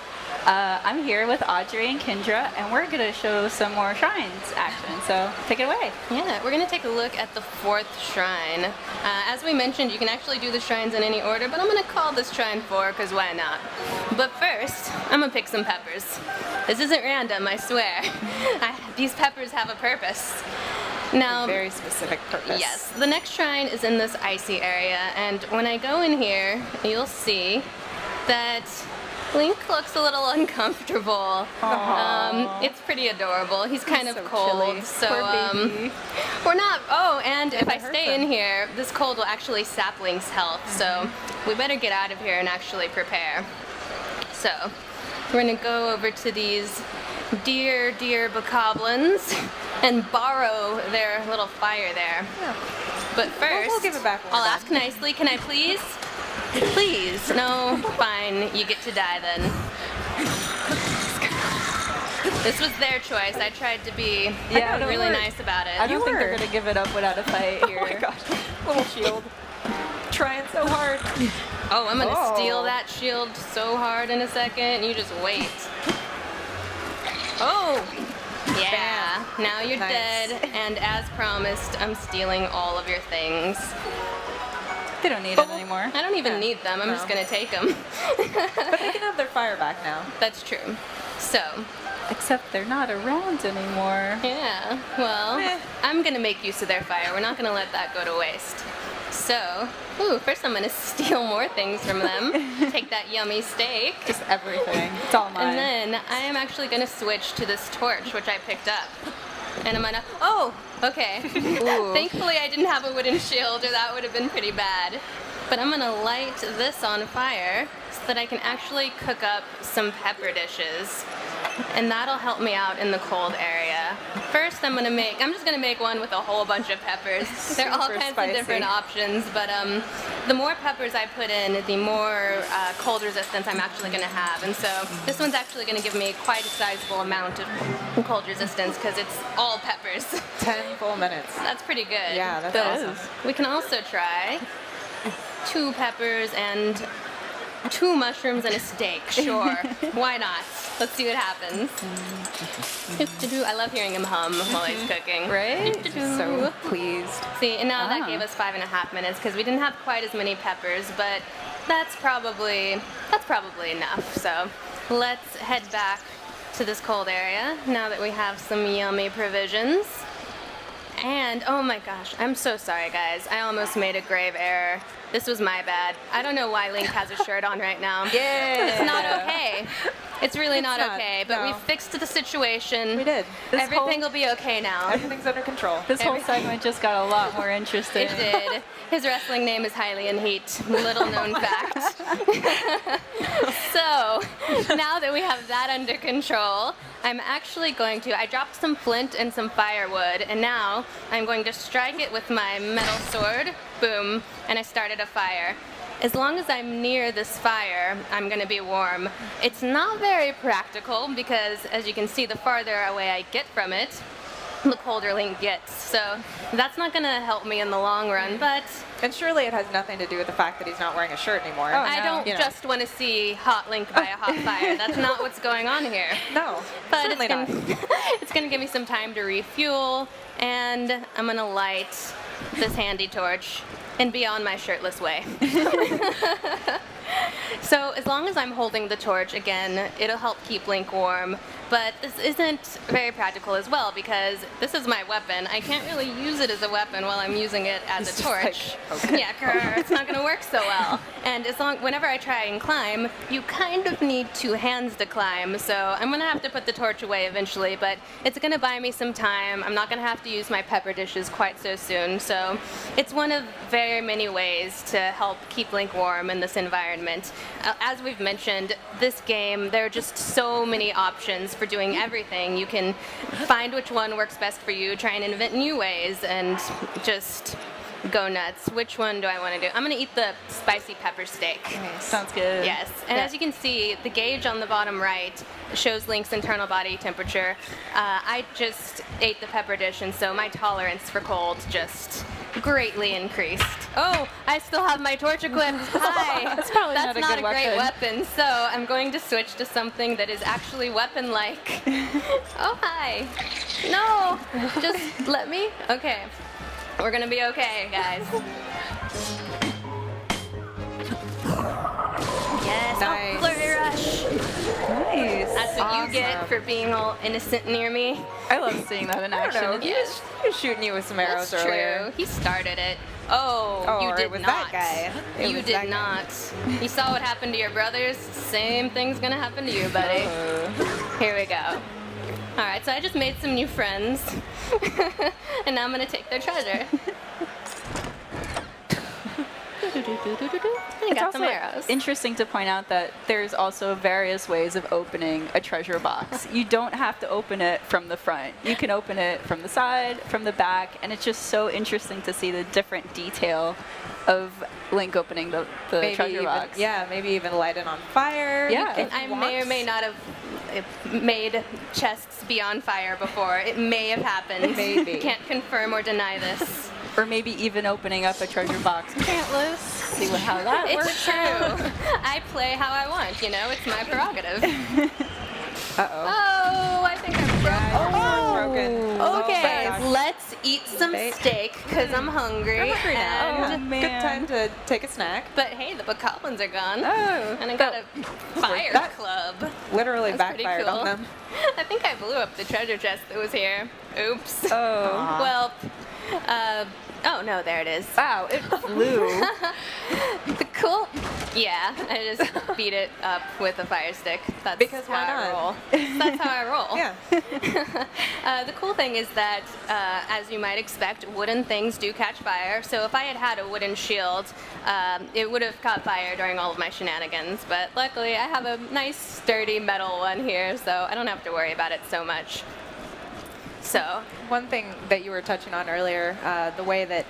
I'm here with Audrey and Kendra, and we're going to show some more shrines action, so take it away. Yeah, we're going to take a look at the 4th shrine. As we mentioned, you can actually do the shrines in any order, but I'm going to call this shrine 4 because why not? But first, I'm going to pick some peppers. This isn't random, I swear. These peppers have a purpose. Now, A very specific purpose. yes, the next shrine is in this icy area, and when I go in here, you'll see that Link looks a little uncomfortable. It's pretty adorable. He's kind of cold, chilly. so Poor baby. we're not. Oh, and if I hurt stay them. in here, this cold will actually sap Link's health. So we better get out of here and actually prepare. So we're gonna go over to these dear Bokoblins and borrow their little fire there. Yeah. But first, we'll give it back when I'll we're ask nicely. Can I please? Please. No, fine. You get to die then. This was their choice. I tried to be really nice about it. I don't think they're going to give it up without a fight here. Oh my gosh. Little shield. Trying so hard. Oh, I'm going to steal that shield so hard in a second. You just wait. Oh! Yeah, now you're Nice. dead, and as promised, I'm stealing all of your things. They don't need it anymore. I don't even need them, I'm just gonna take them. But they can have their fire back now. That's true. So. Except they're not around anymore. Yeah, well, I'm gonna make use of their fire. We're not gonna let that go to waste. So, first I'm gonna steal more things from them. Take that yummy steak. Just everything. It's all mine. And then I am actually gonna switch to this torch, which I picked up. And I'm gonna, okay. Thankfully I didn't have a wooden shield or that would have been pretty bad. But I'm gonna light this on fire so that I can actually cook up some pepper dishes. And that'll help me out in the cold area. First I'm just gonna make one with a whole bunch of peppers. There are all Super kinds spicy. of different options, but the more peppers I put in, the more cold resistance I'm actually gonna have. And so this one's actually gonna give me quite a sizable amount of cold resistance because it's all peppers. 10 full minutes. That's pretty good. Yeah, that's But awesome. We can also try 2 peppers and 2 mushrooms and a steak. Sure. Why not? Let's see what happens. I love hearing him hum while he's cooking. Right? So pleased. See, and now that Ah. gave us 5.5 minutes because we didn't have quite as many peppers, but that's probably enough. So let's head back to this cold area now that we have some yummy provisions. And oh my gosh, I'm so sorry guys. I almost made a grave error. This was my bad. I don't know why Link has a shirt on right now. Yeah. It's not okay. It's really not not, okay, but no. we fixed the situation. We did. Everything will be okay now. Everything's under control. This whole segment just got a lot more interesting. It did. His wrestling name is Highly in Heat. Little known fact. So, now that we have that under control, I'm actually going to, I dropped some flint and some firewood, and now I'm going to strike it with my metal sword. Boom. And I started a fire. As long as I'm near this fire, I'm going to be warm. It's not very practical because, as you can see, the farther away I get from it, the colder Link gets. So that's not going to help me in the long run, but... And surely it has nothing to do with the fact that he's not wearing a shirt anymore. I don't just want to see hot Link by a hot fire. That's not what's going on here. No, but certainly not. It's going to give me some time to refuel, and I'm going to light this handy torch and be on my shirtless way. So as long as I'm holding the torch, again, it'll help keep Link warm. But this isn't very practical as well because this is my weapon. I can't really use it as a weapon while I'm using it as a torch. Yeah, it's not going to work so well. And whenever I try and climb, you kind of need 2 hands to climb. So I'm going to have to put the torch away eventually, but it's going to buy me some time. I'm not going to have to use my pepper dishes quite so soon. So it's one of very many ways to help keep Link warm in this environment. As we've mentioned, this game, there are just so many options for doing everything. You can find which one works best for you, try and invent new ways, and just go nuts. Which one do I want to do? I'm going to eat the spicy pepper steak. Sounds good. Yes, and as you can see, the gauge on the bottom right shows Link's internal body temperature. I just ate the pepper dish, and so my tolerance for cold just greatly increased. Oh, I still have my torch equipped. Hi. That's probably That's not a good great weapon. So I'm going to switch to something that is actually weapon-like. Oh, hi. No, just let me. Okay. We're gonna be okay, guys. Yes, Nice. flurry rush. Nice. That's what you get for being all innocent near me. I love seeing that in action. I don't know. He was shooting you with some arrows That's earlier. true. He started it. Oh, you or did it was not. that guy. It You was did that guy. not. You saw what happened to your brothers. Same thing's gonna happen to you, buddy. Here we go. All right, so I just made some new friends, and now I'm gonna take their treasure. I It's got also some arrows. interesting to point out that there's also various ways of opening a treasure box. You don't have to open it from the front. You can open it from the side, from the back, and it's just so interesting to see the different detail of Link opening the Maybe treasure even, box. Yeah, maybe even light it on fire. Yeah. And I may or may not have made chests be on fire before. It may have happened. Maybe. Can't confirm or deny this. Or maybe even opening up a treasure box pantless. See how that It's works true. out. I play how I want, you know? It's my prerogative. Uh-oh. Oh, I think I broke. Okay, let's eat some steak because I'm hungry. I'm hungry now. and Good time to take a snack. But hey, the bokoblins are gone. Oh, and I got a fire club. Literally That's pretty backfired cool. on them. I think I blew up the treasure chest that was here. Oops. Oh. Well, oh no, there it is. Wow, it flew. The cool. Yeah, I just beat it up with a fire stick. That's Because how why I not? roll. That's how I roll. Yeah. The cool thing is that, as you might expect, wooden things do catch fire. So if I had had a wooden shield, it would have caught fire during all of my shenanigans. But luckily, I have a nice, sturdy metal one here, so I don't have to worry about it so much. So, one thing that you were touching on earlier, the way that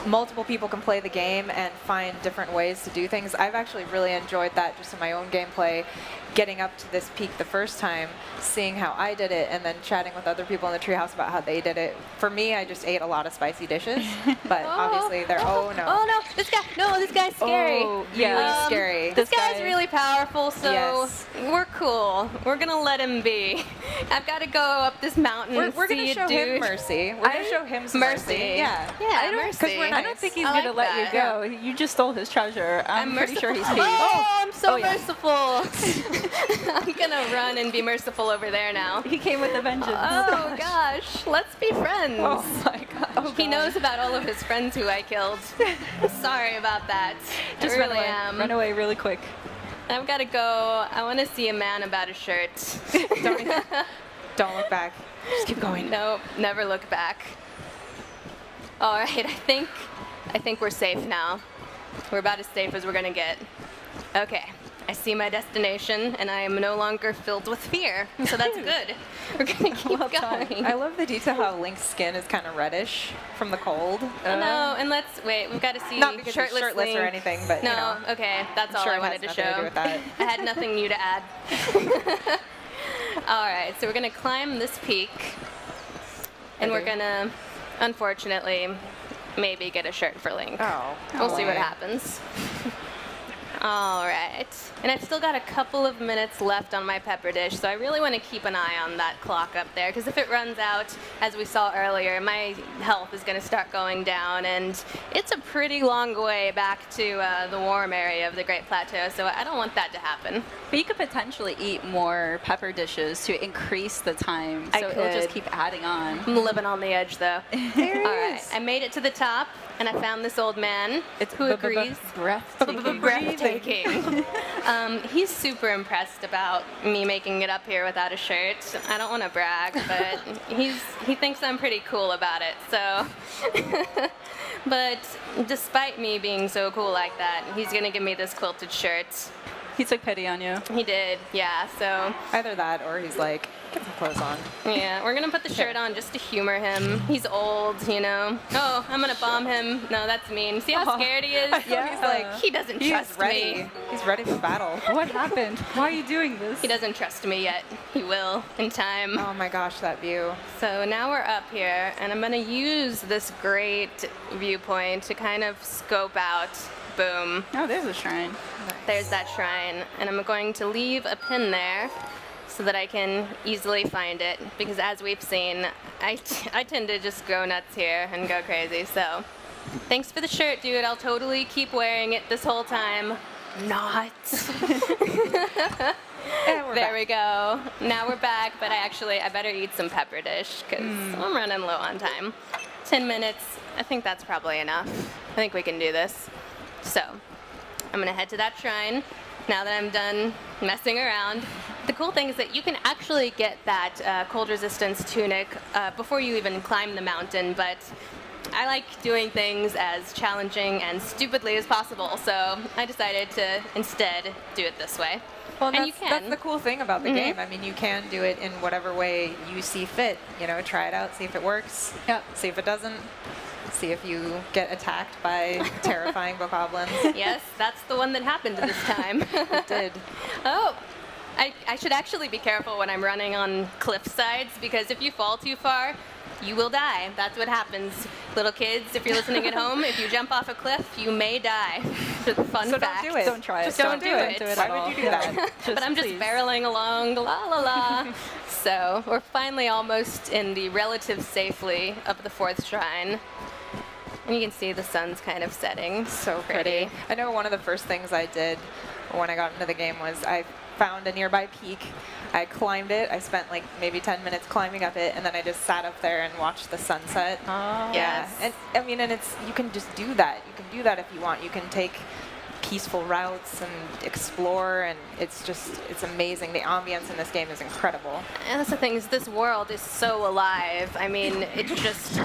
multiple people can play the game and find different ways to do things. I've actually really enjoyed that just in my own gameplay, getting up to this peak the first time, seeing how I did it, and then chatting with other people in the treehouse about how they did it. For me, I just ate a lot of spicy dishes, but obviously they're, oh no. Oh no, this guy's scary. Oh, really scary. This guy's really powerful, so Yes. we're cool. We're gonna let him be. I've got to go up this mountain. We're and going to see a show dude. him mercy. We're going to show him some mercy. Yeah. Yeah, mercy. I don't think he's I going to like let you that. go. You just stole his treasure. I'm pretty sure he's merciful. peeved. Oh, I'm so Oh, yeah. merciful. I'm gonna run and be merciful over there now. He came with a vengeance. Oh gosh, let's be friends. Oh my gosh. He knows about all of his friends who I killed. Sorry about that. Just I run really away. am. Run away really quick. I've got to go. I want to see a man about a shirt. Don't look back. Just keep going. Nope, never look back. All right, I think we're safe now. We're about as safe as we're gonna get. Okay, I see my destination, and I am no longer filled with fear, so that's good. We're gonna keep going. I love the detail how Link's skin is kind of reddish from the cold. Oh, no, and we've got to see Not because he's shirtless shirtless or Link. anything, but, no, you know, okay, that's I'm all sure I it wanted has to nothing show. to do with that. I had nothing new to add. All right, so we're gonna climb this peak, and we're gonna, unfortunately, maybe get a shirt for Link. Oh, we'll see what boy. happens. All right, and I've still got a couple of minutes left on my pepper dish, so I really want to keep an eye on that clock up there, because if it runs out, as we saw earlier, my health is going to start going down, and it's a pretty long way back to the warm area of the Great Plateau, so I don't want that to happen. But you could potentially eat more pepper dishes to increase the time, I so it'll just could. keep adding on. I'm living on the edge, though. All right, I made it to the top, and I found this old man who agrees. Breathtaking. He's super impressed about me making it up here without a shirt. I don't want to brag, but he thinks I'm pretty cool about it. So, but despite me being so cool like that, he's gonna give me this quilted shirt. He took pity on you. He did, yeah. So either that or he's like, get some clothes on. yeah, we're gonna put the shirt on just to humor him. He's old, you know. Oh, I'm gonna bomb him. No, that's mean. See how scared he is? Yeah. He's like, he doesn't trust ready. me. He's ready for battle. What happened? Why are you doing this? He doesn't trust me yet. He will in time. Oh my gosh, that view. So now we're up here, and I'm gonna use this great viewpoint to kind of scope out. Boom. Oh, there's a shrine. There's that shrine, and I'm going to leave a pin there so that I can easily find it, because as we've seen, I tend to just go nuts here and go crazy. So thanks for the shirt, dude. I'll totally keep wearing it this whole time. Not. There we go. Now we're back, but I better eat some pepper dish because I'm running low on time. 10 minutes, I think that's probably enough. I think we can do this. So I'm gonna head to that shrine now that I'm done messing around. The cool thing is that you can actually get that cold resistance tunic before you even climb the mountain, but I like doing things as challenging and stupidly as possible, so I decided to instead do it this way. Well, and you can. That's the cool thing about the game. I mean, you can do it in whatever way you see fit. You know, try it out, see if it works. Yep. See if it doesn't. See if you get attacked by terrifying bokoblins. Yes, that's the one that happened this time. It did. Oh, I should actually be careful when I'm running on cliff sides, because if you fall too far, you will die. That's what happens. Little kids, if you're listening at home, if you jump off a cliff, you may die. Fun So fact. don't do it. Don't try it. Just don't do it. Why would you do that? But I'm just barreling along, la la la. So we're finally almost in the relative safely of the 4th shrine. And you can see the sun's kind of setting. So pretty. I know one of the first things I did when I got into the game was I found a nearby peak. I climbed it. I spent like maybe 10 minutes climbing up it, and then I just sat up there and watched the sunset. Oh. Yeah. And I mean, and it's, you can just do that. You can do that if you want. You can take peaceful routes and explore, and it's amazing. The ambience in this game is incredible. And that's the thing, is this world is so alive. I mean, it's just,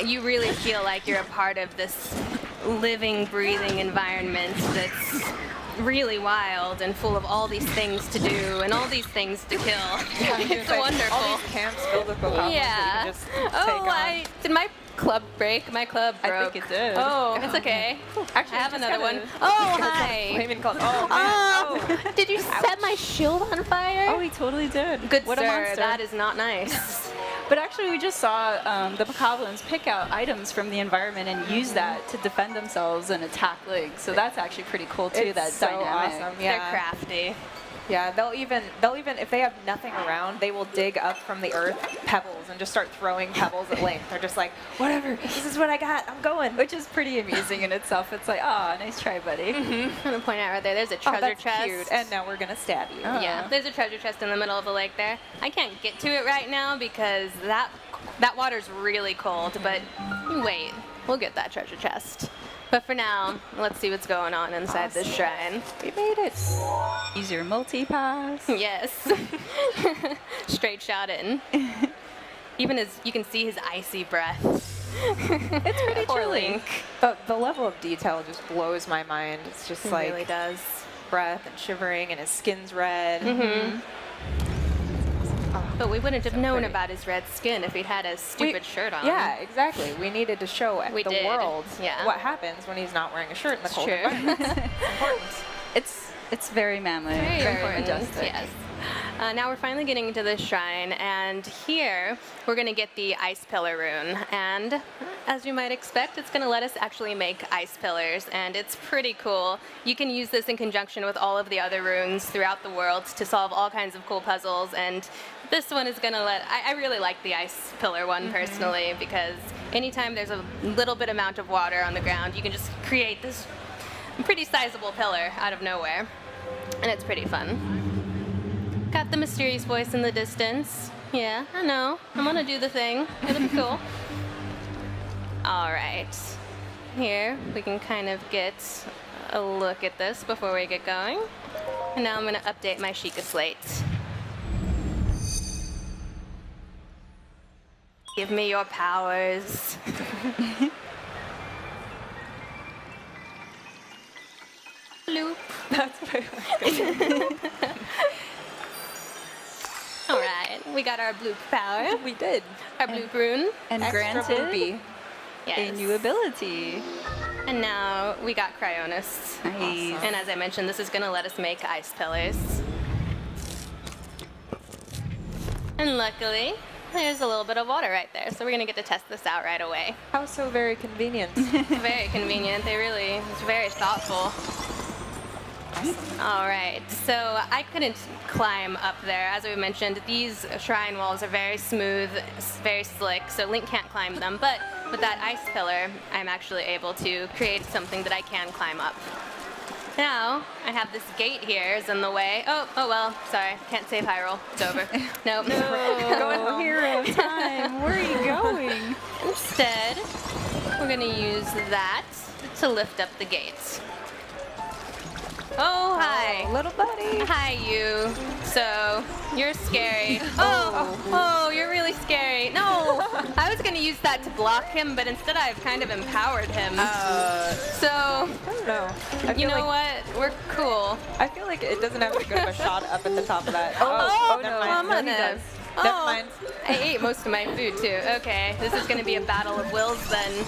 you really feel like you're a part of this living, breathing environment that's really wild and full of all these things to do and all these things to kill. It's wonderful. All these camps filled with Pokemon that you can just take on. Did my club break? My club broke. I think it did. Oh, it's okay. Actually, I have just another got one. a- Oh, got a hi. flaming cold. Oh, man. Oh, did you set my shield on fire? Oh, he totally did. Good What a sir, monster. that is not nice. But actually, we just saw the Bokoblins pick out items from the environment and use that to defend themselves and attack Link. So that's actually pretty cool too. It's that so dynamic. awesome. Yeah. They're crafty. Yeah, they'll even if they have nothing around, they will dig up from the earth pebbles and just start throwing pebbles at Link. They're just like, whatever, this is what I got, I'm going. Which is pretty amusing in itself. It's like, oh, nice try, buddy. I'm gonna point out right there. There's a Oh, treasure that's chest. cute. And now we're gonna stab you. Yeah, there's a treasure chest in the middle of the lake there. I can't get to it right now because that water's really cold. But wait, we'll get that treasure chest. But for now, let's see what's going on inside this shrine. We made it. Use your multi-pass. Yes. Straight shot in. Even as you can see his icy breath. It's pretty Poor chilly. Link. But the level of detail just blows my mind. It's just It like really does. breath and shivering, and his skin's red. Mm-hmm. But we wouldn't have so known pretty. about his red skin if he'd had a stupid shirt on. Yeah, exactly. We needed to show We the did. world Yeah. what happens when he's not wearing a shirt in the cold True. environment. It's important. It's very manly. Very majestic. Yes. Now we're finally getting into the shrine, and here we're going to get the ice pillar rune. And as you might expect, it's going to let us actually make ice pillars, and it's pretty cool. You can use this in conjunction with all of the other runes throughout the world to solve all kinds of cool puzzles. And this one is going to I really like the ice pillar one personally, because anytime there's a little bit amount of water on the ground, you can just create this pretty sizable pillar out of nowhere. And it's pretty fun. Got the mysterious voice in the distance. Yeah, I know. I'm gonna do the thing. It'll be cool. All right. Here, we can kind of get a look at this before we get going. And now I'm gonna update my Sheikah slate. Give me your powers. Bloop. That's very All right, we got our bloop power. We did. Our bloop rune. And Extra granted bloopy. Yes. a new ability. And now we got Cryonis. Nice. And as I mentioned, this is going to let us make ice pillars. And luckily, there's a little bit of water right there, so we're going to get to test this out right away. How so very convenient. Very convenient. It's very thoughtful. All right, so I couldn't climb up there. As we mentioned, these shrine walls are very smooth, very slick, so Link can't climb them. But with that ice pillar, I'm actually able to create something that I can climb up. Now, I have this gate here is in the way. Oh well, sorry, can't save Hyrule. It's over. Nope. No, hero time. Where are you going? Instead, we're gonna use that to lift up the gates. Oh, hi. Oh, little buddy. Hi, you. So, you're scary. Oh, you're really scary. No, I was going to use that to block him, but instead I've kind of empowered him. So, I don't know. you know what? We're cool. I feel like it doesn't have as good of a shot up at the top of that. Oh, never no, mind. I'm No, he gonna- does. Oh, Never mind. I ate most of my food, too. Okay, this is going to be a battle of wills then.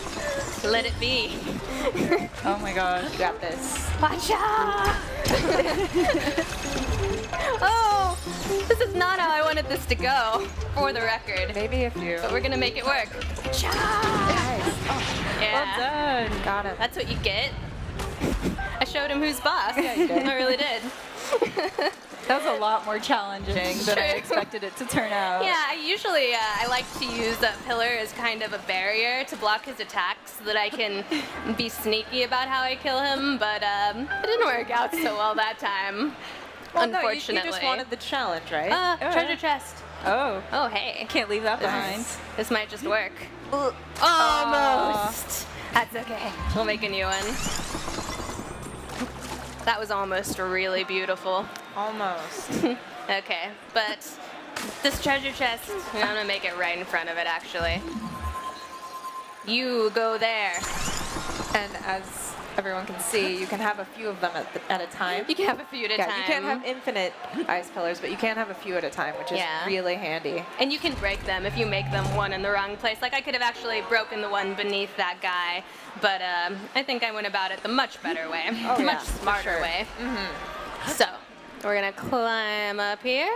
Let it be. Oh my gosh. You got this. Watcha! Oh, This is not how I wanted this to go, for the record. Maybe if you. But we're gonna make it work. Nice. Oh, Yeah. well done. Got it. That's what you get. I showed him who's boss. Yeah, you did. I really did. That was a lot more challenging than I expected it to turn out. Yeah, I like to use that pillar as kind of a barrier to block his attacks so that I can be sneaky about how I kill him, but it didn't work out so well that time. Well, unfortunately. No, you just wanted the challenge, right? Treasure chest. Oh. Oh, hey. Can't leave that behind. This might just work. Almost. That's okay. We'll make a new one. That was almost really beautiful. Almost. Okay, but this treasure chest, I'm gonna make it right in front of it, actually. You go there. And as everyone can see, you can have a few of them at a time. You can have a few at a time. You can't have infinite ice pillars, but you can have a few at a time, which is really handy. And you can break them if you make them one in the wrong place. Like I could have actually broken the one beneath that guy, but I think I went about it the much better way, much smarter way. So we're gonna climb up here.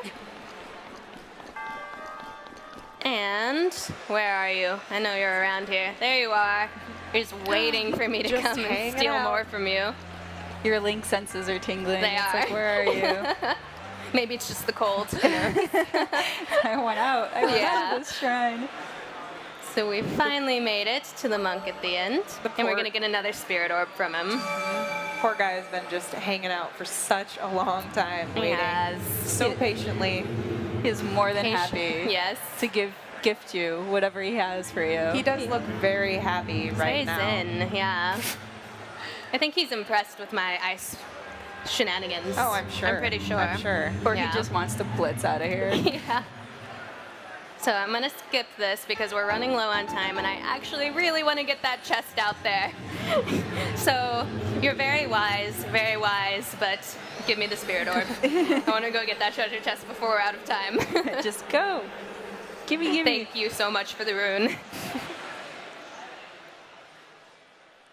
And where are you? I know you're around here. There you are. You're just waiting for me to come and steal more from you. Your link senses are tingling. They it's are. like, where are you? Maybe it's just the cold. I went out. I went out of this shrine. So we finally made it to the monk at the end. And we're going to get another spirit orb from him. Poor guy has been just hanging out for such a long time, waiting so patiently. He's more than happy to gift you whatever he has for you. He does look very happy right now. Zen, yeah. I think he's impressed with my ice shenanigans. Oh, I'm sure. I'm pretty sure. I'm sure. Or he just wants to blitz out of here. Yeah. So I'm going to skip this because we're running low on time and I actually really want to get that chest out there. So you're very wise, but give me the spirit orb. I want to go get that treasure chest before we're out of time. Just go. Gimme. Thank you so much for the rune.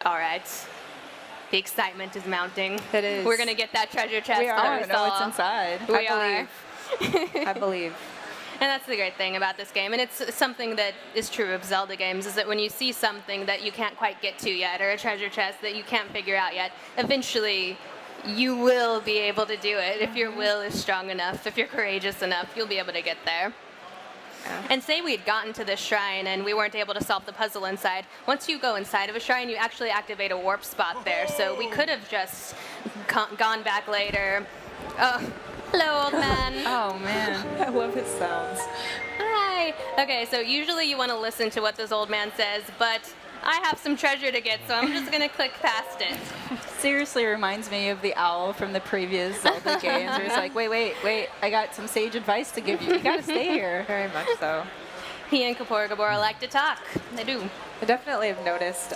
All right. The excitement is mounting. It is. We're going to get that treasure chest. We are. that I don't know what's inside. We are. I believe. And that's the great thing about this game, and it's something that is true of Zelda games, is that when you see something that you can't quite get to yet, or a treasure chest that you can't figure out yet, eventually you will be able to do it. If your will is strong enough, if you're courageous enough, you'll be able to get there. And say we'd gotten to this shrine and we weren't able to solve the puzzle inside. Once you go inside of a shrine, you actually activate a warp spot there. So we could have just gone back later. Oh, hello, old man. Oh, man. I love his sounds. Hi. Okay, so usually you want to listen to what this old man says, but I have some treasure to get, so I'm just going to click past it. Seriously reminds me of the owl from the previous Zelda games, where it's like, wait, I got some sage advice to give you. You got to stay here. Very much so. He and Kapora Gabora like to talk. They do. I definitely have noticed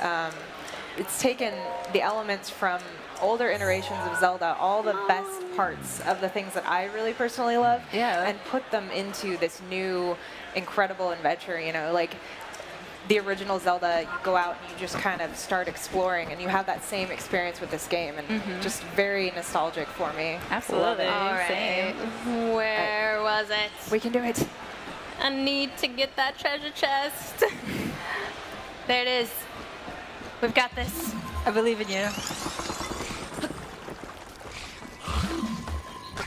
it's taken the elements from older iterations of Zelda, all the best parts of the things that I really personally love, and put them into this new incredible adventure, you know, like the original Zelda, you go out and you just kind of start exploring, and you have that same experience with this game, and just very nostalgic for me. Absolutely. All right. Where was it? We can do it. I need to get that treasure chest. There it is. We've got this. I believe in you.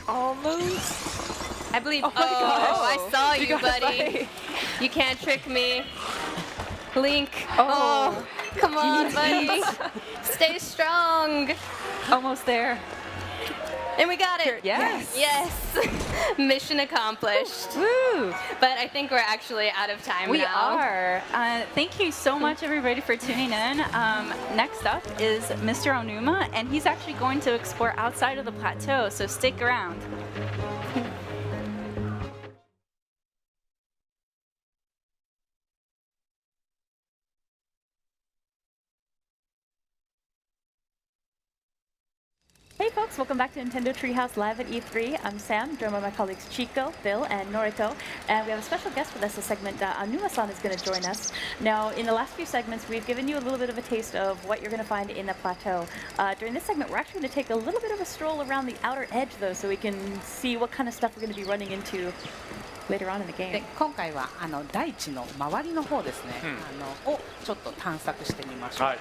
Almost. I believe. Oh, my gosh. Oh, I saw you, got buddy. it. You can't trick me. Link. Oh. Come on, buddy. Stay strong. Almost there. And we got it. Yes. Yes. Mission accomplished. Woo. But I think we're actually out of time We now. are. Thank you so much, everybody, for tuning in. Next up is Mr. Onuma, and he's actually going to explore outside of the plateau, so stick around. Hey folks, welcome back to Nintendo Treehouse Live at E3. I'm Sam, joined by my colleagues Chico, Bill, and Noriko. And we have a special guest with us this segment. Anuma-san is going to join us. Now, in the last few segments, we've given you a little bit of a taste of what you're going to find in the plateau. During this segment, we're actually going to take a little bit of a stroll around the outer edge, though, so we can see what kind of stuff we're going to be running into later on in the game. で今回は大地の周りの方ですね、をちょっと探索してみましょう。はい。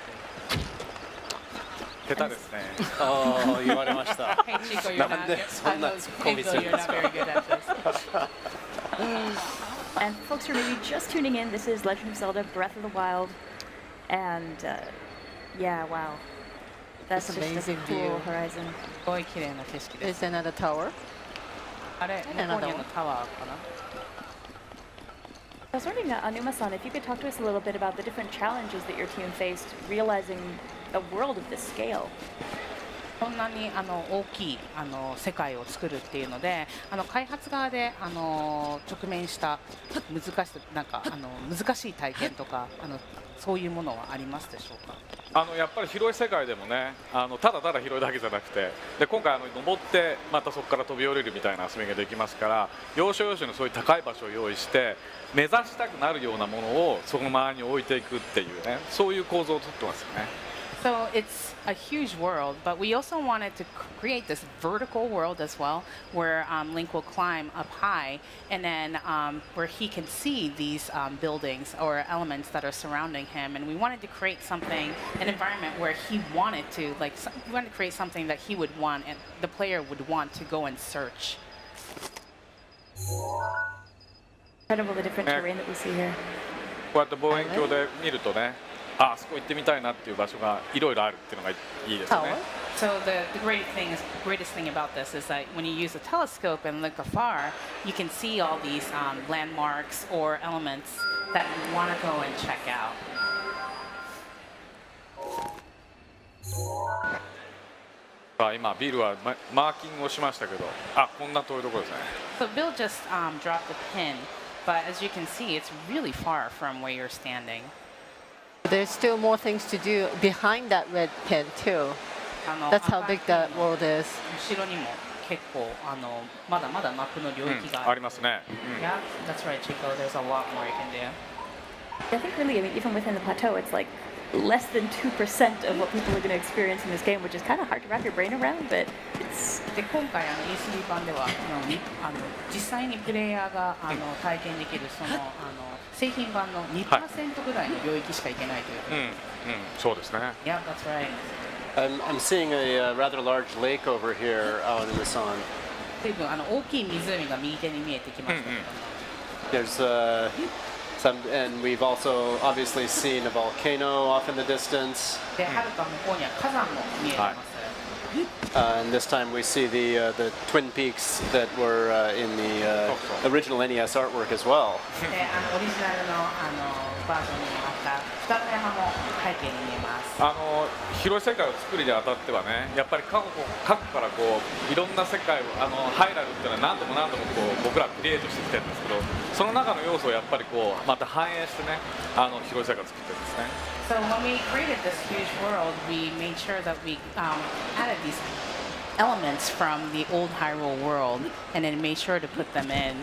下手ですね。ああ、言われました。Hey Chico, you're なん not. でそんなツッコミするん You're です not か very good at this. And folks who are maybe just tuning in, this is Legend of Zelda Breath of the Wild. And yeah, wow. That's It's just amazing a cool view. horizon. すごい綺麗な景色です。 Is another tower? あれ、向こうにあのタワーかな。I was wondering, Anuma-san, if you could talk to us a little bit about the different challenges that your team faced realizing a world of this scale. こんなに大きい世界を作るっていうので、開発側で直面した難し難しい体験とかそういうものはありますでしょうか。やっぱり広い世界でもね、ただただ広いだけじゃなくて、で今回登ってまたそこから飛び降りるみたいな遊びができますから、要所要所にそういう高い場所を用意して目指したくなるようなものをその周りに置いていくっていうね、そういう構造をとってますよね。So it's a huge world, but we also wanted to create this vertical world as well, where Link will climb up high, and then where he can see these buildings or elements that are surrounding him. And we wanted to create something, an environment where he wanted to, we wanted to create something that he would want, and the player would want to go and search. Incredible the different terrain that we see here. こうやって望遠鏡で見るとね、あそこ行ってみたいなっていう場所がいろいろあるっていうのがいいですよね。So the greatest thing about this is that when you use a telescope and look afar, you can see all these landmarks or elements that you want to go and check out. 今ビルはマーキングをしましたけど、こんな遠いところですね。So Bill just dropped a pin, but as you can see, it's really far from where you're standing. There's still more things to do behind that red pin too. That's how big that world is. 後ろにも結構まだまだマップの領域がありますね。Yeah, that's right, Chico. There's a lot more you can do. I think really, I mean, even within the plateau, it's like less than 2% of what people are going to experience in this game, which is kind of hard to wrap your brain around, but it's... で今回E3 版では実際にプレイヤーが体験できるその製品版の 2% ぐらいの領域しか行けないという。そうですね。Yeah, that's right. I'm seeing a rather large lake over here out in the sun. 随分大きい湖が右手に見えてきましたけども。There's some, and we've also obviously seen a volcano off in the distance. で、はるか向こうには火山も見えてます。And this time we see the Twin Peaks that were in the original NES artwork as well. で、オリジナルのバージョンにもあった二つ山も背景に見えます。広い世界を作るにあたってはね、やっぱり過去からいろんな世界をハイラルっていうのは何度も僕らクリエイトしてきてるんですけど、その中の要素をやっぱりまた反映してね、広い世界を作ってるんですね。So when we created this huge world, we made sure that we added these elements from the old Hyrule world, and then made sure to put them in.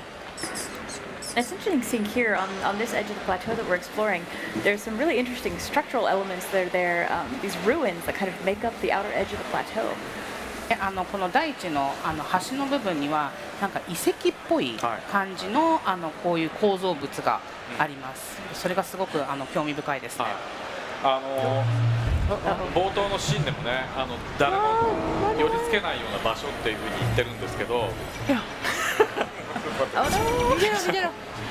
It's interesting seeing here on this edge of the plateau that we're exploring, there's some really interesting structural elements that are there, these ruins that kind of make up the outer edge of the plateau. この大地の橋の部分にはなんか遺跡っぽい感じのこういう構造物があります。それがすごく興味深いですね。冒頭のシーンでもね、誰も寄りつけないような場所っていうふうに言ってるんですけど。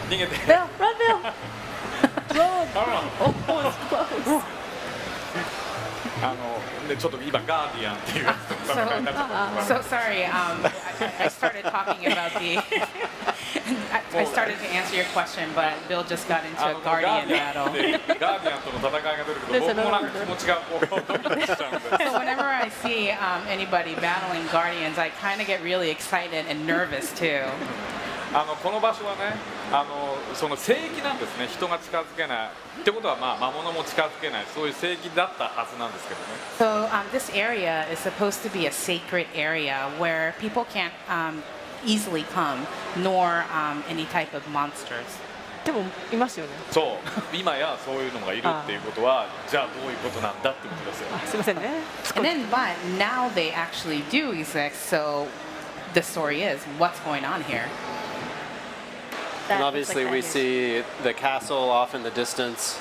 逃げて。Bill, run, Bill. Run. でちょっと今ガーディアンっていうやつと戦いになっちゃった。So sorry, I started talking about the. I started to answer your question, but Bill just got into a Guardian battle. ガーディアンとの戦いが出るけど、僕もなんか気持ちがドキドキしちゃうんで。So whenever I see anybody battling Guardians, I kind of get really excited and nervous too. この場所はね、その聖域なんですね。人が近づけないってことは、魔物も近づけない、そういう聖域だったはずなんですけどね。So this area is supposed to be a sacred area where people can't easily come, nor any type of monsters. でもいますよね。そう、今やそういうのがいるっていうことは、じゃあどういうことなんだってことですよ。すみませんね。And then, but now they actually do exist. So the story is what's going on here. And obviously, we see the castle off in the distance,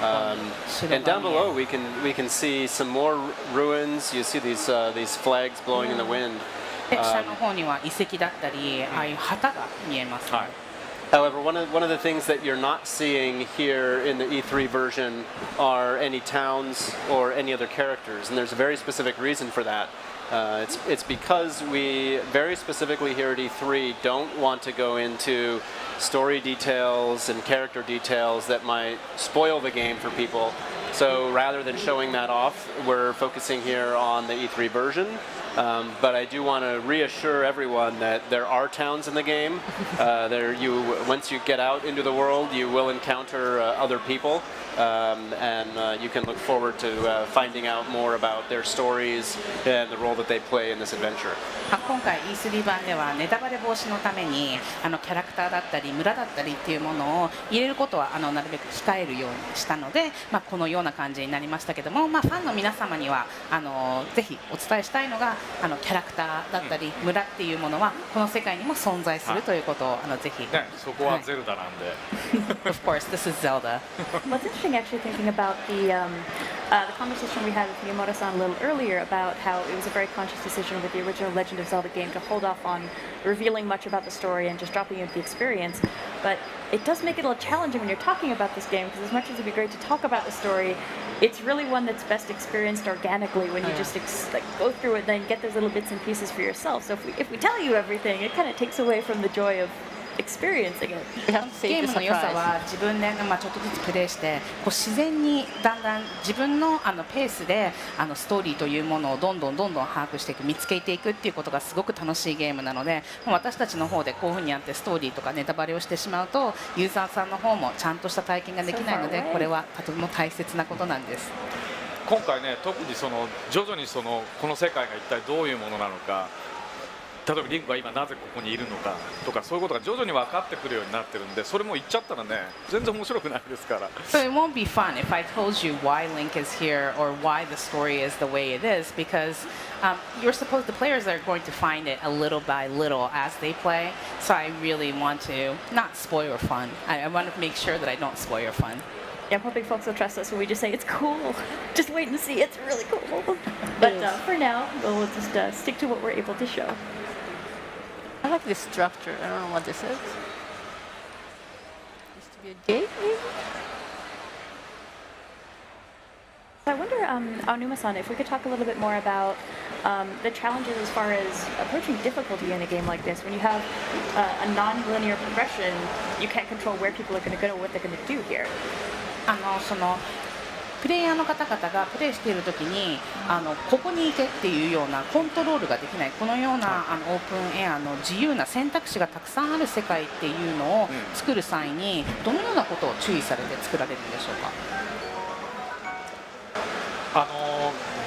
and down below we can see some more ruins. You see these flags blowing in the wind. 下の方には遺跡だったり、ああいう旗が見えます。However, one of the things that you're not seeing here in the E3 version are any towns or any other characters, and there's a very specific reason for that. It's because we very specifically here at E3 don't want to go into story details and character details that might spoil the game for people. So rather than showing that off, we're focusing here on the E3 version. But I do want to reassure everyone that there are towns in the game. Once you get out into the world, you will encounter other people, and you can look forward to finding out more about their stories and the role that they play in this adventure. 今回 E3 版ではネタバレ防止のためにキャラクターだったり村だったりっていうものを入れることはなるべく控えるようにしたので、このような感じになりましたけども、ファンの皆様にはぜひお伝えしたいのがキャラクターだったり村っていうものはこの世界にも存在するということをぜひ。ね、そこはゼルダなんで。Of course, this is Zelda. What's interesting, actually, thinking about the conversation we had with Miyamoto-san a little earlier about how it was a very conscious decision with the original Legend of Zelda game to hold off on revealing much about the story and just dropping into the experience. But it does make it a little challenging when you're talking about this game, because as much as it'd be great to talk about the story, it's really one that's best experienced organically when you just go through it and then get those little bits and pieces for yourself. So if we tell you everything, it kind of takes away from the joy of experiencing it. ゲームの良さは自分でちょっとずつプレイして自然にだんだん自分のペースでストーリーというものをどんどん把握していく見つけていくっていうことがすごく楽しいゲームなので、私たちの方でこういうふうにやってストーリーとかネタバレをしてしまうとユーザーさんの方もちゃんとした体験ができないので、これはとても大切なことなんです。今回ね、特に徐々にこの世界が一体どういうものなのか、例えばリンクが今なぜここにいるのかとかそういうことが徐々に分かってくるようになってるんで、それも言っちゃったらね全然面白くないですから。So it won't be fun if I told you why Link is here or why the story is the way it is, because the players are going to find it a little by little as they play. So I really want to not spoil your fun. I want to make sure that I don't spoil your fun. Yeah, I'm hoping folks will trust us when we just say it's cool. Just wait and see. It's really cool. But for now, we'll just stick to what we're able to show. I like this structure. I don't know what this is. Used to be a gate, maybe? I wonder, Aonuma-san, if we could talk a little bit more about the challenges as far as approaching difficulty in a game like this. When you have a non-linear progression, you can't control where people are going to go or what they're going to do here. プレイヤーの方々がプレイしているときにここに行けっていうようなコントロールができない、このようなオープンエアの自由な選択肢がたくさんある世界っていうのを作る際にどのようなことを注意されて作られるんでしょうか。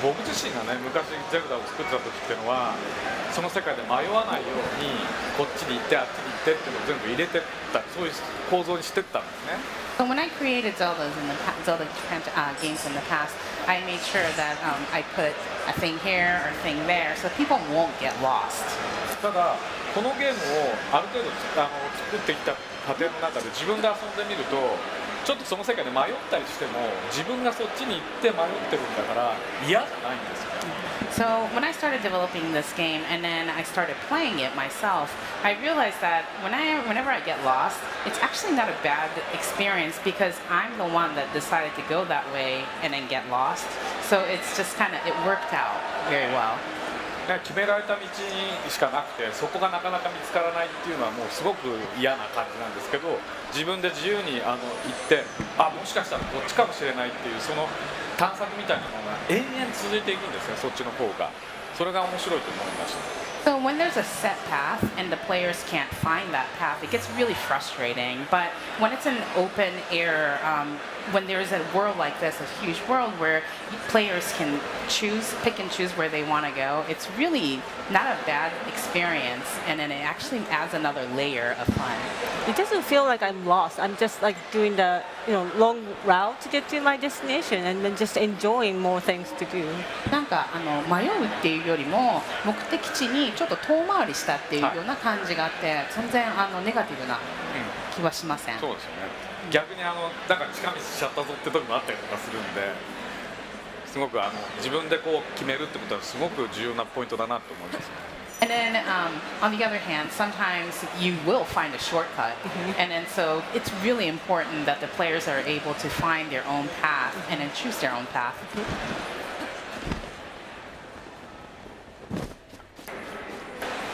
僕自身がね昔ゼルダを作ってた時っていうのはその世界で迷わないようにこっちに行ってあっちに行ってっていうのを全部入れてったそういう構造にしてったんですね。So when I created Zelda games in the past, I made sure that I put a thing here or a thing there so people won't get lost. ただこのゲームをある程度作ってきた過程の中で自分で遊んでみるとちょっとその世界で迷ったりしても自分がそっちに行って迷ってるんだから嫌じゃないんですよ。So when I started developing this game and then I started playing it myself, I realized that whenever I get lost, it's actually not a bad experience because I'm the one that decided to go that way and then get lost. So it's just it worked out very well. 決められた道にしかなくてそこがなかなか見つからないっていうのはもうすごく嫌な感じなんですけど自分で自由に行ってもしかしたらこっちかもしれないっていうその探索みたいなものが延々続いていくんですね、そっちの方が。それが面白いと思いました。So when there's a set path and the players can't find that path, it gets really frustrating. But when it's an open air, when there's a world like this, a huge world where players can pick and choose where they want to go, it's really not a bad experience, and then it actually adds another layer of fun. It doesn't feel like I'm lost. I'm just like doing the long route to get to my destination, and then just enjoying more things to do. なんか迷うっていうよりも目的地にちょっと遠回りしたっていうような感じがあって、全然ネガティブな気はしません。そうですよね。逆になんか近道しちゃったぞって時もあったりとかするんで、すごく自分でこう決めるってことはすごく重要なポイントだなと思います。And then, on the other hand, sometimes you will find a shortcut, and then so it's really important that the players are able to find their own path and then choose their own path.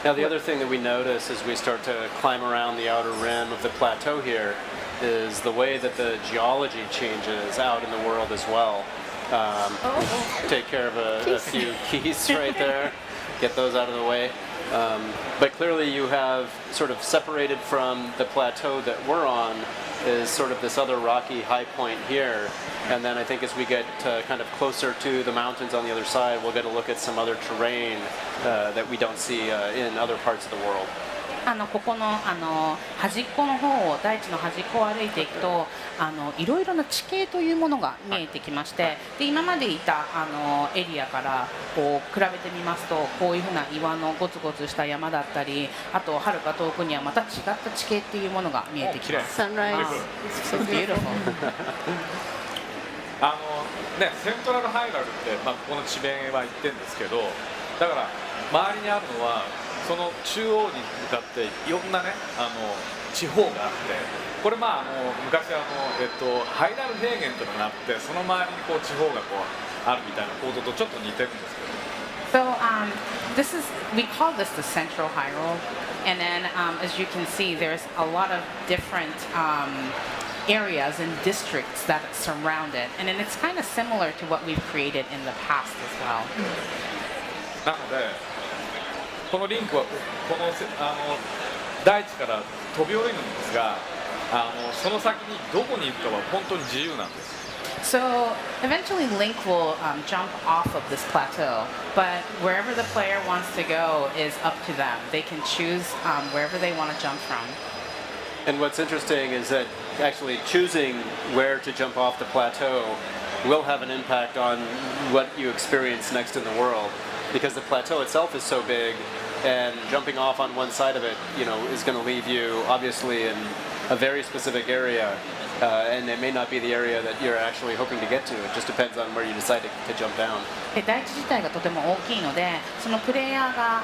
Now the other thing that we notice as we start to climb around the outer rim of the plateau here is the way that the geology changes out in the world as well. Take care of a few keys right there. Get those out of the way. But clearly you have sort of separated from the plateau that we're on is sort of this other rocky high point here. And then I think as we get kind of closer to the mountains on the other side, we'll get a look at some other terrain that we don't see in other parts of the world. ここの端っこの方を大地の端っこを歩いていくといろいろな地形というものが見えてきまして、で今までいたエリアからこう比べてみますと、こういうふうな岩のゴツゴツした山だったり、あとはるか遠くにはまた違った地形っていうものが見えてきます。Sunrise. So beautiful. セントラルハイラルって、ここの地名は言ってるんですけど、だから周りにあるのはその中央に向かっていろんなね地方があって、これ昔ハイラル平原というのがあって、その周りにこう地方がこうあるみたいな構造とちょっと似てるんですけど。So we call this the Central Hyrule, and then as you can see, there's a lot of different areas and districts that surround it, and then it's kind of similar to what we've created in the past as well. なのでこのリンクはこの大地から飛び降りるんですが、その先にどこに行くかは本当に自由なんです。So eventually Link will jump off of this plateau, but wherever the player wants to go is up to them. They can choose wherever they want to jump from. And what's interesting is that actually choosing where to jump off the plateau will have an impact on what you experience next in the world, because the plateau itself is so big, and jumping off on one side of it, is going to leave you obviously in a very specific area, and it may not be the area that you're actually hoping to get to. It just depends on where you decide to jump down. 大地自体がとても大きいので、そのプレイヤーが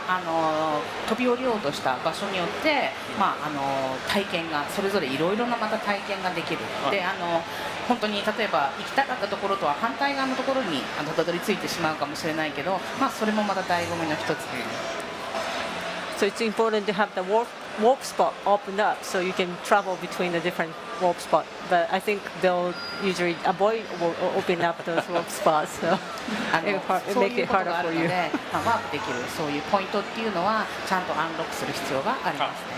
飛び降りようとした場所によって、体験がそれぞれいろいろなまた体験ができる。で、本当に例えば行きたかったところとは反対側のところにたどり着いてしまうかもしれないけど、それもまた醍醐味の一つ。So it's important to have the warp spot opened up so you can travel between the different warp spots. But I think they'll usually avoid opening up those warp spots, so it make it harder for you. ワープできるそういうポイントっていうのはちゃんとアンロックする必要がありますね。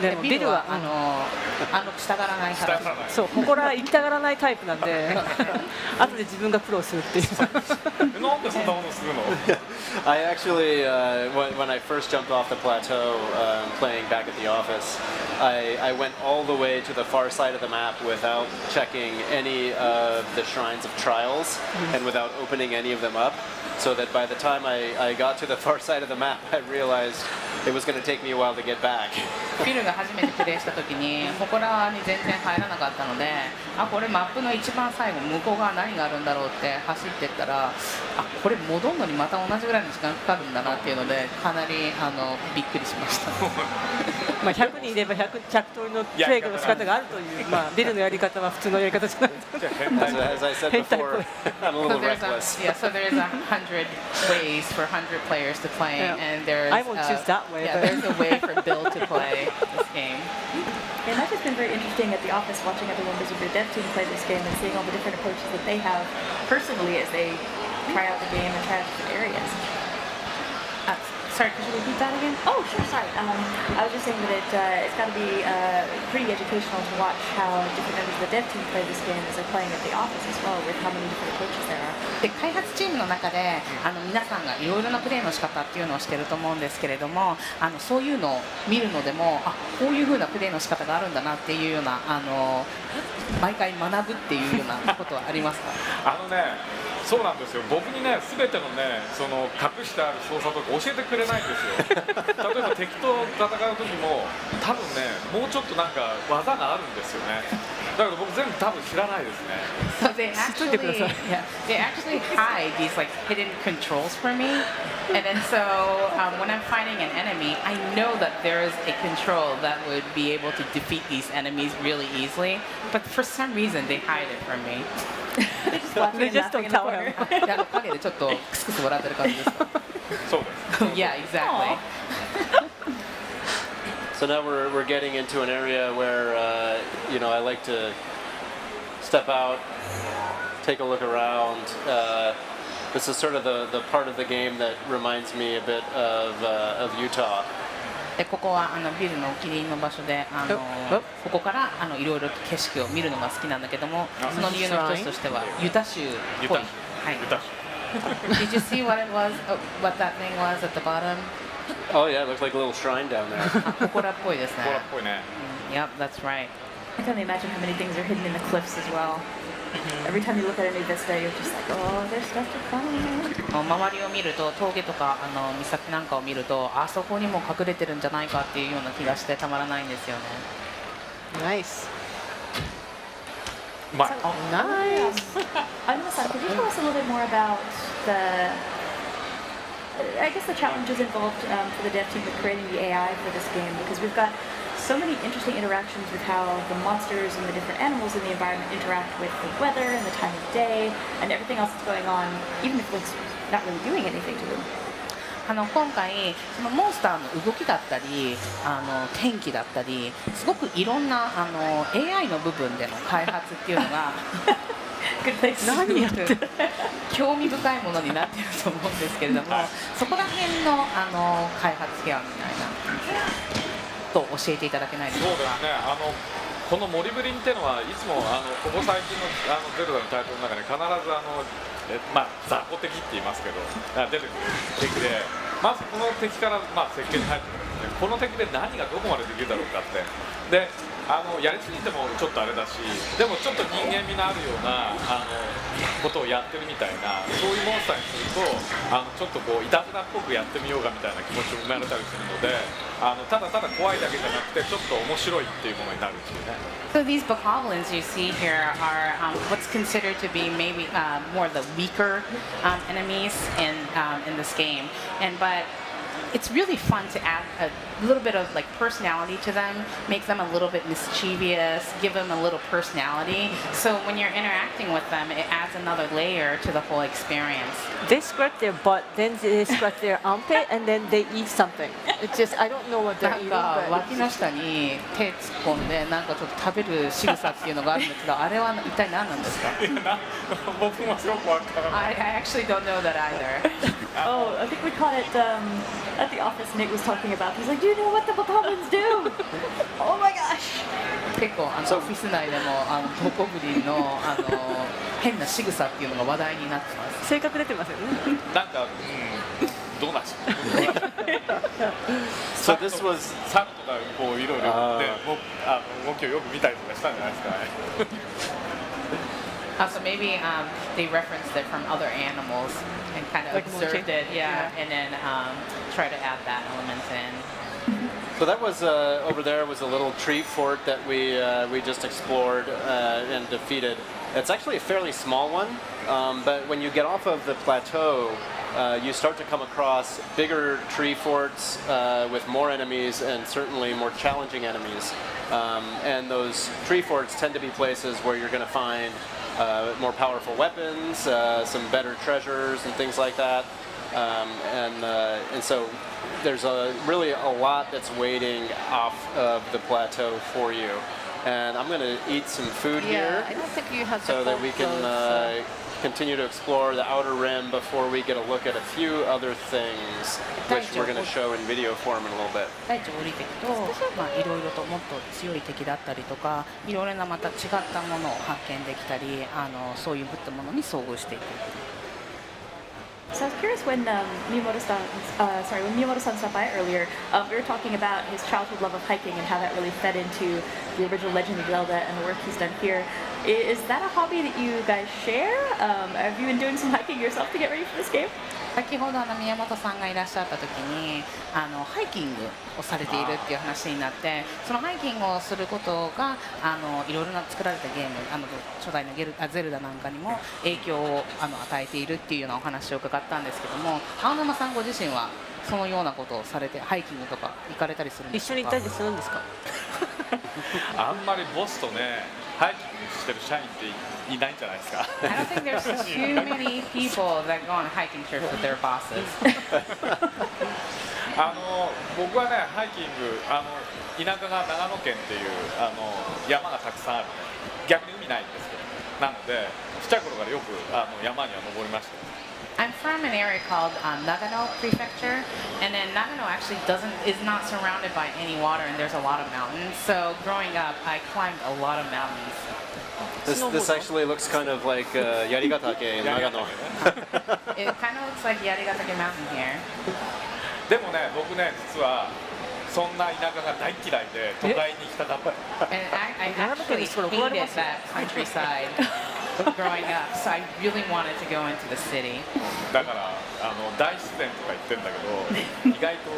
でビルはアンロックしたがらないから。そう、ここら行きたがらないタイプなんで、後で自分が苦労するっていう。なんでそんなことするのI actually, when I first jumped off the plateau, playing back at the office, I went all the way to the far side of the map without checking any of the shrines of trials and without opening any of them up, so that by the time I got to the far side of the map, I realized it was going to take me a while to get back. ビルが初めてプレイした時にここらに全然入らなかったので、これマップの一番最後向こう側何があるんだろうって走ってったら、これ戻るのにまた同じぐらいの時間かかるんだなっていうので、かなりびっくりしました。100人いれば100通りのプレイの仕方があるという、ビルのやり方は普通のやり方じゃない。As I said before, I'm a little reckless. So there's 100 ways for 100 players to play, and there's I won't choose that way. There's a way for Bill to play this game. And that's just been very interesting at the office, watching other members of your dev team play this game and seeing all the different approaches that they have personally as they try out the game and try out different areas. Sorry, could you repeat that again? Oh, sure, sorry. I was just saying that it's got to be pretty educational to watch how different members of the dev team play this game as they're playing at the office as well, with how many different approaches there are. で開発チームの中で皆さんがいろいろなプレーの仕方っていうのをしてると思うんですけれどもそういうのを見るのでもこういう風なプレーの仕方があるんだなっていうような毎回学ぶっていうようなことはありますか？そうなんですよ。僕にね、すべてのね、その隠してある操作とか教えてくれないんですよ。例えば敵と戦う時も、多分ね、もうちょっとなんか技があるんですよね。だけど僕全部多分知らないですね。So they actually hide these like hidden controls for me, and then so when I'm fighting an enemy, I know that there is a control that would be able to defeat these enemies really easily, but for some reason they hide it from me. They just don't tell him. 影でちょっとクスクス笑ってる感じですか？そうです。Yeah, exactly. So now we're getting into an area where I like to step out, take a look around. This is sort of the part of the game that reminds me a bit of Utah. ここはビルのお気に入りの場所でここからいろいろ景色を見るのが好きなんだけどもその理由の一つとしてはユタ州っぽい。Did you see what it was? What that thing was at the bottom? Oh yeah, it looks like a little shrine down there. 祠っぽいですね。祠っぽいね。Yep, that's right. I can only imagine how many things are hidden in the cliffs as well. Every time you look at a new vista, you're just like, oh, there's stuff to find. 周りを見ると峠とか岬なんかを見るとあそこにも隠れてるんじゃないかっていうような気がしてたまらないんですよね。Nice. Nice. Anuma-san, could you tell us a little bit more about I guess the challenges involved for the dev team with creating the AI for this game, because we've got so many interesting interactions with how the monsters and the different animals in the environment interact with the weather and the time of day and everything else that's going on, even if Link's not really doing anything to them. 今回そのモンスターの動きだったり天気だったりすごくいろんなAI の部分での開発っていうのが何やってる興味深いものになっていると思うんですけれども、そこら辺の開発フェアみたいなと教えていただけないでしょうか。そうですね。このモリブリンっていうのはいつもここ最近のゼルダのタイトルの中で必ず雑魚敵って言いますけど出てくる敵で、まずこの敵から設計に入ってくるんですね。この敵で何がどこまでできるだろうかってでやりすぎてもちょっとあれだし、でもちょっと人間味のあるようなことをやってるみたいな、そういうモンスターにするとちょっとこういたずらっぽくやってみようかみたいな気持ちを生まれたりするので、ただただ怖いだけじゃなくてちょっと面白いっていうものになるっていうね。So these bokoblins you see here are what's considered to be maybe more the weaker enemies in this game, but it's really fun to add a little bit of like personality to them, make them a little bit mischievous, give them a little personality. So when you're interacting with them, it adds another layer to the whole experience. They scratch their butt, then they scratch their armpit, and then they eat something. It's just, I don't know what they're eating. 脇の下に手突っ込んでなんかちょっと食べる仕草っていうのがあるんですけど、あれは一体何なんですか？僕もすごくわからない。I actually don't know that either. Oh, I think we caught it at the office. Nick was talking about. He's like, "Do you know what the bokoblins do?" Oh my gosh! 結構オフィス内でもボコブリンの変な仕草っていうのが話題になってます。性格出てますよね。なんかどうなんですか。So this was 猿とかこういろいろ動きをよく見たりとかしたんじゃないですかね。So maybe they referenced it from other animals and kind of observed it, and then try to add that element in. So that was over there was a little tree fort that we just explored and defeated. It's actually a fairly small one, but when you get off of the plateau, you start to come across bigger tree forts with more enemies and certainly more challenging enemies. And those tree forts tend to be places where you're going to find more powerful weapons, some better treasures and things like that. And so there's really a lot that's waiting off of the plateau for you. And I'm going to eat some food here I don't think you have so that we can continue to explore the outer rim before we get a look at a few other things, which we're going to show in video form in a little bit. 大地を降りていくと、いろいろともっと強い敵だったりとか、いろいろなまた違ったものを発見できたり、そういうものに遭遇していく。So I was curious when Miyamoto-san stopped by earlier, we were talking about his childhood love of hiking and how that really fed into the original Legend of Zelda and the work he's done here. Is that a hobby that you guys share? Have you been doing some hiking yourself to get ready for this game? 先ほど宮本さんがいらっしゃった時にハイキングをされているっていう話になって、そのハイキングをすることがいろいろな作られたゲーム、初代のゼルダなんかにも影響を与えているっていうようなお話を伺ったんですけども、青沼さんご自身はそのようなことをされてハイキングとか行かれたりするんですか？一緒に行ったりするんですか？あんまりボスとねハイキングしてる社員っていないんじゃないですか。I don't think there's too many people that go on hiking trips with their bosses. 僕はねハイキング田舎が長野県っていう山がたくさんある、逆に海ないんですけど、なのでちっちゃい頃からよく山には登りました。I'm from an area called Nagano Prefecture, and then Nagano actually is not surrounded by any water, and there's a lot of mountains. So growing up, I climbed a lot of mountains. This actually looks kind of like Yarigatake in Nagano. It kind of looks like Yarigatake Mountain here. でもね、僕ね実はそんな田舎が大嫌いで都会に行きたかった。And I actually hated that countryside growing up, so I really wanted to go into the city. だから大自然とか言ってんだけど、意外とも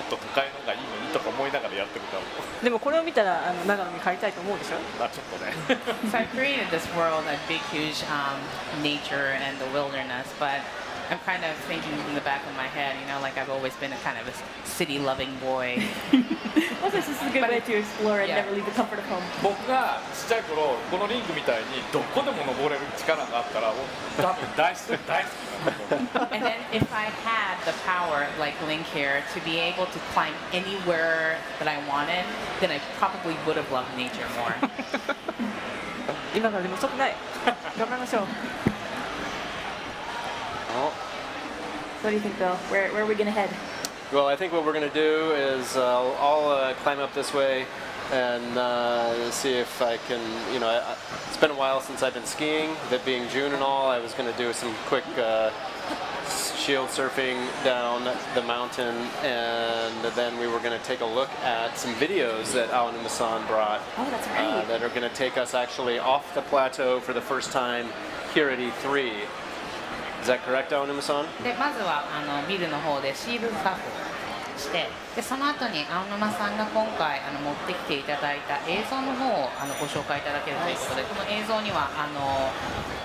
っと都会の方がいいのにとか思いながらやってるかも。でもこれを見たら長野に帰りたいと思うでしょ？ちょっとね。So I created this world, a big, huge nature and the wilderness, but I'm kind of thinking in the back of my head, like I've always been a kind of a city-loving boy. Well, this is a good way to explore and never leave the comfort of home. 僕がちっちゃい頃このリングみたいにどこでも登れる力があったら多分大好きだと思う。And then if I had the power, like Link here, to be able to climb anywhere that I wanted, then I probably would have loved nature more. 今からでも遅くない。頑張りましょう。What do you think, Bill? Where are we going to head? Well, I think what we're going to do is I'll climb up this way and see if I can, it's been a while since I've been skiing, that being June and all, I was going to do some quick shield surfing down the mountain, and then we were going to take a look at some videos that Aonuma-san brought. Oh, that's right. That are going to take us actually off the plateau for the first time here at E3. Is that correct, Aonuma-san? でまずはビルの方でシールドサーフをして、でその後に青沼さんが今回持ってきていただいた映像の方をご紹介いただけるということで、この映像には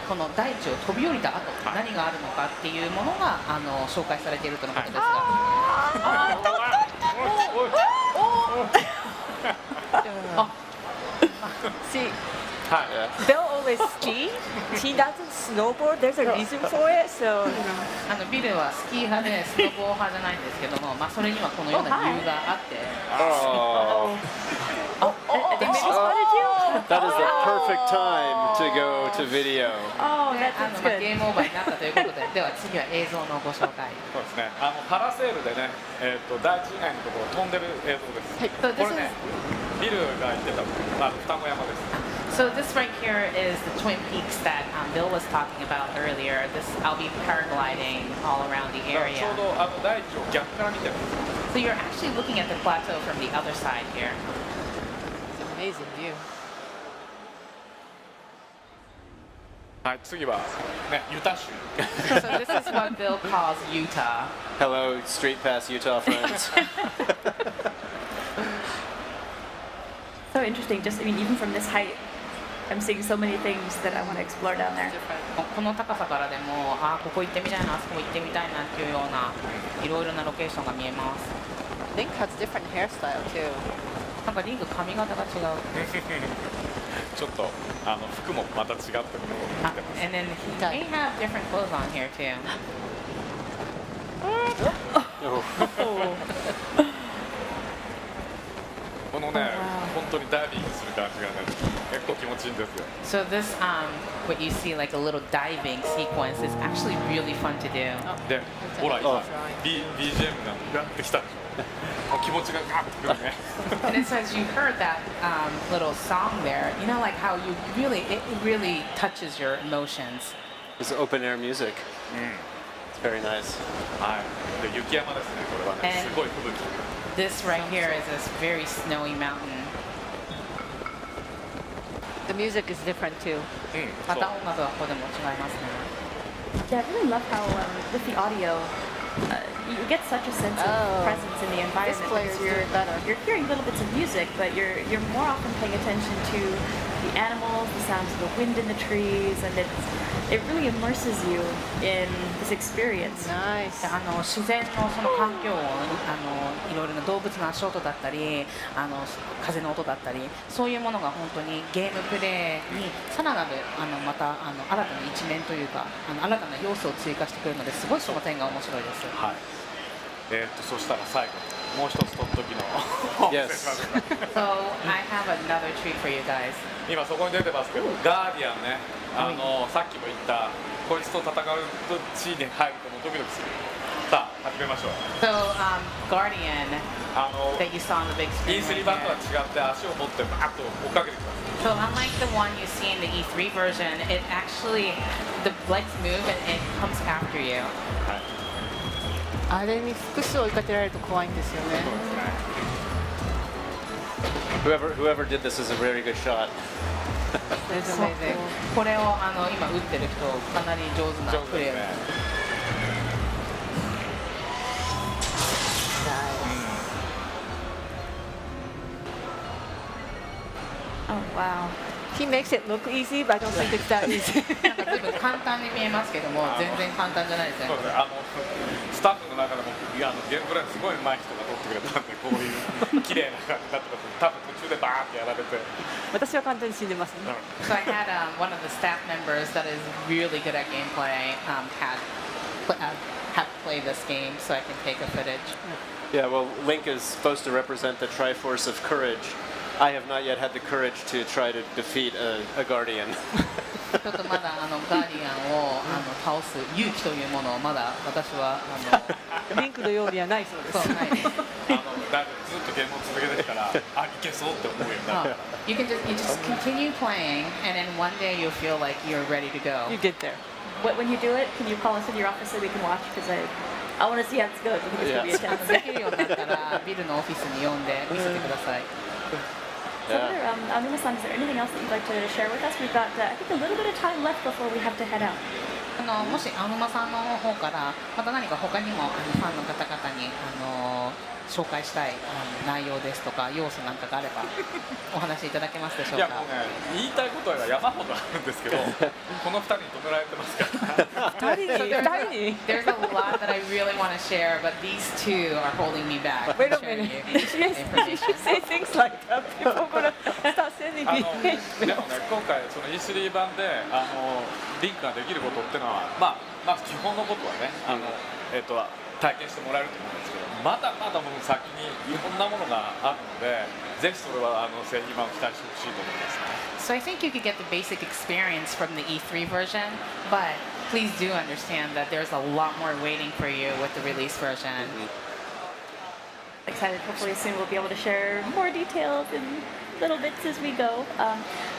この大地を飛び降りた後、何があるのかっていうものが紹介されているとのことですが。See, Bill always ski. He doesn't snowboard. There's a reason for it. So ビルはスキー派でスノボー派じゃないんですけども、それにはこのような理由があって。That is the perfect time to go to video. ゲームオーバーになったということで、では次は映像のご紹介。そうですね。パラセールでね、大地以外のところを飛んでる映像です。これね、ビルが言ってた双子山です。So this right here is the Twin Peaks that Bill was talking about earlier. I'll be paragliding all around the area. ちょうど大地を逆から見てる。So you're actually looking at the plateau from the other side here. It's an amazing view. はい、次はね、ユタ州。So this is what Bill calls Utah. Hello, Street Pass Utah friends. So interesting. Even from this height, I'm seeing so many things that I want to explore down there. この高さからでも、ここ行ってみたいな、あそこ行ってみたいなっていうようないろいろなロケーションが見えます。Link has different hairstyle too. なんかリング髪型が違う。ちょっと服もまた違ってるのを見てます。And then he may have different clothes on here too. このね、本当にダイビングする感じがね、結構気持ちいいんですよ。 So this, what you see like a little diving sequence is actually really fun to do. で、ほら今 BGM がってきたでしょ。気持ちがガッとくるね。 And it says you heard that little song there. You know, like how you really, it really touches your emotions. It's open air music. It's very nice. はい。で、雪山ですね、これはね。すごい吹雪。 This right here is this very snowy mountain. The music is different too. また音楽はここでも違いますね。 Yeah, I really love how with the audio, you get such a sense of presence in the environment. Because you're hearing little bits of music, but you're more often paying attention to the animals, the sounds of the wind in the trees, and it really immerses you in this experience. Nice. 自然のその環境音、いろいろな動物の足音だったり、風の音だったり、そういうものが本当にゲームプレイにさらなるまた新たな一面というか、新たな要素を追加してくるので、すごいその点が面白いです。はい。そしたら最後もう一つ取っときの。Yes. So I have another treat for you guys. 今そこに出てますけど、ガーディアンね。さっきも言ったこいつと戦うとシーンに入るともうドキドキする。さあ始めましょう。So Guardian that you saw on the big screen. E3 版とは違って足を持ってバーッと追っかけてきます。 So unlike the one you see in the E3 version, it actually the legs move and it comes after you. あれに複数追いかけられると怖いんですよね。 Whoever did this is a very good shot. It's amazing. これを今打ってる人かなり上手なプレー。 Oh wow. He makes it look easy, but I don't think it's that easy. 随分簡単に見えますけども、全然簡単じゃないですね。そうですね。スタッフの中でもゲームプレイすごい上手い人が撮ってくれたんで、こういう綺麗な感じになってます。多分途中でバーってやられて。私は簡単に死んでますね。 So I had one of the staff members that is really good at gameplay had played this game, so I can take a footage. Yeah, well, Link is supposed to represent the Triforce of Courage. I have not yet had the courage to try to defeat a Guardian. ちょっとまだガーディアンを倒す勇気というものをまだ私はリンクのようにはないそうです。そうないです。だってずっとゲームを続けてきたら、あ、いけそうって思うようになる。You just continue playing, and then one day you'll feel like you're ready to go. You get there. When you do it, can you call us in your office so we can watch? Because I want to see how this goes. I think it's going to be a chance. できるようになったらビルのオフィスに呼んで見せてください。 So Anuma-san, is there anything else that you'd like to share with us? We've got, I think, a little bit of time left before we have to head out. もしアヌマさんの方からまた何か他にもファンの方々に紹介したい内容ですとか要素なんかがあればお話しいただけますでしょうか。いやもうね、言いたいことは山ほどあるんですけど、この2人に止められてますから。2人 There's a lot that I really want to share, but these two are holding me back. Wait a minute. You should say things like that. People are going to start sending me. でもね、今回その E3 版でリンクができることってのは、まあ基本のことはね、体験してもらえると思うんですけど、まだまだもう先にいろんなものがあるので、ぜひそれは製品版を期待してほしいと思いますね。So I think you could get the basic experience from the E3 version, but please do understand that there's a lot more waiting for you with the release version. Excited. Hopefully soon we'll be able to share more details and little bits as we go.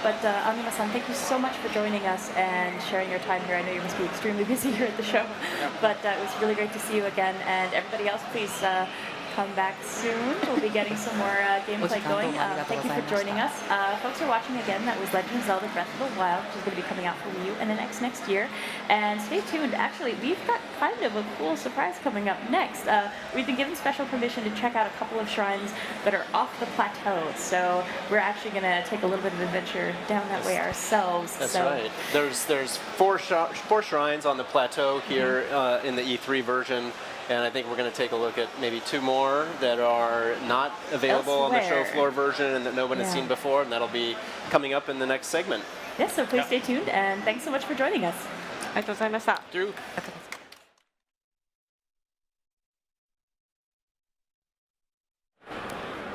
But Anuma-san, thank you so much for joining us and sharing your time here. I know you must be extremely busy here at the show, but it was really great to see you again. And everybody else, please come back soon. We'll be getting some more gameplay going. Thank you for joining us. Folks are watching again. That was Legend of Zelda Breath of the Wild, which is going to be coming out for Wii U and NX next year. And stay tuned. Actually, we've got kind of a cool surprise coming up next. We've been given special permission to check out a couple of shrines that are off the plateau. So we're actually going to take a little bit of adventure down that way ourselves. That's right. There's four shrines on the plateau here in the E3 version. And I think we're going to take a look at maybe 2 more that are not available on the show floor version and that no one has seen before, and that'll be coming up in the next segment. Yes, so please stay tuned, and thanks so much for joining us. ありがとうございました。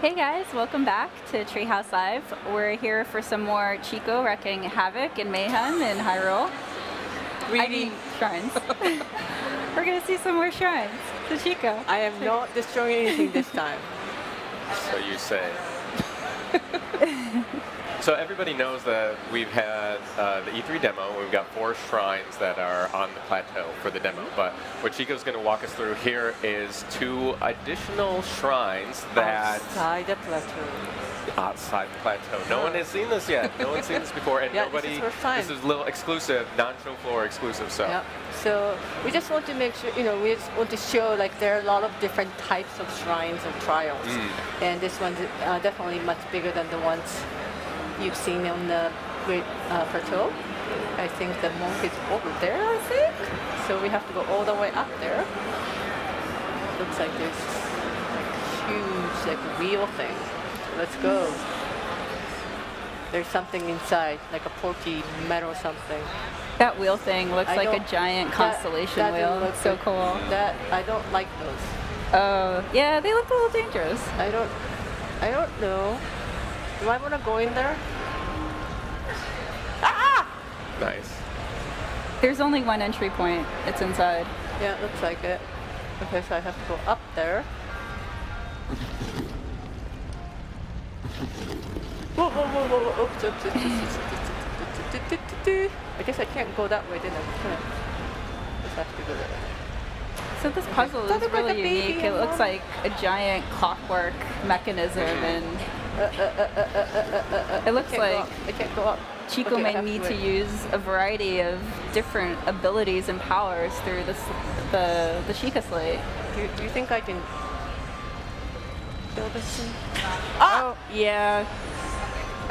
Hey guys, welcome back to Treehouse Live. We're here for some more Chico wrecking havoc and mayhem in Hyrule. I mean, shrines. We're gonna see some more shrines. To Chico. I am not destroying anything this time. So you say. So everybody knows that we've had the E3 demo. We've got 4 shrines that are on the plateau for the demo. But what Chico's going to walk us through here is 2 additional shrines that... Outside the plateau. Outside the plateau. No one has seen this yet. No one's seen this before. And yeah, nobody... This is first time. This is a little exclusive, non-show floor exclusive. So. Yeah. So we just want to make sure, we just want to show like there are a lot of different types of shrines and trials. And this one's definitely much bigger than the ones you've seen on the Great Plateau. I think the monk is over there, I think. So we have to go all the way up there. Looks like there's like huge like wheel thing. So let's go. There's something inside, like a porky metal something. That wheel thing looks like a giant constellation wheel. Looks so cool. That I don't like those. Oh, yeah, they look a little dangerous. I don't know. Do I want to go in there? Ah! Nice. There's only one entry point. It's inside. Yeah, it looks like it. Okay, so I have to go up there. Whoa, whoa, whoa, whoa, oops, oops, oops. I guess I can't go that way, then I just have to go there. So this puzzle is really unique. It looks like a giant clockwork mechanism, and it looks like I can't go up. Chico may need to use a variety of different abilities and powers through the Sheikah Slate. Do you think I can build this thing? Oh, yeah.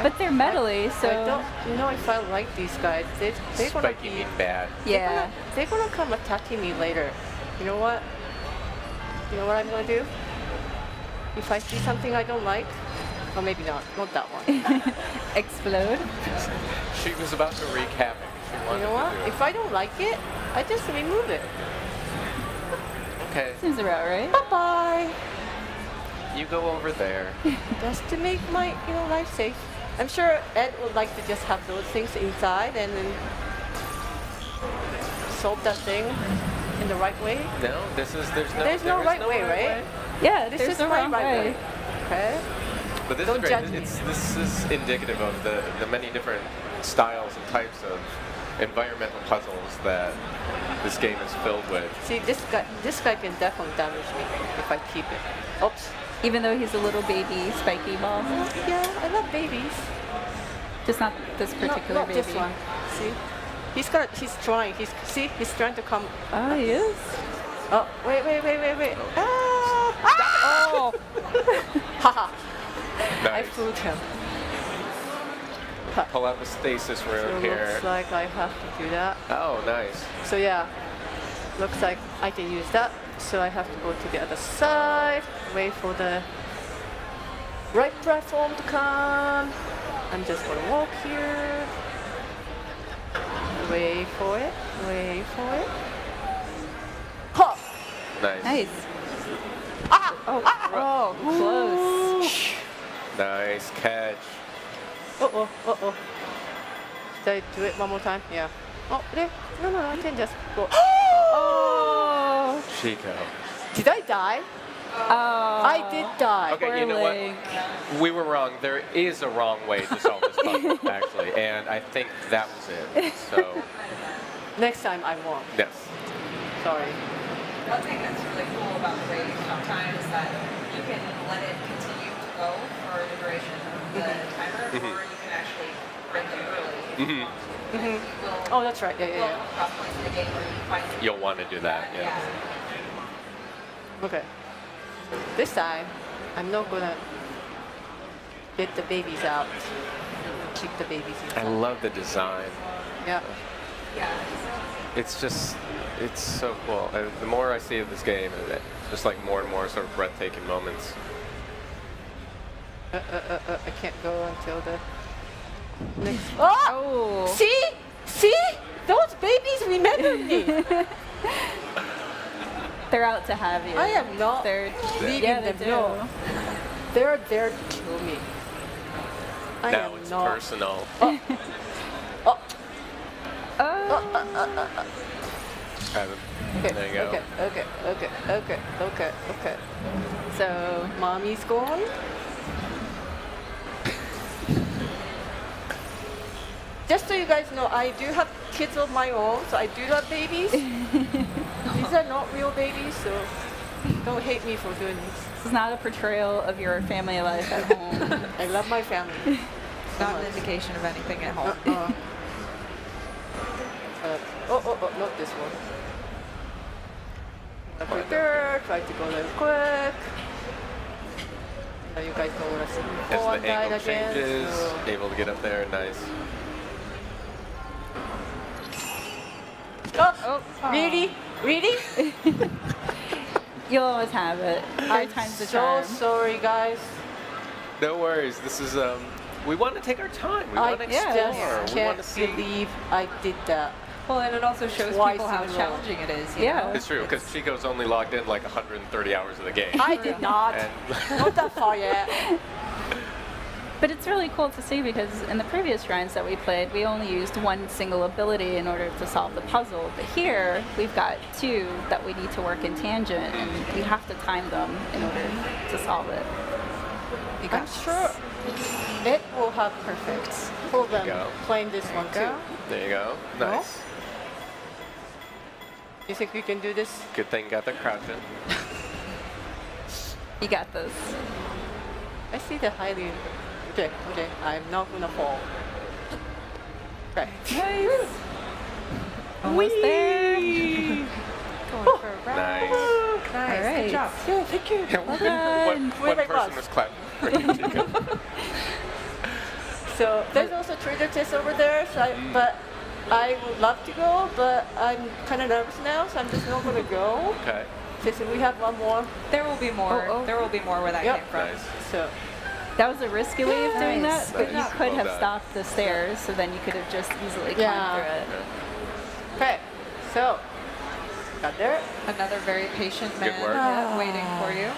But they're metally, so... I don't know if I like these guys. They're gonna Spiky mean bad. Yeah. They're gonna come attacking me later. You know what? You know what I'm gonna do? If I see something I don't like, or maybe not that one. Explode? She was about to wreak havoc. You know what? If I don't like it, I just remove it. Okay. Seems about right. Bye-bye. You go over there. Just to make my life safe. I'm sure Ed would like to just have those things inside and then solve that thing in the right way. No, there's no right way, right? Yeah, this there's is no my wrong right way. Okay. But this Don't is great. judge me. This is indicative of the many different styles and types of environmental puzzles that this game is filled with. See, this guy can definitely damage me if I keep it. Oops. Even though he's a little baby spiky ball. Yeah, I love babies. Just not this particular not baby. this one. See? He's trying. He's trying to come. Oh, he is? Oh, wait. Oh! Haha. Nice. I fooled him. Pull out the stasis So room here. looks like I have to do that. Oh, nice. So yeah, looks like I can use that. So I have to go to the other side, wait for the right platform to come. I'm just gonna walk here. Wait for it. Ha! Nice. Ah! Oh, close. Nice catch. Uh-oh. Should I do it one more time? Yeah. Oh, no, I can just go. Oh! Chico. Did I die? Oh. I did die. Okay, you know what? We were wrong. There is a wrong way to solve this puzzle, actually, and I think that was it. So. Next time I won't. Yes. Sorry. One thing that's really cool about the rage sometimes is that you can let it continue to go for the duration of the timer, or you can actually break it early. Oh, that's right. Yeah. Cross points in the game where you find it. You'll want to do that, yeah. Okay. This time, I'm not gonna get the babies out. Keep the babies I inside. love the design. Yeah. It's so cool. The more I see of this game, it's just like more and more sort of breathtaking moments. I can't go until the next. Oh! See? Those babies remember me. They're out to have you. I am not. They're leaving yeah, them. they do. No. They're there to kill me. I Now am it's not. personal. There you go. Okay. So, mommy's gone. Just so you guys know, I do have kids of my own, so I do have babies. These are not real babies, so don't hate me for doing this. This is not a portrayal of your family life at home. I love my family. Not an indication of anything at home. Not this one. Prepare, try to go a little quick. Now you guys don't want to see me fall As and the die angle again. changes, so- able to get up there, nice. Really? Really? You'll always have it. I'm Third time's the so charm. sorry, guys. No worries. This is we want to take our time. We I want to explore. just We want can't to see. believe I did that. Well, and it also shows Twice people how in a row. challenging it is. You know? It's true because Chico's only logged in like 130 hours of the game. I did not. And Not that far yet. But it's really cool to see because in the previous shrines that we played, we only used one single ability in order to solve the puzzle. But here, we've got two that we need to work in tangent, and we have to time them in order to solve it. I'm sure it will have perfects. For them go. playing this one too. there you go. Nice. You think we can do this? Good thing you got the crouch in. You got this. I see the highly. Okay, I'm not gonna fall. Right. Nice. Almost there. Going for a ride. Nice. Nice. All right. Good job. Yeah, thank you. One person was clapping for you, Chico. So there's also trader test over there. So but I would love to go, but I'm kind of nervous now, so I'm just not gonna go. Okay. Just we have one more. There will be more. There will be more where that came from. Nice. So That was a risky way of doing Nice. that, but you Nice. could Well have done. stopped the stairs, so then you could have just easily Yeah. climbed through it. okay, so got there. Another very patient Good man work. waiting for you.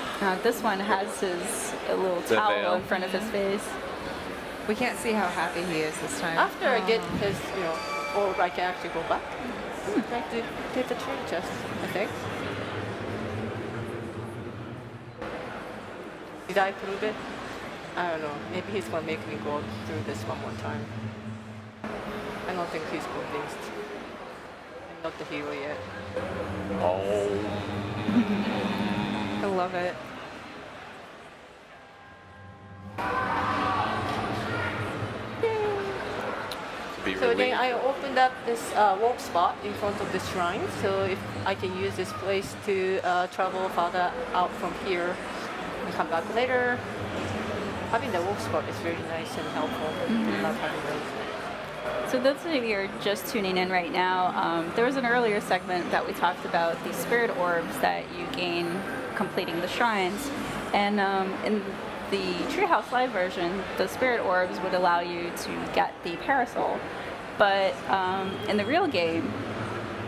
This one has his a little The towel veil. in front of his face. We can't see how happy he is this time. After I get his, or I can actually go back. Try to get the train chest, I think. Did I prove it? I don't know. Maybe he's gonna make me go through this one more time. I don't think he's convinced. I'm not the hero yet. Oh. I love it. Be So then relieved. I opened up this warp spot in front of the shrine. So if I can use this place to travel further out from here and come back later. Having the warp spot is very nice and helpful. I love having those. So those of you who are just tuning in right now, there was an earlier segment that we talked about the spirit orbs that you gain completing the shrines. And in the Treehouse Live version, the spirit orbs would allow you to get the parasol. But in the real game,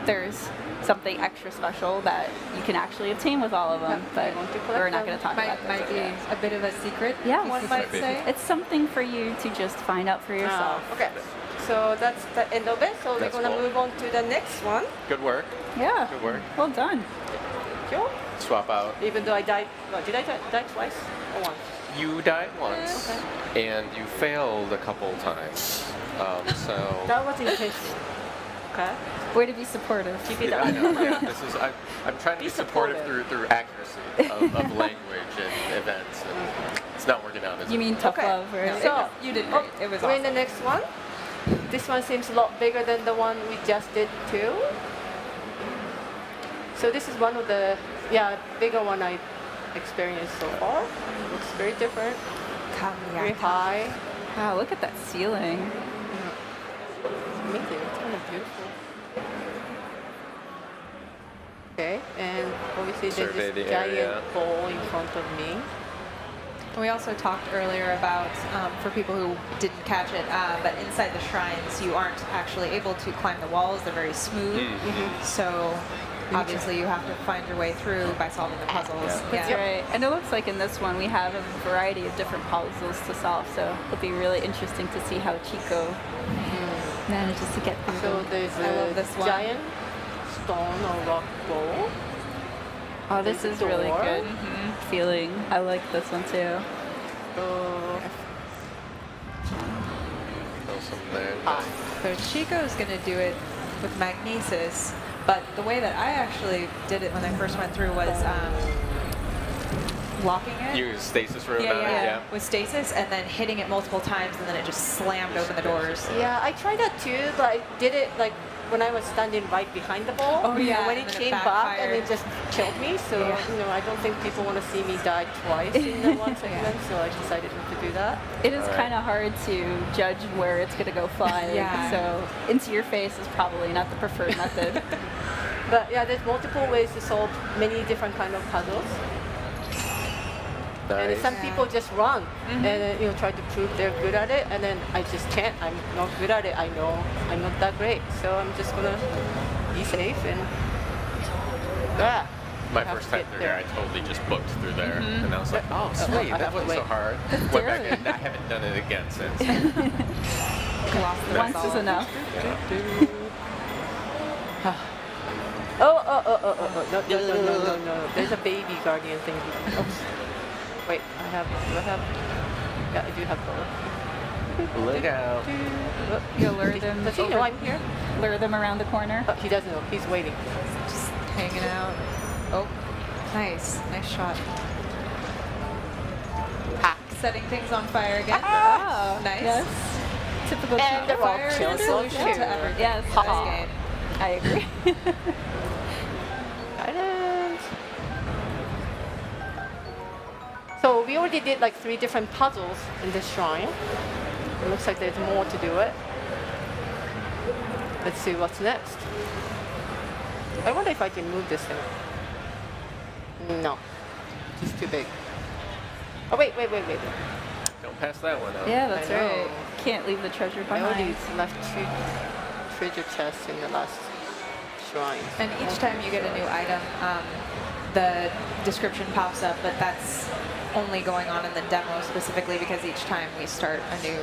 there's something extra special that you can actually obtain with all of them, but we're not going to talk about that. Might be a bit of a secret. Yeah, one might say. It's something for you to just find out for yourself. Okay, so that's the end of it. So That's we're gonna cool. move on to the next one. Good work. Yeah. Good work. Well done. Thank you. Swap out. Even though I died, did I die twice or once? You died once, and you failed a couple times. So. That was intense. Okay. Way to be supportive. Keep it Yeah, up. I know. Yeah, this is. I'm trying to be supportive through accuracy of language and events, and it's not working out. Is You it? mean tough Okay. love, right? So You did great. It was we're in awesome. the next one. This one seems a lot bigger than the one we just did too. So this is one of the bigger one I experienced so far. Looks very different. Very high. Wow, look at that ceiling. Amazing. It's kind of beautiful. Okay, and obviously there's Survey this the giant area. ball in front of me. We also talked earlier about, for people who didn't catch it, but inside the shrines, you aren't actually able to climb the walls. They're very smooth. So obviously you have to find your way through by solving the puzzles. That's right. And it looks like in this one we have a variety of different puzzles to solve, so it'll be really interesting to see how Chico manages to get through So them. there's I love a this one. giant stone or rock ball. Oh, this There's is a really door. good feeling. I like this one too. So Chico's going to do it with magnesis, but the way that I actually did it when I first went through was locking it. You use stasis room Yeah, on yeah, it, yeah. With stasis, and then hitting it multiple times, and then it just slammed open the doors. Yeah, I tried that too, but I did it like when I was standing right behind the ball. Oh, yeah, When and it then it came back and backfired. it just killed me. So Yeah. I don't think people want to see me die twice in the one segment. So I decided not to do that. It is kind of hard to judge where it's going to go flying, Yeah. so into your face is probably not the preferred method. But yeah, there's multiple ways to solve many different kind of puzzles. And some people just run and try to prove they're good at it, and then I just can't. I'm not good at it. I know I'm not that great, so I'm just gonna be safe and My have first to time get through there. there, I totally just booked through there, and I was like, oh, I sweet, have that to wasn't so wait. hard. That's Went back scary. and I haven't done it again since. Once is enough. No. There's a baby guardian thing. Oops. Wait, do I have? Yeah, I do have both. Look out. You'll lure them. Does he know I'm here? Lure them around the corner. Oh, he doesn't know. He's waiting. Just hanging out. Oh, nice. Nice shot. Setting things on fire again. Oh, nice. Yes. Typical And the fire is the rock solution too. to everything Yes, in this game. I agree. Guidance. So we already did like 3 different puzzles in this shrine. It looks like there's more to do it. Let's see what's next. I wonder if I can move this thing. No, it's too big. Oh wait. Don't pass that one up. Yeah, that's I know. right. Can't leave the treasure I already behind. left 2 treasure chests in the last shrine. And each time you get a new item, the description pops up, but that's only going on in the demo specifically because each time we start a new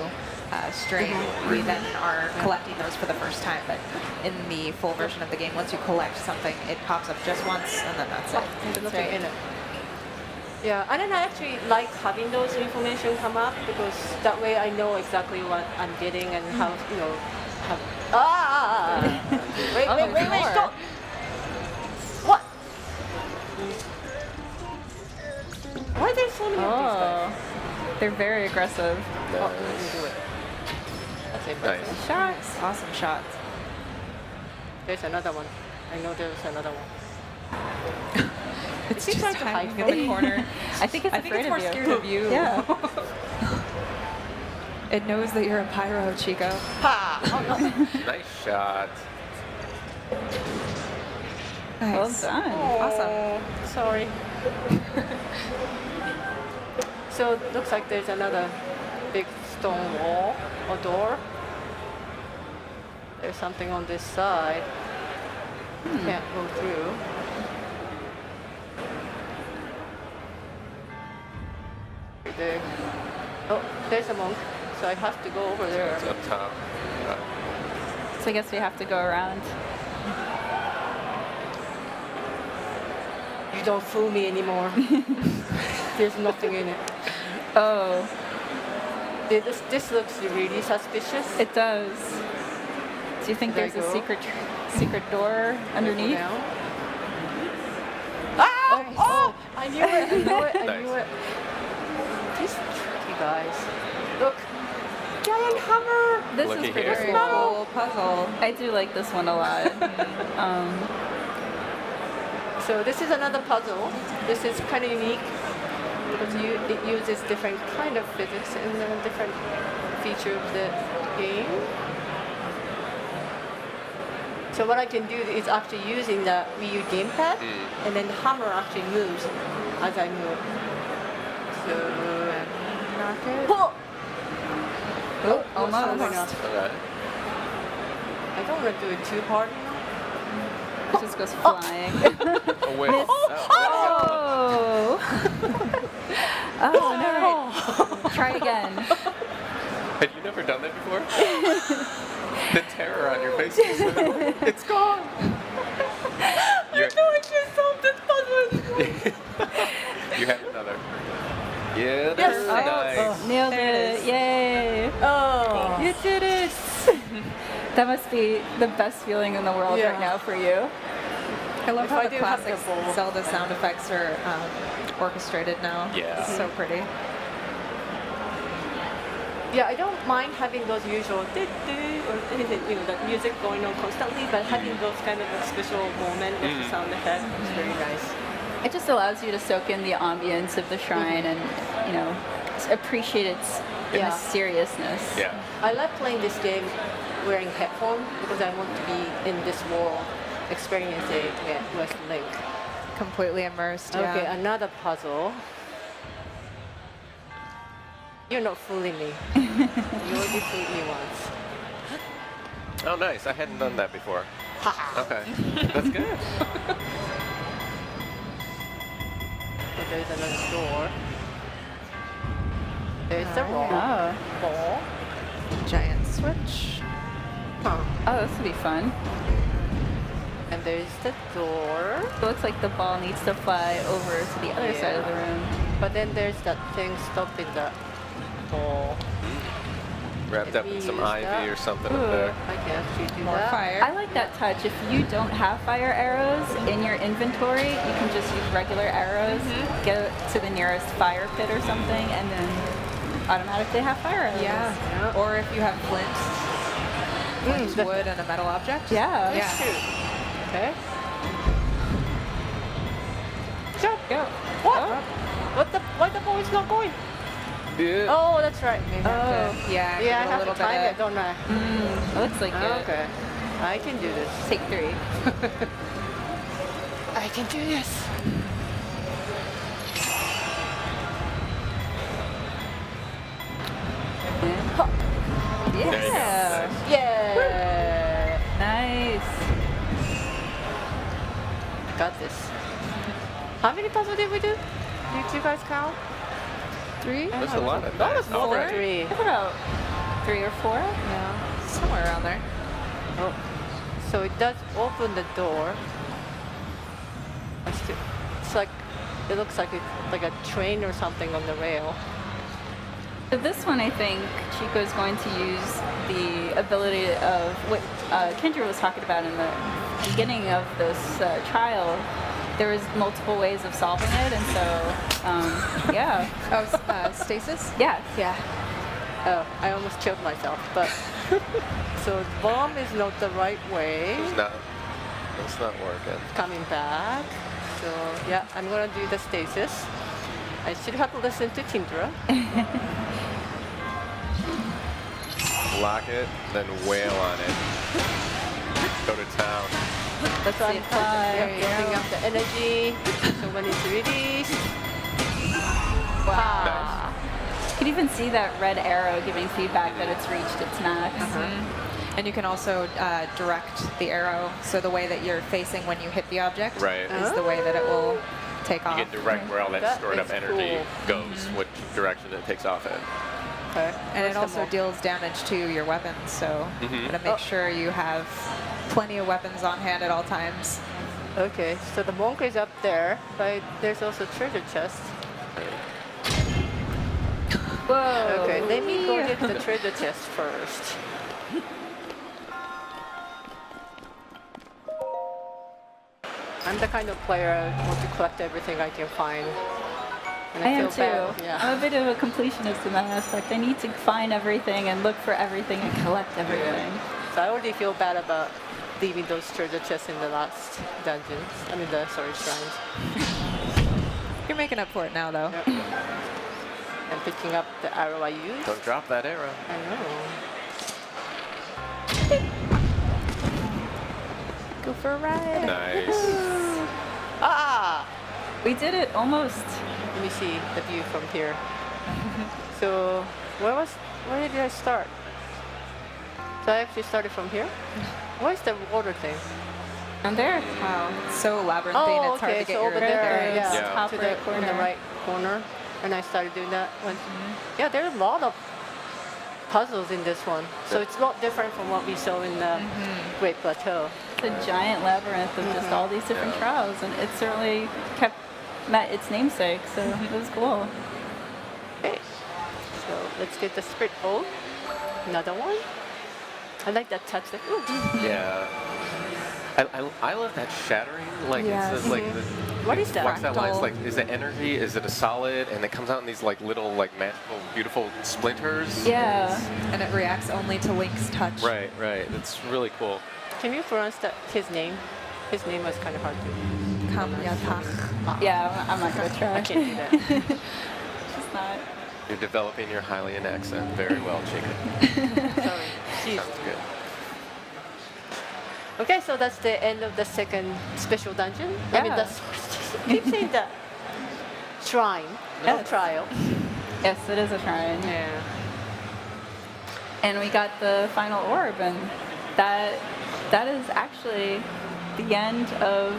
string, we then are collecting those for the first time. But in the full version of the game, once you collect something, it pops up just once, and then that's it. There's nothing in it. Yeah, and then I actually like having those information come up because that way I know exactly what I'm getting and how, how... Wait, stop! What? Why are there so many of these guys? They're very aggressive. Oh, let me do it. That's impressive. Shots. Awesome shots. There's another one. I know there's another one. It's Is he just trying to hide hiding from in the me? corner. I think it's afraid more of you. scared of you. Yeah. It knows that you're a pyro, Chico. Ha! Oh, no. Nice shot. Nice. Well done. Awesome. Sorry. So it looks like there's another big stone wall or door. There's something on this side. Can't go through. Right there. Oh, there's a monk. So I have to go over there. It's up top. So I guess we have to go around. You don't fool me anymore. There's nothing in it. Oh. This looks really suspicious. It does. Do you think There there's you a go. secret door underneath? Down. Oh! I knew it. I knew it. These tricky guys. Look. Giant hammer. This Looky is pretty here. cool. Puzzle. I do like this one a lot. So this is another puzzle. This is kind of unique because it uses different kind of physics and a different feature of the game. So what I can do is actually using the Wii U gamepad, and then the hammer actually moves as I move. So Knock it. oh, Almost. oh my God. Okay. I don't want to do it too hard. There's just goes flying. Oh, wait. Oh! Oh, no. Try again. Had you never done that before? The terror on your face. It's gone. You're going to solve this puzzle. You had another. Yeah, Yes. that's nice. Nailed it. Yay. Oh, you did it. That must be the best feeling in the world right now for you. I love If how I the do have classic the bowl. Zelda sound effects are orchestrated now. Yeah. It's so pretty. Yeah, I don't mind having those usual or anything, the music going on constantly, but having those kind of a special moment with the sound effect is very nice. It just allows you to soak in the ambience of the shrine and, appreciate its mysteriousness. Yeah. I like playing this game wearing headphones because I want to be in this world, experiencing it with Link. Completely immersed. Okay, Yeah. another puzzle. You're not fooling me. You already fooled me once. Oh, nice. I hadn't done that before. Okay. That's good. So there's another door. There's a roll. Oh. Ball. Giant switch. Huh. Oh, this will be fun. And there's the door. It looks like the ball needs to fly over to the other side of the room. But then there's that thing stopping the ball. Wrapped up in some ivy or something up Ooh, there. I can actually do More that. fire. I like that touch. If you don't have fire arrows in your inventory, you can just use regular arrows, go to the nearest fire pit or something, and then automatically have fire arrows. Yeah. Or if you have flint, wood, and a metal object. Yeah. That's true. Okay. Jump. Go. What? Why the ball is not going? Yeah. Oh, that's right. Yeah. Yeah, I give it a have little to bit time of- it, don't I? It looks like it. Okay. I can do this. Take 3. I can do this. Yeah. Yeah. Nice. Got this. How many puzzles did we do? Did you guys count? 3? There's a lot of That was more than already. 3. About 3 or 4. Yeah. Somewhere around there. Oh. So it does open the door. It's like, it looks like it's like a train or something on the rail. So this one, I think Chico is going to use the ability of what Kendra was talking about in the beginning of this trial. There was multiple ways of solving it, and so, yeah. Oh, stasis? Yes. Yeah. Oh, I almost killed myself, but... So bomb is not the right way. It's not working. Coming back. So yeah, I'm gonna do the stasis. I should have listened to Tindra. Lock it, then wail on it. Go to town. That's why I'm building up the energy. So when it's released. Wow. You can even see that red arrow giving feedback that it's reached its max. And you can also direct the arrow, so the way that you're facing when you hit the object Right. is the way that it will take off. You can direct where all that, That stored up is energy cool. goes, which direction it takes off in. Okay. And it also deals damage to your weapons, so you gotta make sure you have plenty of weapons on hand at all times. Okay, so the monk is up there, but there's also treasure chest. Whoa. Okay, let me go get the treasure chest first. I'm the kind of player I want to collect everything I can find. And I am feel too. bad. Yeah. I'm a bit of a completionist in that aspect. I need to find everything and look for everything and collect everything. So I already feel bad about leaving those treasure chests in the last dungeons. I mean, shrines. You're making up for it now, though. Yep. And picking up the arrow I used. Don't drop that arrow. I know. Go for a ride. Nice. Ah! We did it, almost. Let me see the view from here. So, where did I start? So I actually started from here? What is the water thing? Down there. Wow, it's so labyrinthine. Oh, it's hard okay. to get So your over there, bearings. yeah, Top to right the, corner. in the right corner, and I started doing that one. Yeah, there are a lot of puzzles in this one, so it's a lot different from what we saw in the Great Plateau. It's a giant labyrinth of just all these different trials, and it certainly met its namesake, so it was cool. Okay, so let's get the spirit hole. Another one. I like that touch. Like, ooh. Yeah. I love that shattering. Like Yes. it's like What is that? What's that line? It's Fractal. like, is it energy? Is it a solid? And it comes out in these like little like magical, beautiful splinters. Yeah, and it reacts only to Link's touch. Right, right. It's really cool. Can you pronounce his name? His name was kind of hard to. Kamyatach. Yeah, I'm not gonna try. I can't do that. Just not. You're developing your Hylian accent very well, Chica. Sorry. Jeez. Sounds good. Okay, so that's the end of the second special dungeon. I mean, Yeah. keep saying the shrine, no trial. Yes, it is a shrine. Yeah. And we got the final orb, and that is actually the end of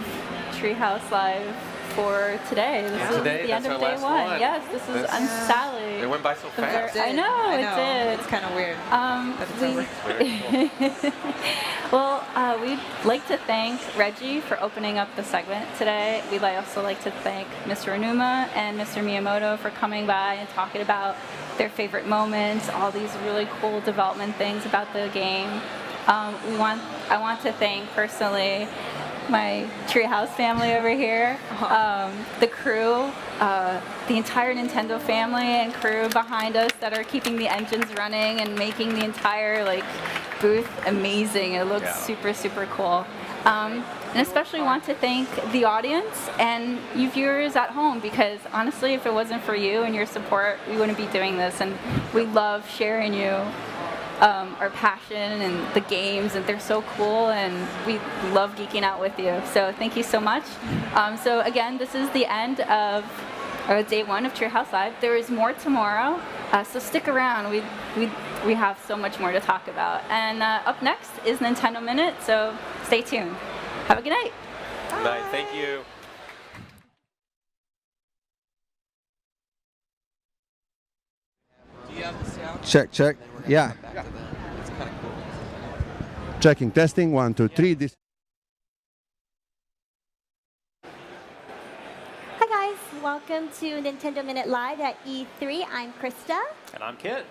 Treehouse Live for today. This is Today, the end that's of our day last one. one. Yes, this is Sally. It went by so fast. I know, it did. It's kind of weird. that it's over. Well, we'd like to thank Reggie for opening up the segment today. We'd also like to thank Mr. Onuma and Mr. Miyamoto for coming by and talking about their favorite moments, all these really cool development things about the game. I want to thank personally my Treehouse family over here, the crew, the entire Nintendo family and crew behind us that are keeping the engines running and making the entire booth amazing. It looks super, super cool. And especially want to thank the audience and you viewers at home, because honestly, if it wasn't for you and your support, we wouldn't be doing this. And we love sharing you our passion and the games, and they're so cool, and we love geeking out with you. So thank you so much. So again, this is the end of day one of Treehouse Live. There is more tomorrow, so stick around. We have so much more to talk about. And up next is Nintendo Minute, so stay tuned. Have a good night. Good night. Thank you. Check, check. Yeah. Checking, testing, 1, 2, 3. This. Hi guys, welcome to Nintendo Minute Live at E3. I'm Krista. And I'm Kit.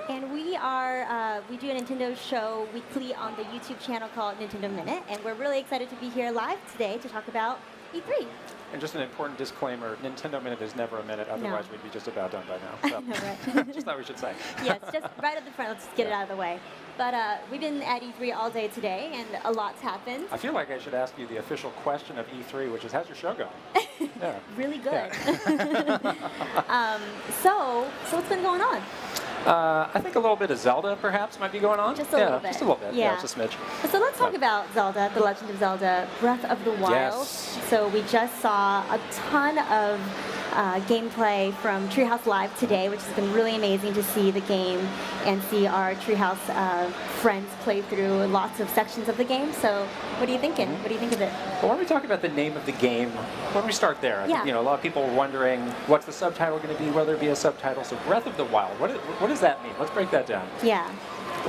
And we do a Nintendo show weekly on the YouTube channel called Nintendo Minute. And we're really excited to be here live today to talk about E3. And just an important disclaimer, Nintendo Minute is never a minute, otherwise we'd be just about done by now. So. I know, right? Just thought we should say. Yes, just right at the front, let's get it out of the way. But we've been at E3 all day today, and a lot's happened. I feel like I should ask you the official question of E3, which is, how's your show going? Yeah. Really good. Yeah. So what's been going on? I think a little bit of Zelda, perhaps, might be going on. Just a little bit. Just a little bit. Yeah. Just a smidge. So let's talk about Zelda, The Legend of Zelda, Breath of the Wild. Yes. So we just saw a ton of gameplay from Treehouse Live today, which has been really amazing to see the game and see our Treehouse friends play through lots of sections of the game. So what are you thinking? What do you think of it? Well, why don't we talk about the name of the game? Why don't we start there? I Yeah. think, a lot of people are wondering, what's the subtitle going to be? Will there be a subtitle? So Breath of the Wild, what does that mean? Let's break that down. Yeah.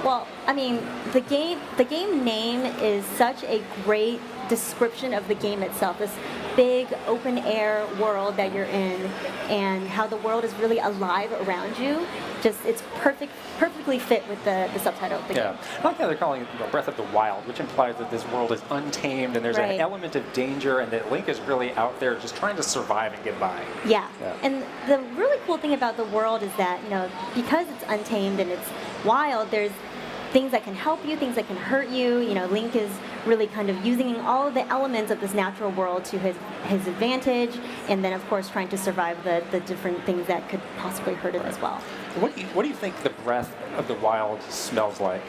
Well, I mean, the game name is such a great description of the game itself. This big open air world that you're in, and how the world is really alive around you. Just it's perfectly fit with the subtitle of the game. I like how they're calling it Breath of the Wild, which implies that this world is untamed and there's Right. an element of danger, and that Link is really out there just trying to survive and get by. Yeah. Yeah. And the really cool thing about the world is that, because it's untamed and it's wild, there's things that can help you, things that can hurt you. Link is really kind of using all of the elements of this natural world to his advantage, and then of course trying to survive the different things that could possibly hurt him as well. What do you think the Breath of the Wild smells like?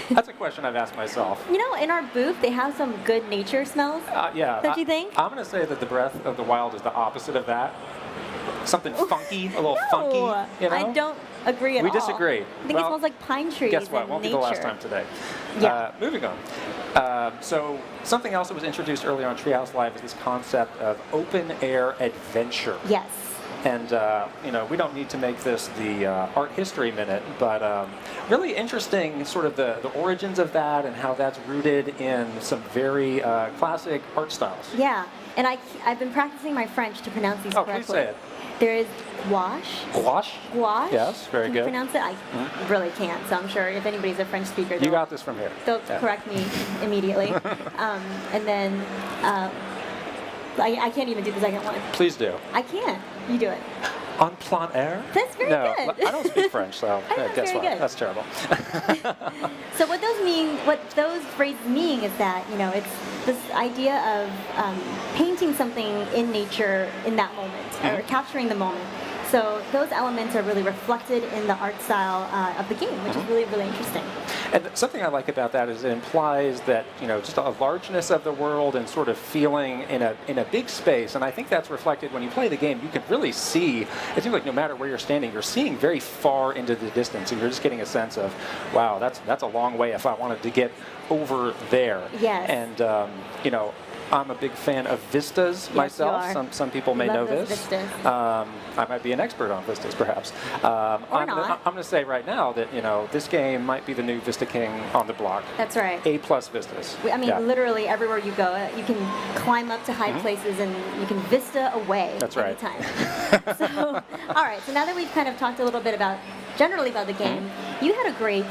That's a question I've asked myself. In our booth, they have some good nature smells. Yeah. Don't you think? I'm going to say that the Breath of the Wild is the opposite of that. Something funky, a little funky. I don't agree at all. We disagree. I think it smells like pine trees. Guess what? And Won't nature. be the last time today. Yeah. Moving on. So something else that was introduced earlier on Treehouse Live is this concept of open air adventure. Yes. And we don't need to make this the art history minute, but really interesting sort of the origins of that and how that's rooted in some very classic art styles. Yeah, and I've been practicing my French to pronounce these correctly. Please say it. There is gouache. Gouache? Gouache. Yes, very Can good. you pronounce it? I really can't, so I'm sure if anybody's a French speaker, You got this from here. they'll Yeah. correct me immediately. And then I can't even do the second one. Please do. I can't. You do it. En plein air? That's very no, good. I don't speak French, so guess very what? good. That's terrible. So what those phrases mean is that, it's this idea of painting something in nature in that moment, or capturing the moment. So those elements are really reflected in the art style of the game, which is really, really interesting. And something I like about that is it implies that, just a largeness of the world and sort of feeling in a big space. And I think that's reflected when you play the game. You can really see, it seems like no matter where you're standing, you're seeing very far into the distance. And you're just getting a sense of, wow, that's a long way if I wanted to get over there. Yes. And, I'm a big fan of vistas myself. you are. Some people may know Love those this. vistas. I might be an expert on vistas, perhaps. Or I'm not. going to say right now that this game might be the new Vista King on the block. That's right. A+ vistas. I mean, Yeah. literally everywhere you go, you can climb up to high places and you can vista away That's right. anytime. So, all right. So now that we've kind of talked a little bit generally about the game, you had a great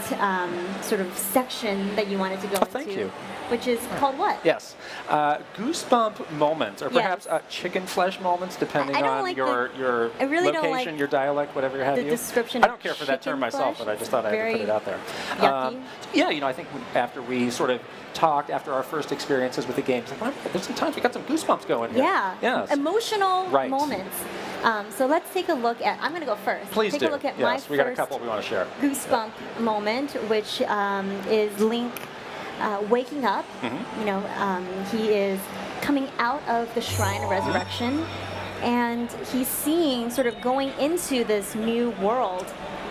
sort of section that you wanted to go into. Thank you. Which is called what? Yes. Goosebump moments, or perhaps chicken flesh moments, depending I don't on like your I really don't location, like your dialect, whatever you have. the you. description I don't of care for that term chicken myself, flesh. but I just thought I had to Very put it out there. yucky. Yeah, I think after we sort of talked after our first experiences with the game, it's like, wow, there's some times we got some goosebumps going here. Yeah. Yes. Emotional Right. moments. So let's take a look at. I'm going to go first. Please take do. a look at Yes, my we got a first couple we want to share. goosebump moment, which is Link waking up. He is coming out of the Shrine of Resurrection, and he's seeing, sort of going into this new world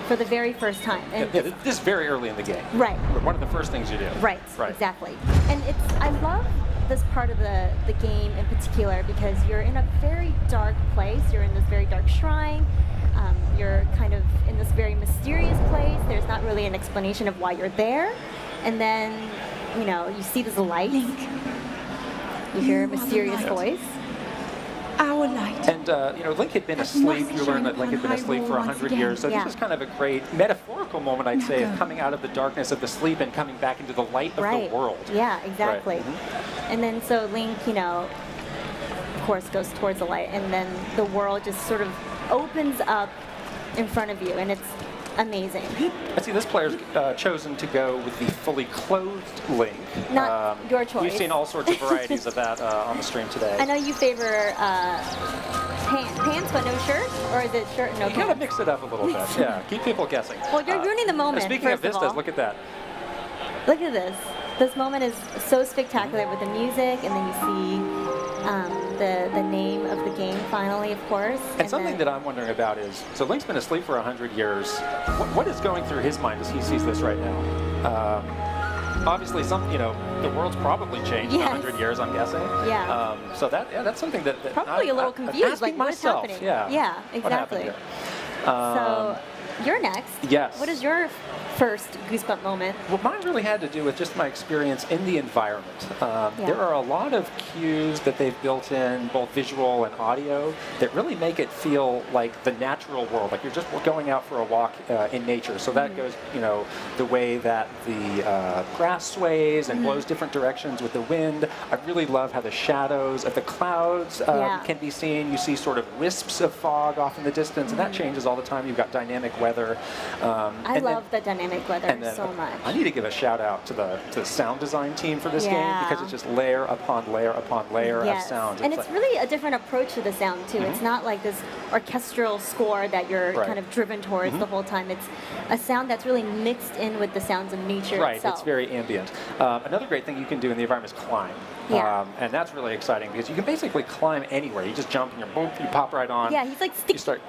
for the very first time. And Yeah, this is very early in the game. Right. One of the first things you do. Right, exactly. And I love this part of the game in particular because you're in a very dark place. You're in this very dark shrine. You're kind of in this very mysterious place. There's not really an explanation of why you're there. And then, you see this light. You hear a mysterious voice. Our light. And, Link had been asleep. You learned that Link had been asleep for 100 years. So Yeah. this is kind of a great metaphorical moment, I'd say, of coming out of the darkness of the sleep and coming back into the light of Right. the world. Yeah, exactly. Right. Mhm. And then so Link, of course, goes towards the light, and then the world just sort of opens up in front of you, and it's amazing. I see this player's chosen to go with the fully clothed Link. Not your choice. We've seen all sorts of varieties of that on the stream today. I know you favor pants but no shirt, or is it shirt and no You pants? gotta mix it up a little bit. Yeah, keep people guessing. Well, you're ruining the moment. Speaking of first of vistas, all. look at that. Look at this. This moment is so spectacular with the music, and then you see the name of the game finally, of course. And something that I'm wondering about is, so Link's been asleep for 100 years. What is going through his mind as he sees this right now? Obviously, the world's probably changed in Yes. 100 years, I'm guessing. Yeah. So that's something that Probably a little I'm confused, asking like what is myself, happening? Yeah. Yeah, What happened exactly. here? So you're next. Yes. What is your first goosebump moment? Well, mine really had to do with just my experience in the environment. There are a lot of cues that they've built in, both visual and audio, that really make it feel like the natural world, like you're just going out for a walk in nature. So that goes, the way that the grass sways and blows different directions with the wind. I really love how the shadows of the clouds can be seen. You see sort of wisps of fog off in the distance, and that changes all the time. You've got dynamic weather. I love the dynamic weather and then so much. I need to give a shout out to the sound design team for this game because it's just layer upon layer upon layer of sound. And it's really a different approach to the sound too. It's not like this orchestral score that you're kind of driven towards the whole time. It's a sound that's really mixed in with the sounds of nature itself. It's very ambient. Another great thing you can do in the environment is climb. And that's really exciting because you can basically climb anywhere. You just jump and you pop right on. Yeah, he's like sticky. You start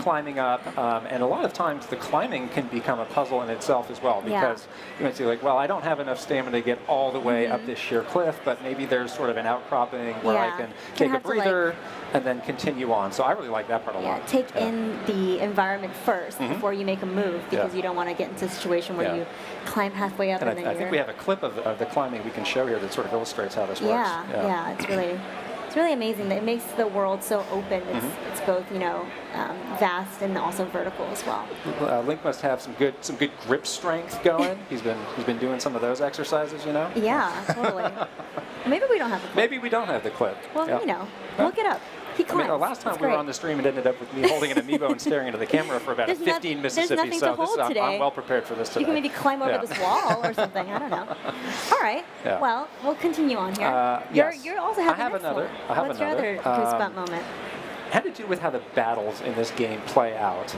climbing up, and a lot of times the climbing can become a puzzle in itself as well, because you might say like, well, I don't have enough stamina to get all the way up this sheer cliff, but maybe there's sort of an outcropping where I can take a breather and then continue on. So I really like that part a lot. Take in the environment first before you make a move, because you don't want to get into a situation where you climb halfway up and then I think we have a clip of the climbing we can show here that sort of illustrates how this works. Yeah, it's really amazing. It makes the world so open. It's both, vast and also vertical as well. Link must have some good grip strength going. He's been doing some of those exercises, Yeah, totally. Maybe we don't have the clip. Maybe we don't have the clip. Well, look it up. He climbs. I mean, the last time we were on the stream, it ended up with me holding an amiibo and staring into the camera for about 15 Mississippi. There's nothing to hold today. I'm well prepared for this today. You can maybe climb over this wall or something. I don't know. All right. Yeah. Well, we'll continue on here. You also have another. What's your other goosebump moment? Had to do with how the battles in this game play out.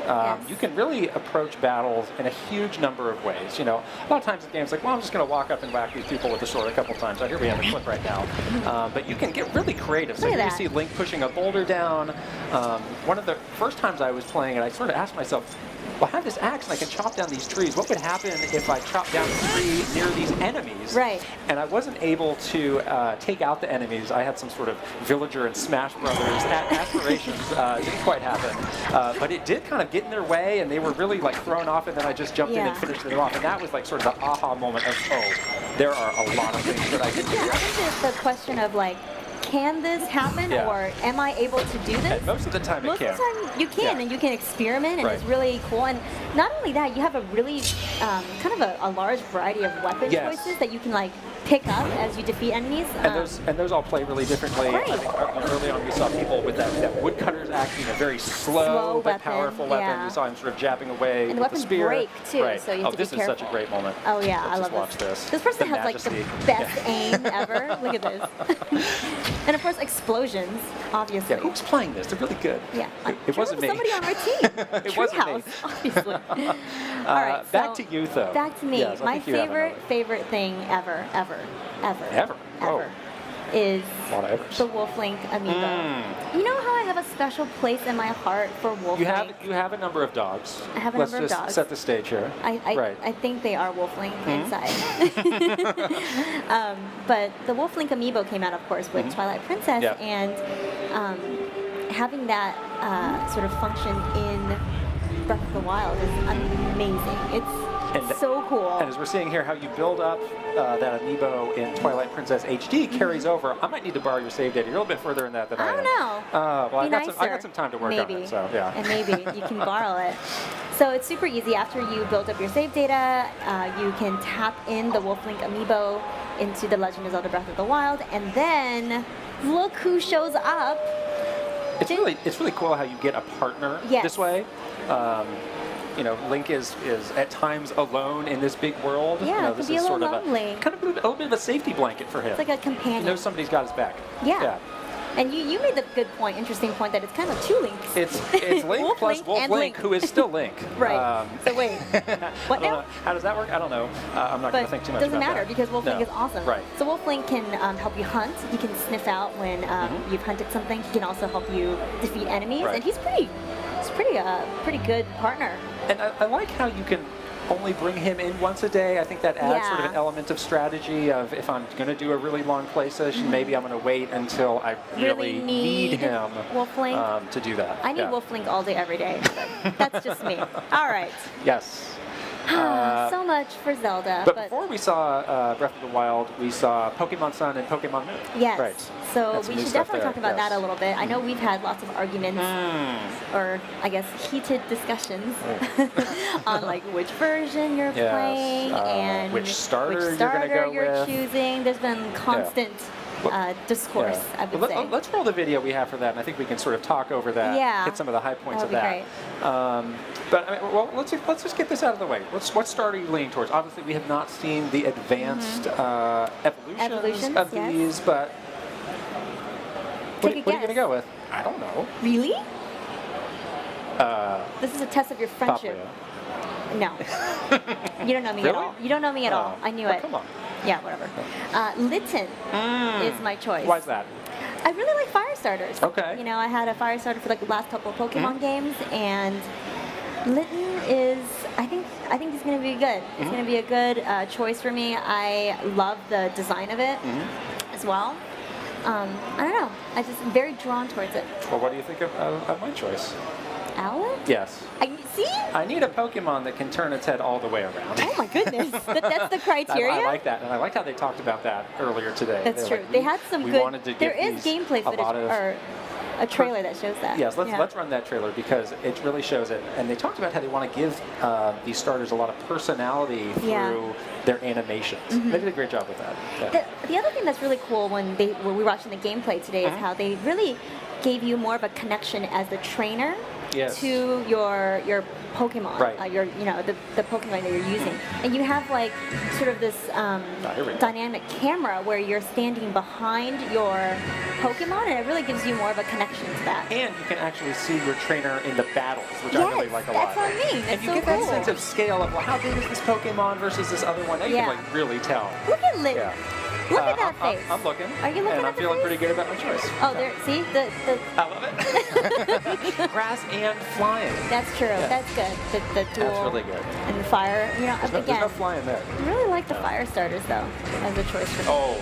You can really approach battles in a huge number of ways. A lot of times the game's like, well, I'm just going to walk up and whack these people with the sword a couple times. Here we have a clip right now. But you can get really creative. So here you see Link pushing a boulder down. One of the first times I was playing it, I sort of asked myself, well, I have this axe and I can chop down these trees. What would happen if I chopped down a tree near these enemies? Right. And I wasn't able to take out the enemies. I had some sort of Villager and Smash Brothers aspirations. Didn't quite happen. But it did kind of get in their way, and they were really like thrown off, and then I just jumped in and finished them off. And that was like sort of the aha moment of, oh, there are a lot of things that I can do. I think it's the question of like, can this happen, or am I able to do this? And most of the time most of the time you can, and you can experiment, and it's really cool. And not only that, you have a really kind of a large variety of weapon choices that you can like pick up as you defeat enemies. And those all play really differently. I think early on we saw people with that woodcutter's axe being a very slow but powerful weapon. You saw him sort of jabbing away and with the spear. Break too, so you have to be this careful. is such a great moment. Oh yeah, I love watch this. This person has like the best aim ever. Look at this. And of course, explosions, obviously. Yeah, who's playing this? They're really good. Yeah, it wasn't me. Somebody on our team. It wasn't me. Treehouse, obviously. All right, back to you though. Back to me. Yes, my favorite thing ever is the Wolf Link amiibo. You know how I have a special place in my heart for Wolf Link? You have a number of dogs. I have a Let's number of dogs. just set the stage here. I think they are Wolf Link inside. But the Wolf Link amiibo came out, of course, with Twilight Princess, and having that sort of function in Breath of the Wild is amazing. It's so cool. And as we're seeing here, how you build up that amiibo in Twilight Princess HD carries over. I might need to borrow your save data. You're a little bit further in that than I am. I don't know. Well, I got some time to work on it. So yeah. And maybe you can borrow it. So it's super easy. After you build up your save data, you can tap in the Wolf Link amiibo into The Legend of Zelda Breath of the Wild, and then look who shows up. It's really cool how you get a partner this way. Link is at times alone in this big world. Yeah, this it can be is a sort little of lonely. kind of a little bit of a safety blanket for him. It's like a companion. He knows somebody's got his back. Yeah. And you made the interesting point that it's kind of two Links. It's Link plus Wolf Link, who is still Link. Right. So wait, what now? How does that work? I don't know. I'm not going to think too much about that. It doesn't matter because Wolf Link is awesome. Right. So Wolf Link can help you hunt. He can sniff out when you've hunted something. He can also help you defeat enemies, and he's pretty good partner. And I like how you can only bring him in once a day. I think that adds sort of an element of strategy of if I'm going to do a really long play session, maybe I'm going to wait until I really need him Wolf Link to do that. I need Wolf Link all day, every day. That's just me. All right. Yes. So much for Zelda. But before we saw Breath of the Wild, we saw Pokemon Sun and Pokemon Moon. Yes. Right. So we should definitely talk about that a little bit. I know we've had lots of arguments, or I guess heated discussions, on like which version you're playing and which starter you're choosing. There's been constant discourse, I would say. Let's roll the video we have for that, and I think we can sort of talk over that, hit some of the high points of that. But I mean, well, let's just get this out of the way. What starter are you leaning towards? Obviously, we have not seen the advanced evolutions of these, but what are you going to go with? I don't know. Really? This is a test of your friendship. No. You don't know me at all. You don't know me at all. I knew it. Come on. Yeah, whatever. Litten is my choice. Why is that? I really like fire starters. Okay. I had a fire starter for like the last couple of Pokemon games, and Litten is, I think it's going to be good. It's going to be a good choice for me. I love the design of it as well. I don't know. I'm just very drawn towards it. Well, what do you think of my choice? Owlet? Yes. See? I need a Pokemon that can turn its head all the way around. Oh my goodness. That's the criteria? I like that, and I like how they talked about that earlier today. That's They're true. like, they had some we good. wanted to give There is these gameplay footage or a trailer that shows that. Yes, let's run that trailer because it really shows it. And they talked about how they want to give these starters a lot of personality through their animations. They did a great job with that. Yeah. The other thing that's really cool when we were watching the gameplay today is how they really gave you more of a connection as the trainer to your Pokemon, Right. The Pokemon that you're using, and you have like sort of this dynamic camera where you're standing behind your Pokemon, and it really gives you more of a connection to that. And you can actually see your trainer in the battles, which I really like a lot. That's what I mean. And you so get cool. that sense of scale of, well, how big is this Pokemon versus this other one? Now you can like really tell. Look at Litten. Yeah. Look at that face. I'm looking. Are you looking and at I'm feeling pretty good about my choice. Oh, there. See the. I love it. Grass and flying. That's true. Yeah. That's good. The dual. That's really good. And the fire. There's no flying there. I really like the fire starters though as a choice for me. Oh.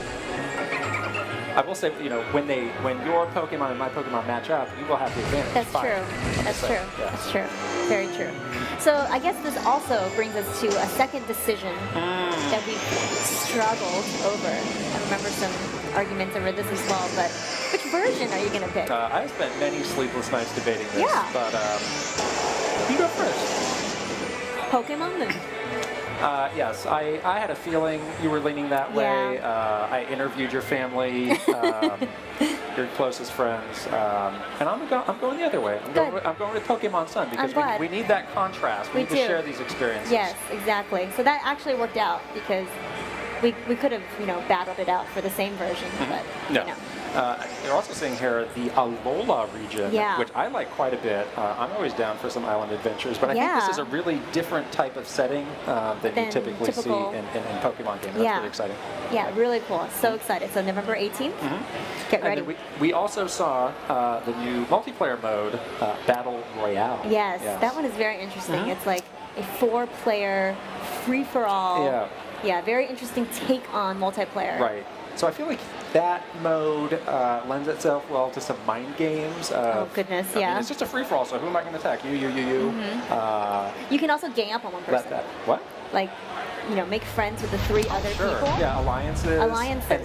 I will say, when your Pokemon and my Pokemon match up, you will have the advantage. That's Fire. true. That's true. Yeah. That's true. Very true. So I guess this also brings us to a second decision that we struggled over. I remember some arguments over this as well, but which version are you going to pick? I spent many sleepless nights debating this, but you go first. Pokemon Moon. Yes, I had a feeling you were leaning that way. I interviewed your family, your closest friends, and I'm going the other way. I'm going with Pokemon Sun because we need that contrast. We need to share these experiences. Yes, exactly. So that actually worked out because we could have battled it out for the same version, but no. They're also saying here the Alola region, which I like quite a bit. I'm always down for some island adventures, but I think this is a really different type of setting than you typically see in Pokemon games. That's pretty exciting. Yeah, really cool. So excited. So November 18th, get ready. And then we also saw the new multiplayer mode, Battle Royale. Yes, that one is very interesting. It's like a 4-player free-for-all. Yeah, very interesting take on multiplayer. Right. So I feel like that mode lends itself well to some mind games. Oh goodness, I mean, it's just a free-for-all, so who am I going to attack? You. You can also gang up on one person. What? Like, make friends with the 3 other people. Yeah, alliances. And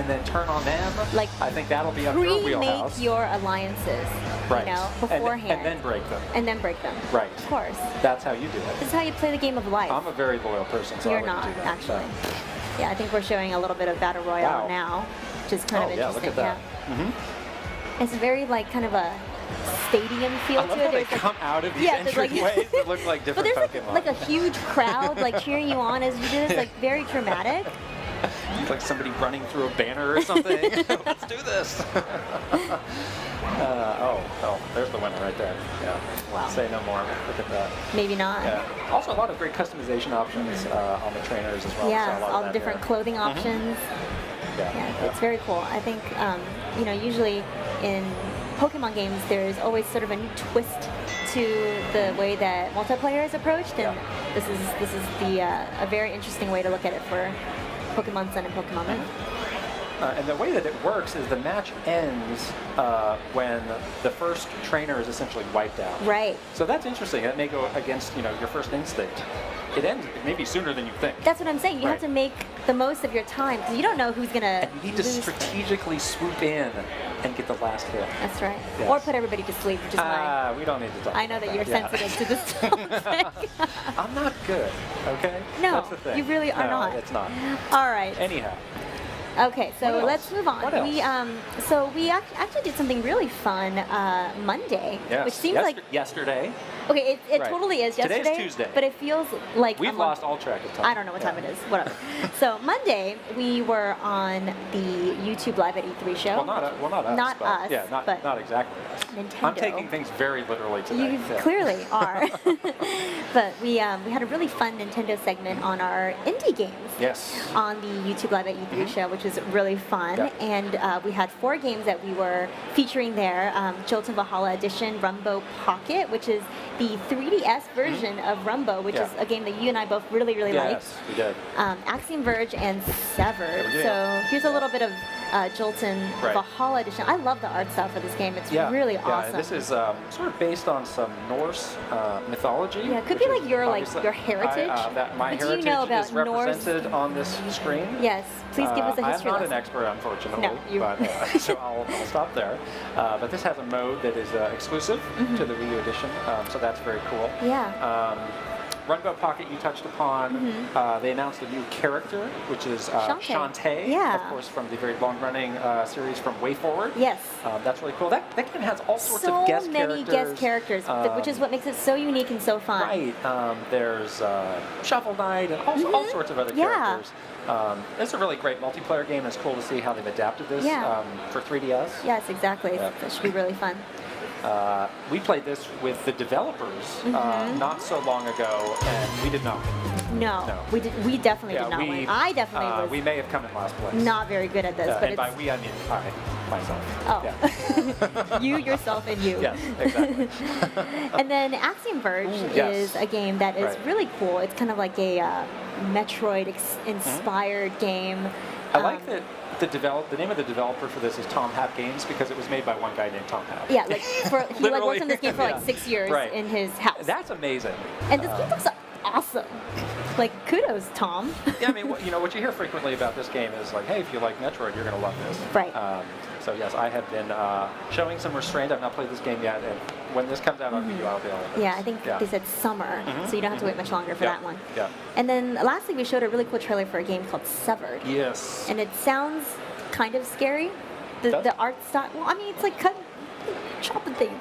then turn on them. Like, I think that'll be up your wheelhouse. Pre-make your alliances, beforehand. And then break them. And then break them. Right. Of course. That's how you do it. This is how you play the game of life. I'm a very loyal person, so You're I wouldn't not, do that. actually. Yeah, I think we're showing a little bit of Battle Royale now, which is kind of interesting. Look at that. It's very kind of a stadium feel I love to it. how they come out of these entryways that look like different Pokemon. But there's a huge crowd cheering you on as you do this, very dramatic. It's like somebody running through a banner or something. Let's do this. There's the winner right there. Yeah. Wow. Say no more. Look at that. Maybe not. Yeah. Also, a lot of great customization options on the trainers as well. Yeah, so all the different clothing options. Yeah, it's very cool. I think, usually in Pokemon games, there's always sort of a new twist to the way that multiplayer is approached, and this is a very interesting way to look at it for Pokemon Sun and Pokemon Moon. And the way that it works is the match ends when the first trainer is essentially wiped out. Right. So that's interesting. That may go against your first instinct. It ends maybe sooner than you think. That's what I'm saying. You have to make the most of your time because you don't know who's gonna. And you need to strategically swoop in and get the last hit. That's right. Yes. Or put everybody to sleep, which is mine. We don't need to talk. I know that you're sensitive to this topic. I'm not good. Okay. No, that's the thing. you really are not. No, it's not. All right. Anyhow. Okay, so let's move on. What else? We actually did something really fun Monday, Yes. which seems like yesterday. Okay, it Right. totally is yesterday. Today's Tuesday. But it feels like We've lost all track of time. I don't know what time it is. Whatever. So Monday we were on the YouTube Live at E3 show. Well, not us. Not but, us. Yeah, but not exactly us. Nintendo. I'm taking things very literally today. You clearly are. But we had a really fun Nintendo segment on our indie games. Yes. On the YouTube Live at E3 show, which was really fun. Yeah. And we had 4 games that we were featuring there. Jolton Valhalla Edition, Rumbo Pocket, which is the 3DS version of Rumbo, which is a game that you and I both really, really liked. Yes, we did. Axiom Verge and Severed. Yeah. So here's a little bit of Jolton Valhalla edition. I love the art style for this game. It's really awesome. This is sort of based on some Norse mythology. Yeah, it could be like your heritage. My What do heritage you know about is represented on this screen. Yes, please give us a history I'm not lesson. an expert, unfortunately, No, you- but so I'll stop there. But this has a mode that is exclusive to the Wii U edition, so that's very cool. Yeah. Runbow Pocket you touched upon. They announced a new character, which is Shantae, Yeah. of course, from the very long-running series from Way Forward. Yes. That's really cool. That game has all sorts So of guest many characters. guest characters, which is what makes it so unique and so fun. Right. There's Shovel Knight and all sorts of other characters. It's a really great multiplayer game. It's cool to see how they've adapted this for 3DS. Yes, exactly. Yeah. That should be really fun. We played this with the developers not so long ago, and we did not win. No, we definitely did not win. I definitely was we may have come in last place. not very good at this, but and by we, I mean myself. Oh. Yeah. you, yourself, and you. Yes, exactly. And then Axiom Verge is a game that is really cool. It's kind of like a Metroid-inspired game. I like that the name of the developer for this is Tom Happ Games because it was made by one guy named Tom Happ. Yeah, like he worked on this game for like 6 years in his house. That's amazing. And this game looks awesome. Like, kudos, Tom. Yeah, I mean, what you hear frequently about this game is like, hey, if you like Metroid, you're going to love this. Right. So yes, I have been showing some restraint. I've not played this game yet, and when this comes out on Wii U, I'll be all over. Yeah, I think they said summer, so you don't have to wait much longer for that one. Yeah. And then lastly, we showed a really cool trailer for a game called Severed. Yes. And it sounds kind of scary. The art style, well, I mean, it's like chopping things.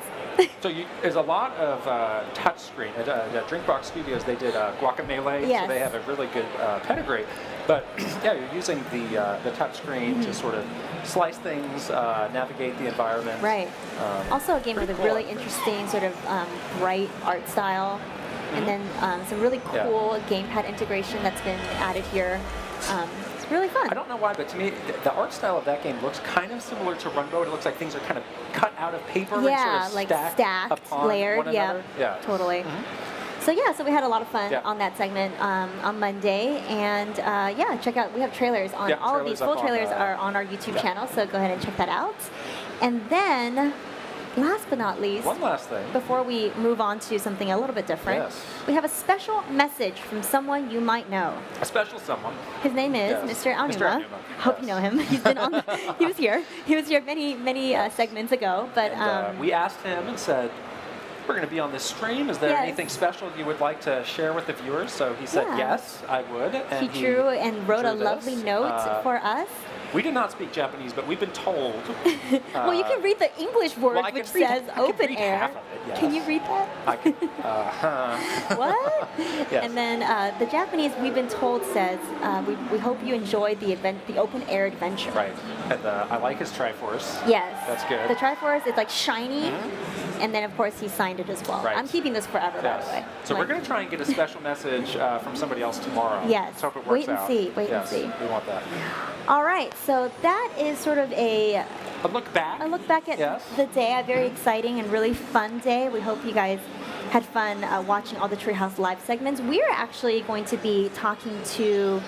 So there's a lot of touch screen. At Drinkbox Studios, they did Guacamelee, so they have a really good pedigree. But yeah, you're using the touch screen to sort of slice things, navigate the environment. Right. Also a game with a cool, really interesting sort of bright art style. And then some really cool gamepad integration that's been added here. It's really fun. I don't know why, but to me, the art style of that game looks kind of similar to Runbow. It looks like things are kind of cut out of paper and sort of like stacked upon layered. one another. Yeah, totally. So so we had a lot of fun on that segment on Monday, and check out. We have trailers on all of these. Full trailers are on our YouTube channel, so go ahead and check that out. And then, last but not least, one last thing before we move on to something a little bit different. We have a special message from someone you might know. A special someone. His name is Mr. Aonuma. Hope you know him. He's been on. He was here. He was here many segments ago. But we asked him and said, we're going to be on this stream. Is there anything special you would like to share with the viewers? So he said, yes, I would. And he drew and wrote a lovely note for us. We did not speak Japanese, but we've been told. Well, you can read the English word, which says open air. Half of it, yes. Can you read that? I can. What? Yes. And then the Japanese, we've been told, says, we hope you enjoyed the open air adventure. Right. And I like his Triforce. Yes. That's good. The Triforce is like shiny. And then, of course, he signed it as well. Right. I'm keeping this forever, by the way. So we're going to try and get a special message from somebody else tomorrow. Yes. Let's hope it works out. Wait and see. We want that. All right. So that is sort of a look back. A look back at the day. A very exciting and really fun day. We hope you guys had fun watching all the Treehouse Live segments. We are actually going to be talking to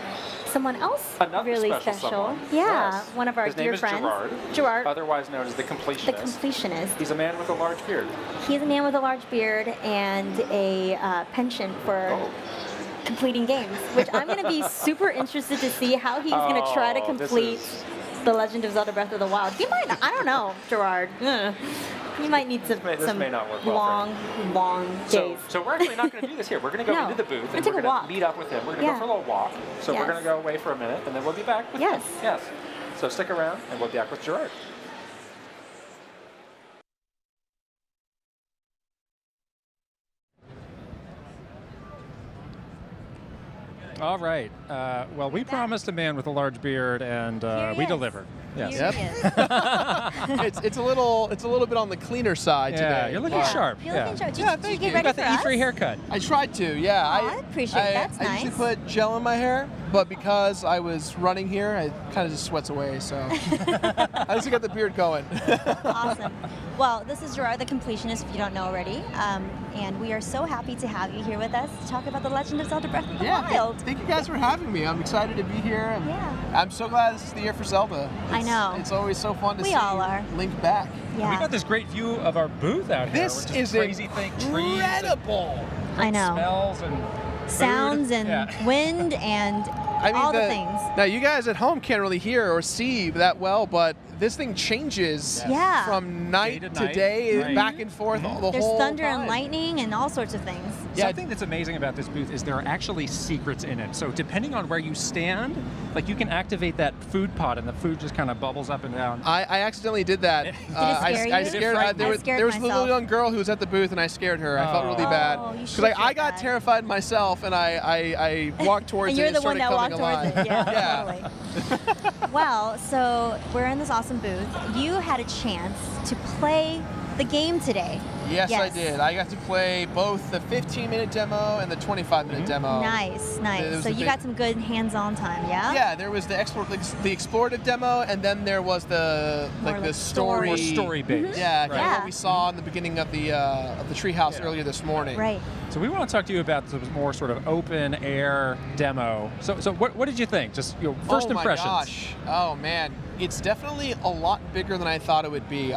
someone else really special. Someone. Yeah, yes. one of our His dear name is friends. Gerard, otherwise known as the Completionist. The Completionist. He's a man with a large beard. He's a man with a large beard and a penchant for completing games, which I'm going to be super interested to see how he's going to try to complete The Legend of Zelda Breath of the Wild. He might, I don't know, Gerard. You might need some long days. So we're actually not going to do this here. We're going to go into the booth and we're going to meet up with him. We're going to go for a little walk. So we're going to go away for a minute and then we'll be back with him. Yes. So stick around and we'll be back with Gerard. All right. Well, we promised a man with a large beard, and we delivered. Yes. Yep. it's a little bit on the cleaner side today. You're looking sharp. You're looking sharp. Yeah, Did you thank get you. ready You got for the us? E3 haircut. I tried to, yeah. I appreciate it. That's I nice. usually put gel in my hair, but because I was running here, it kind of just sweats away. So I just got the beard going. Awesome. Well, this is Gerard, the completionist, if you don't know already, and we are so happy to have you here with us to talk about The Legend of Zelda Breath of the Wild. Thank you guys for having me. I'm excited to be here. I'm so glad this is the year for Zelda. I know. It's always so fun to We see all are. Link back. Yeah. We got this great view of our booth out here. This which is crazy thing. Trees, incredible. I know. Smells and Sounds food. and wind and all the things. Now, you guys at home can't really hear or see that well, but this thing changes from night to day, back and forth the There's whole thunder time. and lightning and all sorts of things. Something that's amazing about this booth is there are actually secrets in it. So depending on where you stand, like you can activate that food pot and the food just kind of bubbles up and down. I accidentally did that. Did it scare you? I scared. There was a little myself. young girl who was at the booth, and I scared her. I felt really bad Oh, you because should I feel got bad. terrified myself, and I walked towards And it you're and the one started that coming walked towards alive. it. Yeah, totally. Well, so we're in this awesome booth. You had a chance to play the game today. Yes, I did. I got to play both the 15-minute demo and the 25-minute demo. Nice, It nice. was So the you big- got some good hands-on time, yeah? Yeah, there was the explorative demo, and then there was the the story. More story-based. Yeah, kind of Yeah. what we saw in the beginning of the Treehouse earlier this morning. Right. So we want to talk to you about the more sort of open air demo. So what did you think? Just first impressions. Oh my gosh. Oh man, it's definitely a lot bigger than I thought it would be.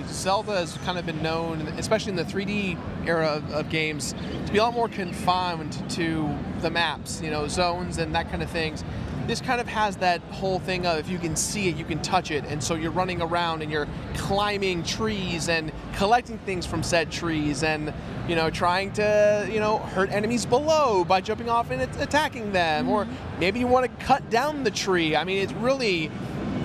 Zelda has kind of been known, especially in the 3D era of games, to be a lot more confined to the maps, zones and that kind of things. This kind of has that whole thing of if you can see it, you can touch it, and so you're running around and you're climbing trees and collecting things from said trees and trying to hurt enemies below by jumping off and attacking them, or maybe you want to cut down the tree. I mean, it's really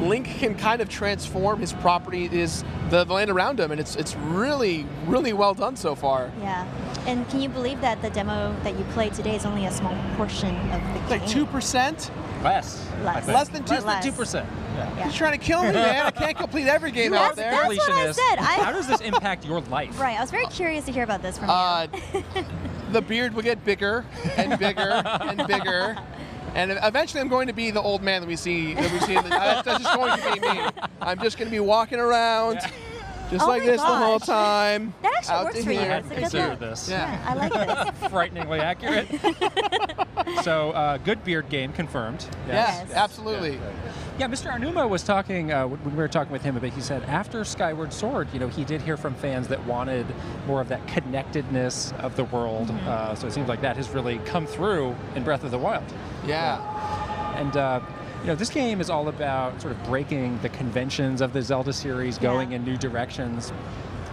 Link can kind of transform his property, the land around him, and it's really, really well done so far. Yeah. And can you believe that the demo that you played today is only a small portion of the game? Like 2%? Less. Less than 2%. Yeah. You're trying to kill me, man. I can't complete every game out there. That's what I said. How does this impact your life? Right. I was very curious to hear about this from you. The beard will get bigger and bigger and bigger. And eventually, I'm going to be the old man that we see. In that's just going to be me. I'm just going to be walking around, just like this the whole time. That actually out works to for you. here. It's a good Consider look. this. Yeah, I like this. Frighteningly accurate. So good beard game confirmed. Yes, absolutely. Yeah, Mr. Arnuma was talking, when we were talking with him, he said after Skyward Sword, he did hear from fans that wanted more of that connectedness of the world. So it seems like that has really come through in Breath of the Wild. Yeah. And, this game is all about sort of breaking the conventions of the Zelda series, going in new directions.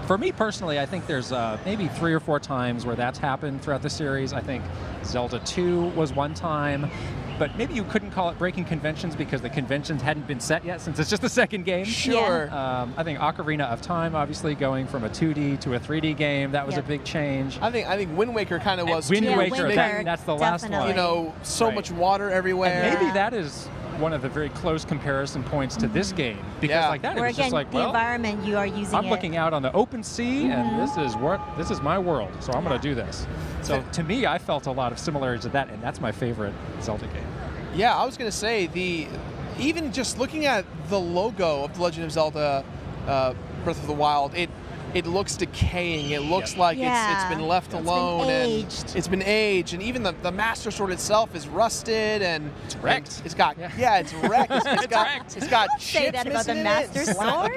For me personally, I think there's maybe 3 or 4 times where that's happened throughout the series. I think Zelda 2 was one time, but maybe you couldn't call it breaking conventions because the conventions hadn't been set yet since it's just the second game. Sure. I think Ocarina of Time, obviously going from a 2D to a 3D game, that was a big change. I think Wind Waker kind of was Wind too. Waker, that's the last one. So much water everywhere. And maybe that is one of the very close comparison points to this game because like that, Where it was again, just like, the environment you are using. I'm looking out on the open sea, and this is my world, so I'm going to do this. So to me, I felt a lot of similarities to that, and that's my favorite Zelda game. Yeah, I was going to say even just looking at the logo of The Legend of Zelda Breath of the Wild, it looks decaying. It looks like it's been left alone. It's been aged. And even the Master Sword itself is rusted and it's wrecked. And it's got it's wrecked. It's got Don't chips say that about the missing in Master it. Sword.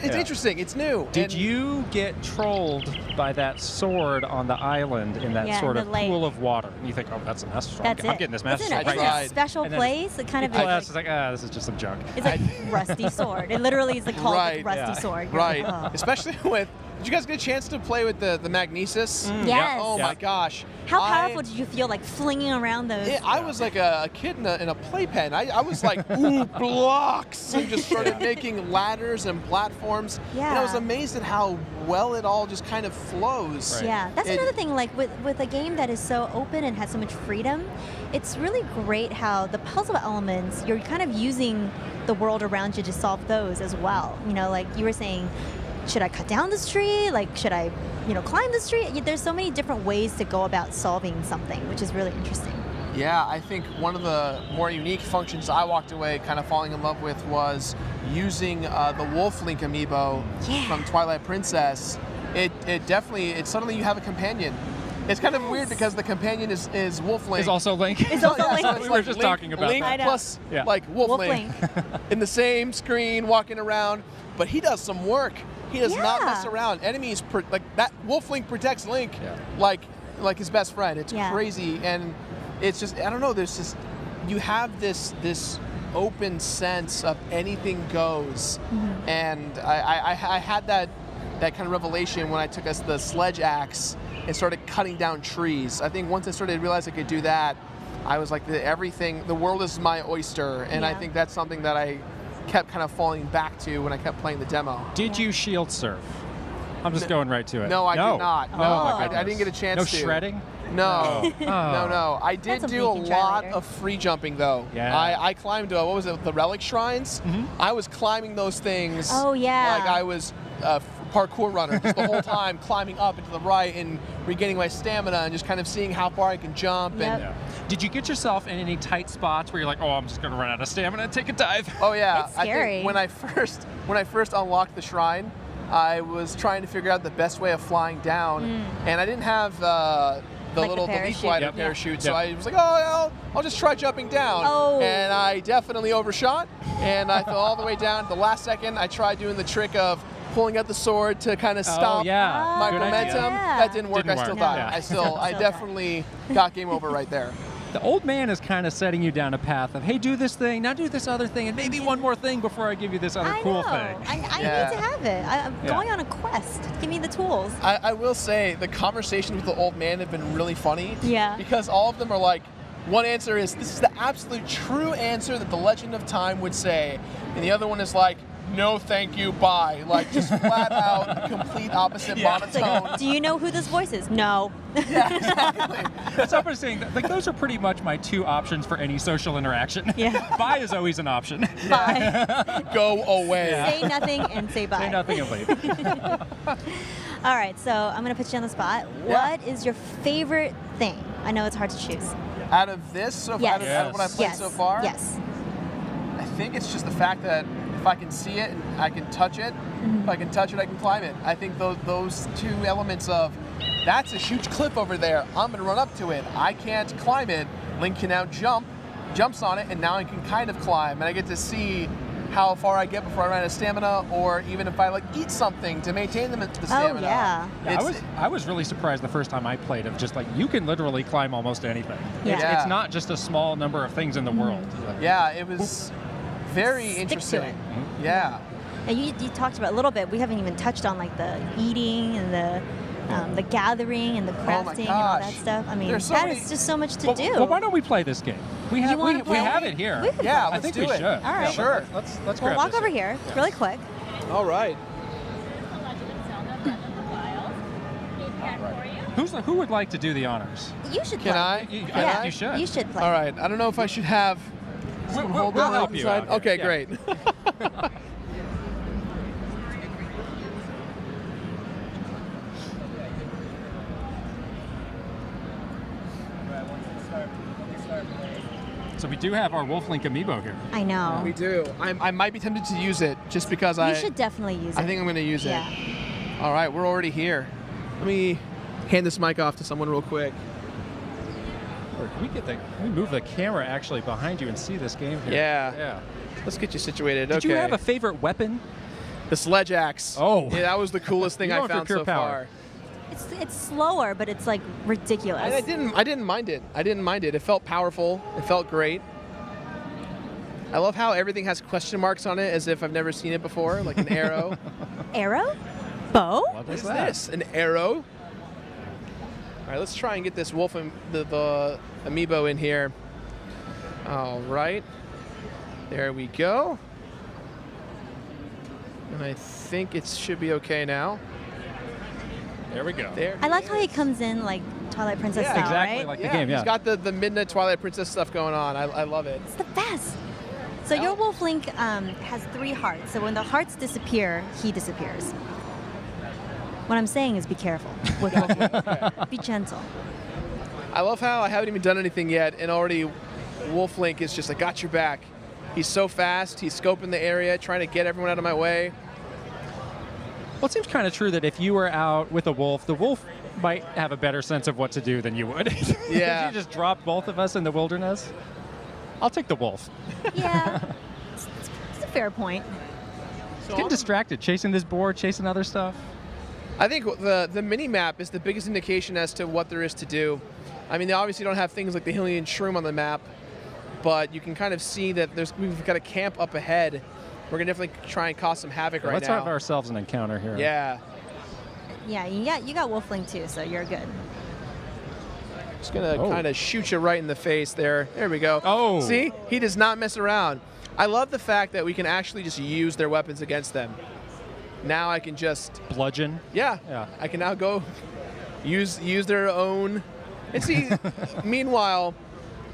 It's interesting. It's new. Did you get trolled by that sword on the island in that sort in of the lake. pool of water? And you think, oh, that's a Master Sword. That's I'm getting this Master Sword. Isn't it a special And then place? It kind of it's like, this is just some junk. It's like rusty sword. It literally is called like rusty sword. You're Right. like, oh. Especially with. Did you guys get a chance to play with the Magnesis? Yes. Oh my gosh. How powerful did you feel like flinging around those? I was like a kid in a playpen. I was like, ooh, blocks, and just started making ladders and platforms. Yeah. And I was amazed at how well it all just kind of flows. Right. Yeah, that's another thing. Like with a game that is so open and has so much freedom, it's really great how the puzzle elements, you're kind of using the world around you to solve those as well. You know, like you were saying, should I cut down this tree? Like, should I, climb this tree? There's so many different ways to go about solving something, which is really interesting. Yeah, I think one of the more unique functions I walked away kind of falling in love with was using the Wolf Link amiibo from Twilight Princess. It suddenly you have a companion. It's kind of weird because the companion is Wolf Link. Is also Link. It's also Link. So it's We were just Link, talking about Link that. plus Yeah. like Wolf Wolf Link in the same screen walking around, but he does some work. He does not mess around. Enemies like that. Wolf Link protects Link like his best friend. It's crazy, and it's just I don't know. There's just you have this open sense of anything goes, and I had that kind of revelation when I took us the sledge axe and started cutting down trees. I think once I started to realize I could do that, I was like the world is my oyster, and I think that's something that I kept kind of falling back to when I kept playing the demo. Did you shield surf? I'm just going right to it. No, I did not. No, I didn't get a chance no to. No shredding? No. Oh. No. I did do a lot of free jumping though. Yeah. I climbed, what was it, the relic shrines? I was climbing those things. Oh, yeah. Like I was a parkour runner just the whole time, climbing up and to the right and regaining my stamina and just kind of seeing how far I can jump. Yep. And Did you get yourself in any tight spots where you're like, oh, I'm just going to run out of stamina and take a dive? Oh yeah, It's scary. I think when I first unlocked the shrine, I was trying to figure out the best way of flying down, and I didn't have the leaf glider parachute, so I was like, oh, I'll just try jumping down. Oh. And I definitely overshot, and I fell all the way down. The last second, I tried doing the trick of pulling out the sword to kind of stop my Good momentum. idea. That didn't work. Didn't I still work. died. Yeah. I definitely got game over right there. The old man is kind of setting you down a path of, hey, do this thing, now do this other thing, and maybe one more thing before I give you this other cool thing. I need to have it. I'm going on a quest. Give me the tools. I will say the conversations with the old man have been really funny. Yeah. Because all of them are like, one answer is, this is the absolute true answer that the Legend of Time would say. And the other one is like, no thank you, bye. Like just flat out, complete opposite monotone. Do you know who this voice is? No. That's what I'm saying. Like, those are pretty much my two options for any social interaction. Yeah. Bye is always an option. Bye. Go away. Say nothing and say bye. Say nothing and leave. All right, so I'm going to put you on the spot. What is your favorite thing? I know it's hard to choose. Out of this, out of what I've played so far? Yes. I think it's just the fact that if I can see it, I can touch it. If I can touch it, I can climb it. I think those two elements of, that's a huge cliff over there. I'm going to run up to it. I can't climb it. Link can now jumps on it, and now I can kind of climb. And I get to see how far I get before I run out of stamina, or even if I eat something to maintain the stamina. Oh, yeah. I was really surprised the first time I played of just like, you can literally climb almost anything. It's not just a small number of things in the world. Yeah, it was very interesting. To it. Yeah. And you talked about a little bit. We haven't even touched on like the eating and the gathering and the crafting and all that stuff. I mean, There's is just so much to do. Well, why don't we play this game? We have it here. We could Yeah, play. let's I think do we it. should. All right. Sure. Let's We'll grab walk this over here. here really quick. All right. Who would like to do the honors? You should play. Can I? I think you should. You should play. All right. I don't know if I should have. We'll help you out here. Okay, Yeah. great. So we do have our Wolf Link amiibo here. I know. We do. I might be tempted to use it just because You should definitely use it. I think I'm going to use Yeah. it. All right, we're already here. Let me hand this mic off to someone real quick. Or can we move the camera actually behind you and see this game here? Yeah. Let's get you situated. Did okay. you have a favorite weapon? The sledge axe. Oh. Yeah, that was the coolest thing You're I going for found pure so power. far. It's slower, but it's like ridiculous. I didn't mind it. It felt powerful. It felt great. I love how everything has question marks on it, as if I've never seen it before, like an arrow. Arrow? Bow? What What's this? An arrow? All right, let's try and get this wolf, the amiibo in here. All right. There we go. And I think it should be okay now. There we go. There. I like how he comes in like Twilight Princess style, exactly right? like the game, yeah. He's got the Midnight Twilight Princess stuff going on. I love it. It's the best. So your Wolf Link has 3 hearts. So when the hearts disappear, he disappears. What I'm saying is be careful with Wolf Link. Be gentle. I love how I haven't even done anything yet, and already Wolf Link is just like, got your back. He's so fast. He's scoping the area, trying to get everyone out of my way. Well, it seems kind of true that if you were out with a wolf, the wolf might have a better sense of what to do than you would. Yeah. If you just drop both of us in the wilderness, I'll take the wolf. Yeah, it's a fair point. Getting distracted, chasing this board, chasing other stuff. I think the mini map is the biggest indication as to what there is to do. I mean, they obviously don't have things like the Hylian Shroom on the map, but you can kind of see that we've got a camp up ahead. We're gonna definitely try and cause some havoc right Let's now. have ourselves an encounter here. Yeah. Yeah, you got Wolf Link too, so you're good. Just gonna kind of shoot you right in the face there. There we go. Oh. See, he does not mess around. I love the fact that we can actually just use their weapons against them. Now I can just bludgeon. Yeah. I can now go use their own. And see, meanwhile,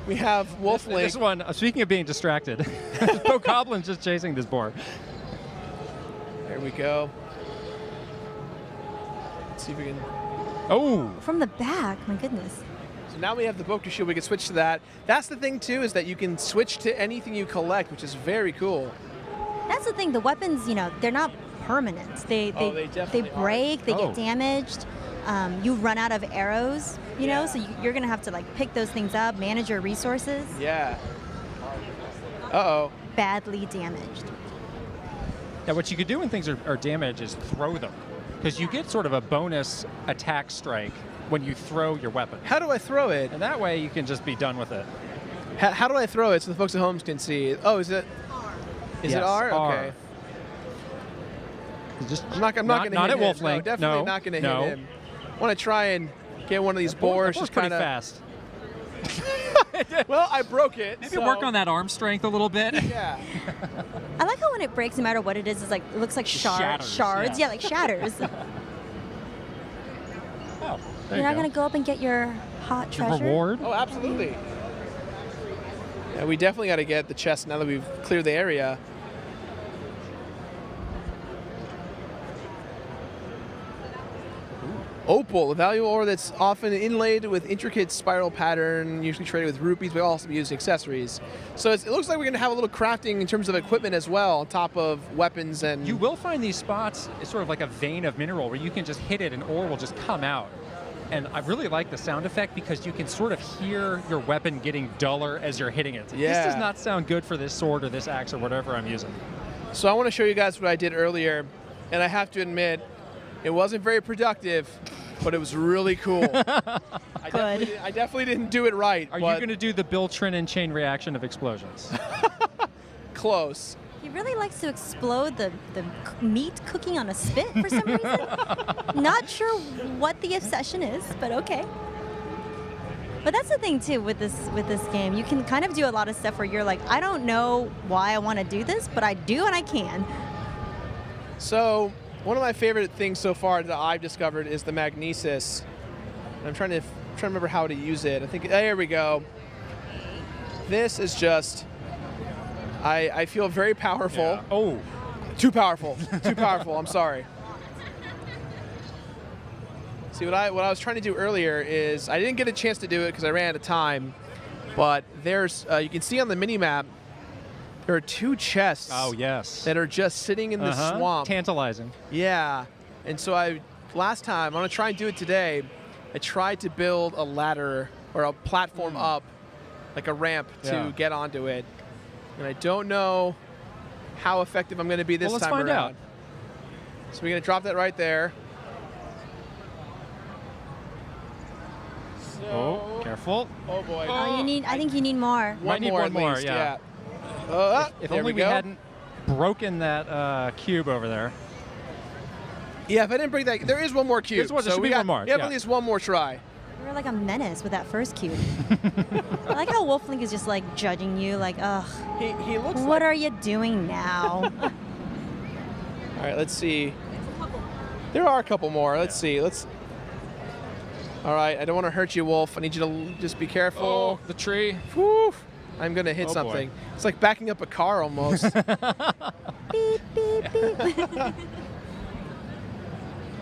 we have Wolf Link. This one, speaking of being distracted, Goblin's just chasing this board. There we go. Let's see if we can. Oh! From the back, my goodness. So now we have the Bokta Shield. We can switch to that. That's the thing too, is that you can switch to anything you collect, which is very cool. That's the thing. The weapons, they're not permanent. They break. They get damaged. You run out of arrows. So you're gonna have to like pick those things up, manage your resources. Yeah. Uh-oh. Badly damaged. Yeah, what you could do when things are damaged is throw them, because you get sort of a bonus attack strike when you throw your weapon. How do I throw it? And that way you can just be done with it. How do I throw it so the folks at home can see? Oh, is it? Is it R? Okay. Just I'm not going to hit not at him. Wolf Link. No, definitely not going to hit him. I want to try and get one of these boars. Just kind pretty of fast. Well, I broke it. Maybe work on that arm strength a little bit. Yeah. I like how when it breaks, no matter what it is, it's like it looks like shards. Yeah, like shatters. Oh, You're not gonna go up and get your hot treasure. Reward? Oh, absolutely. Yeah, we definitely got to get the chest now that we've cleared the area. Opal, a valuable ore that's often inlaid with intricate spiral pattern, usually traded with rupees, but also used in accessories. So it looks like we're going to have a little crafting in terms of equipment as well, on top of weapons and... You will find these spots, it's sort of like a vein of mineral where you can just hit it and ore will just come out. And I really like the sound effect because you can sort of hear your weapon getting duller as you're hitting it. Yeah. This does not sound good for this sword or this axe or whatever I'm using. So I want to show you guys what I did earlier, and I have to admit, it wasn't very productive, but it was really cool. I definitely didn't do it right. Are you going to do the Bill Trinan chain reaction of explosions? Close. He really likes to explode the meat cooking on a spit for some reason. Not sure what the obsession is, but okay. But that's the thing too with this game. You can kind of do a lot of stuff where you're like, I don't know why I want to do this, but I do and I can. So one of my favorite things so far that I've discovered is the magnesis. I'm trying to remember how to use it. I think there we go. This is just. I feel very powerful. Yeah. Oh, too powerful. Too powerful. I'm sorry. See, what I was trying to do earlier is I didn't get a chance to do it because I ran out of time. But there's you can see on the mini map there are 2 chests. Oh yes. That are just sitting in the swamp. Tantalizing. Yeah, and so last time I'm gonna try and do it today. I tried to build a ladder or a platform up, like a ramp to get onto it. And I don't know how effective I'm going to be this time around. Let's find out. So we're going to drop that right there. Oh, careful. Oh boy. Oh, I think you need more. One more at least, yeah. If only we hadn't broken that cube over there. Yeah, if I didn't break that, there is one more cube. There should be one more. Yeah, at least one more try. You were like a menace with that first cube. I like how Wolf Link is just like judging you, like, ugh. He looks. What are you doing now? All right, let's see. There are a couple more. Let's see. All right, I don't want to hurt you, Wolf. I need you to just be careful. Oh, the tree. Woo. I'm going to hit Oh, something. boy. It's like backing up a car almost. Beep, beep, beep.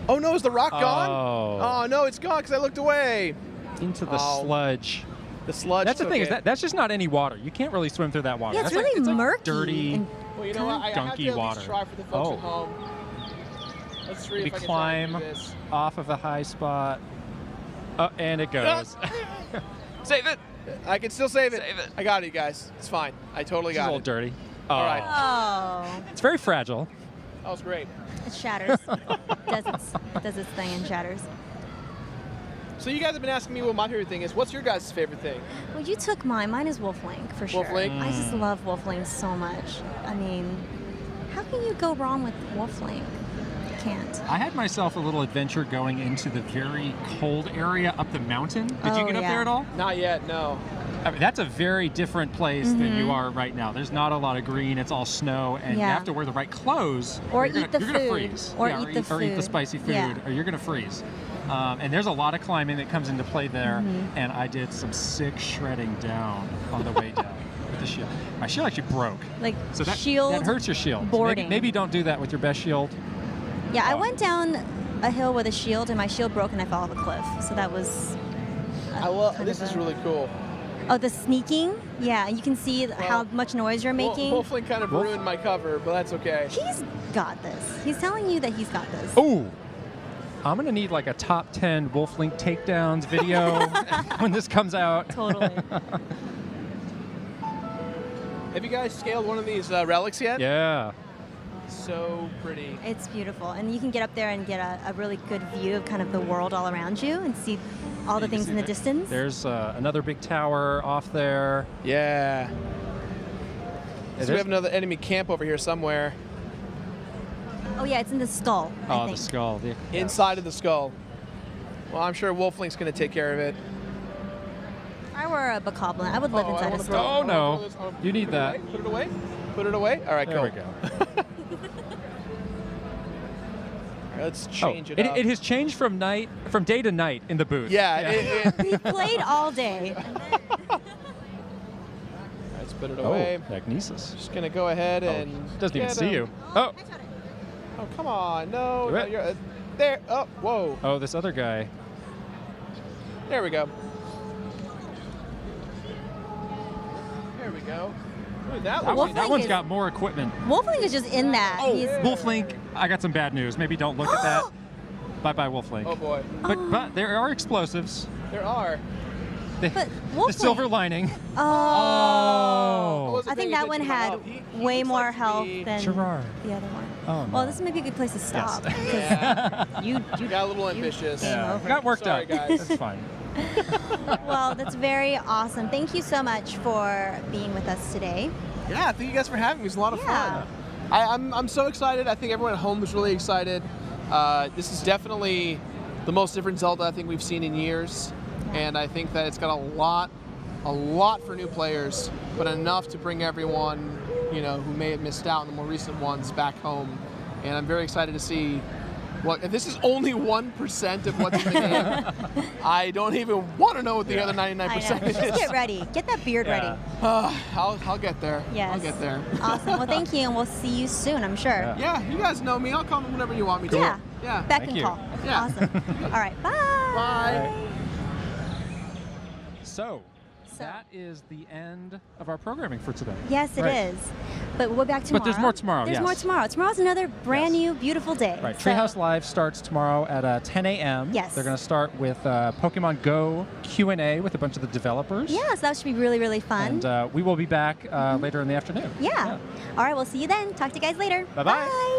Oh, no, is the rock gone? Oh. Oh, no, it's gone because I looked away. Into the sludge. The sludge. That's the took thing it. is that's just not any water. You can't really swim through that water. Yeah, it's That's really like murky. dirty, and Well, you know what? I have gunky to at water. least try for the folks Oh. at home. Let's see Maybe if I can climb try to do this. off of a high spot. Oh, and it goes. Save it. I can still save it. I got it, you guys. It's fine. I totally It's a got little it. dirty. All right. Oh. It's very fragile. That was great. It shatters. does its thing and shatters. So you guys have been asking me what my favorite thing is. What's your guys' favorite thing? Well, you took mine. Mine is Wolflink, for sure. Wolflink? I just love Wolflink so much. I mean, how can you go wrong with Wolflink? You can't. I had myself a little adventure going into the very cold area up the mountain. Did you get up there at all? Not yet, no. I mean, that's a very different place than Mhm. you are right now. There's not a lot of green. It's all snow, and you Yeah. have to wear the right clothes. Or you're eat the you're gonna food. freeze. Or Yeah, eat the or eat the food. spicy food, Yeah. or you're gonna freeze. And there's a lot of climbing that comes into play there, Mhm. and I did some sick shredding down on the way down with the shield. My shield actually broke. Like So that, shield that hurts your shield. So boarding. maybe don't do that with your best shield. Yeah, I went down a hill with a shield, and my shield broke, and I fell off a cliff. So that was. This is really cool. Oh, the sneaking? Yeah, and you can see how much noise you're making. Wolflink kind of ruined my cover, but that's okay. He's got this. He's telling you that he's got this. Oh, I'm gonna need like a top 10 Wolflink takedowns video when this comes out. Totally. Have you guys scaled one of these relics yet? Yeah. So pretty. It's beautiful, and you can get up there and get a really good view of kind of the world all around you and see all the things in the distance. There's another big tower off there. Yeah. Yeah, So we have another enemy camp over here somewhere. Oh yeah, it's in the skull. I Oh, think. the skull. Inside of the skull. Well, I'm sure Wolflink's going to take care of it. If I were a bokoblin, I would live inside a skull. Oh no, you need that. Put it away. Put it away. All right, There cool. we go. All right, let's change it up. It has changed from day to night in the booth. Yeah. He played all day. Let's put it Oh, away. magnesis. Just going to go ahead Oh, and. doesn't even get see him. you. Oh. Oh, come on. No. Do no it. you're, there. Oh, whoa. Oh, this other guy. There we go. There we go. Ooh, That Wolflink one's is- got more equipment. Wolflink is just in that. Oh, He's, Wolflink, I got some bad news. Maybe don't look at that. Bye-bye, Wolflink. Oh, boy. But there are explosives. There are. The Wolflink- silver lining. Oh. Oh. I think that one had way more health than Gerard. the other one. Oh, Well, no. this may be a good place to stop. Yeah. You got a little ambitious. Yeah, over. got worked Sorry, up. guys. That's fine. Well, that's very awesome. Thank you so much for being with us today. Yeah, thank you guys for having me. It was a lot of fun. I'm so excited. I think everyone at home is really excited. This is definitely the most different Zelda I think we've seen in years. And I think that it's got a lot for new players, but enough to bring everyone, who may have missed out on the more recent ones back home. And I'm very excited to see if this is only 1% of what's in the game. I don't even want to know what the other 99% is. Just get ready. Get that beard ready. I'll get there. Yes. I'll get there. Awesome. Well, thank you, and we'll see you soon, I'm sure. Yeah, you guys know me. I'll come whenever you want me to. Yeah. Yeah. Back Thank and you. call. Yeah. Awesome. All right. Bye. Bye. So, that is the end of our programming for today. Yes, it is. But we'll be back tomorrow. But there's more tomorrow, There's yes. more tomorrow. Tomorrow's another brand new, beautiful day. Right. So- Treehouse Live starts tomorrow at 10 a.m. Yes. They're going to start with Pokemon Go Q&A with a bunch of the developers. Yeah, so that should be really, really fun. And we will be back later in the afternoon. yeah. All right, we'll see you then. Talk to you guys later. Bye-bye. Bye.